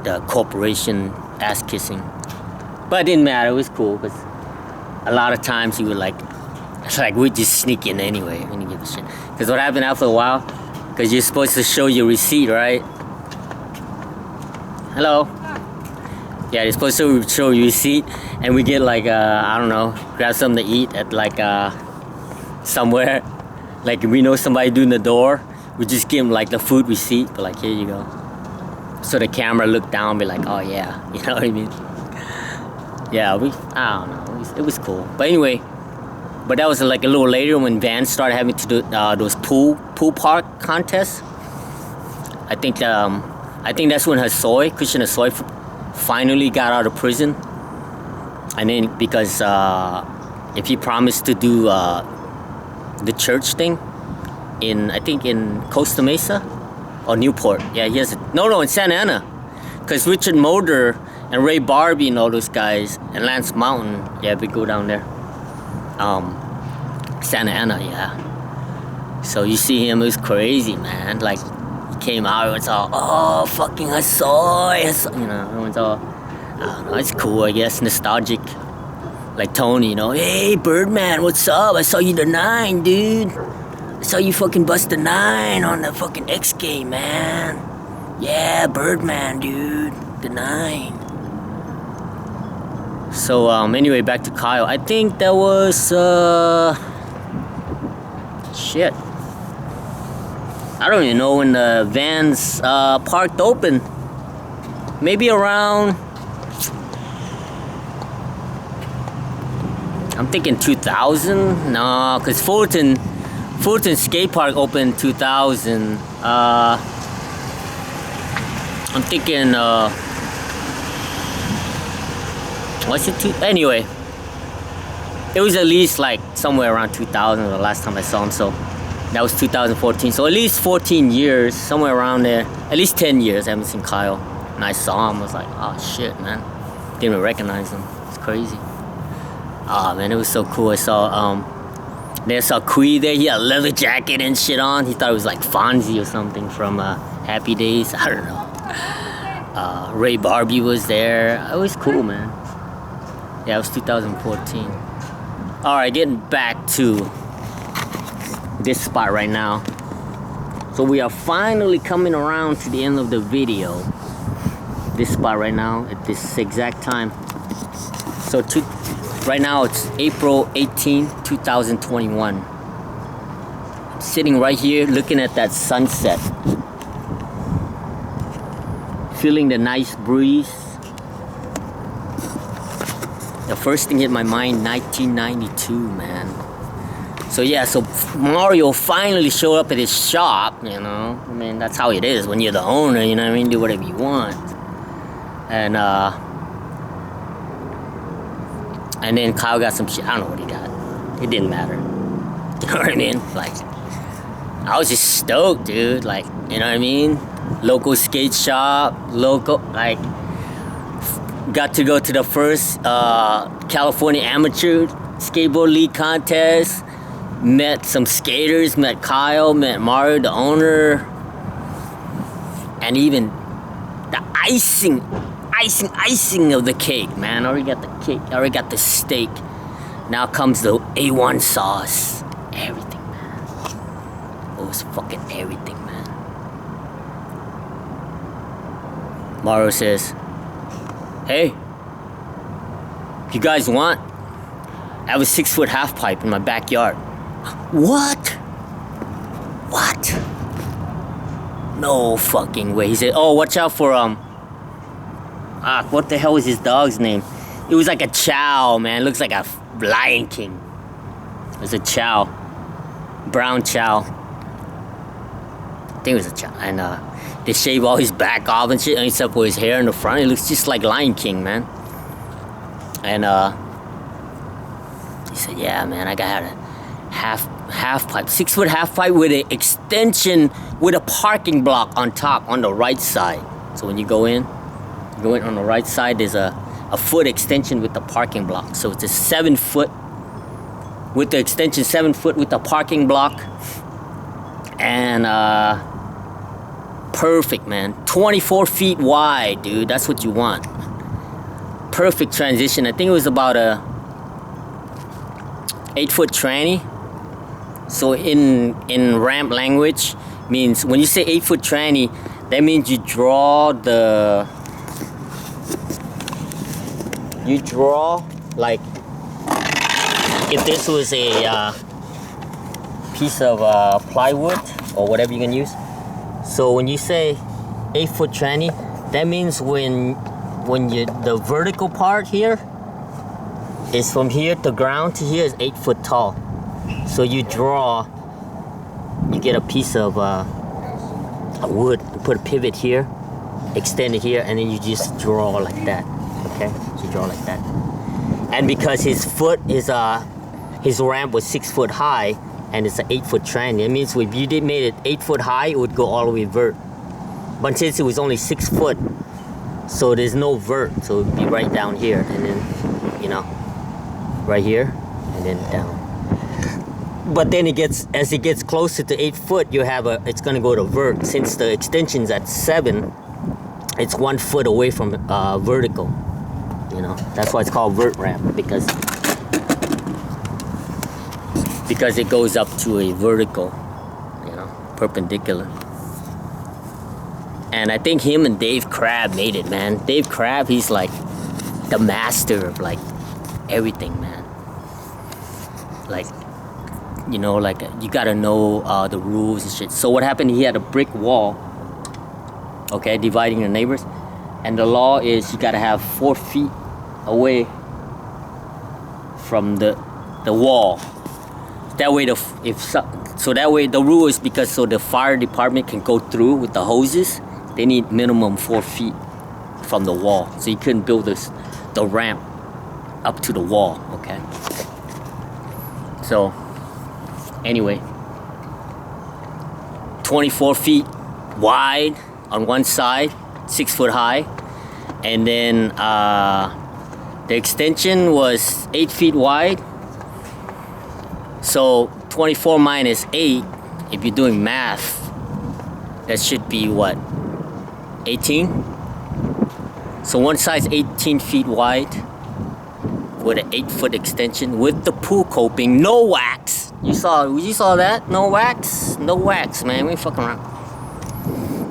The corporation ass kissing. But it didn't matter. It was cool because a lot of times he would like, it's like we'd just sneak in anyway. We didn't give a shit. Because what happened after a while, because you're supposed to show your receipt, right? Hello? Yeah, you're supposed to show your receipt, and we get like, I don't know, grab something to eat at like somewhere. Like if we know somebody doing the door, we just give them like the food receipt, but like, here you go. So the camera looked down and be like, oh yeah, you know what I mean? Yeah, I don't know, it was cool. But anyway, but that was like a little later when Vans started having to do those pool park contests. I think that's when Christian Hosoi finally got out of prison. And then because if he promised to do the church thing in Costa Mesa or Newport. Yeah, he has in Santa Ana. Because Richard Moder and Ray Barbie and all those guys and Lance Mountain, yeah, we go down there. Santa Ana, yeah. So you see him, it was crazy, man. Like, He came out, everyone's all, oh, fucking Hasoy, you know, everyone's all, I don't know, it's cool, I guess, nostalgic. Like Tony, you know, hey, Birdman, what's up? I saw you the 9, dude. I saw you fucking bust the 9 on the fucking X game, man. Yeah, Birdman, dude, the 9. So, anyway, back to Kyle. I think that was, shit. I don't even know when the vans, parked open. Maybe around, I'm thinking 2000. No, because Fulton Skate Park opened 2000. I'm thinking, was it anyway, it was at least like somewhere around 2000 the last time I saw him, so that was 2014. So at least 14 years, somewhere around there. At least 10 years I haven't seen Kyle. And I saw him, I was like, oh shit, man. Didn't even recognize him. It's crazy. Oh man, it was so cool. I saw Kui there. He had a leather jacket and shit on. He thought it was like Fonzie or something from Happy Days. I don't know. Ray Barbie was there. It was cool, man. Yeah, it was 2014. Alright, getting back to this spot right now. So we are finally coming around to the end of the video. This spot right now at this exact time. So right now it's April 18, 2021. I'm sitting right here looking at that sunset. Feeling the nice breeze. The first thing hit my mind, 1992, man. So yeah, so Mario finally showed up at his shop, you know. I mean, that's how it is when you're the owner, you know what I mean? Do whatever you want. And then Kyle got some shit. I don't know what he got. It didn't matter. You know what I mean? Like, I was just stoked, dude. Like, you know what I mean? Local skate shop, like, got to go to the first California Amateur Skateboard League contest. Met some skaters, met Kyle, met Mario, the owner. And even the icing of the cake, man. I already got the cake, I already got the steak. Now comes the A1 sauce. Everything, man. It was fucking everything, man. Mario says, hey, if you guys want, I have a 6-foot half pipe in my backyard. What? No fucking way. He said, oh, watch out for, what the hell was his dog's name? It was like a chow, man. Looks like a Lion King. It was a chow. Brown chow. I think it was a chow. And, they shave all his back off and shit, except for his hair in the front. It looks just like Lion King, man. And he said, yeah, man, I got a half pipe, 6-foot half pipe with an extension with a parking block on top on the right side. So when you go in on the right side, there's a foot extension with the parking block. So it's a 7-foot with the extension, 7 foot with the parking block. And perfect, man. 24 feet wide, dude. That's what you want. Perfect transition. I think it was about a 8-foot tranny. So in ramp language, means when you say 8-foot tranny, that means you draw like, if this was a piece of plywood or whatever you can use. So when you say 8-foot tranny, that means when the vertical part here is from here to ground to here is 8 foot tall. So you get a piece of wood, you put a pivot here, extend it here, and then you just draw like that. Okay, so you draw like that. And because his foot is his ramp was 6 foot high, and it's an 8-foot tranny, it means if you made it 8 foot high, it would go all the way vert. But since it was only 6 foot, so there's no vert, so it would be right down here, and then, you know, right here, and then down. But then as it gets closer to 8 foot, it's gonna go to vert. Since the extension's at 7, it's 1 foot away from vertical. You know, that's why it's called vert ramp, because it goes up to a vertical, you know, perpendicular. And I think him and Dave Crabb made it, man. Dave Crabb, he's like the master of like everything, man. Like, you know, like you gotta know the rules and shit. So what happened, he had a brick wall, okay, dividing the neighbors. And the law is you gotta have 4 feet away from the wall. That way the rule is because so the fire department can go through with the hoses, they need minimum 4 feet from the wall. So you couldn't build the ramp up to the wall, okay? So anyway, 24 feet wide on one side, 6 foot high, and then the extension was 8 feet wide. So 24 minus 8, if you're doing math, that should be what, 18? So one side's 18 feet wide with an 8 foot extension with the pool coping, no wax. You saw that? No wax, man. We ain't fucking around.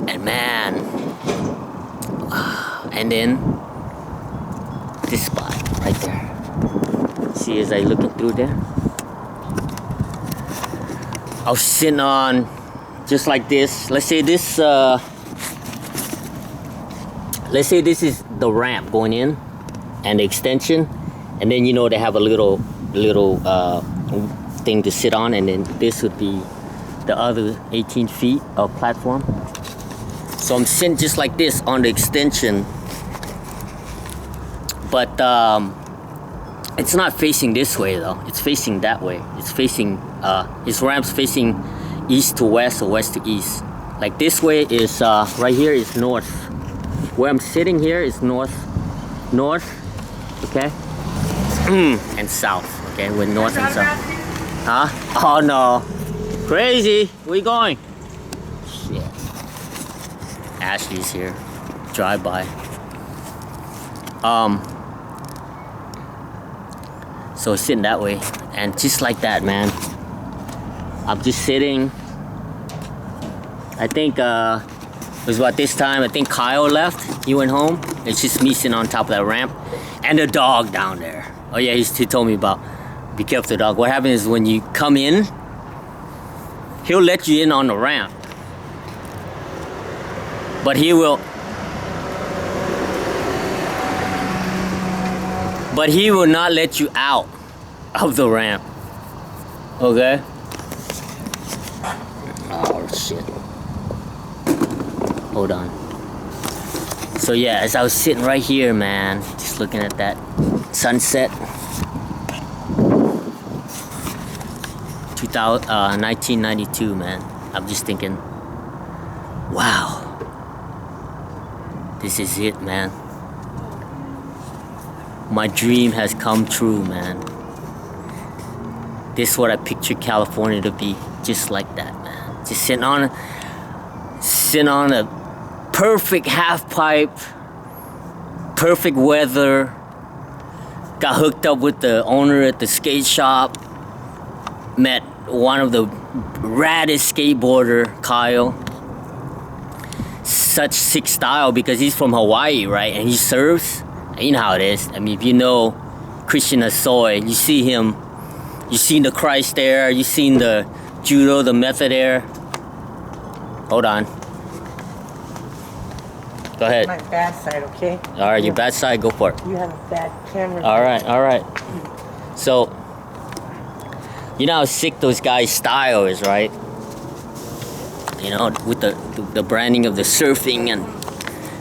And man, and then this spot right there. See, as I looking through there, I was sitting on just like this. Let's say this is the ramp going in and the extension, and then you know they have a little thing to sit on, and then this would be the other 18 feet of platform. So I'm sitting just like this on the extension, but it's not facing this way though. It's facing that way. It's facing his ramp's facing east to west or west to east. Like this way is right here is north. Where I'm sitting here is north, okay, and south. Okay, we're north and south. Huh? Oh no, crazy. Where you going? Shit. Ashley's here. Drive by. So sitting that way, and just like that, man. I'm just sitting. I think it was about this time. I think Kyle left. He went home. It's just me sitting on top of that ramp, and the dog down there. Oh yeah, he told me about. Be careful, the dog. What happens is when you come in, he'll let you in on the ramp, but he will not let you out of the ramp. Okay? Oh shit. Hold on. So yeah, as I was sitting right here, man, just looking at that sunset. 1992, man. I'm just thinking, wow, this is it, man. My dream has come true, man. This is what I pictured California to be, just like that, man. Just sitting on a perfect half pipe, perfect weather. Got hooked up with the owner at the skate shop. Met one of the raddest skateboarder, Kyle. Such sick style because he's from Hawaii, right? And he surfs. You know how it is. I mean, if you know Christian Asoy, you see him. You seen the Christ there. You seen the judo, the method there. Hold on. Go ahead. My bad side, okay? All right, your bad side. Go for it. You have a bad camera. All right. So, you know how sick those guys' style is, right? You know, with the branding of the surfing, and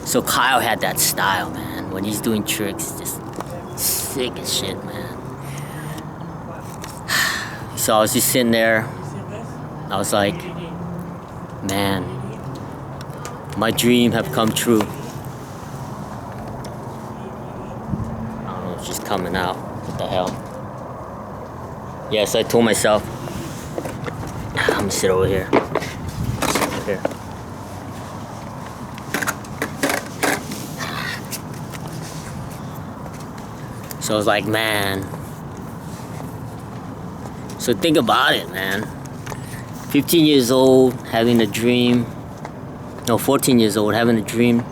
so Kyle had that style, man. When he's doing tricks, just sick as shit, man. So I was just sitting there. I was like, man, my dream have come true. I don't know, it's just coming out. What the hell? Yes, I told myself, I'm gonna sit over here. Sit over here. So I was like, man. So think about it, man. 15 years old, having a dream. No, 14 years old, having a dream.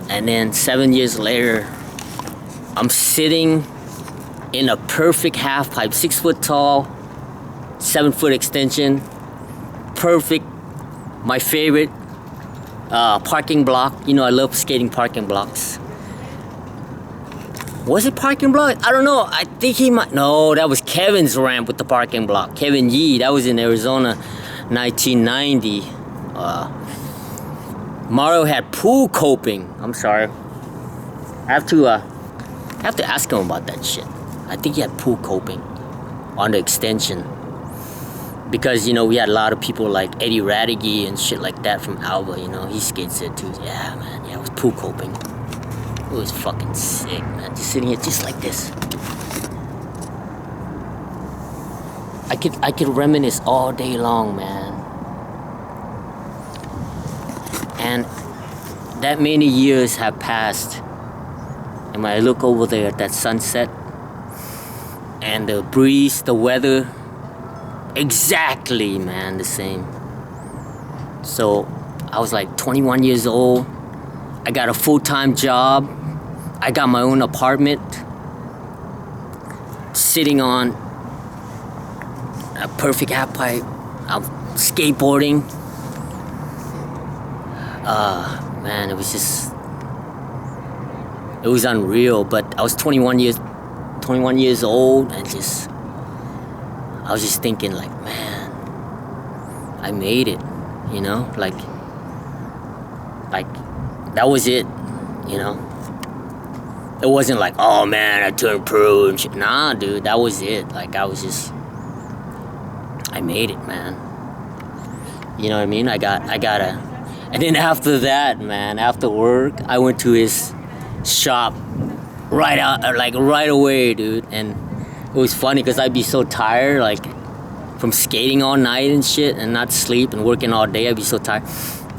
And then 7 years later, I'm sitting in a perfect half pipe, 6 foot tall, 7 foot extension, perfect, my favorite parking block. You know, I love skating parking blocks. Was it parking block? I don't know. I think he might. No, that was Kevin's ramp with the parking block. Kevin Yee. That was in Arizona, 1990. Mario had pool coping. I'm sorry. I have to ask him about that shit. I think he had pool coping on the extension. Because, you know, we had a lot of people like Eddie Radigi and shit like that from Alba, you know. He skates it too. Yeah, man. Yeah, it was pool coping. It was fucking sick, man. Just sitting here just like this. I could reminisce all day long, man. And that many years have passed. And when I look over there at that sunset and the breeze, the weather, exactly, man, the same. So I was like 21 years old. I got a full-time job. I got my own apartment. Sitting on a perfect half pipe. I'm skateboarding. Man, it was unreal. But I was 21 years old, and I was just thinking like, man, I made it, you know, like that was it, you know. It wasn't like, oh man, I turned pro and shit. Nah, dude, that was it. Like I made it, man. You know what I mean? I got and then after that, man, after work, I went to his shop right away, dude. And it was funny because I'd be so tired, like from skating all night and shit and not sleep and working all day. I'd be so tired.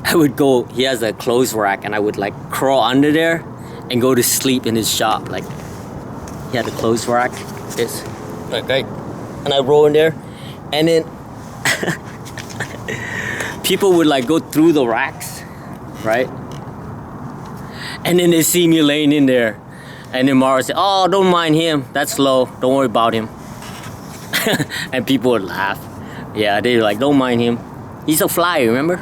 I would go, he has a clothes rack, and I would like crawl under there and go to sleep in his shop. Like, he had a clothes rack, this, like, and I roll in there, and then people would like go through the racks, right? And then they see me laying in there, and then Mara said, "Oh, don't mind him. That's low. Don't worry about him." And people would laugh. Yeah, they were like, "Don't mind him. He's a flyer, remember?"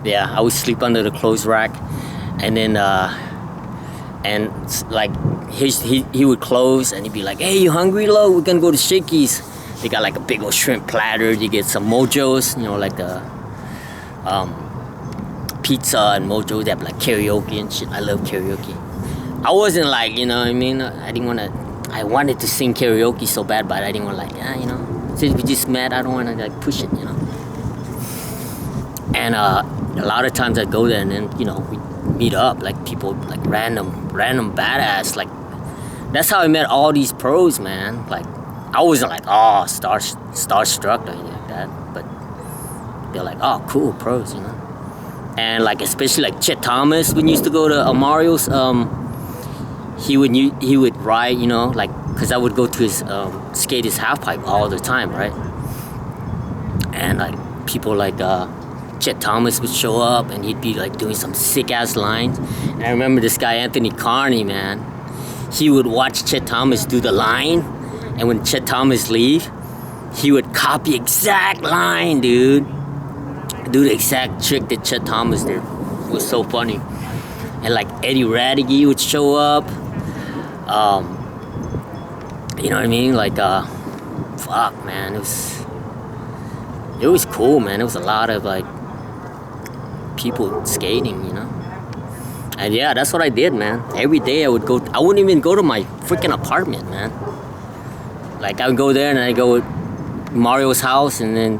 Yeah, I would sleep under the clothes rack, and then and like he would close, and he'd be like, "Hey, you hungry, Lo? We're gonna go to Shakey's. They got like a big old shrimp platter. You get some mojos, you know, like the pizza and mojos. They have like karaoke and shit. I love karaoke. I wasn't like, you know what I mean? I wanted to sing karaoke so bad, but I didn't want to like, you know, since we just met, I don't want to like push it, you know. And a lot of times I'd go there, and then, you know, we meet up, like people, like random badass. Like, that's how I met all these pros, man. Like, I wasn't like, oh, starstruck or anything like that, but they're like, oh, cool pros, you know. And like, especially like Chet Thomas, when you used to go to Mario's, he would ride, you know, like, cause I would go to his skate his half pipe all the time, right? And like people like Chet Thomas would show up, and he'd be like doing some sick ass lines. And I remember this guy Anthony Carney, man. He would watch Chet Thomas do the line, and when Chet Thomas leave, he would copy exact line, dude. Do the exact trick that Chet Thomas did. It was so funny. And like Eddie Radigi would show up. You know what I mean? Like, fuck, man. It was cool, man. It was a lot of like people skating, you know. And yeah, that's what I did, man. Every day I wouldn't even go to my freaking apartment, man. Like, I would go there, and I go to Mario's house, and then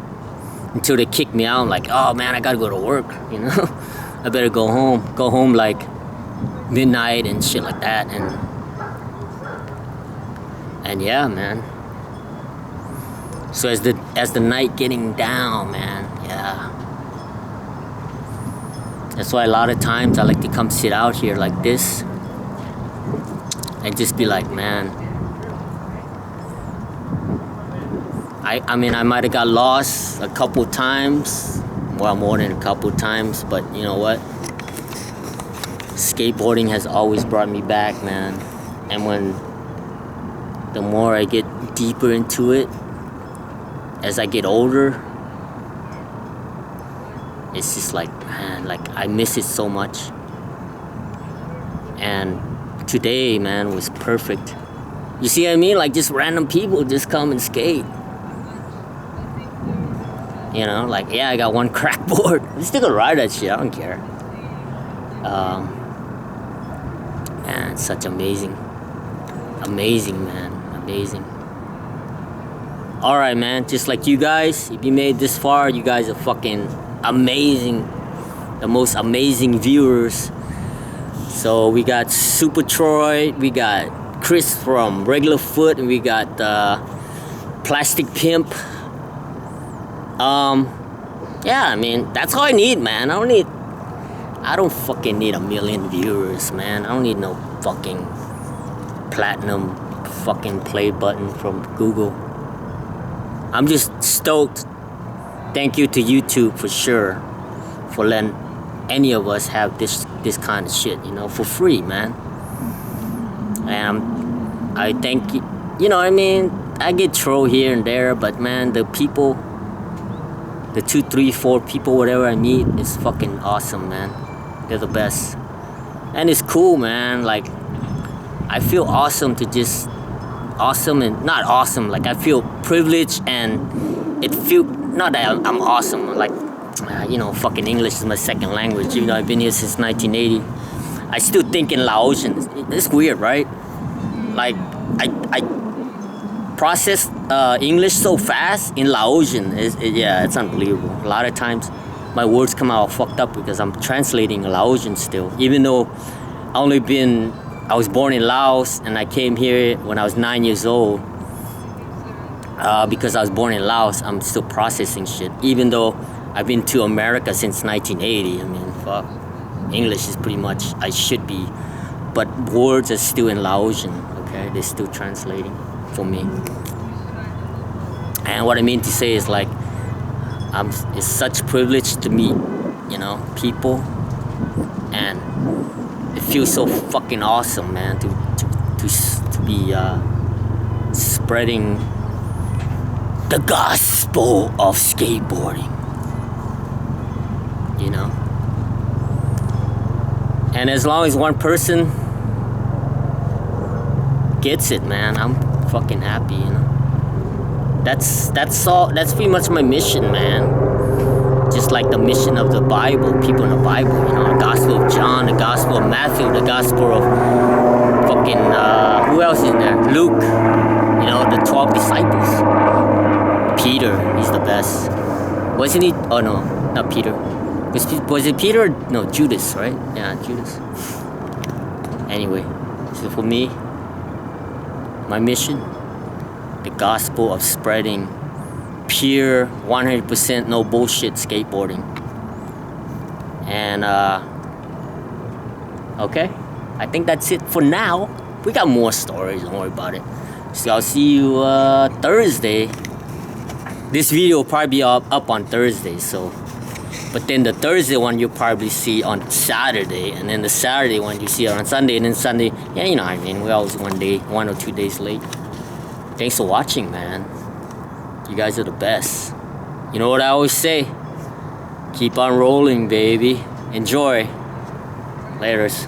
until they kick me out, I'm like, oh man, I gotta go to work, you know. I better go home like midnight and shit like that. And yeah, man, So as the night getting down, man, yeah. That's why a lot of times I like to come sit out here like this and just be like, man, I mean, I might have got lost a couple times, well, more than a couple times, but you know what? Skateboarding has always brought me back, man. And the more I get deeper into it, as I get older, it's just like, man, like I miss it so much. And today, man, was perfect. You see what I mean? Like just random people just come and skate. You know, like, yeah, I got one crack board. I'm still gonna ride that shit, I don't care. Man, it's such amazing, man, amazing. All right, man, just like you guys, if you made this far, you guys are fucking amazing, the most amazing viewers. So we got Super Troy, we got Chris from Regular Foot, and we got Plastic Pimp. Yeah, I mean, that's all I need, man. I don't fucking need 1 million viewers, man. I don't need no fucking platinum fucking play button from Google. I'm just stoked. Thank you to YouTube for sure for letting any of us have this kind of shit, you know, for free, man. And I thank you. You know what I mean? I get trolled here and there, but man, the people, the 2, 3, 4 people, whatever I meet, is fucking awesome, man. They're the best. And it's cool, man. Like, I feel awesome to just, awesome and not awesome. Like, I feel privileged, and it feel, not that I'm awesome. Like, you know, fucking English is my second language. Even though I've been here since 1980, I still think in Laotian. It's weird, right? Like, I process English so fast in Laotian. Yeah, it's unbelievable. A lot of times my words come out fucked up because I'm translating Laotian still. Even though I was born in Laos and I came here when I was 9 years old. Because I was born in Laos, I'm still processing shit. Even though I've been to America since 1980. I mean, fuck. English is pretty much, I should be. But words are still in Laotian, okay? They're still translating for me. And what I mean to say is like, it's such privilege to meet, you know, people. And it feels so fucking awesome, man, to be spreading the gospel of skateboarding, you know. And as long as one person gets it, man, I'm fucking happy, you know. That's all. That's pretty much my mission, man. Just like the mission of the Bible, people in the Bible, you know, the Gospel of John, the Gospel of Matthew, the Gospel of fucking who else is there? Luke, you know, the 12 disciples. Peter, he's the best. Wasn't he? Oh no, not Peter. Was it Peter? No, Judas, right? Yeah, Judas. Anyway, so for me, my mission, the gospel of spreading pure 100% no bullshit skateboarding. And okay, I think that's it for now. We got more stories, don't worry about it. So I'll see you Thursday. This video will probably be up on Thursday, so, but then the Thursday one you'll probably see on Saturday, and then the Saturday one you see it on Sunday, and then Sunday, yeah, you know what I mean, we're always 1 or 2 days late. Thanks for watching, man. You guys are the best. You know what I always say? Keep on rolling, baby. Enjoy. Laters.